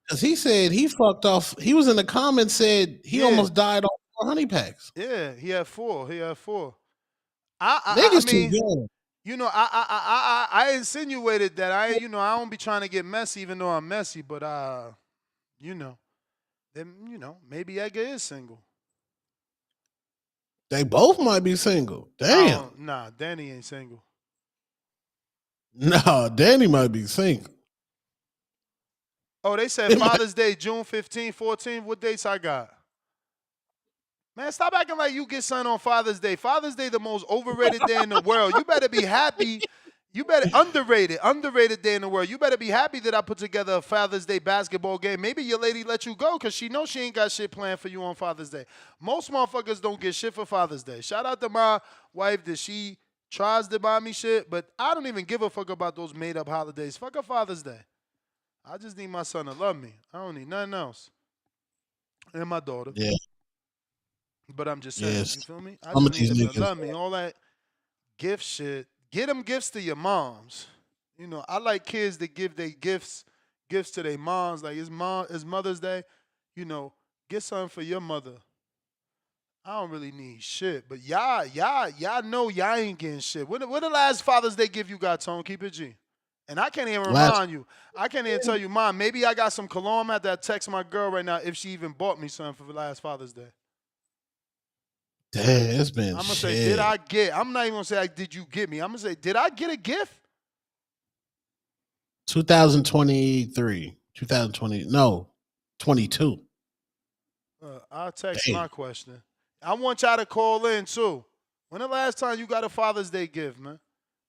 Because he said he fucked off. He was in the comments, said he almost died off 4 honey packs. Yeah, he had 4. Niggas I mean, too good. You know, I insinuated that I don't be trying to get messy, even though I'm messy. But maybe Edgar is single. They both might be single. Damn. Nah, Danny ain't single. No, Danny might be single. Oh, they said Father's Day, June 15, 14. What dates I got? Man, stop acting like you get something on Father's Day. Father's Day, the most overrated day in the world. You better be happy. You better underrated day in the world. You better be happy that I put together a Father's Day basketball game. Maybe your lady let you go because she knows she ain't got shit planned for you on Father's Day. Most motherfuckers don't get shit for Father's Day. Shout out to my wife that she tries to buy me shit, but I don't even give a fuck about those made up holidays. Fuck a Father's Day. I just need my son to love me. I don't need nothing else. And my daughter. Yeah. But I'm just saying, Yes. you feel me? I Some just of need these them to niggas. love me. All that gift shit. Get them gifts to your moms. You know, I like kids that give their gifts to their moms. Like it's Mother's Day. You know, get something for your mother. I don't really need shit, but y'all know y'all ain't getting shit. When the last Father's Day gift you got, Tone? Keep it G. And I can't even Last, remind you. I can't even tell you, Mom. Maybe I got some cologne. I'm at that text my girl right now if she even bought me something for the last Father's Day. damn, it's been I'm gonna say, did shit. I get? I'm not even gonna say, did you get me? I'm gonna say, did I get a gift? 2023, 2020, no, 22. I'll text Damn. my question. I want y'all to call in too. When the last time you got a Father's Day gift, man?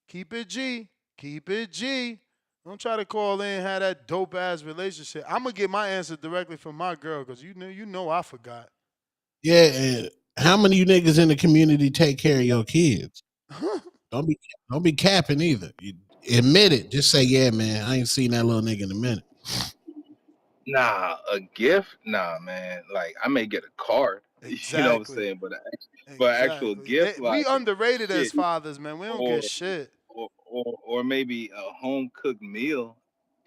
Keep it G. Keep it G. Don't try to call in and have that dope ass relationship. I'm gonna get my answer directly from my girl because you know I forgot. Yeah, and how many of you niggas in the community take care of your kids? Don't be capping either. You admit it. Just say, yeah, man, I ain't seen that little nigga in a minute. Nah, a gift? Nah, man. Like I may get a card, you know what I'm Exactly. saying, but actual gift, We like underrated as shit, fathers, man. We don't or get shit. or maybe a home cooked meal,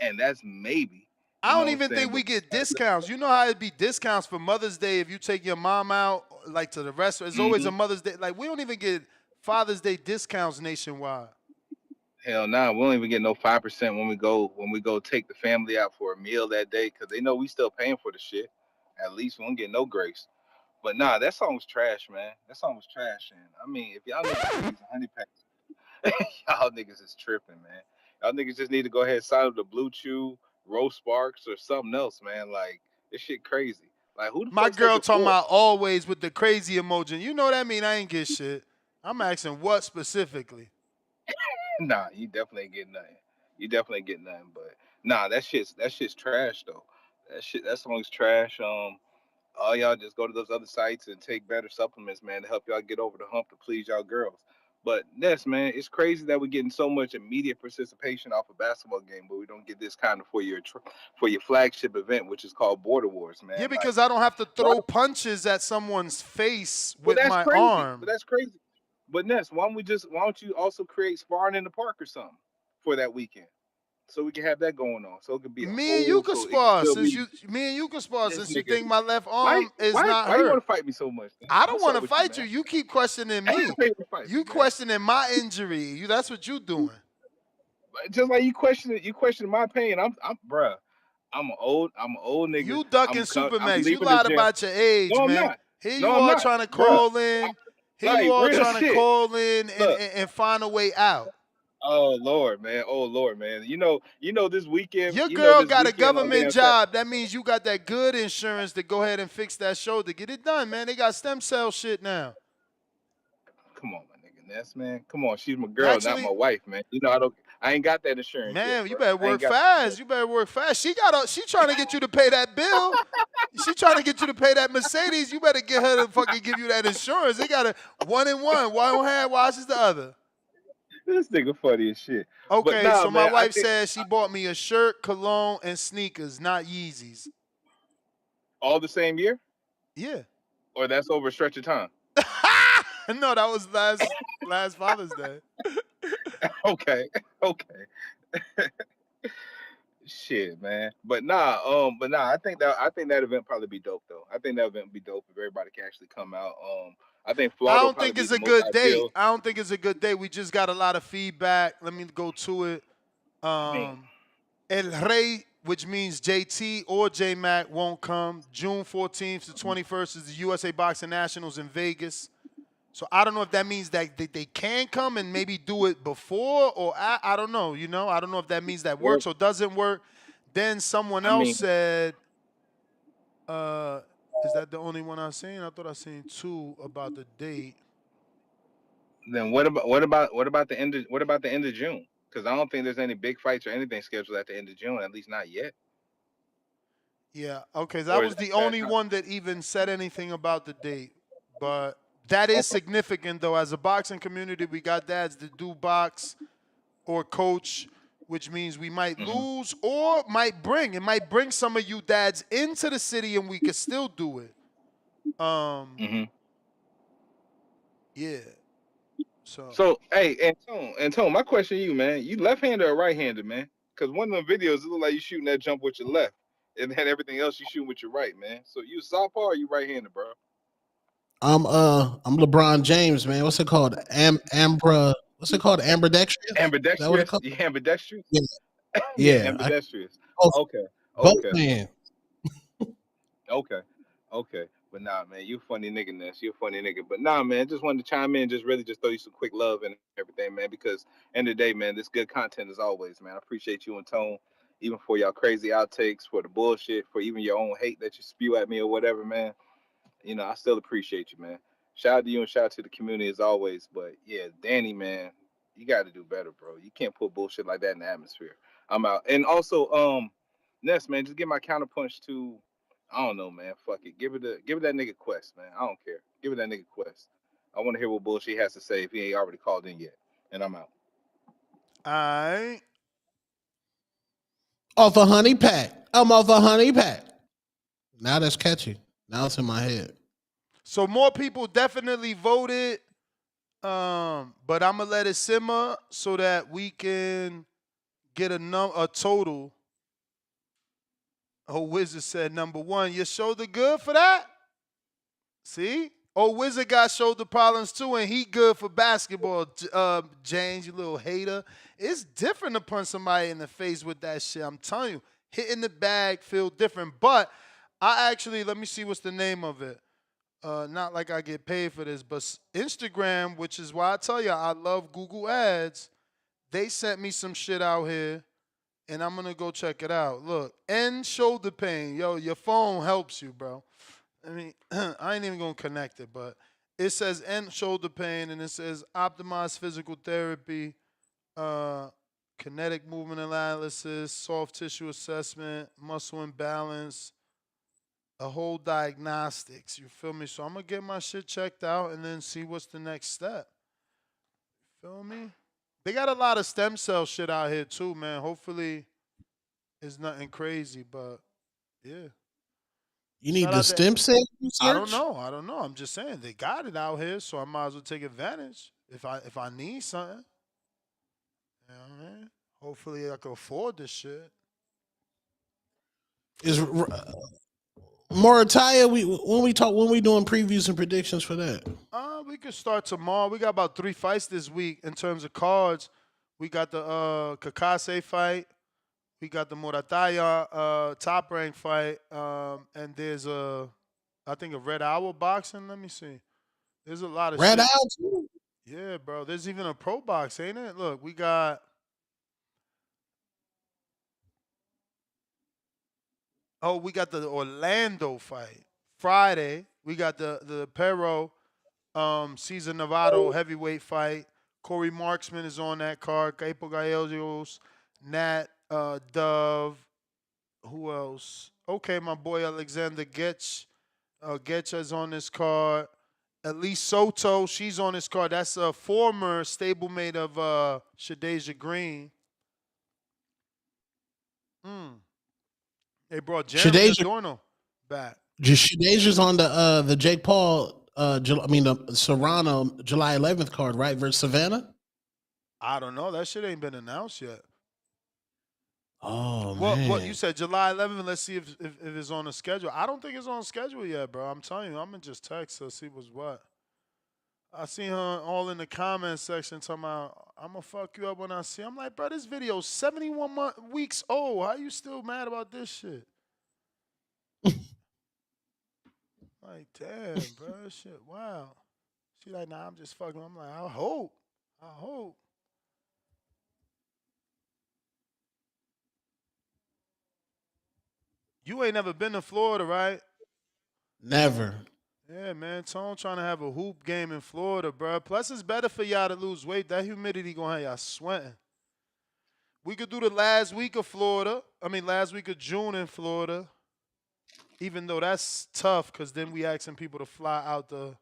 and that's maybe, you I know don't what I'm even saying. think But we get discounts. You know how it'd be discounts for Mother's Day if you take your mom out, like to the restaurant. It's always a mhm, Mother's Day. Like we don't even get Father's Day discounts nationwide. hell nah, we don't even get no 5% when we go take the family out for a meal that day because they know we still paying for the shit. At least we don't get no grace. But nah, that song was trash, man. That song was trash, and I mean, if y'all niggas is using honey pack, y'all niggas is tripping, man. Y'all niggas just need to go ahead and sign up the Blue Chew, Rose Sparks, or something else, man. Like this shit crazy. Like who the My fuck's girl taking talking four? about always with the crazy emoji. You know what I mean? I ain't get shit. I'm asking what specifically. Nah, you definitely ain't getting nothing. You definitely ain't getting nothing. But nah, that shit's trash though. That song's trash. All y'all just go to those other sites and take better supplements, man, to help y'all get over the hump to please y'all girls. But this, man, it's crazy that we're getting so much immediate participation off a basketball game, but we don't get this kind of for your flagship event, which is called Border Wars, Yeah, man. Like, because I don't have to why? throw punches at someone's face Well, with that's my crazy. But arm. that's crazy. But Ness, why don't you also create sparring in the park or something for that weekend, so we can have that going on, so it could be a Me and you whole, could so it can spar still since be you. Me and you could spar this since you nigga. think my left Why arm is why not why you want hurt. to fight me so much, man? I don't What's want up to with you, fight you. man? You keep questioning me. Why you wanna fight me, You man? questioning my injury. That's what you doing. Just like you question my pain. I'm bruh. I'm an old nigga. You ducking I'm Supermax. You leaving the lied gym. about your age, No, I'm man. not. Here No, you I'm are not, trying to bruh. call in. Here you Like are real trying to shit. call in Look. and find a way out. Oh Lord, man. Oh Lord, man. You know this weekend. Your You know girl this got a weekend on government damn Saturday. job. That means you got that good insurance to go ahead and fix that shoulder. Get it done, man. They got stem cell shit now. Come on, my nigga Ness, man. Come on. She's my girl, not my Actually, wife, man. I ain't got that insurance yet, man, you bro. better I ain't work got. fast. You better work fast. She trying to get you to pay that bill. She trying to get you to pay that Mercedes. You better get her to fucking give you that insurance. They got a one and one. One hand washes the other. This nigga funny as shit. But Okay, nah, so my man. I wife think said she bought me a shirt, cologne, and sneakers, not Yeezys. all the same year, Yeah. or that's over a stretch of time. No, that was last Father's Day. Okay, okay. Shit, man. But nah. I think that event probably be dope though. I think that event would be dope if everybody can actually come out. I think I Florida will don't probably think be it's the a most good date. ideal. I don't think it's a good date. We just got a lot of feedback. Let me go to it. I mean, El Rey, which means JT or J Mac, won't come. June 14th to 21st is the USA Boxing Nationals in Vegas. So I don't know if that means that they can come and maybe do it before or I don't know. I don't know if that means that well, works or doesn't work. Then someone I else mean, said, uh, is that the only one I seen? I thought I seen two about the date. then what about the end of June? Because I don't think there's any big fights or anything scheduled at the end of June. At least not yet. Yeah, okay. Or That is was that the that only time? one that even said anything about the date. But That is significant, though. As a boxing community, we got dads that do box or coach, which means we might lose or might bring. It might bring some of you dads into the city, and we could still do it. Yeah. So, hey, Antone, my question to you, man, you left-handed or right-handed, man? Because one of the videos, it looked like you shooting that jump with your left, and then everything else you shooting with your right, man. So you southpaw or you right-handed, bro? I'm LeBron James, man. What's it called? Ambra. What's it called? Ambidextrous. Is that what it Ambidextrous? called? You ambidextrous? Yeah. Yeah, Yeah. ambidextrous. Both, Okay, both okay, hands. okay. But nah, man, you a funny nigga, Ness. You a funny nigga. But nah, man, just wanted to chime in, just really just throw you some quick love and everything, man. Because end of the day, man, this good content as always, man. I appreciate you and Tone, even for y'all crazy outtakes, for the bullshit, for even your own hate that you spew at me or whatever, man. You know, I still appreciate you, man. Shout out to you and shout out to the community as always. But yeah, Danny, man, you got to do better, bro. You can't put bullshit like that in the atmosphere. I'm out. And also, Ness, man, just give my counterpunch to, I don't know, man. Fuck it. Give it that nigga Quest, man. I don't care. Give it that nigga Quest. I want to hear what bullshit he has to say if he ain't already called in yet. And I'm out. All right. Off a honey pack. I'm off a honey pack. Now that's catchy. Now it's in my head. So more people definitely voted, but I'm gonna let it simmer so that we can get a total. Oh, Wizard said number one. Your shoulder good for that? See? Oh, Wizard got shoulder problems too, and he good for basketball. James, you little hater. It's different to punch somebody in the face with that shit. I'm telling you, hitting the bag feel different. But I actually, let me see what's the name of it. Not like I get paid for this, but Instagram, which is why I tell you I love Google Ads. They sent me some shit out here, and I'm gonna go check it out. Look, end shoulder pain. Yo, your phone helps you, bro. I mean, I ain't even gonna connect it, but it says end shoulder pain, and it says optimized physical therapy, kinetic movement analysis, soft tissue assessment, muscle imbalance, a whole diagnostics. You feel me? So I'm gonna get my shit checked out and then see what's the next step. Feel me? They got a lot of stem cell shit out here too, man. Hopefully, it's nothing crazy, but yeah. You need Shout the out to stem cell I don't research? know. I don't know. I'm just saying they got it out here, so I might as well take advantage if I need something. You know what I mean? Hopefully I can afford this shit. Is Morataya, when we doing previews and predictions for that? We could start tomorrow. We got about 3 fights this week in terms of cards. We got the Kakase fight. We got the Morataya top rank fight. And there's I think a Red Owl boxing. Let me see. There's a lot of Red shit. Owl too? Yeah, bro. There's even a pro box, ain't it? Look, we got we got the Orlando fight. Friday, we got the Perro Cesar Novato heavyweight fight. Corey Marksman is on that card. Capo Gallegos, Nat, Dove. Who else? Okay, my boy Alexander Getch. Getch is on this card. Elise Soto, she's on this card. That's a former stablemate of Shadeja Green. They brought Jeremy Adorno back. Shadeja's on the Jake Paul the Serrano July 11th card, right? Versus Savannah? I don't know. That shit ain't been announced yet. Oh man. What you said July 11th? Let's see if it's on the schedule. I don't think it's on schedule yet, bro. I'm telling you, I'm gonna just text her, see what's what. I seen her all in the comment section talking about I'm gonna fuck you up when I see. I'm like, bro, this video's 71 weeks old. How you still mad about this shit? Like, damn, bro, this shit, wow. She like, nah, I'm just fucking. I'm like, I hope. You ain't never been to Florida, right? Never. Yeah, man. Tone trying to have a hoop game in Florida, bro. Plus, it's better for y'all to lose weight. That humidity gonna have y'all sweating. We could do the last week of June in Florida. Even though that's tough, because then we asking people to fly out the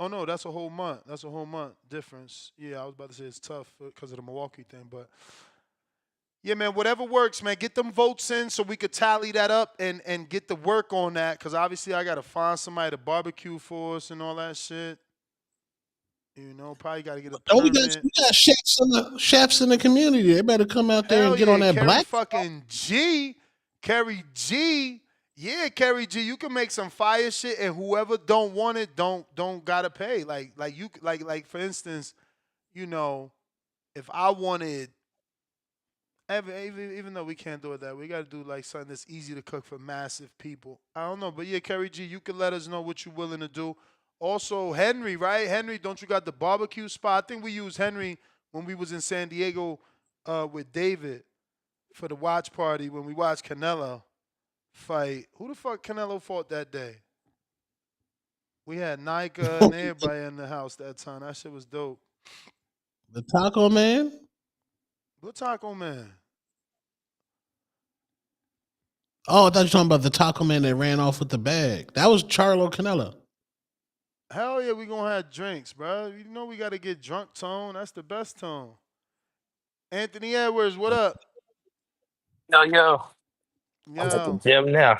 Oh no, that's a whole month. That's a whole month difference. Yeah, I was about to say it's tough because of the Milwaukee thing, but yeah, man, whatever works, man. Get them votes in so we could tally that up and get the work on that. Because obviously, I gotta find somebody to barbecue for us and all that shit. You know, probably gotta get a Oh, permit. we got chefs in the community. They better come out there and Hell get on yeah, that Kerry black. fucking G, Kerry G. Yeah, Kerry G, you can make some fire shit, and whoever don't want it, don't gotta pay. Like you like for instance, you know, if I wanted, even though we can't do it that, we gotta do like something that's easy to cook for massive people. I don't know, but yeah, Kerry G, you can let us know what you're willing to do. Also, Henry, right? Henry, don't you got the barbecue spot? I think we used Henry when we was in San Diego with David for the watch party when we watched Canelo fight. Who the fuck Canelo fought that day? We had Nika and everybody in the house that time. That shit was dope. The Taco Man. What Taco Man? Oh, I thought you were talking about the Taco Man that ran off with the bag. That was Charlo Canelo. Hell yeah, we gonna have drinks, bro. You know we gotta get drunk, Tone. That's the best tone. Anthony Edwards, what up? Yo, I'm at the Yo, gym now.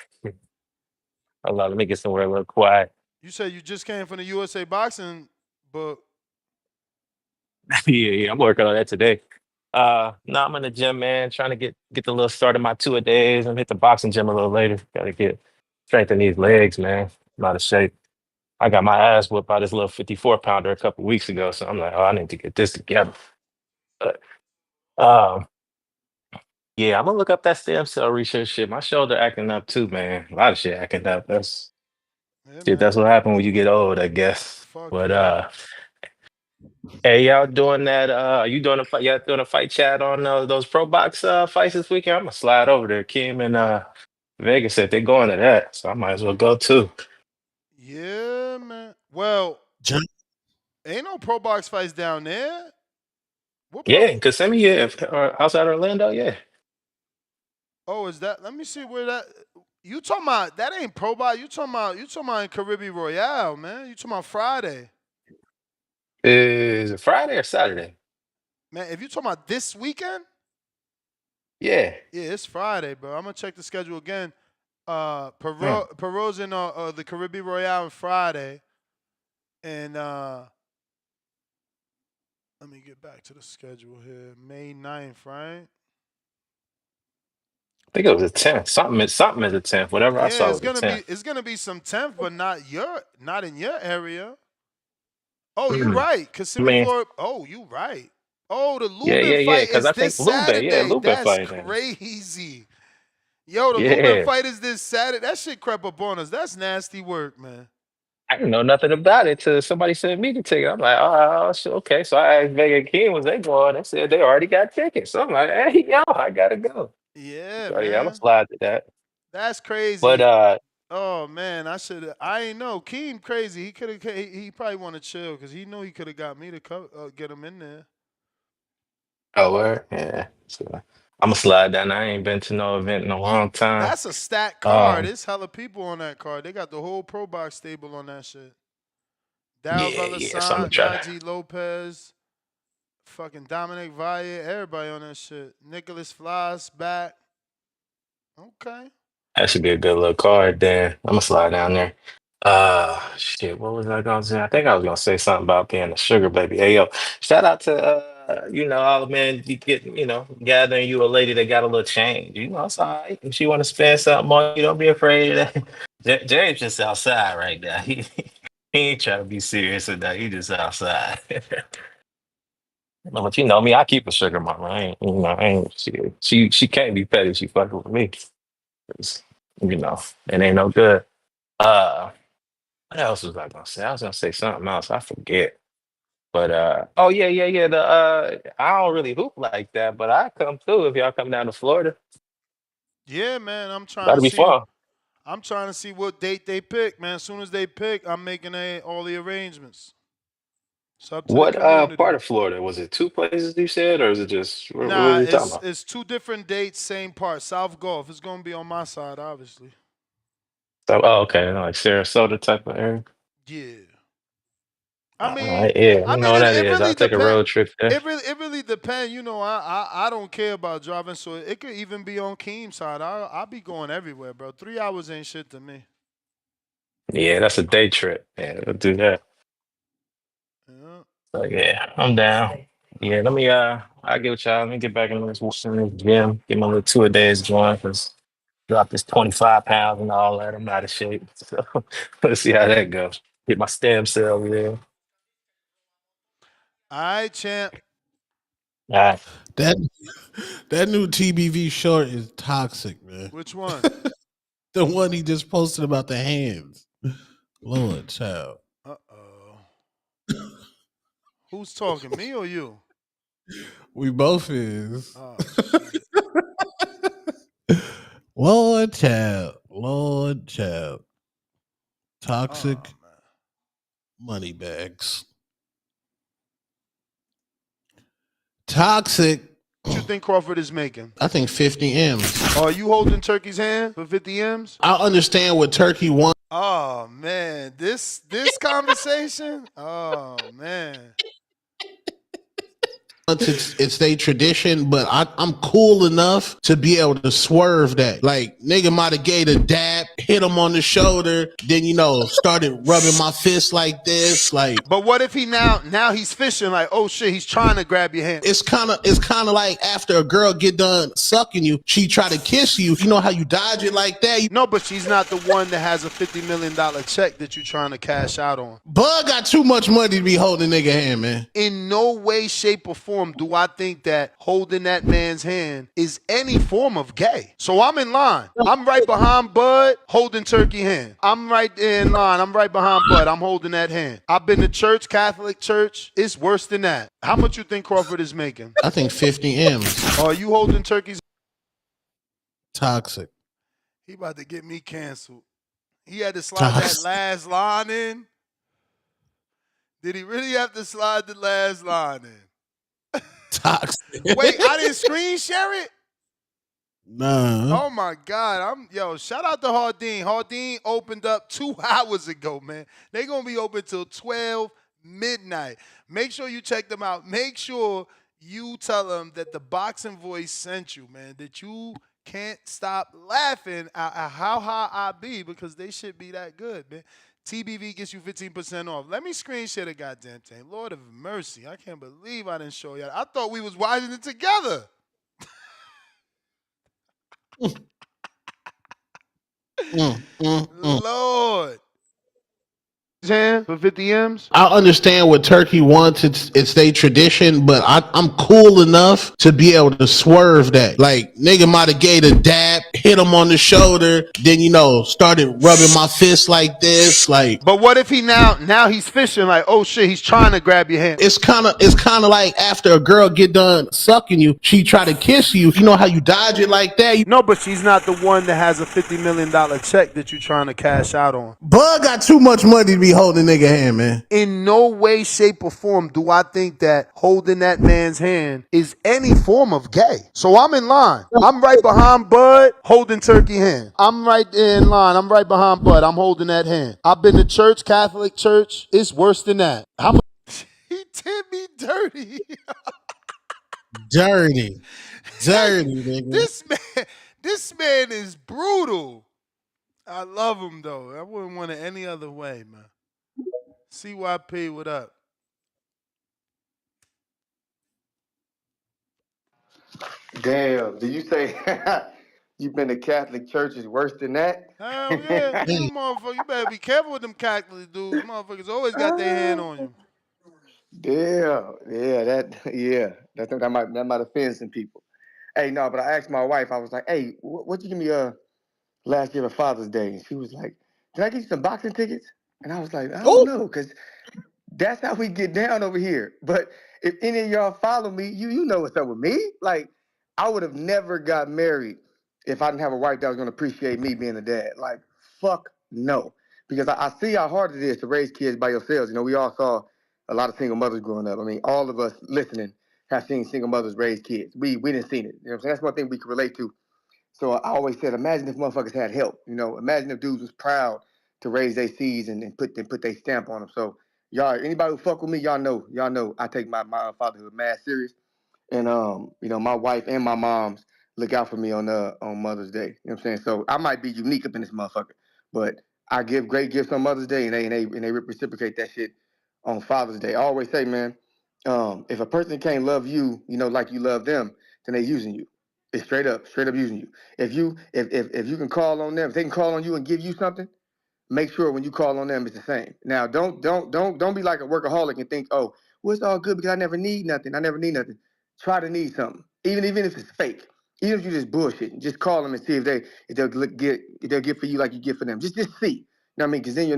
Hold on, let me get somewhere a little quiet. you said you just came from the USA boxing, but Yeah, I'm working on that today. No, I'm in the gym, man, trying to get the little start of my 2-a-days. I'm hit the boxing gym a little later. Gotta get strengthen these legs, man. I'm out of shape. I got my ass whooped by this little 54 pounder a couple weeks ago, so I'm like, oh, I need to get this together. But um, yeah, I'm gonna look up that stem cell research shit. My shoulder acting up too, man. A lot of shit acting up. That's yeah, shit. man. That's what happened when you get old, I guess. Fuck But yeah. hey, y'all doing that? Are you doing a fight? Y'all doing a fight chat on those pro box fights this weekend? I'm gonna slide over there. Kim and Vegas said they're going to that, so I might as well go too. Yeah, man. Well, ain't no pro box fights down there. What pro? Yeah, in Kissimmee, yeah, or outside Orlando, yeah. Oh, is that? Let me see where that. You talking about that ain't pro box? You talking about in Caribbean Royale, man? You talking about Friday? Is it Friday or Saturday? Man, if you talking about this weekend, Yeah. yeah, it's Friday, bro. I'm gonna check the schedule again. Hmm. Perot's in the Caribbean Royale on Friday, and let me get back to the schedule here. May 9th, right? I think it was the 10th. Something is the 10th. Whatever I Yeah, saw it's was the gonna 10th. be some 10th, but not in your area. Oh, you I right. Kissimmee mean, Florida. Oh, you right. Oh, the yeah, Lubin yeah, yeah. fight Because is I this think Saturday. Lube That's fighting. crazy. Yo, the Lubin Yeah. fight is this Saturday. That shit crept up on us. That's nasty work, man. I didn't know nothing about it till somebody sent me the ticket. I'm like, oh, shit, okay. So I asked Vega King, was they going? They said they already got tickets. So I'm like, hey, yo, I gotta go. Yeah, So yeah, I'm gonna man. slide to that. That's But crazy. Oh man, I ain't know. Keem crazy. He could have. He probably want to chill because he knew he could have got me to get him in there. oh, word? Yeah. So I'm gonna slide down. I ain't been to no event in a long time. That's a stat card. Um, There's hella people on that card. They got the whole pro box stable on that shit. Daryl yeah. So I'm gonna Belisant, try to. Najee Lopez, fucking Dominic Valle, everybody on that shit. Nicholas Flies back. Okay. That should be a good little card. Then I'm gonna slide down there. Shit. What was I gonna say? I think I was gonna say something about being a sugar baby. Hey, yo, shout out to all the men you get, gathering you a lady that got a little change. It's all right. If she want to spend something on you, don't be afraid of that. James just outside right now. He ain't trying to be serious or that. He just outside. But you know me, I keep a sugar mama. I ain't she can't be petty. She fucking with me. 'Cause, it ain't no good. Uh, what else was I gonna say? I was gonna say something else. I forget. But oh yeah, yeah, yeah. I don't really hoop like that, but I come through if y'all come down to Florida. Yeah, man. That'll be fun. I'm trying to see what date they pick, man. As soon as they pick, I'm making all the arrangements. It's up to the What part community. of Florida was it? Two places you said, or is it just what Nah, were we talking it's about? it's two different dates, same part. South Gulf. It's gonna be on my side, obviously. So, oh, okay, like Sarasota type of area. Yeah. I mean, Yeah, I you know mean, what that it is. really I'll take a depends. road trip there. It really depends. You know, I don't care about driving, so it could even be on Keem's side. I'll be going everywhere, bro. 3 hours ain't shit to me. Yeah, that's a day trip. Yeah, we'll do that. Yeah. So yeah, I'm down. Yeah, let me I'll get with y'all. Let me get back in this gym, get my little 2 days going, because drop this 25 pounds and all that. I'm out of shape. So let's see how that goes. Get my stem cell there. All All right, champ. right. That that new TBV short is toxic, man. Which one? The one he just posted about the hands. Lord, child. Uh-oh. Who's talking, me or you? We both is. Oh shit. Lord, child. Lord, child. Oh Toxic man. money bags. Toxic. What you think Crawford is making? I think 50 M's. Are you holding Turkey's hand for 50 M's? I understand what Turkey wants. Oh man, this conversation. Oh man. It's their tradition, but I'm cool enough to be able to swerve that. Like, nigga might have gave a dab, hit him on the shoulder, then started rubbing my fist like this. Like, But what if he now he's fishing like, oh shit, he's trying to grab your hand. it's kind of like after a girl get done sucking you, she try to kiss you. You know how you dodge it like that? No, but she's not the one that has a $50 million check that you're trying to cash out on. Bug got too much money to be holding nigga hand, man. In no way, shape, or form do I think that holding that man's hand is any form of gay. So I'm in line. I'm right behind Bud holding Turkey hand. I'm right there in line. I'm right behind Bud. I'm holding that hand. I've been to church, Catholic church. It's worse than that. How much you think Crawford is making? I think 50 M's. Are you holding Turkey's? Toxic. He about to get me canceled. He had to slide Toxic. that last line in. Did he really have to slide the last line in? Toxic. Wait, I didn't screen share it? Nah. Oh my God. Shout out to Hardin. Hardin opened up 2 hours ago, man. They gonna be open till 12 midnight. Make sure you check them out. Make sure you tell them that the Boxing Voice sent you, man. That you can't stop laughing at how high I be, because they should be that good, man. TBV gets you 15% off. Let me screen share the goddamn thing. Lord of mercy. I can't believe I didn't show y'all. I thought we was watching it together. Lord. For 50 M's? I understand what Turkey wants. It's their tradition, but I'm cool enough to be able to swerve that. Like, nigga might have gave a dab, hit him on the shoulder, then started rubbing my fist like this. Like, but what if he now he's fishing like, oh shit, he's trying to grab your hand. It's kind of like after a girl get done sucking you, she try to kiss you. You know how you dodge it like that? No, but she's not the one that has a $50 million check that you're trying to cash out on. Bug got too much money to be holding nigga hand, man. In no way, shape, or form do I think that holding that man's hand is any form of gay. So I'm in line. I'm right behind Bud holding Turkey hand. I'm right there in line. I'm right behind Bud. I'm holding that hand. I've been to church, Catholic church. It's worse than that. How much? He did me dirty. Dirty, nigga. This man is brutal. I love him though. I wouldn't want it any other way, man. CYP, what up? Damn, did you say you've been to Catholic churches worse than that? Hell yeah. You motherfucker, you better be careful with them Catholic dudes. Motherfuckers always got their hand on you. That might offend some people. Hey, no, but I asked my wife. I was like, "Hey, what you give me last year for Father's Day?" And she was like, "Did I get you some boxing tickets?" And I was like, "I don't know, because that's how we get down over here. But if any of y'all follow me, you know what's up with me. Like, I would have never got married if I didn't have a wife that was going to appreciate me being a dad. Like, fuck no. Because I see how hard it is to raise kids by yourselves. You know, we all saw a lot of single mothers growing up. I mean, all of us listening have seen single mothers raise kids. We didn't see it. You know what I'm saying? That's one thing we can relate to. So I always said, imagine if motherfuckers had help. You know, imagine if dudes was proud to raise their seeds and put their stamp on them. So Y'all, anybody who fuck with me, y'all know I take my fatherhood mad serious. And my wife and my moms look out for me on Mother's Day. You know what I'm saying? So I might be unique up in this motherfucker, but I give great gifts on Mother's Day, and they reciprocate that shit on Father's Day. I always say, man, if a person can't love you, like you love them, then they using you. It's straight up using you. If you can call on them, if they can call on you and give you something, make sure when you call on them it's the same. Now don't be like a workaholic and think, oh, well, it's all good because I never need nothing. Try to need something. Even if it's fake. Even if you just bullshit, just call them and see if they'll get for you like you get for them. Just see. You know what I mean? Because then you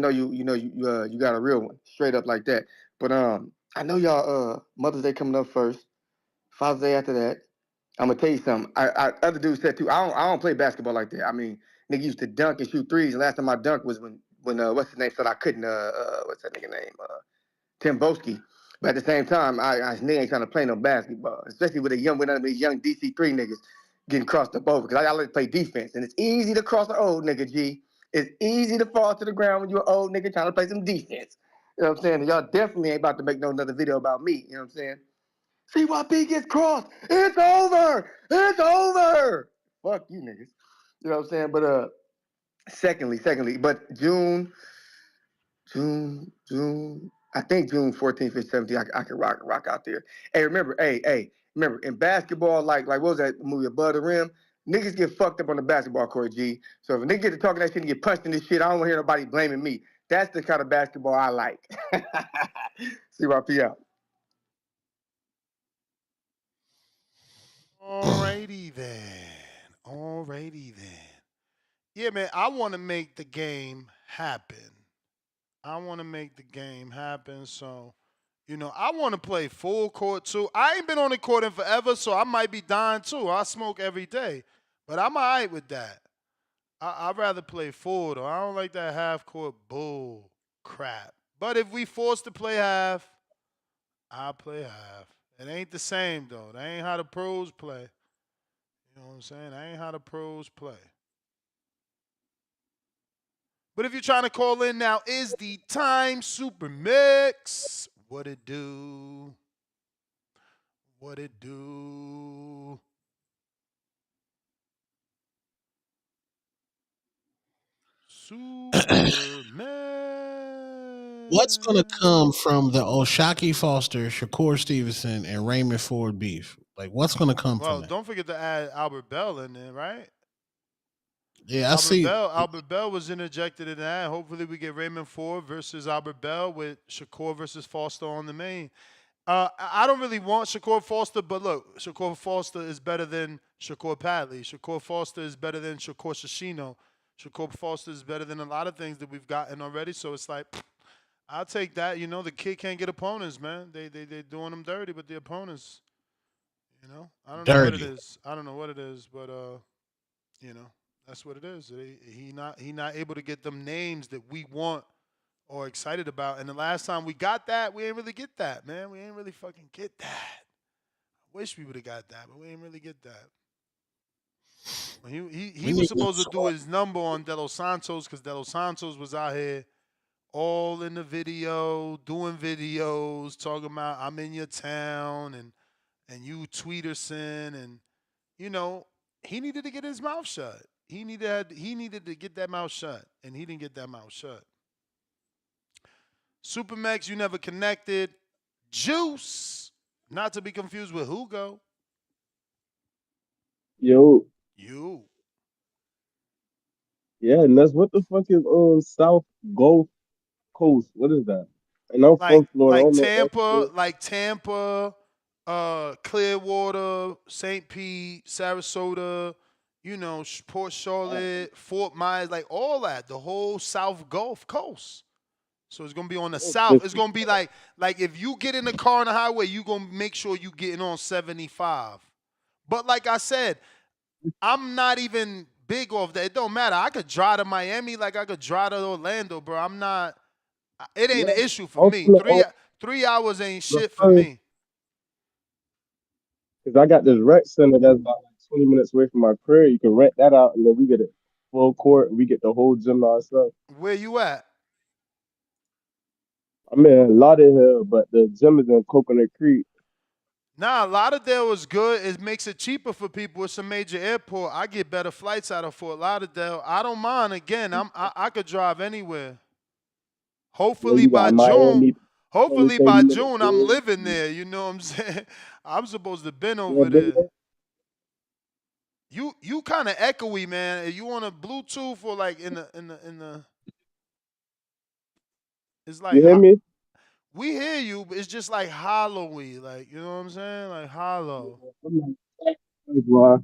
got a real one, straight up like that. But I know y'all Mother's Day coming up first, Father's Day after that. I'm gonna tell you something. Other dudes said too. I don't play basketball like that. I mean, nigga used to dunk and shoot threes. And last time I dunked was when what's his name said I couldn't. What's that nigga name? Tim Boski. But at the same time, I nigga ain't trying to play no basketball, especially with these young DC3 niggas getting crossed up over. Because I gotta play defense, and it's easy to cross an old nigga. G. It's easy to fall to the ground when you're an old nigga trying to play some defense. You know what I'm saying? Y'all definitely ain't about to make no another video about me. You know what I'm saying? CYP gets crossed. It's over. It's over. Fuck you niggas. You know what I'm saying? But secondly, but June, I think June 14th, 15th, 17th, I can rock out there. Hey, remember, remember in basketball, like what was that movie Above the Rim? Niggas get fucked up on the basketball court, G. So if a nigga get to talking that shit and get punched in this shit, I don't want to hear nobody blaming me. That's the kind of basketball I like. CYP out. Alrighty then. Yeah, man, I want to make the game happen. So, I want to play full court too. I ain't been on the court in forever, so I might be dying too. I smoke every day, but I'm all right with that. I'd rather play full, though. I don't like that half court bull crap. But if we forced to play half, I'll play half. It ain't the same, though. That ain't how the pros play. You know what I'm saying? That ain't how the pros play. But if you're trying to call in now, is the time Super Mix. What it do? Super What's gonna come from the Oshaki Foster, Shakur Stevenson, and Raymond Ford beef? Like, what's gonna come from Well, that? don't forget to add Albert Bell in there, right? Yeah, I see. Albert Bell was interjected in that. Hopefully, we get Raymond Ford versus Albert Bell with Shakur versus Foster on the main. I don't really want Shakur Foster, but look, Shakur Foster is better than Shakur Padley. Shakur Foster is better than Shakur Shishino. Shakur Foster is better than a lot of things that we've gotten already. So it's like, I'll take that. The kid can't get opponents, man. They're doing them dirty, but the opponents, I don't know what it Dirty. is. But that's what it is. He not able to get them names that we want or excited about. And the last time we got that, we ain't really get that, man. We ain't really fucking get that. I wish we would have got that, but we ain't really get that. He was supposed to do his number on De Los Santos because De Los Santos was out here all in the video, doing videos, talking about I'm in your town and you Tweederson and he needed to get his mouth shut. He needed to get that mouth shut, and he didn't get that mouth shut. Supermax, you never connected. Juice, not to be confused with Hugo. Yo, You. yeah, and that's what the fuck is South Gulf Coast? What is that? And I'm from Florida. I don't know that shit. Like Tampa, Clearwater, St. Pete, Sarasota, Port Charlotte, Fort Myers, like all that, the whole South Gulf Coast. So it's gonna be on the south. It's gonna be like if you get in the car on the highway, you gonna make sure you getting on 75. But like I said, I'm not even big off that. It don't matter. I could drive to Miami like I could drive to Orlando, bro. I'm not. It ain't Yeah, an issue for I'm me. from Three hours ain't the shit for me. because I got this rec center that's about like 20 minutes away from my crib. You can rent that out, and then we get it full court, and we get the whole gym to ourselves. Where you at? I'm in Lauderdale, but the gym is in Coconut Creek. Nah, Lauderdale is good. It makes it cheaper for people. It's a major airport. I get better flights out of Fort Lauderdale. I don't mind. Again, I could drive anywhere. Yeah, Hopefully you by got June. Miami, 20, Hopefully 30 by minutes June, I'm away. living there. You know what I'm saying? I'm supposed to been Yeah, over been there. there? You kind of echoey, man. Are you on a Bluetooth or like in the? It's You like hear me? we hear you, but it's just like hollowy. Like you know what I'm saying? Like hollow. I'm like, boy.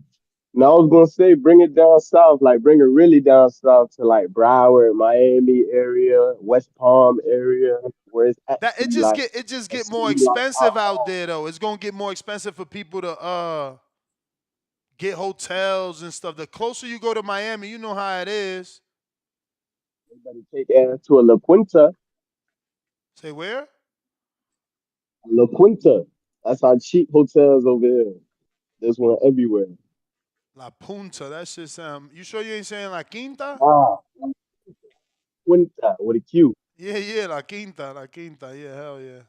Now I was gonna say, bring it down south, like bring it really down south to like Broward, Miami area, West Palm area, where it's That actually like it just a get more city like expensive out there though. It's gonna get more expensive for people to get hotels and stuff. The closer you go to Miami, you know how it is. everybody take ass to a La Quinta. Say where? La Quinta. That's our cheap hotels over here. There's one everywhere. La Punta. That shit sound. You sure you ain't saying La Quinta? Ah, Quinta with a Q. Yeah, La Quinta, La Quinta. Yeah, hell yeah.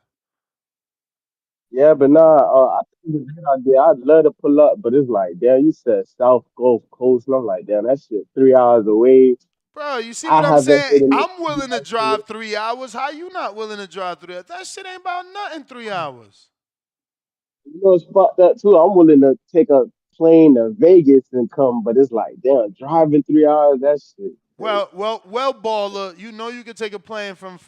Yeah, but nah, I think it's a good idea. I'd love to pull up, but it's like, damn, you said South Gulf Coast, and I'm like, damn, that shit 3 hours away. Bro, you see I what I'm haven't saying? hit a I'm willing to drive 3 hours. How you not willing to drive 3 hours? That shit ain't about nothing. 3 hours. You know, it's fucked up too. I'm willing to take a plane to Vegas and come, but it's like, damn, driving 3 hours, that shit crazy. Well, baller. You know you can take a plane from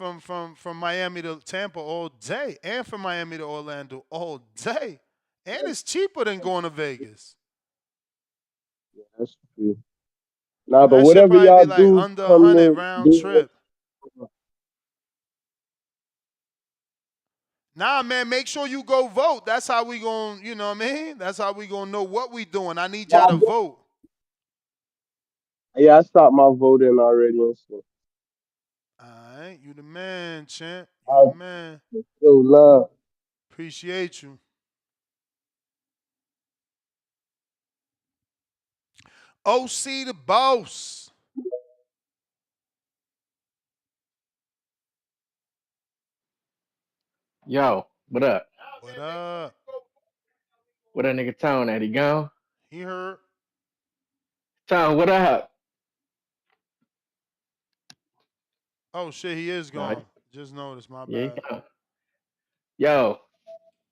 Miami to Tampa all day, and from Miami to Orlando all day, and it's cheaper than going to Vegas. That's true. Nah, but That should whatever probably y'all be like do, under come 100 to round do. trip. Nah, man, make sure you go vote. That's how we going, you know what I mean? That's how we going to know what we doing. I need y'all to vote. Yeah, I stopped my voting already and shit. All right, you the man, champ. You I the man. still love. Appreciate you. OC the boss. Yo, what up? What up? What that nigga Tone at? He gone? He heard. Tone, what up? Oh shit, he is No, gone. Just noticed, my yeah, he bad. gone. Yo,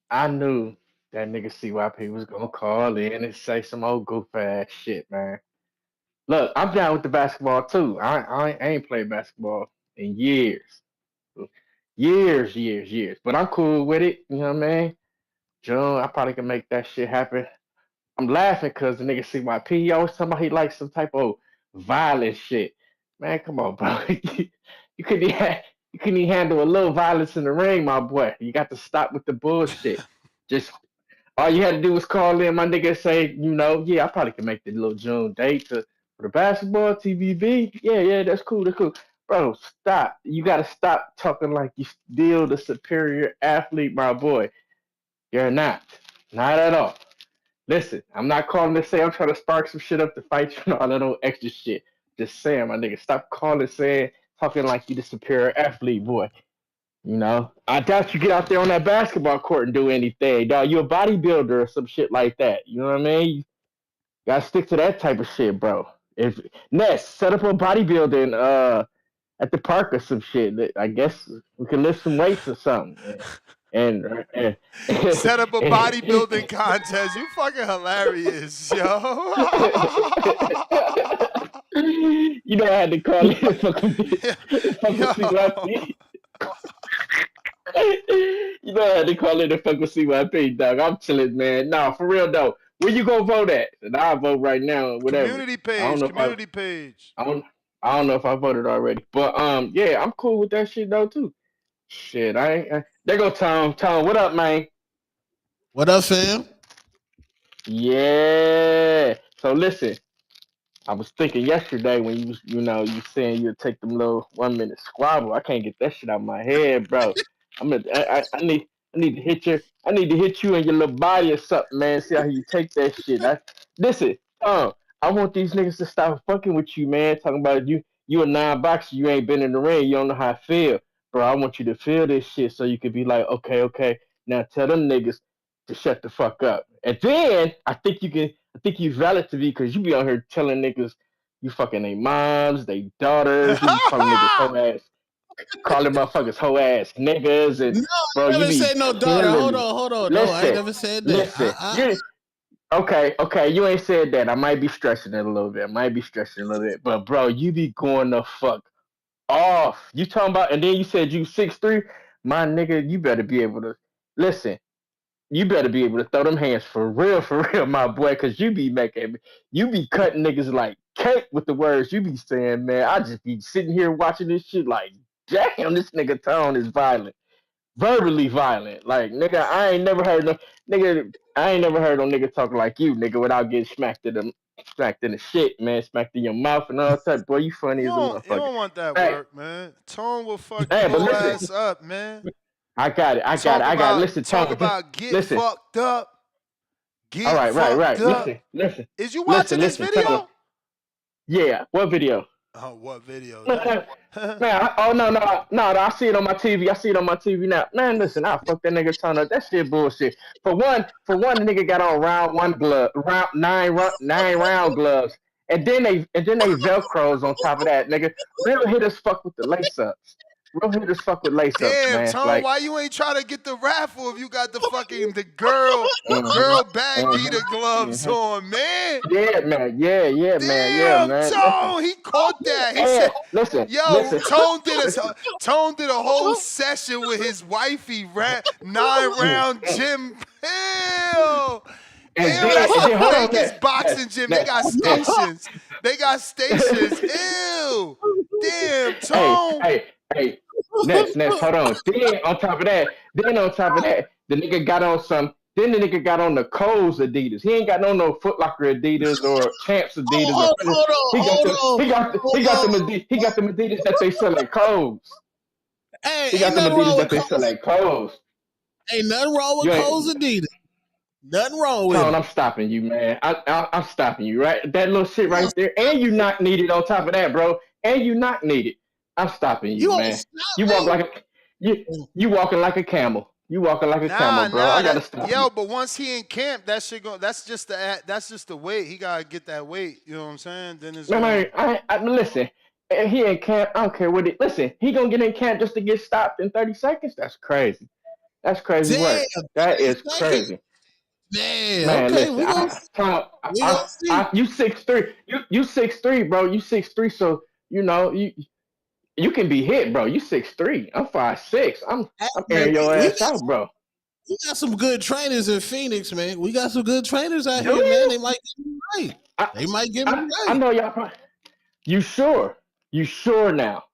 I knew that nigga CYP was gonna call in and say some old goof ass shit, man. Look, I'm down with the basketball too. I ain't played basketball in years. Years. But I'm cool with it. You know what I mean? June, I probably can make that shit happen. I'm laughing because the nigga CYP, he always talking about he likes some type of violent shit. Man, come on, bro. you couldn't even, you couldn't even handle a little violence in the ring, my boy. You got to stop with the bullshit. Just all you had to do was call in, my nigga, and say, yeah, I probably can make the little June date for the basketball, TVB. Yeah, that's cool. Bro, stop. You got to stop talking like you still the superior athlete, my boy. You're not. Not at all. Listen, I'm not calling to say I'm trying to spark some shit up to fight you and all that old extra shit. Just saying, my nigga, stop talking like you the superior athlete, boy. I doubt you get out there on that basketball court and do anything, dog. You a bodybuilder or some shit like that. You know what I mean? You gotta stick to that type of shit, bro. If Ness set up a bodybuilding at the park or some shit, I guess we can lift some weights or something. And Set up a bodybuilding contest. You fucking hilarious, yo. I had to call in and fucking Yo. CYP. I had to call in and fuck with CYP, dog. I'm chilling, man. Nah, for real though. Where you gonna vote at? And I'll vote right now or whatever. Community I don't page. know if I Community page. I don't know if I voted already. But yeah, I'm cool with that shit though too. Shit, there go Tom. Tom, what up, man? What up, fam? Yeah. So listen, I was thinking yesterday when you saying you'd take them little 1 minute squabble. I can't get that shit out of my head, bro. I need to hit you. I need to hit you in your little body or something, man. See how you take that shit. Listen, I want these niggas to stop fucking with you, man. Talking about you a non-boxer, you ain't been in the ring, you don't know how I feel. bro, I want you to feel this shit so you could be like, okay, now tell them niggas to shut the fuck up. And then I think you valid to me because you be out here telling niggas you fucking their moms, their daughters, you be calling niggas hoe ass, calling motherfuckers hoe ass niggas, and No, bro, I you never be said no daughter. killing me. Hold on. No, I ain't Listen, never said that. listen, you okay, you ain't said that. I might be stretching it a little bit. But bro, you be going the fuck off. You talking about, and then you said you 6'3", my nigga. You better be able to listen. You better be able to throw them hands for real, my boy. Cause you be cutting niggas like cake with the words you be saying, man. I just be sitting here watching this shit like, damn, this nigga tone is violent, verbally violent. Like nigga, I ain't never heard no nigga talking like you, nigga, without getting smacked in the shit, man, smacked in your mouth and all that. Boy, you funny as a You motherfucker. don't want that Hey, work, man. Tone will fuck hey, your but whole listen, ass up, man. I got it, I got it, I got it. Listen, Talk Tone, about get listen. fucked up. All Get right, fucked up. Listen, listen, Is you watching listen, this listen, Tone. video? Yeah, what video? Oh, what video? Man, oh no, I see it on my TV. I see it on my TV now. Man, listen, I fuck that nigga Tone up. That shit bullshit. For one, the nigga got on round one glove, nine round gloves, and then they velcros on top of that, nigga. Real hitters fuck with the lace ups. Real hitters fuck with lace ups, Damn, man. Tone, Like, why you ain't try to get the raffle if you got the fucking the girl bag beater gloves mhm. on, man? Yeah, man. Yeah, Damn, man. Listen, Tone, he caught that. He hey, said, listen, "Yo, listen, listen. Tone did a whole session with his wifey, 9-round gym pill. Ew, that's the Hold on, fakest boxing gym. They got Ness. stations. They got stations. Ew. Damn, hey, Tone. hey, hey, Ness, hold on. Then on top of that, the nigga got on some. Then the nigga got on the Kohl's Adidas. He ain't got no Foot Locker Adidas or Champs Adidas or he got them Adidas that they sell at Kohl's. Hey, He got ain't them nothing wrong Adidas with that they sell Coles. at Kohl's. Ain't nothing wrong with You Coles ain't Adidas. Nothing wrong with Tone, them. I'm stopping you, man. I'm stopping you, right? That little shit right there. And you not needed on top of that, bro. And you not needed. I'm stopping you, You won't man. stop You walk me. like you walking like a camel. You walking like a camel, Nah, bro. I gotta that stop you. yo. But once he in camp, that shit go. That's just the weight. He gotta get that weight. You know what I'm saying? Then it's Man, going. listen. He in camp. I don't care what it. Listen, he gonna get in camp just to get stopped in 30 seconds. That's crazy. That's crazy Damn, work. That 30 is seconds. crazy. Man, Man, okay, listen, we gonna see. you 6'3", you 6'3", bro, you 6'3", so you know you can be hit, bro. You 6'3", I'm 5'6", Hey, I'm man, airing your ass out, bro. we got some good trainers in Phoenix, man. We got some good trainers out Do here, man. you? They might get me right. I They might get me I right. know y'all. You sure? You sure now?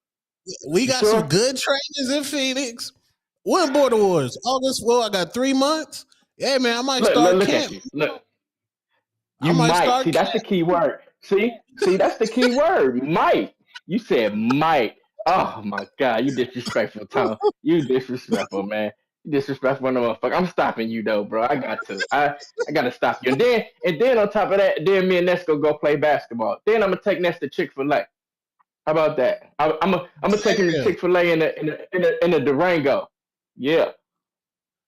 We You got some sure? good trainers in Phoenix. When Border Wars? August. Well, I got 3 months. Yeah, man, I might start Look at camp. you. Look, I you might might start see. camp. That's the key word. See, that's the key word. Might. You said might. Oh my God, you disrespectful, Tom. You disrespectful, man. You disrespectful, motherfucker. I'm stopping you though, bro. I got to. I got to stop you. And then on top of that, then me and Ness go play basketball. Then I'm gonna take Ness to Chick-fil-A. How about that? I'm gonna take him to Yeah. Chick-fil-A in a Durango. Yeah,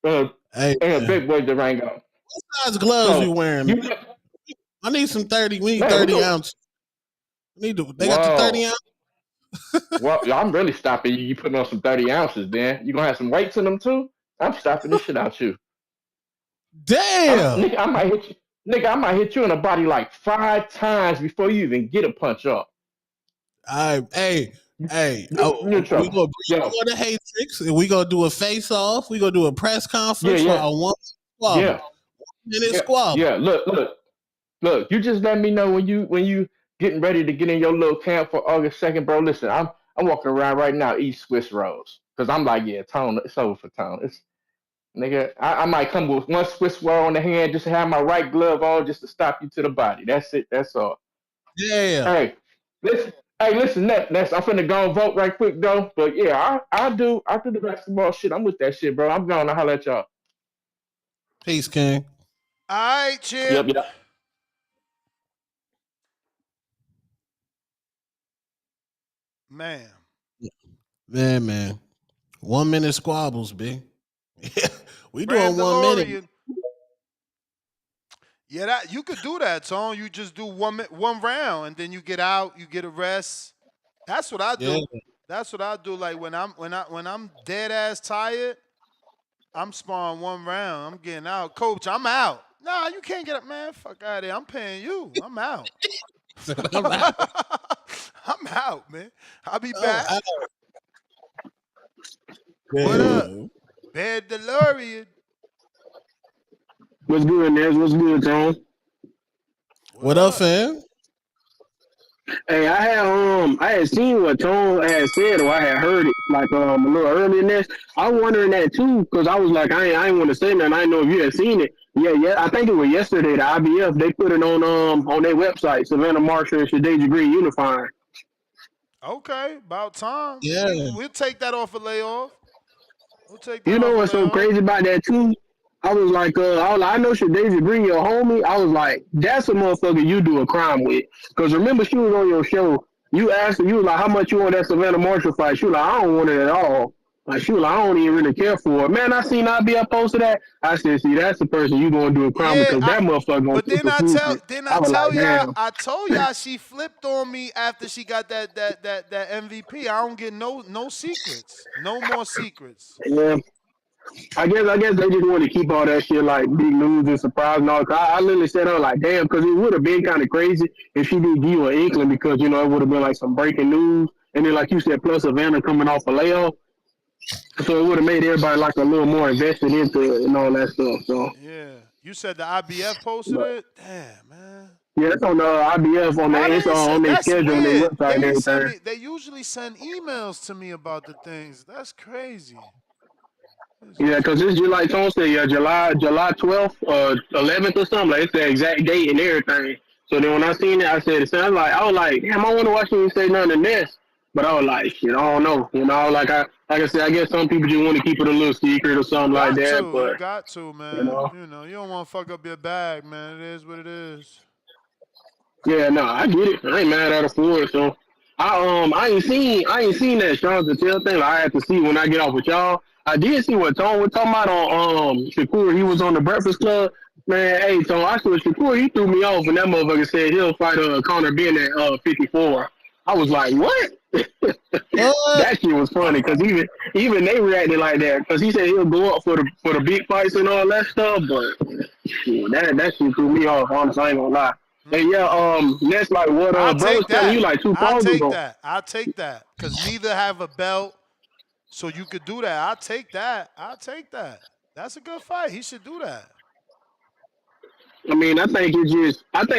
uh, Hey, in a man. big boy Durango. What size gloves you So wearing, man? you I need some 30. We need man, we 30 go. ounces. They got the 30 Whoa. ounce? Well, I'm really stopping you. You putting on some 30 ounces, then. You gonna have some weights in them too? I'm stopping this shit out you. Damn. Nigga, I might hit you. Nigga, I might hit you in the body like 5 times before you even get a punch off. Hey, You're in we trouble. gonna bring Yo, you on the Hatrix and we gonna do a face off. We gonna do a press yeah, conference for yeah, a one squabble. yeah, 1 minute yeah, squabble. yeah. Look. You just let me know when you getting ready to get in your little camp for August 2nd, bro. Listen, I'm walking around right now, eat Swiss rolls, cause I'm like, yeah, Tone, it's over for Tone. It's nigga, I might come with one Swiss roll in the hand, just to have my right glove on, just to stop you to the body. That's it. That's all. Yeah. Hey, listen. Hey, listen, Ness. I'm finna go and vote right quick though. But yeah, I do the basketball shit. I'm with that shit, bro. I'm going to holler at y'all. Peace, King. All right, champ. Yep. Man. Man. 1 minute squabbles, B. We doing 1 minute. Mandalorian. Yeah, that you could do that, Tone. You just do one round and then you get out, you get a rest. That's what I Yeah. do. That's what I do. Like when I'm dead ass tired, I'm sparring 1 round. I'm getting out. Coach, I'm out. Nah, you can't get up, man. Fuck out of there. I'm paying you. I'm out. I'm out. I'm out, man. I'll be Oh, back. What up? yeah. Bad DeLorean. What's good, Nez? What's good, Tone? What up, fam? Hey, I had seen what Tone had said, or I had heard it like a little earlier in this. I'm wondering that too, because I was like, I ain't want to say nothing. I didn't know if you had seen it. Yeah, I think it was yesterday. The IBF they put it on their website. Savannah Marshall and Shadeja Green unifying. Okay, about time. Yeah. We'll take that off a layoff. We'll take that You know off a what's so layoff. crazy about that too? I was like, I know Shadeja Green, your homie. I was like, that's a motherfucker you do a crime with. Because remember, she was on your show. You asked her, you was like, how much you want that Savannah Marshall fight? She was like, I don't want it at all. Like, she was like, I don't even really care for it. Man, I seen IBF posted that. I said, see, that's the person you going to do a crime Yeah, because that motherfucker going but to then I was tell like, y'all, damn. I told y'all she flipped on me after she got that MVP. I don't get no secrets, no more secrets. Yeah. I guess they just want to keep all that shit like big news and surprise and all. I literally said, "Oh, like damn," because it would have been kind of crazy if she did give you an inkling because it would have been like some breaking news, and then like you said, plus Savannah coming off a layoff, so it would have made everybody like a little more invested into it and all that stuff. So, Yeah, you said the IBF posted but it. Damn, man. yeah, it's on the IBF on Why their they it's ain't on their That's schedule on their weird. website They and ain't send everything. me. They usually send emails to me about the things. That's crazy. Yeah, because it's just like Tone said, yeah, July 12th, 11th or something. Like it's the exact date and everything. So then when I seen it, I said it sounds like I was like, damn, I wonder why she didn't say nothing to this. But I was like, shit, I don't know. Like I said, I guess some people just want to keep it a little secret or You something like got that. to. You But got to, you man. know, You don't want to fuck up your bag, man. It is what it is. yeah, no, I get it. I ain't mad at her for it. So I ain't seen that Sean Patel thing. Like, I have to see when I get off with y'all. I did see what Tone was talking about on Shakur. He was on the Breakfast Club. Man, hey Tone, I saw Shakur. He threw me off, and that motherfucker said he'll fight Conor Ben at 54. I was like, what? What? That shit was funny because even they reacted like that because he said he'll go up for the big fights and all that stuff. But yeah, that shit threw me off. Honestly, I ain't gonna lie. And yeah, that's like what I'll bro was take telling you that. like 2 I'll calls take ago. that. I'll take that. Because neither have a belt, so you could do that. I'll take that. I'll take that. That's a good fight. He should do that. I mean, I think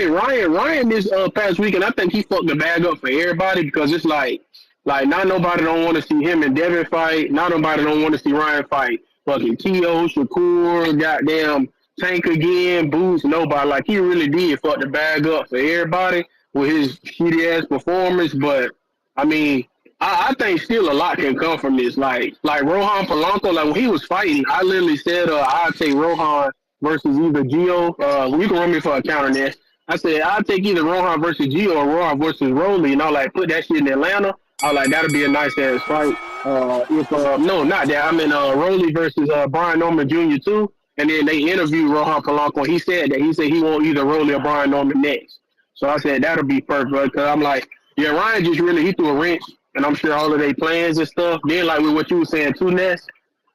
Ryan this past weekend, I think he fucked the bag up for everybody because it's like not nobody don't want to see him and Devin fight. Not nobody don't want to see Ryan fight. Fucking T.O., Shakur, goddamn Tank again, Boots, nobody. Like he really did fuck the bag up for everybody with his shitty ass performance. But I mean, I think still a lot can come from this. Like Rohan Polanco, like when he was fighting, I literally said I'd take Rohan versus either Gio. You can run me for a counter next. I said I'd take either Rohan versus Gio or Rohan versus Rolly, and I like put that shit in Atlanta. I was like that'll be a nice ass fight. If no, not that. I mean Rolly versus Brian Norman Jr. too. And then they interviewed Rohan Polanco. He said he won't either Rolly or Brian Norman next. So I said that'll be perfect because I'm like, yeah, Ryan just really he threw a wrench, and I'm sure all of their plans and stuff. Then like with what you were saying too, Ness,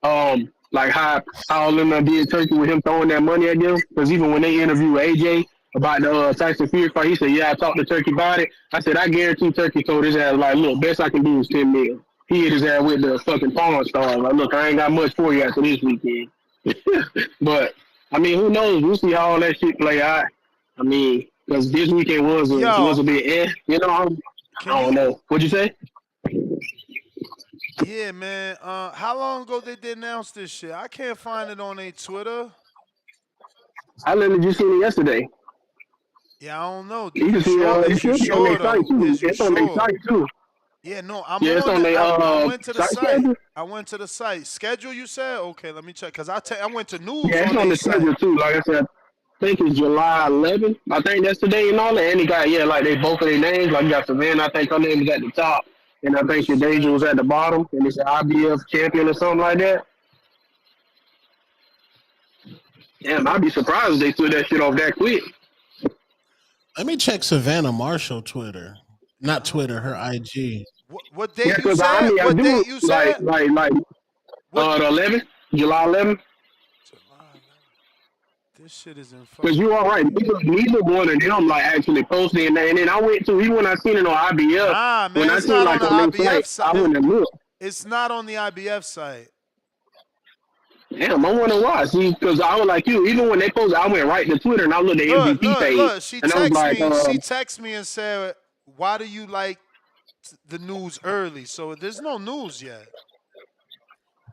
like how all of them did Turkey with him throwing that money at them. Because even when they interviewed AJ about the Tyson Fury fight, he said, yeah, I talked to Turkey about it. I said, I guarantee Turkey told his ass, like, look, best I can do is 10 mil. He hit his ass with the fucking pawn star. Like, look, I ain't got much for you after this weekend. But, I mean, who knows? We'll see how all that shit play out. I mean, because this weekend was a bit I don't know. What'd you say? Yeah, man. How long ago they did announce this shit? I can't find it on their Twitter. I literally just seen it yesterday. Yeah, I don't know. You can see it should be on their site too. It's on their site too. Yeah, no, I'm Yeah, it's on on the. their I went to the site site. schedule. I went to the site. Schedule, you said? Okay, let me check. Because I went to news Yeah, it's on on their the site. schedule too. Like I said, I think it's July 11th. I think that's the day and all that. And he got like they both of their names. Like you got Savannah. I think her name is at the top. and I think Shadeja was at the bottom, and it's an IBF champion or something like that. Damn, I'd be surprised if they took that shit off that quick. Let me check Savannah Marshall Twitter. Not Twitter, her IG. What Yeah, date you because I said? mean, I What do date you said? What? the 11th, July 11th. July 11th. This shit is in Because fucking you all right, May. neither one of them like actually posted, and then I went to even when I seen it on IBF, Nah, when man, I it's seen not on like the on their IBF site, I went site. and looked. It's not on the IBF site. Damn, I wonder why. See, because I was like you, even when they posted, I went right to Twitter and I looked at the MVP page, Look. She and I was texted like, me. She texted me and said, "Why do you like the news early?" So there's no news yet.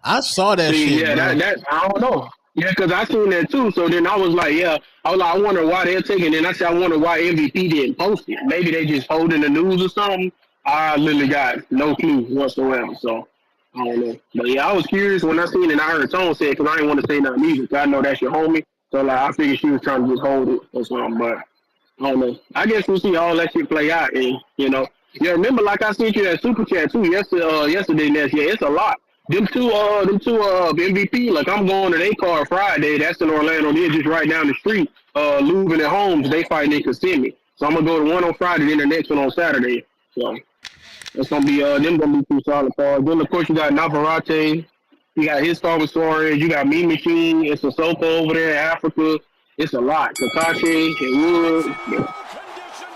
I saw that see, shit, yeah, bro. that I don't know. Yeah, because I seen that too. So then I was like, yeah, I was like, I wonder why they're taking it. And I said, I wonder why MVP didn't post it. Maybe they just holding the news or something. I literally got no clue whatsoever. So I don't know. But yeah, I was curious when I seen it. And I heard Tone say it because I didn't want to say nothing either. 'Cause I know that's your homie. So like, I figured she was trying to just hold it or something. But I don't know. I guess we'll see all that shit play out. And yeah. Remember, like I sent you that super chat too yesterday. Ness. Yeah, it's a lot. Them two MVP. Like I'm going to their card Friday. That's in Orlando. They're just right down the street. Lubin and Holmes. They fighting in Kissimmee. So I'm gonna go to one on Friday, then the next one on Saturday. So it's gonna be them gonna be two solid cards. Then of course you got Navarrete. You got his star with Suarez. You got Me Machine. It's a Soko over there in Africa. It's a lot. Kakashi and Wood. Yeah.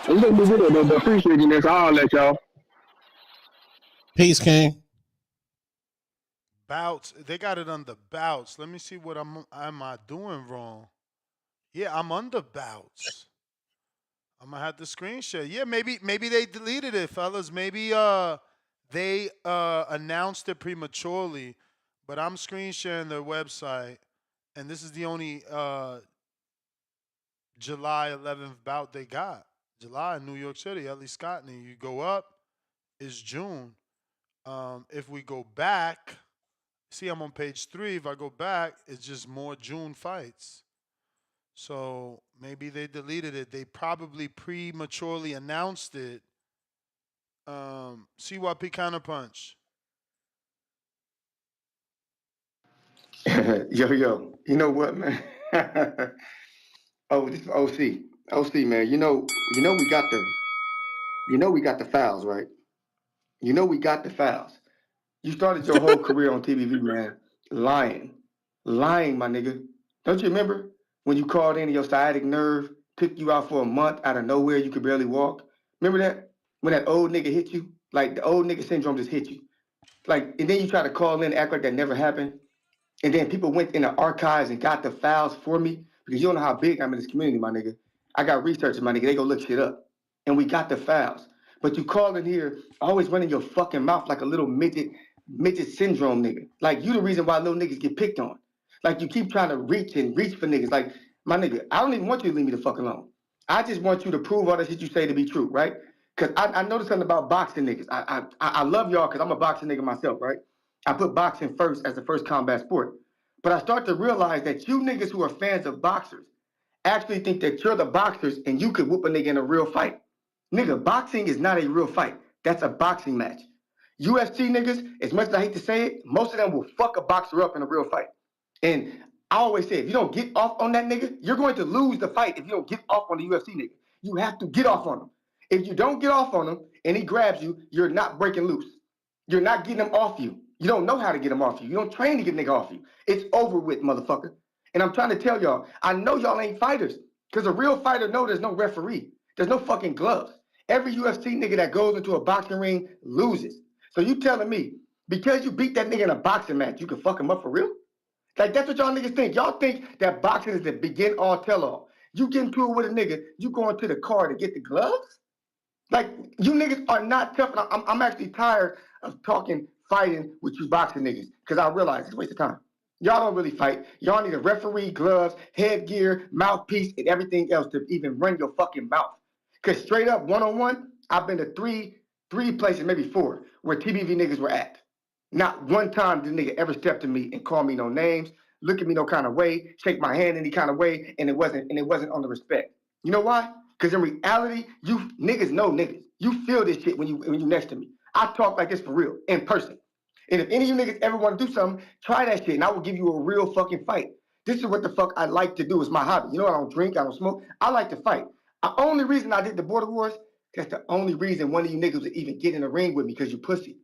It's gonna be good. But appreciate you, Ness. I'll let y'all. Peace, King. Bouts. They got it under Bouts. Let me see what am I doing wrong. Yeah, I'm under Bouts. I'm gonna have to screen share. Yeah, maybe they deleted it, fellas. Maybe they announced it prematurely, but I'm screen sharing their website, and this is the only July 11th bout they got. July in New York City, Ellie Scottney. You go up, it's June. If we go back, see, I'm on page 3. If I go back, it's just more June fights. So maybe they deleted it. They probably prematurely announced it. CYP Counterpunch. Yo. You know what, man? Oh, this is OC. OC, man. We got the fouls, right? We got the fouls. You started your whole career on TVV, man, lying, my nigga. Don't you remember when you called in your sciatic nerve, took you out for a month out of nowhere, you could barely walk? Remember that? When that old nigga hit you? Like the old nigga syndrome just hit you. Like, and then you try to call in and act like that never happened. And then people went in the archives and got the files for me because you don't know how big I'm in this community, my nigga. I got researchers, my nigga. They go look shit up. And we got the files. But you call in here always running your fucking mouth like a little midget syndrome nigga. Like you the reason why little niggas get picked on. Like you keep trying to reach for niggas. Like, my nigga, I don't even want you to leave me the fuck alone. I just want you to prove all the shit you say to be true, right? Because I noticed something about boxing niggas. I love y'all because I'm a boxing nigga myself, right? I put boxing first as the first combat sport. But I start to realize that you niggas who are fans of boxers actually think that you're the boxers and you could whoop a nigga in a real fight. Nigga, boxing is not a real fight. That's a boxing match. UFC niggas, as much as I hate to say it, most of them will fuck a boxer up in a real fight. And I always say, if you don't get off on that nigga, you're going to lose the fight if you don't get off on the UFC nigga. You have to get off on him. If you don't get off on him and he grabs you, you're not breaking loose. You're not getting him off you. You don't know how to get him off you. You don't train to get nigga off you. It's over with, motherfucker. And I'm trying to tell y'all, I know y'all ain't fighters. Because a real fighter knows there's no referee. There's no fucking gloves. Every UFC nigga that goes into a boxing ring loses. So you telling me, because you beat that nigga in a boxing match, you can fuck him up for real? Like, that's what y'all niggas think. Y'all think that boxing is the begin all tell all. You get into it with a nigga, you going to the car to get the gloves? Like, you niggas are not tough. And I'm actually tired of talking fighting with you boxing niggas because I realize it's a waste of time. Y'all don't really fight. Y'all need a referee, gloves, headgear, mouthpiece, and everything else to even run your fucking mouth. Because straight up, one-on-one, I've been to three places, maybe 4, where TBV niggas were at. Not one time did nigga ever step to me and call me no names, look at me no kind of way, shake my hand any kind of way, and it wasn't on the respect. You know why? Because in reality, you niggas know niggas. You feel this shit when you next to me. I talk like this for real, in person. And if any of you niggas ever want to do something, try that shit, and I will give you a real fucking fight. This is what the fuck I like to do. It's my hobby. You know, I don't drink, I don't smoke. I like to fight. The only reason I did the border wars, that's the only reason one of you niggas would even get in the ring with me, because you pussy.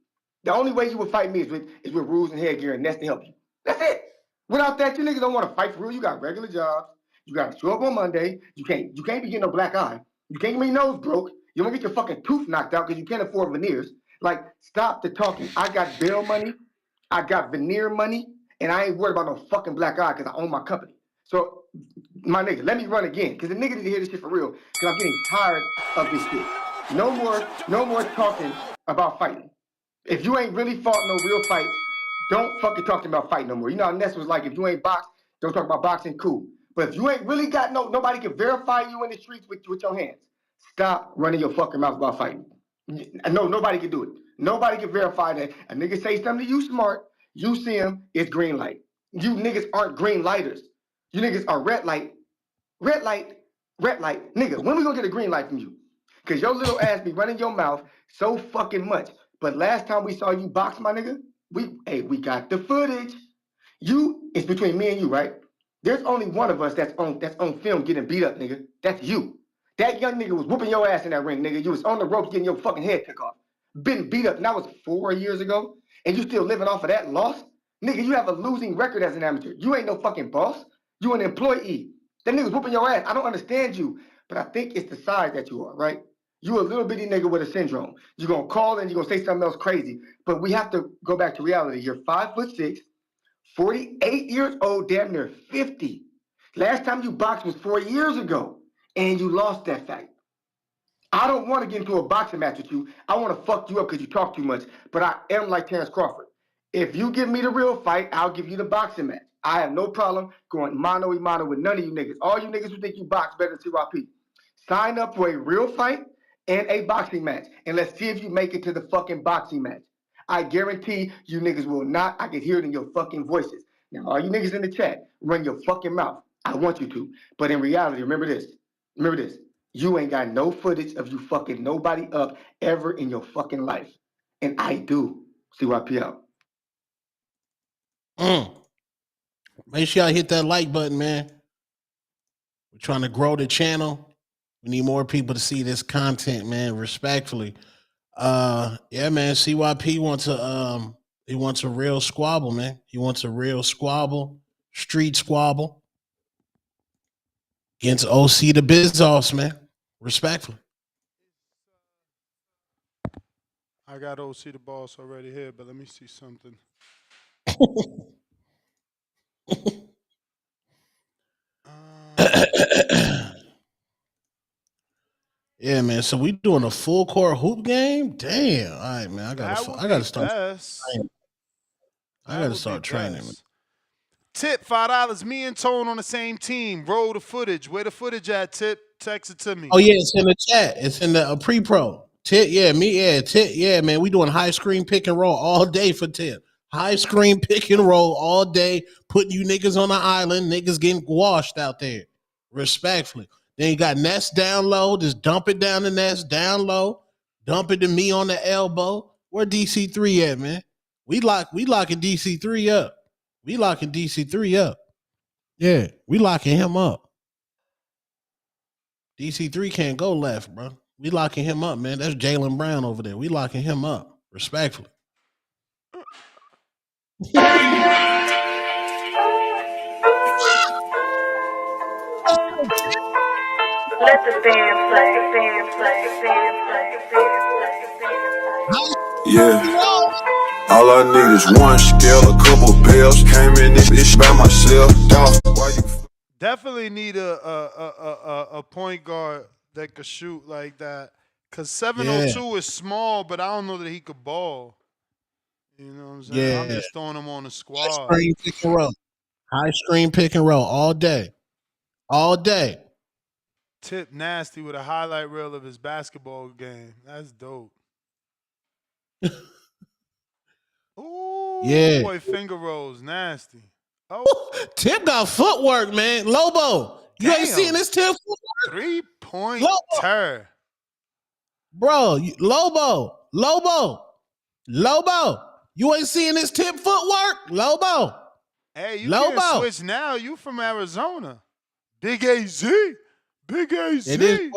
The only way you would fight me is with rules and headgear, and that's to help you. That's it. Without that, you niggas don't want to fight for real. You got regular jobs. You got to show up on Monday. You can't be getting no black eye. You can't get your nose broke. You don't get your fucking tooth knocked out because you can't afford veneers. Like, stop the talking. I got bail money. I got veneer money. And I ain't worried about no fucking black eye because I own my company. So, my nigga, let me run again. Because the nigga need to hear this shit for real. Because I'm getting tired of this shit. No more talking about fighting. If you ain't really fought no real fights, don't fucking talk to me about fighting no more. You know how Ness was like, if you ain't boxed, don't talk about boxing, cool. But if you ain't really got nobody can verify you in the streets with your hands, stop running your fucking mouth about fighting. No, nobody can do it. Nobody can verify that. A nigga say something to you smart, you see him, it's green light. You niggas aren't green lighters. You niggas are red light. Red light, red light. Nigga, when we gonna get a green light from you? Because your little ass be running your mouth so fucking much. But last time we saw you box, my nigga, we got the footage. It's between me and you, right? There's only one of us that's on film getting beat up, nigga. That's you. That young nigga was whooping your ass in that ring, nigga. You was on the ropes getting your fucking head took off. Been beat up, and that was 4 years ago, and you still living off of that loss? Nigga, you have a losing record as an amateur. You ain't no fucking boss. You an employee. That nigga's whooping your ass. I don't understand you, but I think it's the size that you are, right? You a little bitty nigga with a syndrome. You're gonna call and you're gonna say something else crazy. But we have to go back to reality. You're 5'6", 48 years old, damn near 50. Last time you boxed was 4 years ago, and you lost that fight. I don't want to get into a boxing match with you. I want to fuck you up because you talk too much. But I am like Terrence Crawford. If you give me the real fight, I'll give you the boxing match. I have no problem going mano a mano with none of you niggas. All you niggas who think you box better than CYP. Sign up for a real fight and a boxing match. And let's see if you make it to the fucking boxing match. I guarantee you niggas will not. I can hear it in your fucking voices. Now, all you niggas in the chat, run your fucking mouth. I want you to. But in reality, remember this. Remember this. You ain't got no footage of you fucking nobody up ever in your fucking life. And I do. CYP out. Make sure y'all hit that like button, man. We're trying to grow the channel. We need more people to see this content, man. Respectfully. Yeah, man. CYP wants he wants a real squabble, man. He wants a real squabble, street squabble against OC the Bizoffs, man. Respectfully. I got OC the boss already here, but let me see something. Yeah, man. So we doing a full court hoop game? Damn. All right, man. I gotta start. I gotta start training. Man. Tip $5. Me and Tone on the same team. Roll the footage. Where the footage at? Tip. Text it to me. Oh yeah, it's in the chat. It's in the pre-pro. Tip, yeah, Tip, yeah, man. We doing high screen pick and roll all day for Tip. High screen pick and roll all day, putting you niggas on the island. Niggas getting washed out there. Respectfully. Then you got Ness down low. Just dump it down the Ness down low. Dump it to me on the elbow. Where DC3 at, man? We locking DC3 up. We locking DC3 up. Yeah, we locking him up. DC3 can't go left, bro. We locking him up, man. That's Jaylen Brown over there. We locking him up. Respectfully. Let the band play. Yeah. All I need is one scale, a couple bills. Came in this bitch by myself. Why you? Definitely need a point guard that could shoot like that. Cause 702 is small, but I don't know that he could ball. You know what I'm saying? Yeah. I'm just throwing him on the squad. High screen pick and roll. High screen pick and roll all day. All day. Tip nasty with a highlight reel of his basketball game. That's dope. Ooh, yeah. Boy, finger rolls, nasty. Oh, Tip got footwork, man. Lobo, you ain't seen this Tip footwork? 3-pointer. Bro, Lobo. You ain't seeing this tip footwork, Lobo. Hey, you can't switch now. You from Arizona. Big AZ. Big AZ. It is.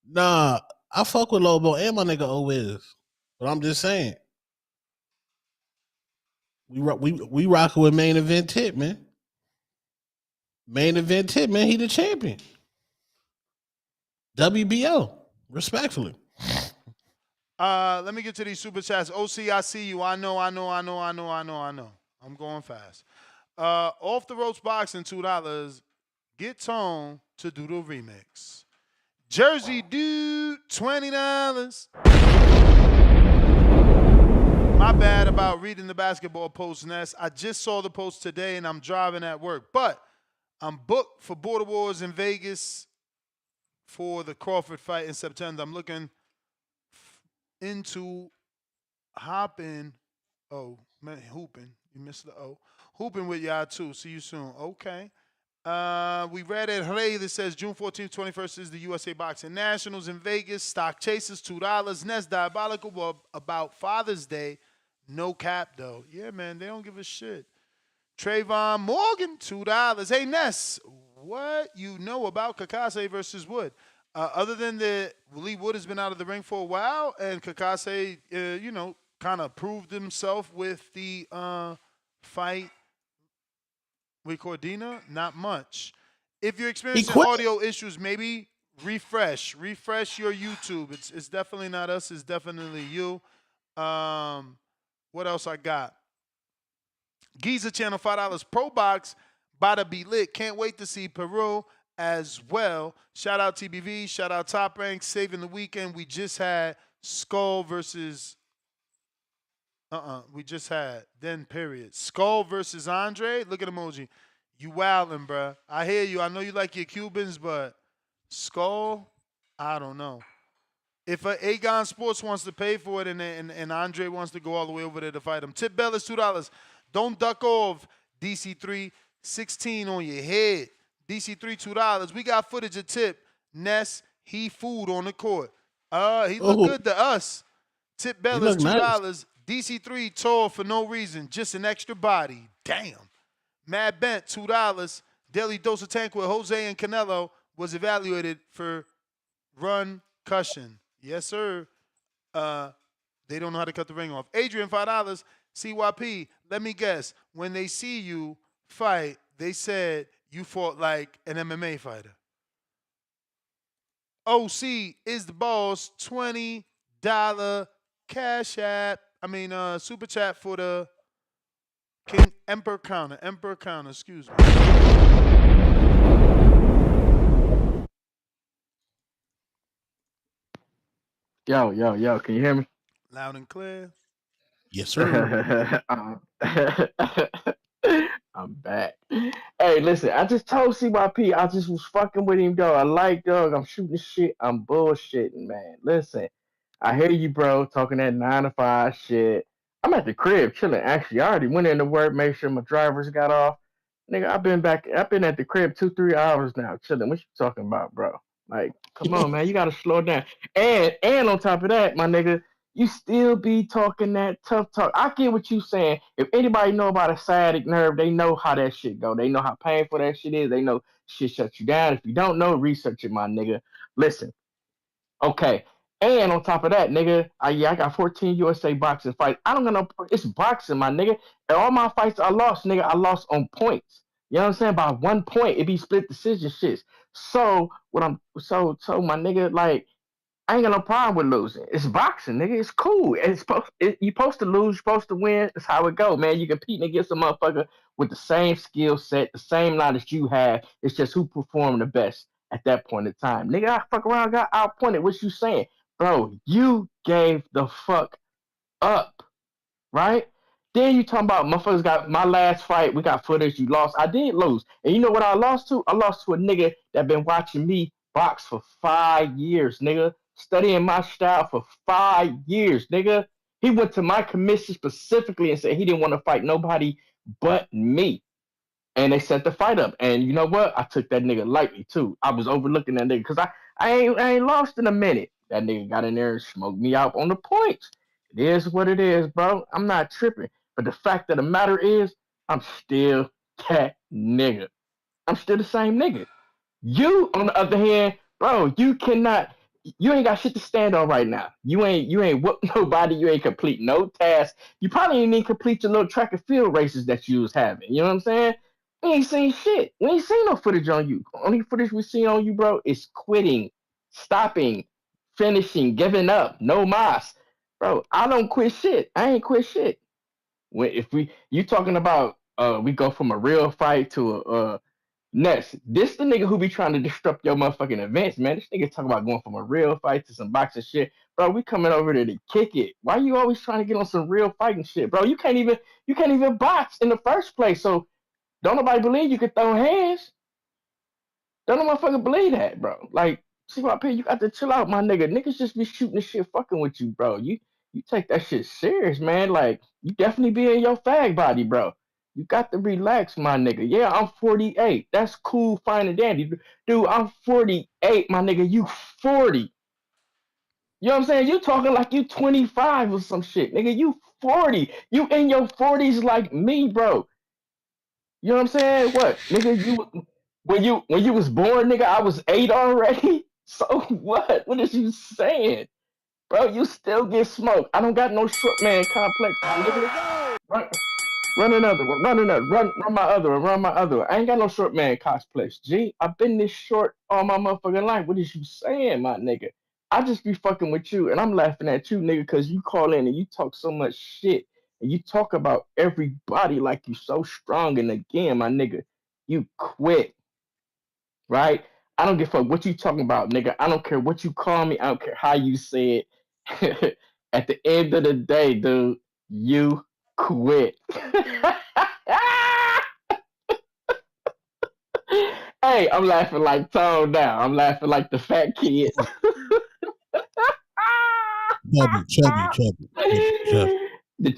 Nah, I fuck with Lobo and my nigga Owiz. But I'm just saying. We rocking with main event tip, man. Main event tip, man. He the champion. WBO. Respectfully. Let me get to these super chats. OC, I see you. I know. I'm going fast. Off the ropes boxing, $2. Get Tone to do the remix. Jersey dude, $20. My bad about reading the basketball post, Ness. I just saw the post today and I'm driving at work. But I'm booked for Border Wars in Vegas for the Crawford fight in September. I'm looking into hopping. Oh, man, hooping. You missed the O. Hooping with y'all too. See you soon. Okay. We read it. Hey, that says June 14th, 21st is the USA Boxing Nationals in Vegas. Stock chases, $2. Nest diabolical about Father's Day. No cap, though. Yeah, man, they don't give a shit. Trayvon Morgan, $2. Hey, Ness, what you know about Kakase versus Wood? Other than that, Lee Wood has been out of the ring for a while, and Kakase, kind of proved himself with the fight with Cordina. Not much. If you're experiencing audio issues, maybe refresh your YouTube. It's definitely not us. It's definitely you. What else I got? Giza Channel, $5. Pro Box, about to be lit. Can't wait to see Peru as well. Shout out TBV. Shout out Top Rank. Saving the weekend. We just had Skull versus... we just had. Then period. Skull versus Andre. Look at emoji. You wildin', bruh. I hear you. I know you like your Cubans, but Skull, I don't know. If Aegon Sports wants to pay for it and Andre wants to go all the way over there to fight him, Tip Bell is $2. Don't duck off. DC3, 16 on your head. DC3, $2. We got footage of Tip. Ness, he fooled on the court. He looked good to us. Tip Bell is $2. Nice. DC3 tall for no reason, just an extra body. Damn. Mad Bent, $2. Daily Dose of Tank with Jose and Canelo was evaluated for run cushion. Yes, sir. They don't know how to cut the ring off. Adrian, $5. CYP, let me guess. When they see you fight, they said you fought like an MMA fighter. OC is the boss. $20 cash app. Super chat for the King Emperor Counter. Excuse me. Yo, can you hear me? Loud and clear. Yes, sir. I'm back. Hey, listen, I just told CYP I just was fucking with him, dog. I like dog. I'm shooting shit. I'm bullshitting, man. Listen, I hear you, bro, talking that 9 to 5 shit. I'm at the crib chilling. Actually, I already went into work, made sure my drivers got off. Nigga, I've been at the crib 2-3 hours now, chilling. What you talking about, bro? Like, come on, man, you gotta slow down. And on top of that, my nigga, you still be talking that tough talk. I get what you saying. If anybody know about a sciatic nerve, they know how that shit go. They know how painful that shit is. They know shit shuts you down. If you don't know, research it, my nigga. Listen, okay. And on top of that, nigga, I got 14 USA boxing fights. I don't got no. It's boxing, my nigga. And all my fights I lost, nigga, I lost on points. You know what I'm saying? By 1 point, it be split decision shits. So my nigga, like, I ain't got no problem with losing. It's boxing, nigga. It's cool. And you supposed to lose, you're supposed to win. That's how it go, man. You competing against a motherfucker with the same skill set, the same knowledge you have. It's just who performed the best at that point in time. Nigga, I fuck around, got outpointed. What you saying? Bro, you gave the fuck up, right? Then you talking about motherfuckers got my last fight. We got footage. You lost. I did lose. And you know what I lost to? I lost to a nigga that been watching me box for 5 years, nigga. Studying my style for 5 years, nigga. He went to my commission specifically and said he didn't want to fight nobody but me. And they set the fight up. And you know what? I took that nigga lightly too. I was overlooking that nigga because I ain't lost in a minute. That nigga got in there and smoked me out on the points. It is what it is, bro. I'm not tripping. But the fact of the matter is, I'm still that nigga. I'm still the same nigga. You, on the other hand, bro, you ain't got shit to stand on right now. You ain't whoop nobody, you ain't complete no task. You probably ain't even complete your little track and field races that you was having. You know what I'm saying? We ain't seen shit. We ain't seen no footage on you. Only footage we seen on you, bro, is quitting, stopping, finishing, giving up, no mas. Bro, I don't quit shit. I ain't quit shit. When if we you talking about we go from a real fight to a next, this the nigga who be trying to disrupt your motherfucking events, man. This nigga talking about going from a real fight to some boxing shit. Bro, we coming over there to kick it. Why you always trying to get on some real fighting shit, bro? You can't even box in the first place. So don't nobody believe you can throw hands. Don't no motherfucker believe that, bro. Like, see my opinion, you got to chill out, my nigga. Niggas just be shooting the shit fucking with you, bro. You take that shit serious, man. Like, you definitely be in your fag body, bro. You got to relax, my nigga. Yeah, I'm 48. That's cool, fine and dandy. Dude, I'm 48, my nigga. You 40. You know what I'm saying? You talking like you 25 or some shit. Nigga, you 40. You in your 40s like me, bro. You know what I'm saying? What, nigga? When you was born, nigga, I was 8 already. So what? What is you saying, bro? You still get smoked. I don't got no short man complex, my nigga. Run, run another one. Run another. Run my other one. Run my other one. I ain't got no short man complex. G, I've been this short all my motherfucking life. What is you saying, my nigga? I just be fucking with you, and I'm laughing at you, nigga, because you call in and you talk so much shit, and you talk about everybody like you so strong. And again, my nigga, you quit, right? I don't give a fuck what you talking about, nigga. I don't care what you call me. I don't care how you say it. At the end of the day, dude, you quit. Hey, I'm laughing like Tone now. I'm laughing like the fat kid. Chubby.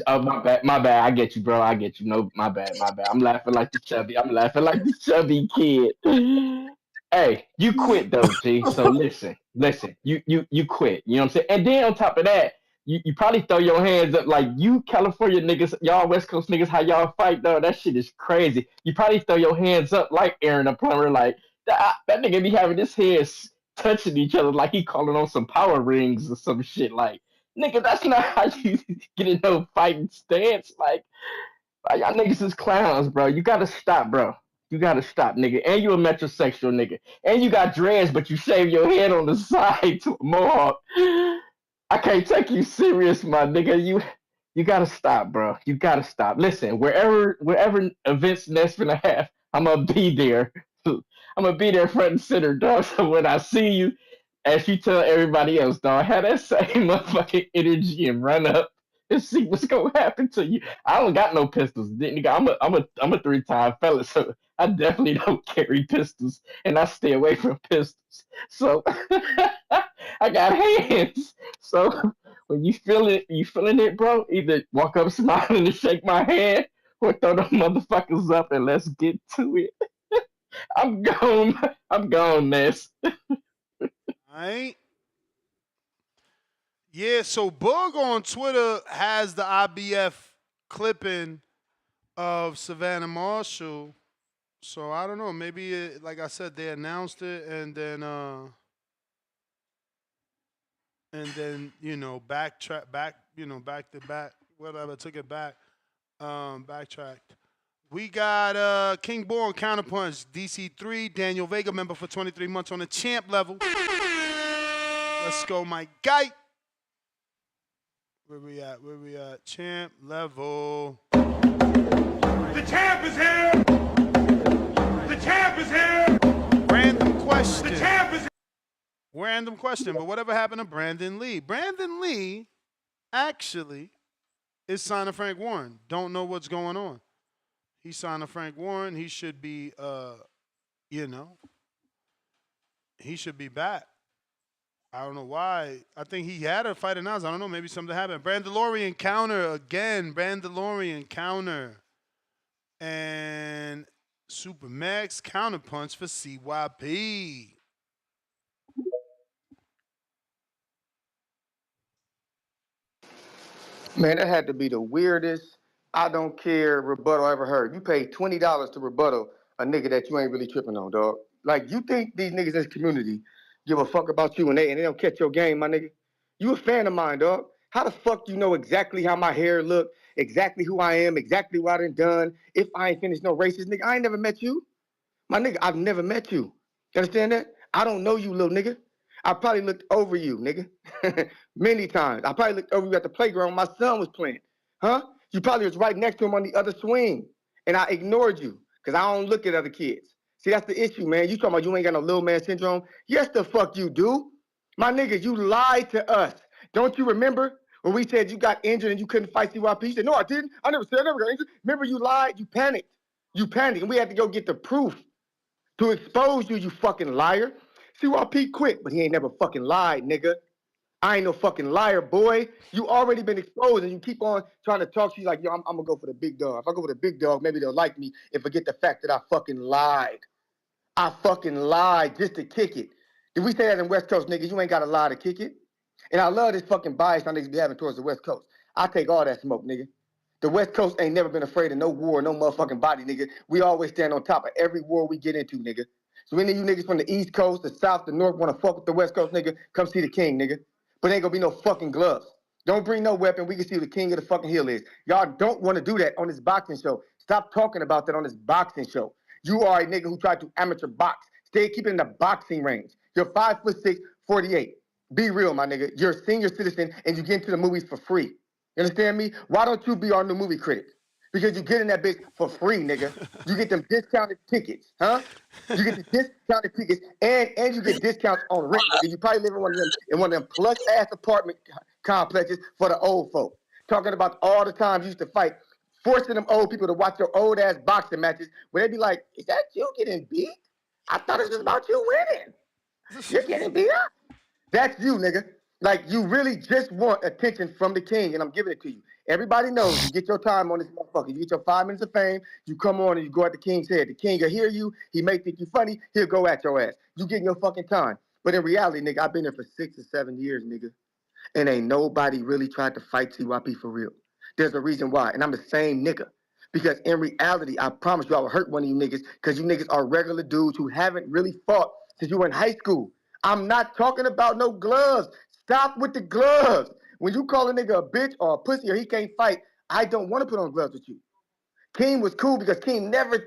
Oh, my bad, my bad. I get you, bro. I get you. No, my bad, my bad. I'm laughing like the chubby. I'm laughing like the chubby kid. Hey, you quit though, G. So listen. You quit. You know what I'm saying? And then on top of that, you probably throw your hands up like you California niggas, y'all West Coast niggas, how y'all fight though. That shit is crazy. You probably throw your hands up like Aaron the plumber, like that nigga be having his hands touching each other like he calling on some power rings or some shit. Like, nigga, that's not how you get in no fighting stance. Like y'all niggas is clowns, bro. You gotta stop, bro. You gotta stop, nigga. And you a metrosexual nigga. And you got dreads, but you shave your head on the side to a mohawk. I can't take you serious, my nigga. You gotta stop, bro. You gotta stop. Listen, wherever events Ness finna have, I'm gonna be there. I'm gonna be there front and center, dog. So when I see you, as you tell everybody else, dog, have that same motherfucking energy and run up and see what's gonna happen to you. I don't got no pistols, nigga. I'm a 3-time fella, so I definitely don't carry pistols, and I stay away from pistols. So I got hands. So when you feeling it, bro, either walk up smiling and shake my hand, or throw the motherfuckers up and let's get to it. I'm gone. I'm gone, Ness. Alright. Yeah, so Bug on Twitter has the IBF clipping of Savannah Marshall. So I don't know. Maybe like I said, they announced it and then back to back, whatever, took it back, backtracked. We got King Born Counterpunch, DC3, Daniel Vega, member for 23 months on the champ level. Let's go, my guy. Where we at? Champ level. The champ is here! The champ is here! Random question. The champ is here! Random question, but whatever happened to Brandon Lee? Brandon Lee actually is signed to Frank Warren. Don't know what's going on. He signed to Frank Warren. He should be, he should be back. I don't know why. I think he had a fight announced. I don't know. Maybe something happened. Brandalorian counter again. Brandalorian counter. And Supermax counterpunch for CYP. Man, that had to be the weirdest I don't care rebuttal I ever heard. You paid $20 to rebuttal a nigga that you ain't really tripping on, dog. Like you think these niggas in this community give a fuck about you and they don't catch your game, my nigga. You a fan of mine, dog. How the fuck you know exactly how my hair look, exactly who I am, exactly what I done? If I ain't finished no races, nigga, I ain't never met you. My nigga, I've never met you. You understand that? I don't know you, little nigga. I probably looked over you, nigga. Many times. I probably looked over you at the playground. My son was playing. Huh? You probably was right next to him on the other swing. And I ignored you because I don't look at other kids. See, that's the issue, man. You talking about you ain't got no little man syndrome? Yes, the fuck you do. My nigga, you lied to us. Don't you remember when we said you got injured and you couldn't fight CYP? You said, no, I didn't. I never said I never got injured. Remember you lied? You panicked. You panicked. And we had to go get the proof to expose you, you fucking liar. CYP quit, but he ain't never fucking lied, nigga. I ain't no fucking liar, boy. You already been exposed and you keep on trying to talk to you like, yo, I'm gonna go for the big dog. If I go for the big dog, maybe they'll like me and forget the fact that I fucking lied. I fucking lied just to kick it. Did we say that in West Coast, niggas? You ain't gotta lie to kick it. And I love this fucking bias y'all niggas be having towards the West Coast. I take all that smoke, nigga. The West Coast ain't never been afraid of no war, no motherfucking body, nigga. We always stand on top of every war we get into, nigga. So any of you niggas from the East Coast, the South, the North want to fuck with the West Coast, nigga, come see the king, nigga. But ain't gonna be no fucking gloves. Don't bring no weapon. We can see who the king of the fucking hill is. Y'all don't want to do that on this boxing show. Stop talking about that on this boxing show. You are a nigga who tried to amateur box. Stay keeping in the boxing range. You're 5'6", 48. Be real, my nigga. You're a senior citizen and you get into the movies for free. You understand me? Why don't you be our new movie critic? Because you get in that bitch for free, nigga. You get them discounted tickets, huh? You get the discounted tickets and you get discounts on rent, nigga. You probably live in one of them plush ass apartment complexes for the old folk. Talking about all the times you used to fight, forcing them old people to watch your old ass boxing matches where they be like, is that you getting beat? I thought it was about you winning. You're getting beat up. That's you, nigga. Like, you really just want attention from the king, and I'm giving it to you. Everybody knows you get your time on this motherfucker. You get your 5 minutes of fame, you come on and you go at the king's head. The king will hear you, he may think you funny, he'll go at your ass. You getting your fucking time. But in reality, nigga, I've been there for 6 or 7 years, nigga. And ain't nobody really tried to fight TYP for real. There's a reason why, and I'm the same nigga. Because in reality, I promise you I will hurt one of you niggas because you niggas are regular dudes who haven't really fought since you were in high school. I'm not talking about no gloves. Stop with the gloves. When you call a nigga a bitch or a pussy or he can't fight, I don't want to put on gloves with you. King was cool because King never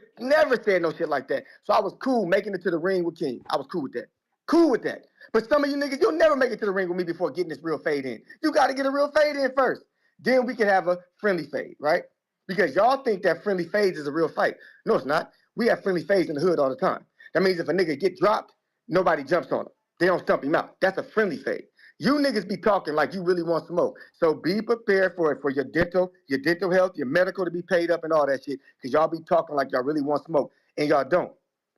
said no shit like that. So I was cool making it to the ring with King. I was cool with that. Cool with that. But some of you niggas, you'll never make it to the ring with me before getting this real fade in. You got to get a real fade in first. Then we can have a friendly fade, right? Because y'all think that friendly fades is a real fight. No, it's not. We have friendly fades in the hood all the time. That means if a nigga get dropped, nobody jumps on him. They don't stump him out. That's a friendly fade. You niggas be talking like you really want smoke. So be prepared for it, for your dental health, your medical to be paid up and all that shit. Because y'all be talking like y'all really want smoke. And y'all don't.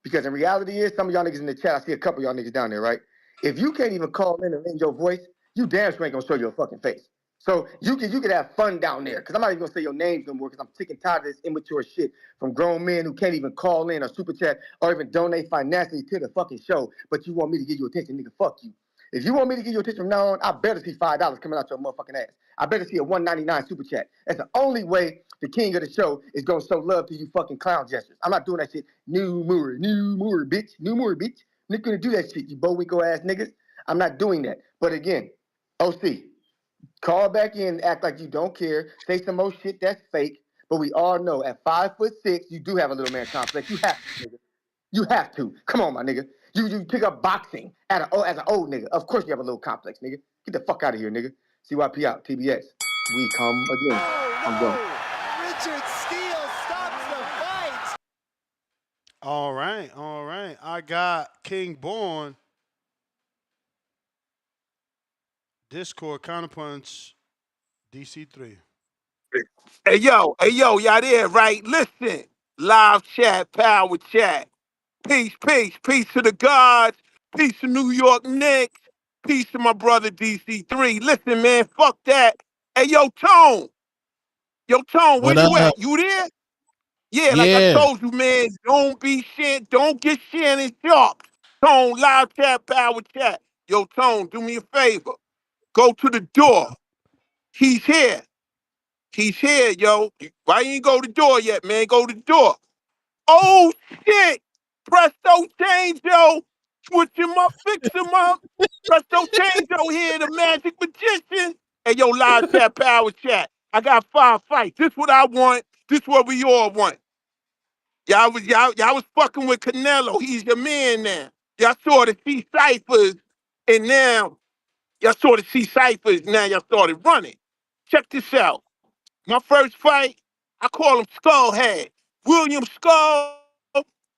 Because in reality is, some of y'all niggas in the chat, I see a couple of y'all niggas down there, right? If you can't even call in and lend your voice, you damn sure ain't gonna show your fucking face. So you can have fun down there. Because I'm not even gonna say your names no more because I'm sick and tired of this immature shit from grown men who can't even call in or super chat or even donate financially to the fucking show. But you want me to give you attention, nigga, fuck you. If you want me to give you attention from now on, I better see $5 coming out your motherfucking ass. I better see a $1.99 super chat. That's the only way the king of the show is gonna show love to you fucking clown gestures. I'm not doing that shit. New more, bitch. New more, bitch. I'm not gonna do that shit, you Bowinkle ass niggas. I'm not doing that. But again, OC, call back in, act like you don't care, say some more shit that's fake. But we all know at 5'6", you do have a little man complex. You have to, nigga. You have to. Come on, my nigga. You pick up boxing as an old nigga. Of course you have a little complex, nigga. Get the fuck out of here, nigga. CYP out, TBS. We come again. I'm done. Richard Steele stops the fight. All right, all right. I got King Born, Discord, Counterpunch, DC3. Hey yo, y'all there, right? Listen, live chat, power chat. Peace to the gods. Peace to New York Knicks. Peace to my brother DC3. Listen, man, fuck that. Hey yo, Tone, where What you up? at? You there? Yeah, like I Yeah. told you, man, don't get Shannon sharp. Tone, live chat, power chat. Yo, Tone, do me a favor. Go to the door. He's here. He's here, yo. Why you ain't go to the door yet, man? Go to the door. Oh shit! Presto change, yo. Switch him up, fix him up. Presto change, yo. Here, the magic magician. Hey, yo, live chat, power chat. I got 5 fights. This what I want. This what we all want. Y'all was fucking with Canelo. He's your man now. Y'all saw the C ciphers, and now y'all saw the C ciphers. Now y'all started running. Check this out. My first fight, I call him Skullhead. William Skull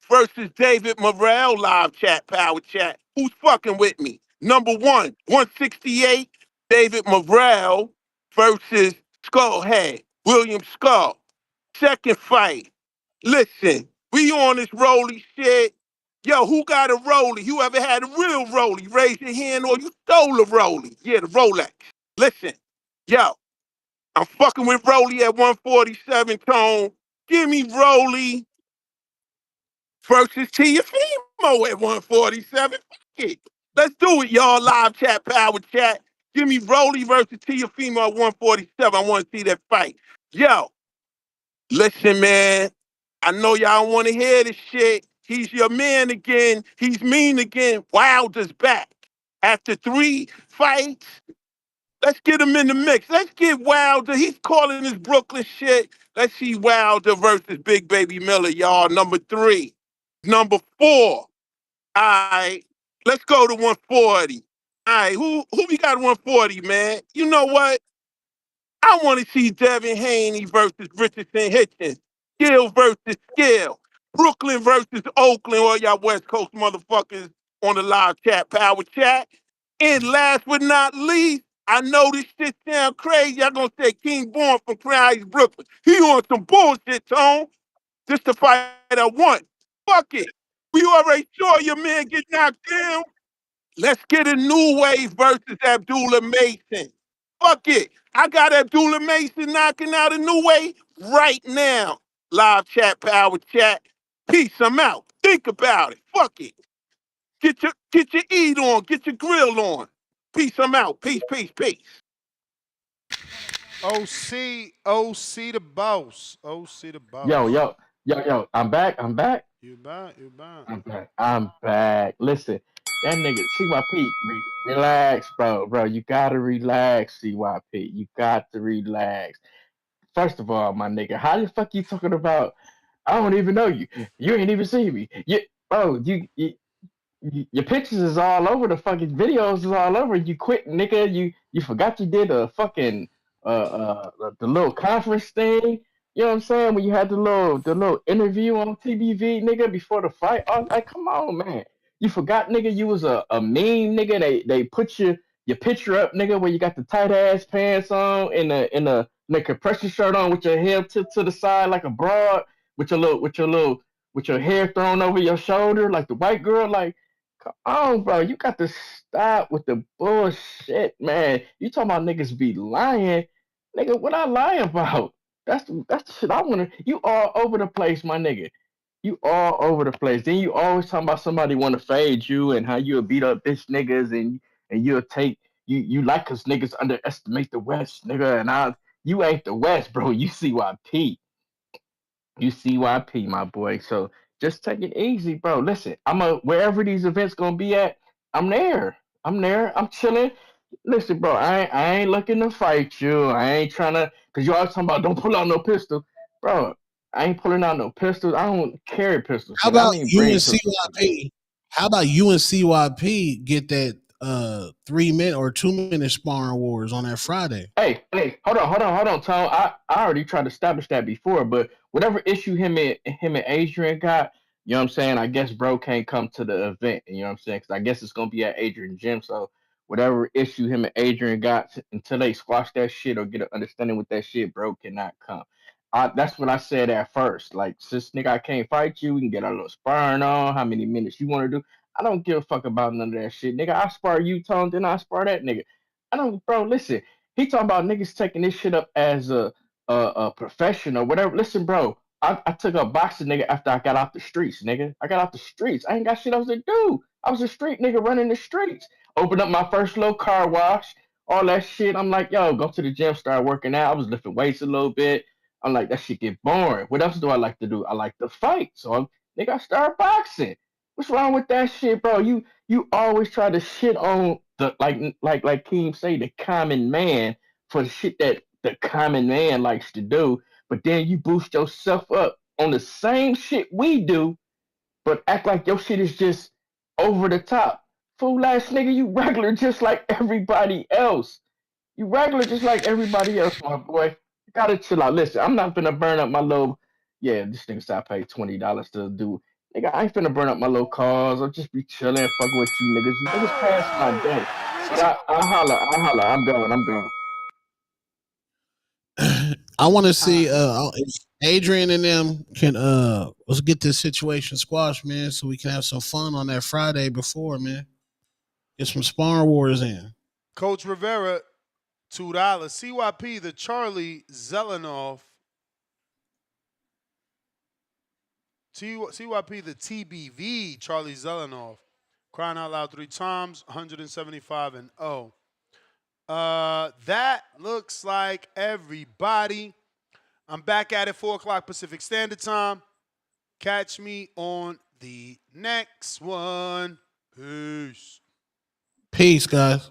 versus David Morrell, live chat, power chat. Who's fucking with me? Number 168, David Morrell versus Skullhead, William Skull. Second fight, listen, we on this rolly shit. Yo, who got a rolly? You ever had a real rolly? Raise your hand or you stole a rolly. Yeah, the Rolex. Listen, yo, I'm fucking with Rolly at 147 tone. Give me Rolly versus Tiafimo at 147. Fuck it. Let's do it, y'all. Live chat, power chat. Give me Rolly versus Tiafimo at 147. I want to see that fight. Yo, listen, man. I know y'all want to hear this shit. He's your man again. He's mean again. Wilder's back. After 3 fights, let's get him in the mix. Let's get Wilder. He's calling this Brooklyn shit. Let's see Wilder versus Big Baby Miller, y'all. Number 3. Number 4. All right. Let's go to 140. All right. Who we got at 140, man? You know what? I want to see Devin Haney versus Richardson Hitchens. Skill versus skill. Brooklyn versus Oakland. All y'all West Coast motherfuckers on the live chat, power chat. And last but not least, I know this shit sound crazy. Y'all gonna say King Born from Crown Heights, Brooklyn. He on some bullshit, Tone. This the fight I want. Fuck it. We already saw your man get knocked down. Let's get a new wave versus Abdullah Mason. Fuck it. I got Abdullah Mason knocking out a new wave right now. Live chat, power chat. Peace, I'm out. Think about it. Fuck it. Get your eat on. Get your grill on. Peace, I'm out. Peace, peace, peace. OC the boss. OC the Yo, boss. yo, yo. I'm back. I'm back. You back, you back. I'm back. I'm back. Listen, that nigga CYP, relax, bro. You gotta relax, CYP. You got to relax. First of all, my nigga, how the fuck you talking about? I don't even know you. You ain't even see me. Your pictures is all over the fucking videos is all over. You quit, nigga. You forgot you did a fucking the little conference thing. You know what I'm saying? When you had the little interview on TBV, nigga, before the fight. I was like, come on, man. You forgot, nigga. You was a meme, nigga. They put your picture up, nigga, where you got the tight ass pants on and the compression shirt on with your hair tipped to the side like a broad, with your hair thrown over your shoulder like the white girl, like. Come on, bro. You got to stop with the bullshit, man. You talking about niggas be lying. Nigga, what I lie about? That's the shit I wanna. You all over the place, my nigga. You all over the place. Then you always talking about somebody wanna fade you and how you'll beat up bitch niggas and you'll take you like cause niggas underestimate the West, nigga, and you ain't the West, bro. You CYP. You CYP, my boy. So just take it easy, bro. Listen, wherever these events gonna be at, I'm there. I'm there. I'm chilling. Listen, bro, I ain't looking to fight you. I ain't trying to, cause you always talking about don't pull out no pistol, bro. I ain't pulling out no pistols. I don't carry pistols, How nigga. I about don't even you bring and pistols. CYP? How about you and CYP get that 3 minute or 2 minute sparring wars on that Friday? Hey, hold on, Tom. I already tried to establish that before, but whatever issue him and Adrian got, you know what I'm saying? I guess bro can't come to the event, you know what I'm saying? Because I guess it's gonna be at Adrian Gym. So whatever issue him and Adrian got until they squash that shit or get an understanding with that shit, bro cannot come. That's what I said at first. Like, since nigga, I can't fight you, we can get a little sparring on. How many minutes you want to do? I don't give a fuck about none of that shit, nigga. I spar you, Tone, then I spar that nigga. I don't, bro. Listen, he talking about niggas taking this shit up as a profession or whatever. Listen, bro, I took up boxing, nigga, after I got out the streets, nigga. I got out the streets. I ain't got shit else to do. I was a street nigga running the streets. Opened up my first little car wash. all that shit. I'm like, yo, go to the gym, start working out. I was lifting weights a little bit. I'm like, that shit get boring. What else do I like to do? I like to fight. So nigga, I start boxing. What's wrong with that shit, bro? You always try to shit on the like Keem say, the common man for the shit that the common man likes to do, but then you boost yourself up on the same shit we do, but act like your shit is just over the top. Fool ass nigga, you regular just like everybody else. You regular just like everybody else, my boy. You gotta chill out. Listen, I'm not finna burn up my little. Yeah, this nigga said I paid $20 to do. Nigga, I ain't finna burn up my little cars. I'll just be chilling, fucking with you niggas. You niggas pass my day. But I holla. I'm going. I'm going. I want to see if Adrian and them can let's get this situation squashed, man, so we can have some fun on that Friday before, man. Get some sparring wars in. Coach Rivera, $2. CYP, the Charlie Zelenoff. CYP, the TBV, Charlie Zelenoff. Crying out loud 3 times, 175 and 0. That looks like everybody. I'm back at it 4 o'clock Pacific Standard Time. Catch me on the next one. Peace. Peace, guys.